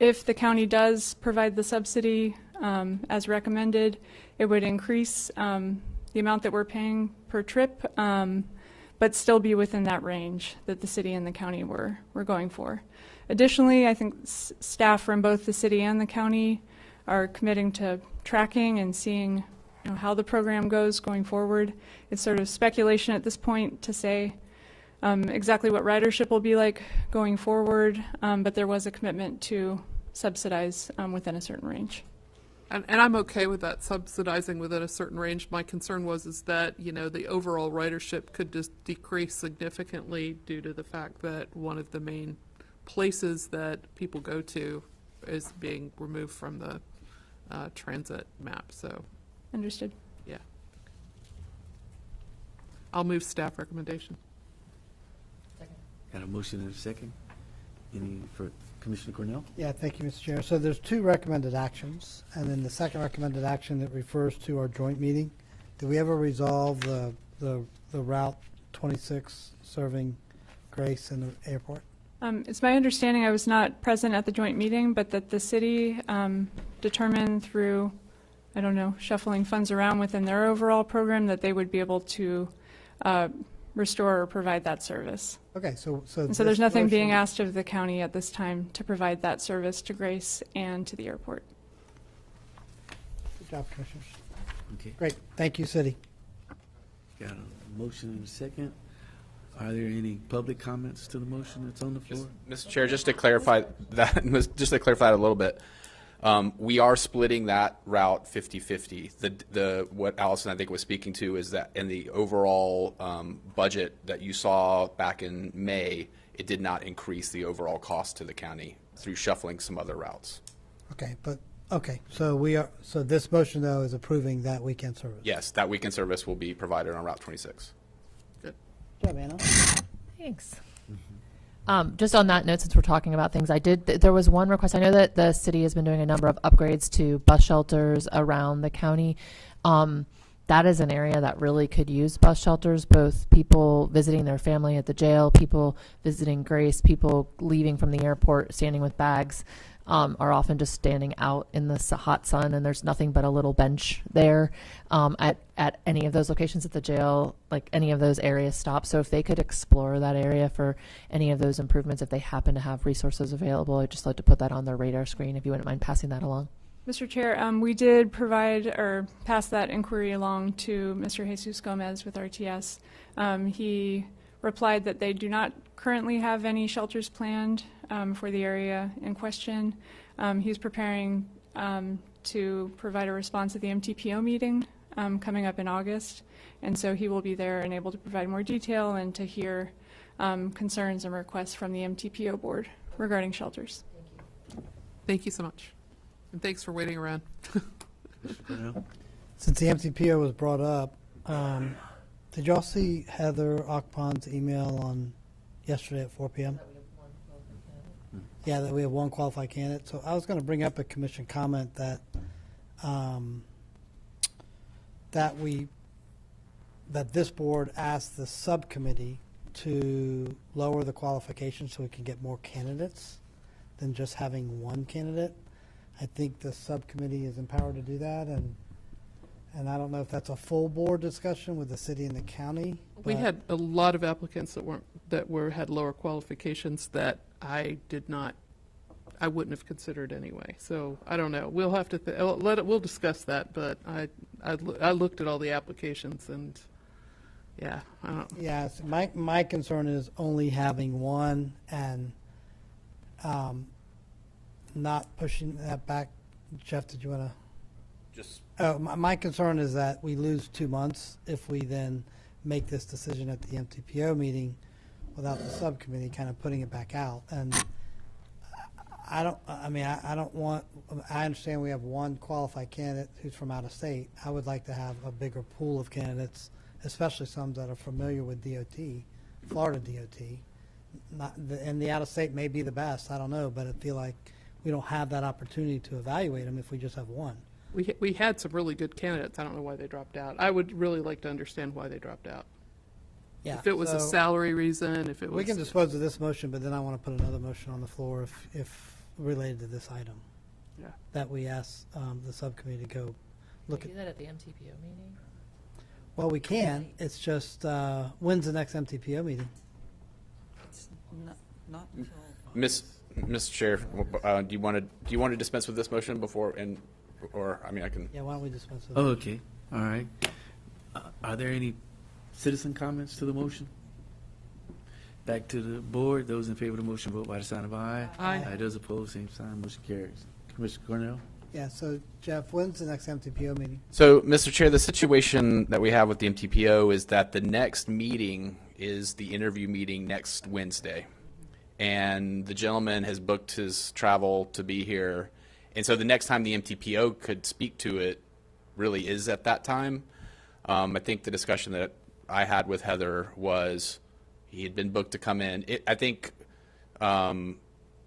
If the county does provide the subsidy as recommended, it would increase the amount that we're paying per trip, but still be within that range that the city and the county were going for. Additionally, I think staff from both the city and the county are committing to tracking and seeing how the program goes going forward. It's sort of speculation at this point to say exactly what ridership will be like going forward, but there was a commitment to subsidize within a certain range. And I'm okay with that, subsidizing within a certain range. My concern is that, the overall ridership could just decrease significantly due to the fact that one of the main places that people go to is being removed from the transit map. So, understood. Yeah. I'll move staff recommendation. Got a motion and a second. Any for Commissioner Cornell? Yeah, thank you, Mr. Chair. So there's two recommended actions, and then the second recommended action that refers to our joint meeting. Did we ever resolve the Route 26 serving Grace and the airport? It's my understanding, I was not present at the joint meeting, but that the city determined through, I don't know, shuffling funds around within their overall program that they would be able to restore or provide that service. Okay, so there's nothing being asked of the county at this time to provide that service to Grace and to the airport. Good job, Commissioners. Okay. Great. Thank you, City. Got a motion and a second. Are there any public comments to the motion that's on the floor? Mr. Chair, just to clarify that a little bit, We are splitting that route 50-50. What Allison, I think, was speaking to is that in the overall budget that you saw back in May, it did not increase the overall cost to the county through shuffling some other routes. Okay, so this motion though is approving that weekend service. Yes, that weekend service will be provided on Route 26. Good job, Anna. Thanks. Just on that note, since we're talking about things, there was one request. I know that the city has been doing a number of upgrades to bus shelters around the county. That is an area that really could use bus shelters, both people visiting their family at the jail, people visiting Grace, people leaving from the airport, standing with bags, are often just standing out in the hot sun, and there's nothing but a little bench there at any of those locations at the jail, like any of those areas stop. So if they could explore that area for any of those improvements, if they happen to have resources available, I'd just like to put that on their radar screen if you wouldn't mind passing that along. Mr. Chair, we did provide or pass that inquiry along to Mr. Jesus Gomez with RTS. He replied that they do not currently have any shelters planned for the area in question. He's preparing to provide a response at the MTPO meeting coming up in August, and so he will be there and able to provide more detail and to hear concerns and requests from the MTPO board regarding shelters. Thank you so much. And thanks for waiting around. Since the MTPO was brought up, did y'all see Heather Akpon's email on yesterday at 4 p.m.? Yeah, that we have one qualified candidate. So I was going to bring up a commission comment that that this board asked the subcommittee to lower the qualifications so we can get more candidates than just having one candidate. I think the subcommittee is empowered to do that, and I don't know if that's a full board discussion with the city and the county. We had a lot of applicants that had lower qualifications that I wouldn't have considered anyway. So I don't know. We'll have to we'll discuss that. But I looked at all the applications, and yeah, I don't. Yes, my concern is only having one and not pushing that back. Jeff, did you want to? Just. My concern is that we lose 2 months if we then make this decision at the MTPO meeting without the subcommittee kind of putting it back out. And I understand we have one qualified candidate who's from out of state. I would like to have a bigger pool of candidates, especially some that are familiar with DOT, Florida DOT. And the out of state may be the best, I don't know, but I feel like we don't have that opportunity to evaluate them if we just have one. We had some really good candidates. I don't know why they dropped out. I would really like to understand why they dropped out. Yeah, if it was a salary reason, if it was. We can dispose of this motion, but then I want to put another motion on the floor if related to this item. Yeah. That we ask the subcommittee to go look Can at. we do that at the MTPO meeting? Well, we can. It's just when's the next MTPO meeting? It's not until. Mr. Chair, do you want to dispense with this motion before or I can. Yeah, why don't we dispense with Oh, okay. All right. Are there any citizen comments to the motion? Back to the board. Those in favor of the motion vote by the sign of aye. Aye. Those opposed, same sign. Motion carries. Commissioner Cornell? Yeah, so Jeff, when's the next MTPO meeting? So, Mr. Chair, the situation that we have with the MTPO is that the next meeting is the interview meeting next Wednesday. And the gentleman has booked his travel to be here. And so the next time the MTPO could speak to it really is at that time. I think the discussion that I had with Heather was he had been booked to come in. I think having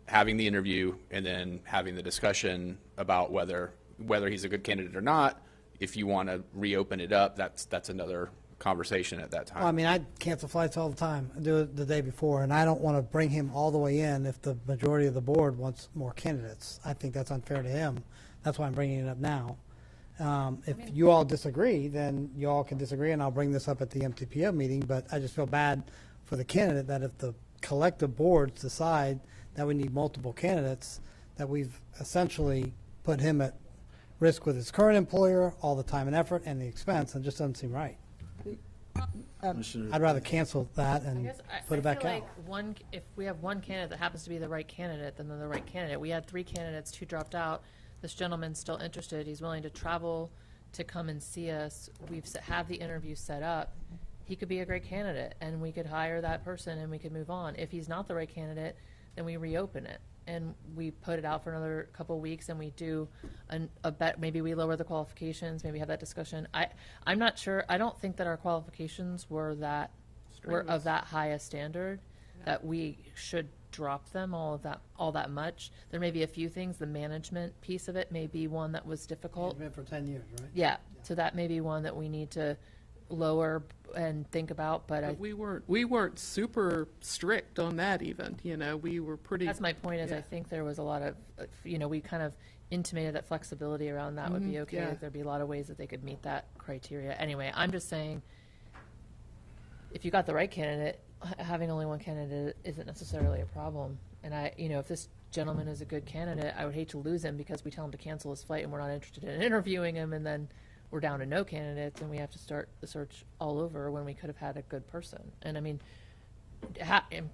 the interview and then having the discussion about whether he's a good candidate or not, if you want to reopen it up, that's another conversation at that time. Well, I cancel flights all the time. I do it the day before, and I don't want to bring him all the way in if the majority of the board wants more candidates. I think that's unfair to him. That's why I'm bringing it up now. If you all disagree, then you all can disagree, and I'll bring this up at the MTPO meeting, but I just feel bad for the candidate that if the collective boards decide that we need multiple candidates, that we've essentially put him at risk with his current employer, all the time and effort and the expense, and it just doesn't seem right. I'd rather cancel that and put it back out. If we have one candidate that happens to be the right candidate, then they're the right candidate. We had 3 candidates, 2 dropped out. this gentleman's still interested, he's willing to travel to come and see us, have the interview set up, he could be a great candidate, and we could hire that person and we could move on. If he's not the right candidate, then we reopen it and we put it out for another couple of weeks, and we do a bet. Maybe we lower the qualifications. Maybe have that discussion. I'm not sure. I don't think that our qualifications were of that high a standard that we should drop them all that much. There may be a few things. The management piece of it may be one that was difficult. You've been for 10 years, right? Yeah. So that may be one that we need to lower and think about, but we weren't super strict on that even, we were pretty. That's my point is I think there was a lot of, we kind of intimated that flexibility around that would be okay. Yeah. There'd be a lot of ways that they could meet that criteria. Anyway, I'm just saying, if you got the right candidate, having only one candidate isn't necessarily a problem. And if this gentleman is a good candidate, I would hate to lose him because we tell him to cancel his flight and we're not interested in interviewing him, and then we're down to no candidates and we have to start the search all over when we could have had a good person. And I mean,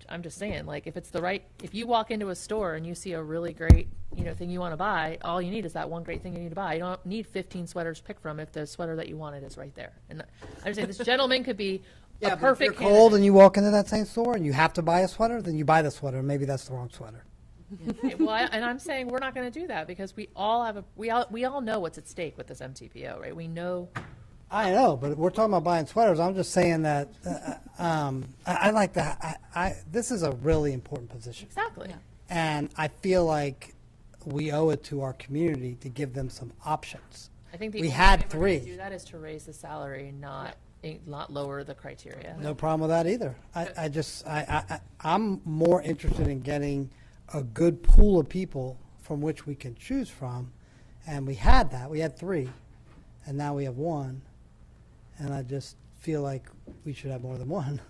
I'm just saying, like, if you walk into a store and you see a really great, thing you want to buy, all you need is that one great thing you need to buy. You don't need 15 sweaters to pick from if the sweater that you wanted is right there. And I'm just saying this gentleman could be a perfect if you're cold and you walk into that same store and you have to buy a sweater, then you buy the sweater. Maybe that's the wrong sweater. Well, and I'm saying we're not going to do that because we all know what's at stake with this MTPO, right? We know. I know, but we're talking about buying sweaters. I'm just saying that I like that. This is a really important position. Exactly. Yeah. And I feel like we owe it to our community to give them some options. I think we had 3. To do that is to raise the salary, not lower the criteria. No problem with that either. I'm more interested in getting a good pool of people from which we can choose from, and we had that. We had 3, and now we have 1, and I just feel like we should have more than 1.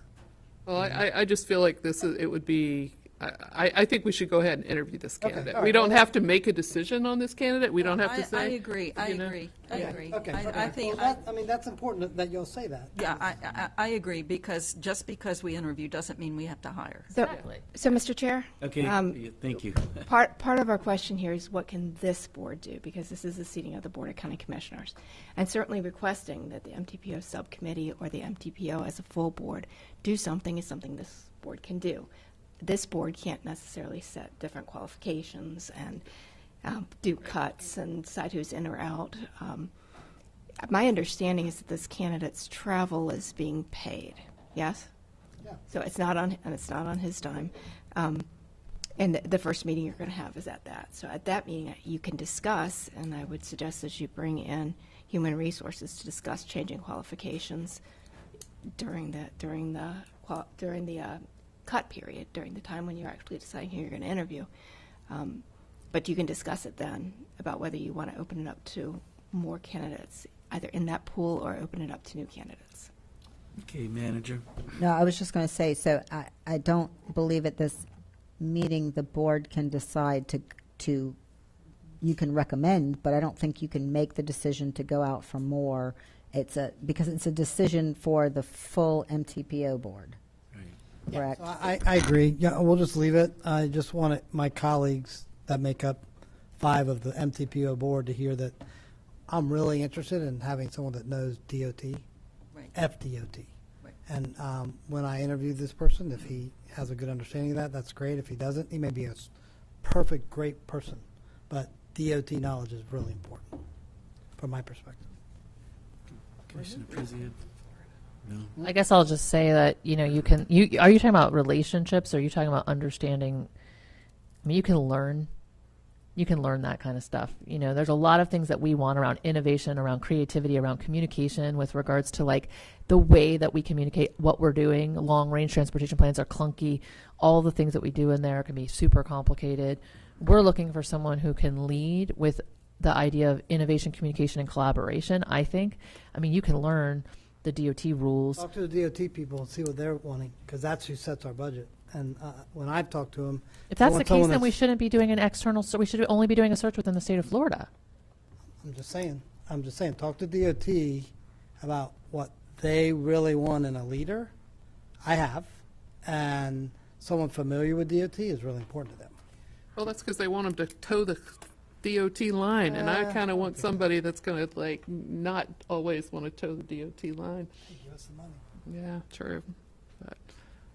Well, I just feel like it would be. I think we should go ahead and interview this candidate. All right. We don't have to make a decision on this candidate. We don't have to say. I agree. I agree. Okay. I think. That's important that you'll say that. Yeah, I agree because just because we interview doesn't mean we have to hire. So, Mr. Chair. Okay. Thank you. Part of our question here is what can this board do, because this is the seating of the Board of County Commissioners, and certainly requesting that the MTPO subcommittee or the MTPO as a full board do something is something this board can do. This board can't necessarily set different qualifications and do cuts and decide who's in or out. My understanding is that this candidate's travel is being paid. Yes. Yeah. So it's not on his dime. And the first meeting you're going to have is at that. So at that meeting you can discuss, and I would suggest that you bring in human resources to discuss changing qualifications during the cut period, during the time when you're actually deciding who you're going to interview. But you can discuss it then about whether you want to open it up to more candidates, either in that pool or open it up to new candidates. Okay, manager. No, I was just going to say, so I don't believe at this meeting the board can decide to you can recommend, but I don't think you can make the decision to go out for more. Because it's a decision for the full MTPO board. Correct. So I agree. Yeah, we'll just leave it. I just want my colleagues that make up 5 of the MTPO board to hear that I'm really interested in having someone that knows DOT, right. FDOT. Right. And when I interview this person, if he has a good understanding of that, that's great. If he doesn't, he may be a perfect, great person. But DOT knowledge is really important from my perspective. Commissioner President. No. I guess I'll just say that, are you talking about relationships or are you talking about understanding? I mean, you can learn that kind of stuff. There's a lot of things that we want around innovation, around creativity, around communication with regards to like the way that we communicate what we're doing. Long range transportation plans are clunky. All the things that we do in there can be super complicated. We're looking for someone who can lead with the idea of innovation, communication, and collaboration, I think. I mean, you can learn the DOT rules. Talk to the DOT people and see what they're wanting, because that's who sets our budget. And when I've talked to them, if that's the case, then we shouldn't be doing an external search. We should only be doing a search within the state of Florida. I'm just saying. Talk to DOT about what they really want in a leader. I have, and someone familiar with DOT is really important to them. Well, that's because they want them to toe the DOT line, and I kind of want somebody that's going to like not always want to toe the DOT line. Yeah, true. But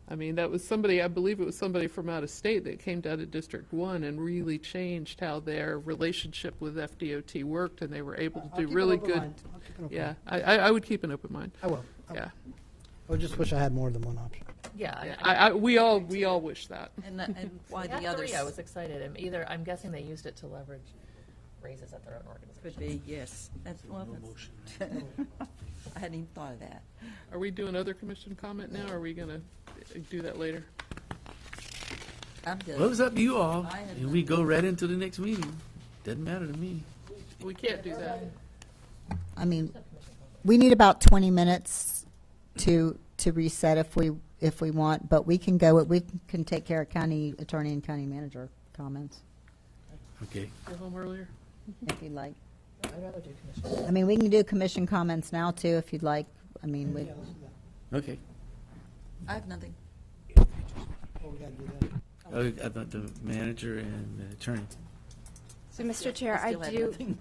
I mean, that was somebody, I believe it was somebody from out of state that came down to District 1 and really changed how their relationship with FDOT worked, and they were able to do really good. Yeah, I would keep an open mind. I will. Yeah. I just wish I had more than one option. Yeah, we all wish that. And why the After others? I was excited. I'm guessing they used it to leverage raises at their own organization. Could be, yes. That's, well, that's, I hadn't even thought of that. Are we doing other commission comment now, or are we going to do that later? I'm good. Well, it's up to you all. I had And we go right into the next meeting. Doesn't matter to me. We can't do that. I mean, we need about 20 minutes to reset if we want, but we can take care of county attorney and county manager comments Okay. Go home earlier. if you'd like. I'd rather do commission. I mean, we can do commission comments now too if you'd like. I mean, we. Okay. I have nothing. I thought the manager and the attorney. So, Mr. Chair, I still have nothing.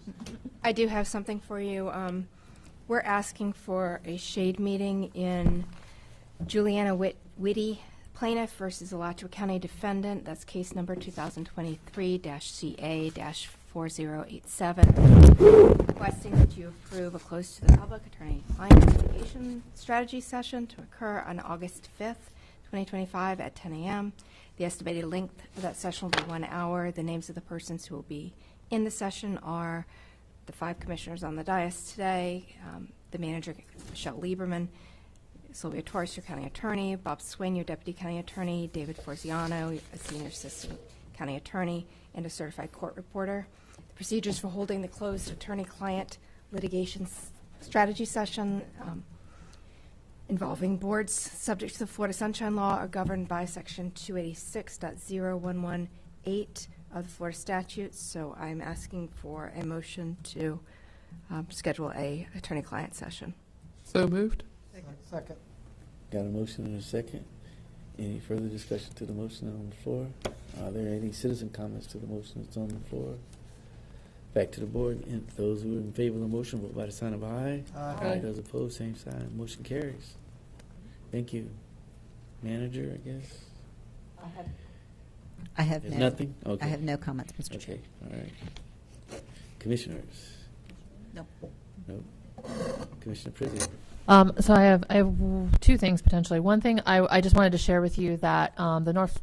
I do have something for you. We're asking for a shade meeting in Juliana Whitty, plaintiff versus Alachua County defendant. That's case number 2023-CA-4087. Requesting that you approve a close to the public attorney-client litigation strategy session to occur on August 5th, 2025 at 10 a.m. The estimated length of that session will be 1 hour. The names of the persons who will be in the session are the 5 commissioners on the dais today, the manager, Michelle Lieberman, Sylvia Torres, your county attorney, Bob Swin, your deputy county attorney, David Forziano, a senior assistant county attorney, and a certified court reporter. The procedures for holding the closed attorney-client litigation strategy session involving boards subject to the Florida Sunshine Law are governed by Section 286.0118 of the Florida statutes. So I'm asking for a motion to schedule a attorney-client session. So moved. Second. Got a motion and a second. Any further discussion to the motion on the floor? Are there any citizen comments to the motion that's on the floor? Back to the board. And those who are in favor of the motion, vote by the sign of aye. Aye. Those opposed, same sign. Motion carries. Thank you. Manager, I guess? I have There's no. nothing? Okay. I have no comments, Mr. Chair. Okay, all right. Commissioners? No. Nope. Commissioner Pritzker? So I have 2 things potentially. One thing I just wanted to share with you that the North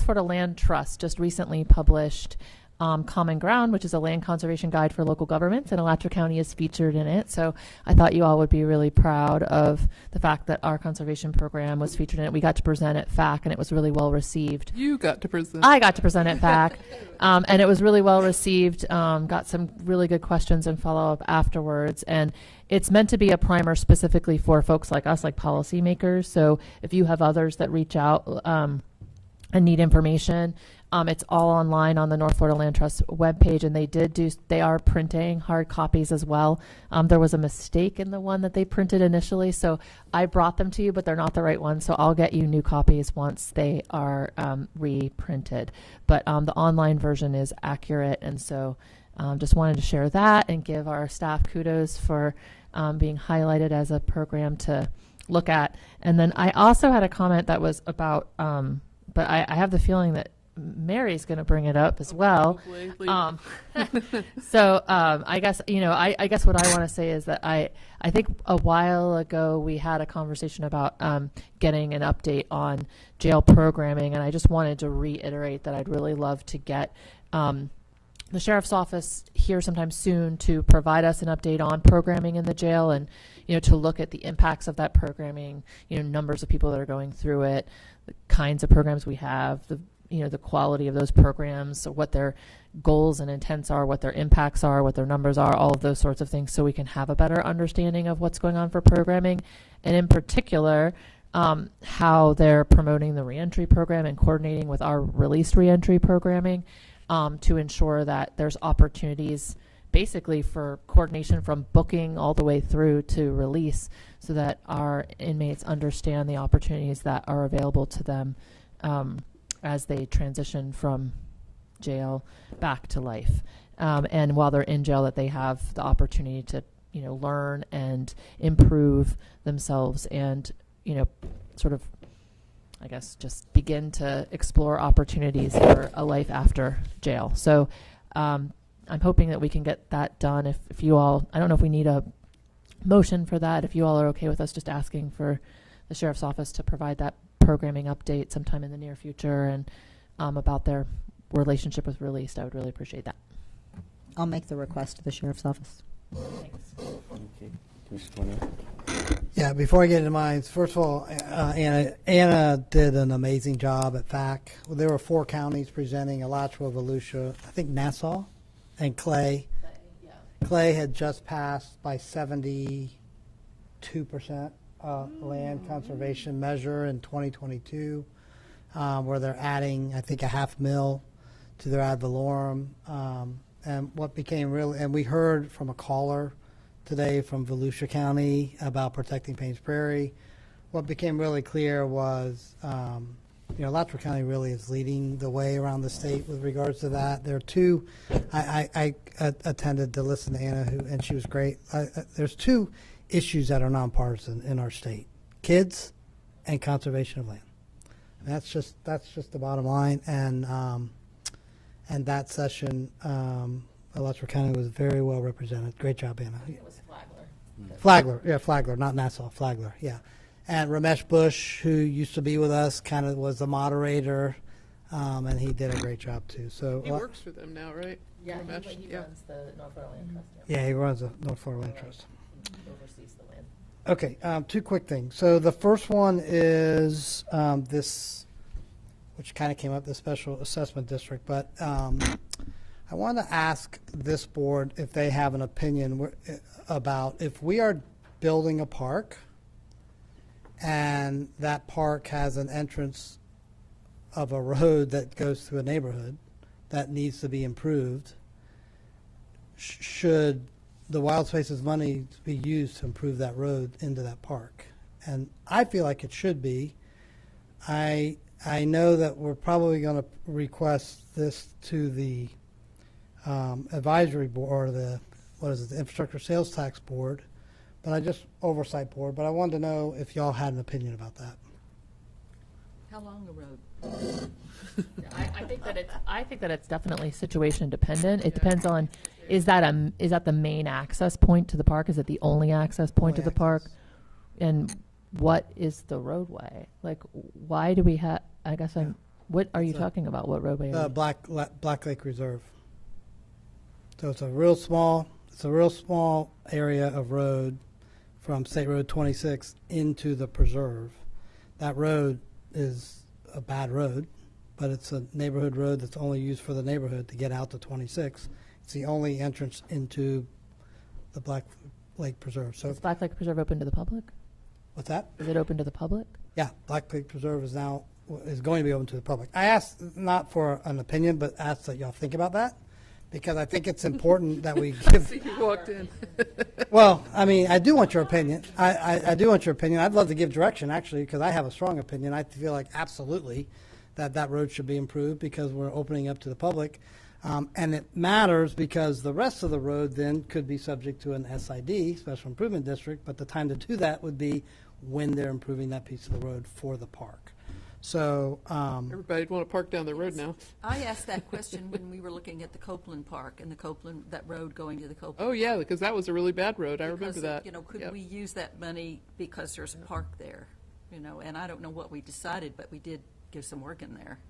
Florida Land Trust just recently published Common Ground, which is a land conservation guide for local governments, and Alachua County is featured in it. So I thought you all would be really proud of the fact that our conservation program was featured in it. We got to present at FAC, and it was really well received. You got to present. I got to present at FAC, and it was really well received. Got some really good questions and follow-up afterwards, and it's meant to be a primer specifically for folks like us, like policymakers. So if you have others that reach out and need information, it's all online on the North Florida Land Trust webpage, and they are printing hard copies as well. There was a mistake in the one that they printed initially, so I brought them to you, but they're not the right ones, so I'll get you new copies once they are reprinted. But the online version is accurate, and so just wanted to share that and give our staff kudos for being highlighted as a program to look at. And then I also had a comment that was about, but I have the feeling that Mary's going to bring it up as well. So I guess, I guess what I want to say is that I think a while ago we had a conversation about getting an update on jail programming, and I just wanted to reiterate that I'd really love to get the sheriff's office here sometime soon to provide us an update on programming in the jail, and to look at the impacts of that programming, numbers of people that are going through it, the kinds of programs we have, the quality of those programs, so what their goals and intents are, what their impacts are, what their numbers are, all of those sorts of things, so we can have a better understanding of what's going on for programming, and in particular, how they're promoting the reentry program and coordinating with our released reentry programming to ensure that there's opportunities basically for coordination from booking all the way through to release, so that our inmates understand the opportunities that are available to them as they transition from jail back to life. And while they're in jail, that they have the opportunity to, learn and improve themselves and, sort of, I guess, just begin to explore opportunities for a life after jail. So I'm hoping that we can get that done. If you all, I don't know if we need a motion for that, if you all are okay with us just asking for the Sheriff's Office to provide that programming update sometime in the near future and about their relationship with Released, I would really appreciate that. I'll make the request to the Sheriff's Office. Thanks. Okay. Commissioner Cornell? Yeah, before I get into mine, first of all, Anna did an amazing job at FAC. There were 4 counties presenting: Alachua, Volusia, I think Nassau, and Clay. Clay had just passed by 72% land conservation measure in 2022, where they're adding, I think, $500,000 to their ad valorem. And what became really, and we heard from a caller today from Volusia County about protecting Paynes Prairie. What became really clear was, Alachua County really is leading the way around the state with regards to that. There are 2, I attended to listen to Anna, and she was great. There's 2 issues that are nonpartisan in our state: kids and conservation of land. And that's just the bottom line. And that session, Alachua County was very well represented. Great job, Anna. It was Flagler. Flagler, yeah, Flagler, not Nassau, Flagler, yeah. And Ramesh Bush, who used to be with us, kind of was the moderator, and he did a great job too. So He works for them now, right? Yeah, Ramesh? he runs the North Florida Land Trust. yeah, he runs the North Florida Land Trust. He oversees the land. Okay, 2 quick things. So the first one is this, which kind of came up, the Special Assessment District, but I want to ask this board if they have an opinion about if we are building a park and that park has an entrance of a road that goes through a neighborhood that needs to be improved, should the Wild Spaces money be used to improve that road into that park? And I feel like it should be. I know that we're probably going to request this to the advisory board, or the Infrastructure Sales Tax Board, but Oversight Board. But I wanted to know if y'all had an opinion about that. How long a road? I think that it's definitely situation dependent. It depends on, is that the main access point to the park? Is it the only access point to the park? And what is the roadway? Like, why do we have? I guess what are you talking about? What roadway? Black Lake Reserve. So it's a real small area of road from State Road 26 into the preserve. That road is a bad road, but it's a neighborhood road that's only used for the neighborhood to get out to 26. It's the only entrance into the Black Lake Preserve. So is Black Lake Preserve open to the public? What's that? Is it open to the public? Yeah, Black Lake Preserve is going to be open to the public. I asked not for an opinion, but asked that y'all think about that, because I think it's important that we give. You walked in. Well, I mean, I do want your opinion. I do want your opinion. I'd love to give direction, actually, because I have a strong opinion. I feel like absolutely that road should be improved because we're opening up to the public. And it matters because the rest of the road then could be subject to an SID, Special Improvement District, but the time to do that would be when they're improving that piece of the road for the park. So everybody'd want to park down the road now. I asked that question when we were looking at the Copeland Park and that road going to the Copeland. Oh yeah, because that was a really bad road. I remember that. Could we use that money because there's a park there? And I don't know what we decided, but we did give some work in there.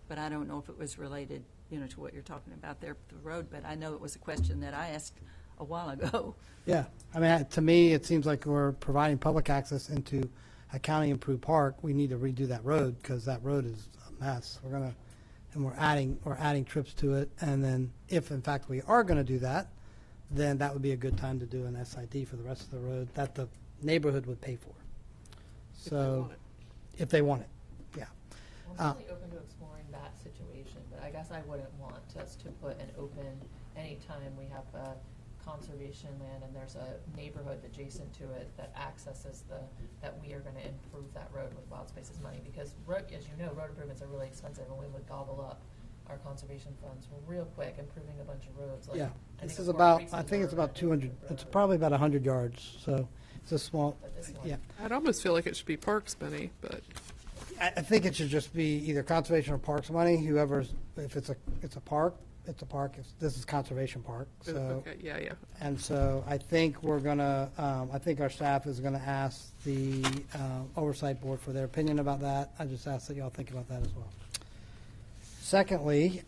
But I don't know if it was related, to what you're talking about there, the road. But I know it was a question that I asked a while ago. Yeah, I mean, to me, it seems like we're providing public access into a county-improved park. We need to redo that road because that road is a mess. We're adding trips to it, and then if in fact we are going to do that, then that would be a good time to do an SID for the rest of the road that the neighborhood would pay for. So, if they want it, yeah. Well, I'm really open to exploring that situation, but I guess I wouldn't want us to put an open anytime we have a conservation land and there's a neighborhood adjacent to it that accesses that we are going to improve that road with Wild Spaces money, because as you know, road improvements are really expensive and we would gobble up our conservation funds real quick, improving a bunch of roads. Like, Yeah, I this think is of about, Creek I Street think it's Road about 200, it's probably about 100 yards, so it's a small, yeah. I'd almost feel like it should be parks money, but I think it should just be either conservation or parks money, whoever's, if it's a park, it's a park. This is conservation park, so. okay, yeah. And so I think we're gonna, I think our staff is gonna ask the oversight board for their opinion about that. I just ask that y'all think about that as well. Secondly,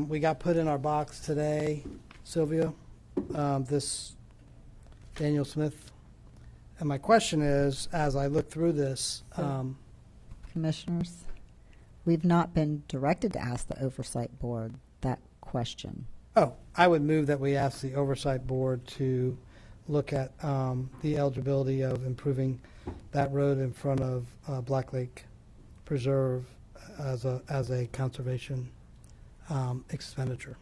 we got put in our box today, Sylvia, this Daniel Smith. And my question is, as I look through this, Commissioners, we've not been directed to ask the oversight board that question. oh, I would move that we ask the oversight board to look at the eligibility of improving that road in front of Black Lake Preserve as a conservation expenditure.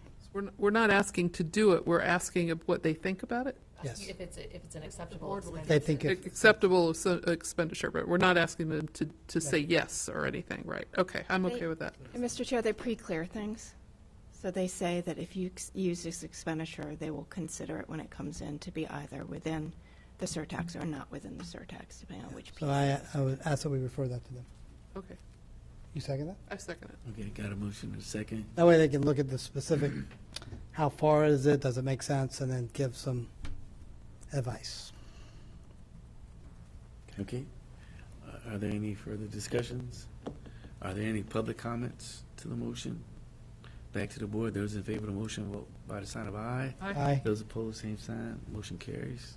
we're not asking to do it. We're asking of what they think about it. Yes. If it's an acceptable They think Acceptable expenditure, but we're not asking them to say yes or anything, right? Okay, I'm okay with that. And Mr. Chair, they pre-clear things. So they say that if you use this expenditure, they will consider it when it comes in to be either within the surtax or not within the surtax, depending on which piece. So I would ask that we refer that to them. Okay, You second that? I second it. Okay, got a motion and a second. That way they can look at the specific, how far is it, does it make sense, and then give some advice. Okay. Are there any further discussions? Are there any public comments to the motion? Back to the board. Those in favor of the motion, vote by the sign of aye. Aye. Those opposed, same sign. Motion carries.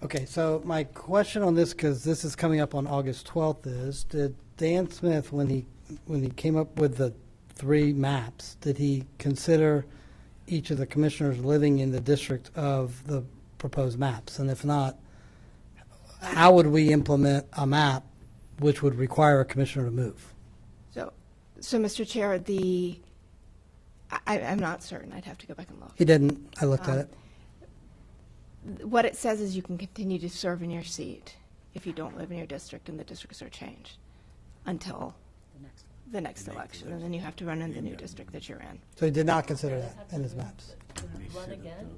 Okay, so my question on this, because this is coming up on August 12th, is did Dan Smith, when he came up with the 3 maps, did he consider each of the commissioners living in the district of the proposed maps? And if not, how would we implement a map which would require a commissioner to move? So Mr. Chair, I'm not certain. I'd have to go back and look. He didn't. I looked at it. What it says is you can continue to serve in your seat if you don't live in your district and the districts are changed until the next election. And then you have to run in the new district that you're in. So he did not consider that in his maps. Run again?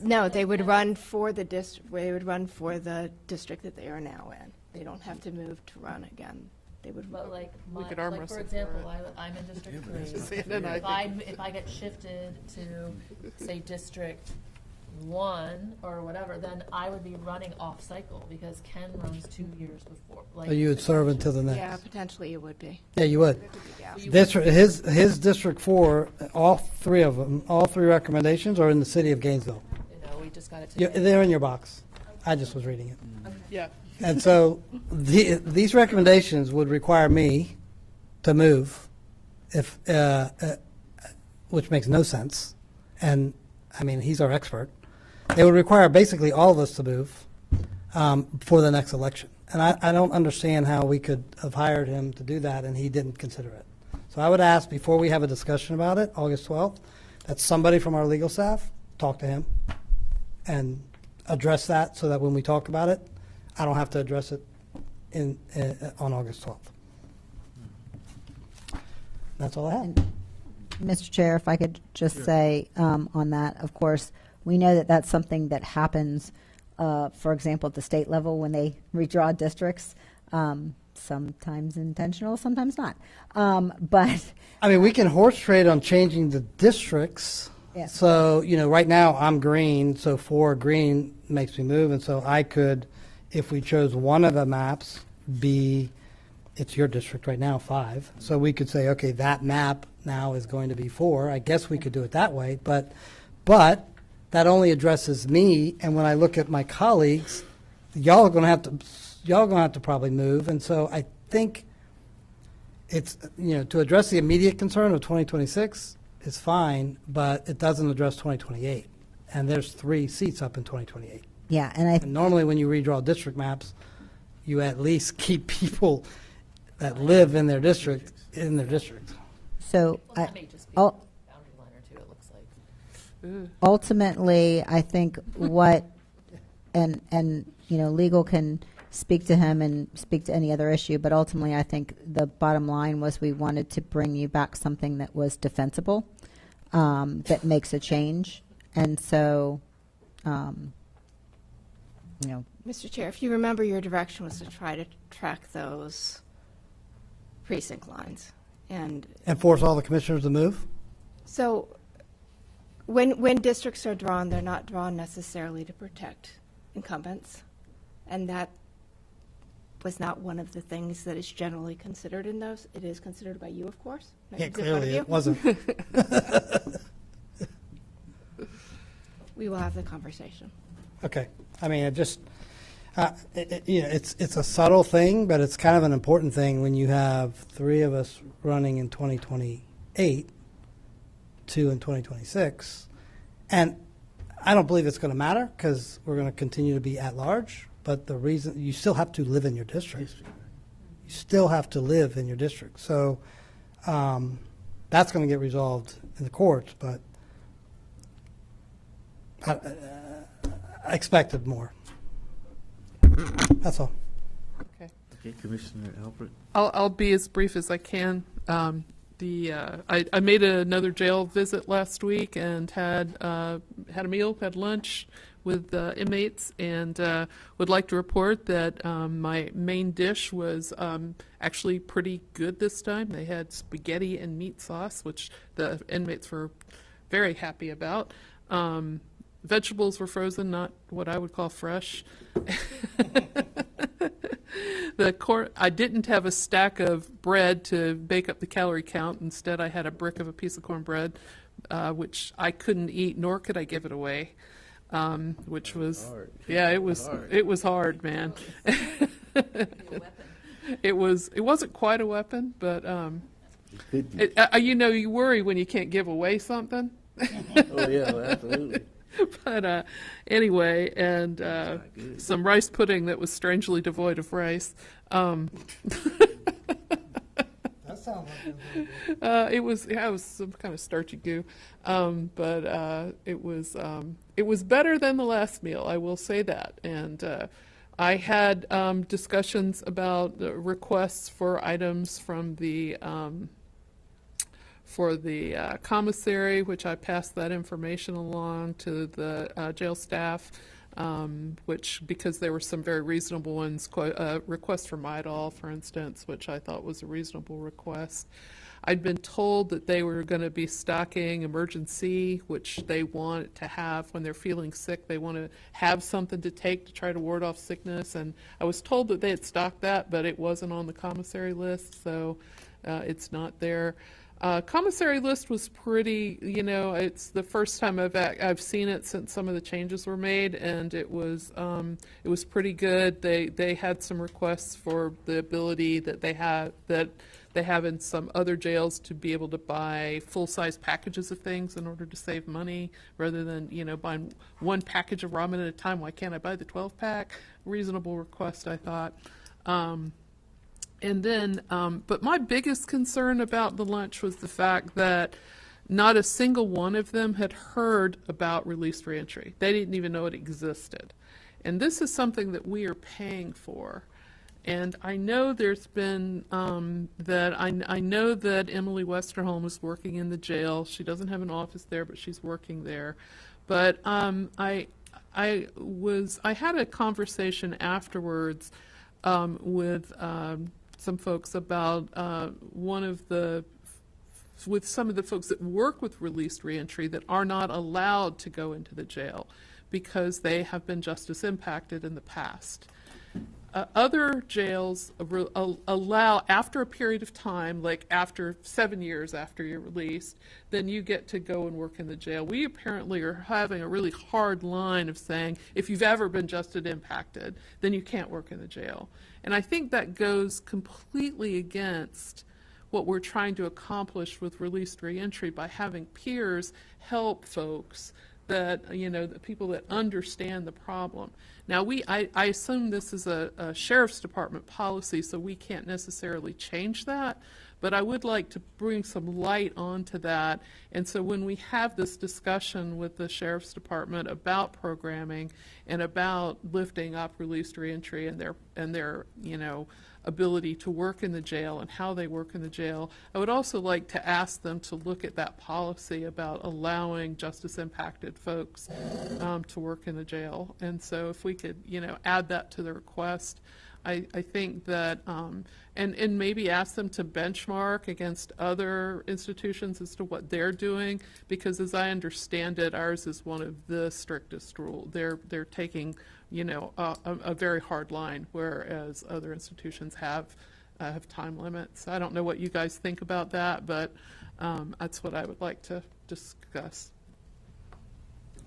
No, they would run for the district. They would run for the district that they are now in. They don't have to move to run again. They would. But like, We could arm like wrestle for for example, it. I'm in District Yeah, but 3. that's just- If I get shifted to, say, District 1 or whatever, then I would be running off cycle because Ken runs 2 years before. Like, So you would serve until the next. Yeah, potentially you would be. Yeah, you would. Yeah. His District 4, all 3 of them, all 3 recommendations are in the city of Gainesville. we just got it Yeah, today. they're in your box. I just was reading it. Yeah. And so these recommendations would require me to move, if which makes no sense. And I mean, he's our expert. They would require basically all of us to move for the next election. And I don't understand how we could have hired him to do that and he didn't consider it. So I would ask, before we have a discussion about it, August 12th, that somebody from our legal staff talk to him and address that so that when we talk about it, I don't have to address it on August 12th. That's all I have. Mr. Chair, if I could just say on that, of course, we know that that's something that happens, for example, at the state level when they redraw districts, sometimes intentional, sometimes not. But I mean, we can horse trade on changing the districts. Yes. So, right now I'm green, so 4 green makes me move. And so I could, if we chose one of the maps, it's your district right now, 5. So we could say, okay, that map now is going to be 4. I guess we could do it that way, but that only addresses me. And when I look at my colleagues, y'all are going to have to probably move. And so I think it's, to address the immediate concern of 2026 is fine, but it doesn't address 2028. And there's 3 seats up in 2028. yeah, And normally when you redraw district maps, you at least keep people that live in their district in their district. So That may just be oh, a boundary line or two, it looks like. ultimately, I think what, and legal can speak to him and speak to any other issue. But ultimately, I think the bottom line was we wanted to bring you back something that was defensible, that makes a change. And so, Mr. Chair, if you remember, your direction was to try to track those precinct lines. And force all the commissioners to move? so when districts are drawn, they're not drawn necessarily to protect incumbents. And that was not one of the things that is generally considered in those. It is considered by you, of course. Yeah, clearly it wasn't. We will have the conversation. Okay. I mean, it just, it's a subtle thing, but it's kind of an important thing when you have 3 of us running in 2028, 2 in 2026. And I don't believe it's going to matter because we're going to continue to be at large. But the reason, you still have to live in your district. You still have to live in your district. So that's going to get resolved in the courts, but I expected more. That's all. Okay. Okay, Commissioner Albert. I'll be as brief as I can. I made another jail visit last week and had a meal, had lunch with inmates, and would like to report that my main dish was actually pretty good this time. They had spaghetti and meat sauce, which the inmates were very happy about. Vegetables were frozen, not what I would call fresh. I didn't have a stack of bread to bake up the calorie count. Instead, I had a brick of a piece of cornbread, which I couldn't eat, nor could I give it away. Which was hard. Yeah, it was hard, man. It wasn't quite a weapon, but you worry when you can't give away something. Oh yeah, absolutely. But anyway, and some rice pudding that was strangely devoid of rice. That sounds like it was some kind of starchy goo, but it was better than the last meal, I will say that. And I had discussions about the requests for items from the commissary, which I passed that information along to the jail staff, which, because there were some very reasonable ones, request for Midol, for instance, which I thought was a reasonable request. I'd been told that they were going to be stocking emergency, which they want to have when they're feeling sick. They want to have something to take to try to ward off sickness. And I was told that they had stocked that, but it wasn't on the commissary list, so it's not there. Commissary list was pretty, it's the first time I've seen it since some of the changes were made, and it was pretty good. They had some requests for the ability that they have in some other jails to be able to buy full-size packages of things in order to save money, rather than buying one package of ramen at a time. Why can't I buy the 12-pack? Reasonable request, I thought. And then, but my biggest concern about the lunch was the fact that not a single one of them had heard about released reentry. They didn't even know it existed. And this is something that we are paying for. And I know there's been I know that Emily Westerholm is working in the jail. She doesn't have an office there, but she's working there. But I had a conversation afterwards with some folks about with some of the folks that work with released reentry that are not allowed to go into the jail because they have been justice impacted in the past. Other jails allow, after a period of time, like after 7 years after you're released, then you get to go and work in the jail. We apparently are having a really hard line of saying, if you've ever been justice impacted, then you can't work in the jail. And I think that goes completely against what we're trying to accomplish with released reentry by having peers help folks that, the people that understand the problem. Now, I assume this is a sheriff's department policy, so we can't necessarily change that, But I would like to bring some light onto that. And so when we have this discussion with the Sheriff's Department about programming and about lifting up released reentry and their ability to work in the jail and how they work in the jail, I would also like to ask them to look at that policy about allowing justice-impacted folks to work in the jail. And so if we could, add that to the request, I think that, and maybe ask them to benchmark against other institutions as to what they're doing, because as I understand it, ours is one of the strictest rule. They're taking, a very hard line, whereas other institutions have time limits. I don't know what you guys think about that, but that's what I would like to discuss.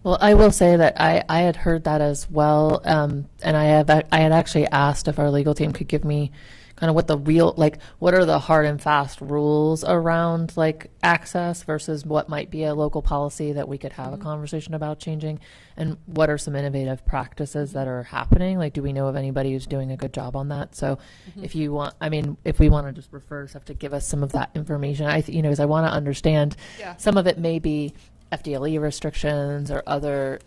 Well, I will say that I had heard that as well, and I had actually asked if our legal team could give me kind of what are the hard and fast rules around access versus what might be a local policy that we could have a conversation about changing, and what are some innovative practices that are happening? Do we know of anybody who's doing a good job on that? So if you want, if we want to just refer stuff to give us some of that information, because I want to understand some of it may be FDLE restrictions or other,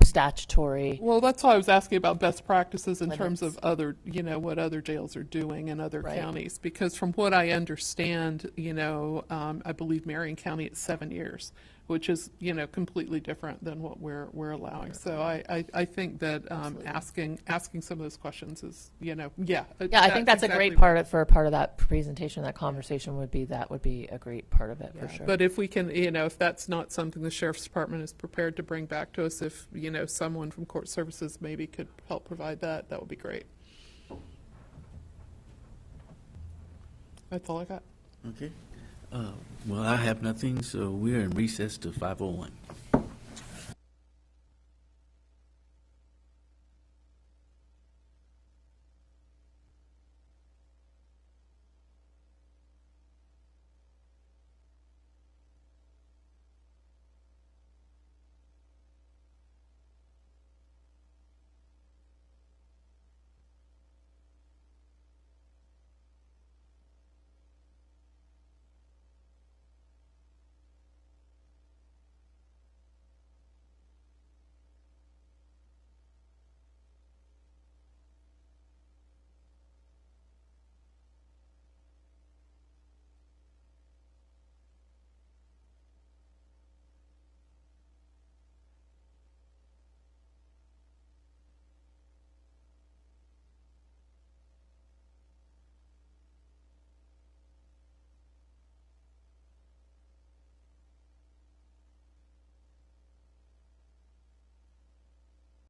statutory. Well, that's why I was asking about best practices in terms of other, what other jails are doing in other counties. Because from what I understand, I believe Marion County is 7 years, which is, completely different than what we're allowing. So I think that asking some of those questions is, I think that's a great part of that presentation, that conversation would be a great part of it for sure. But if we can, if that's not something the Sheriff's Department is prepared to bring back to us, if, someone from Court Services maybe could help provide that would be great. That's all I got. Okay. Well, I have nothing, so we're in recess to 5:01.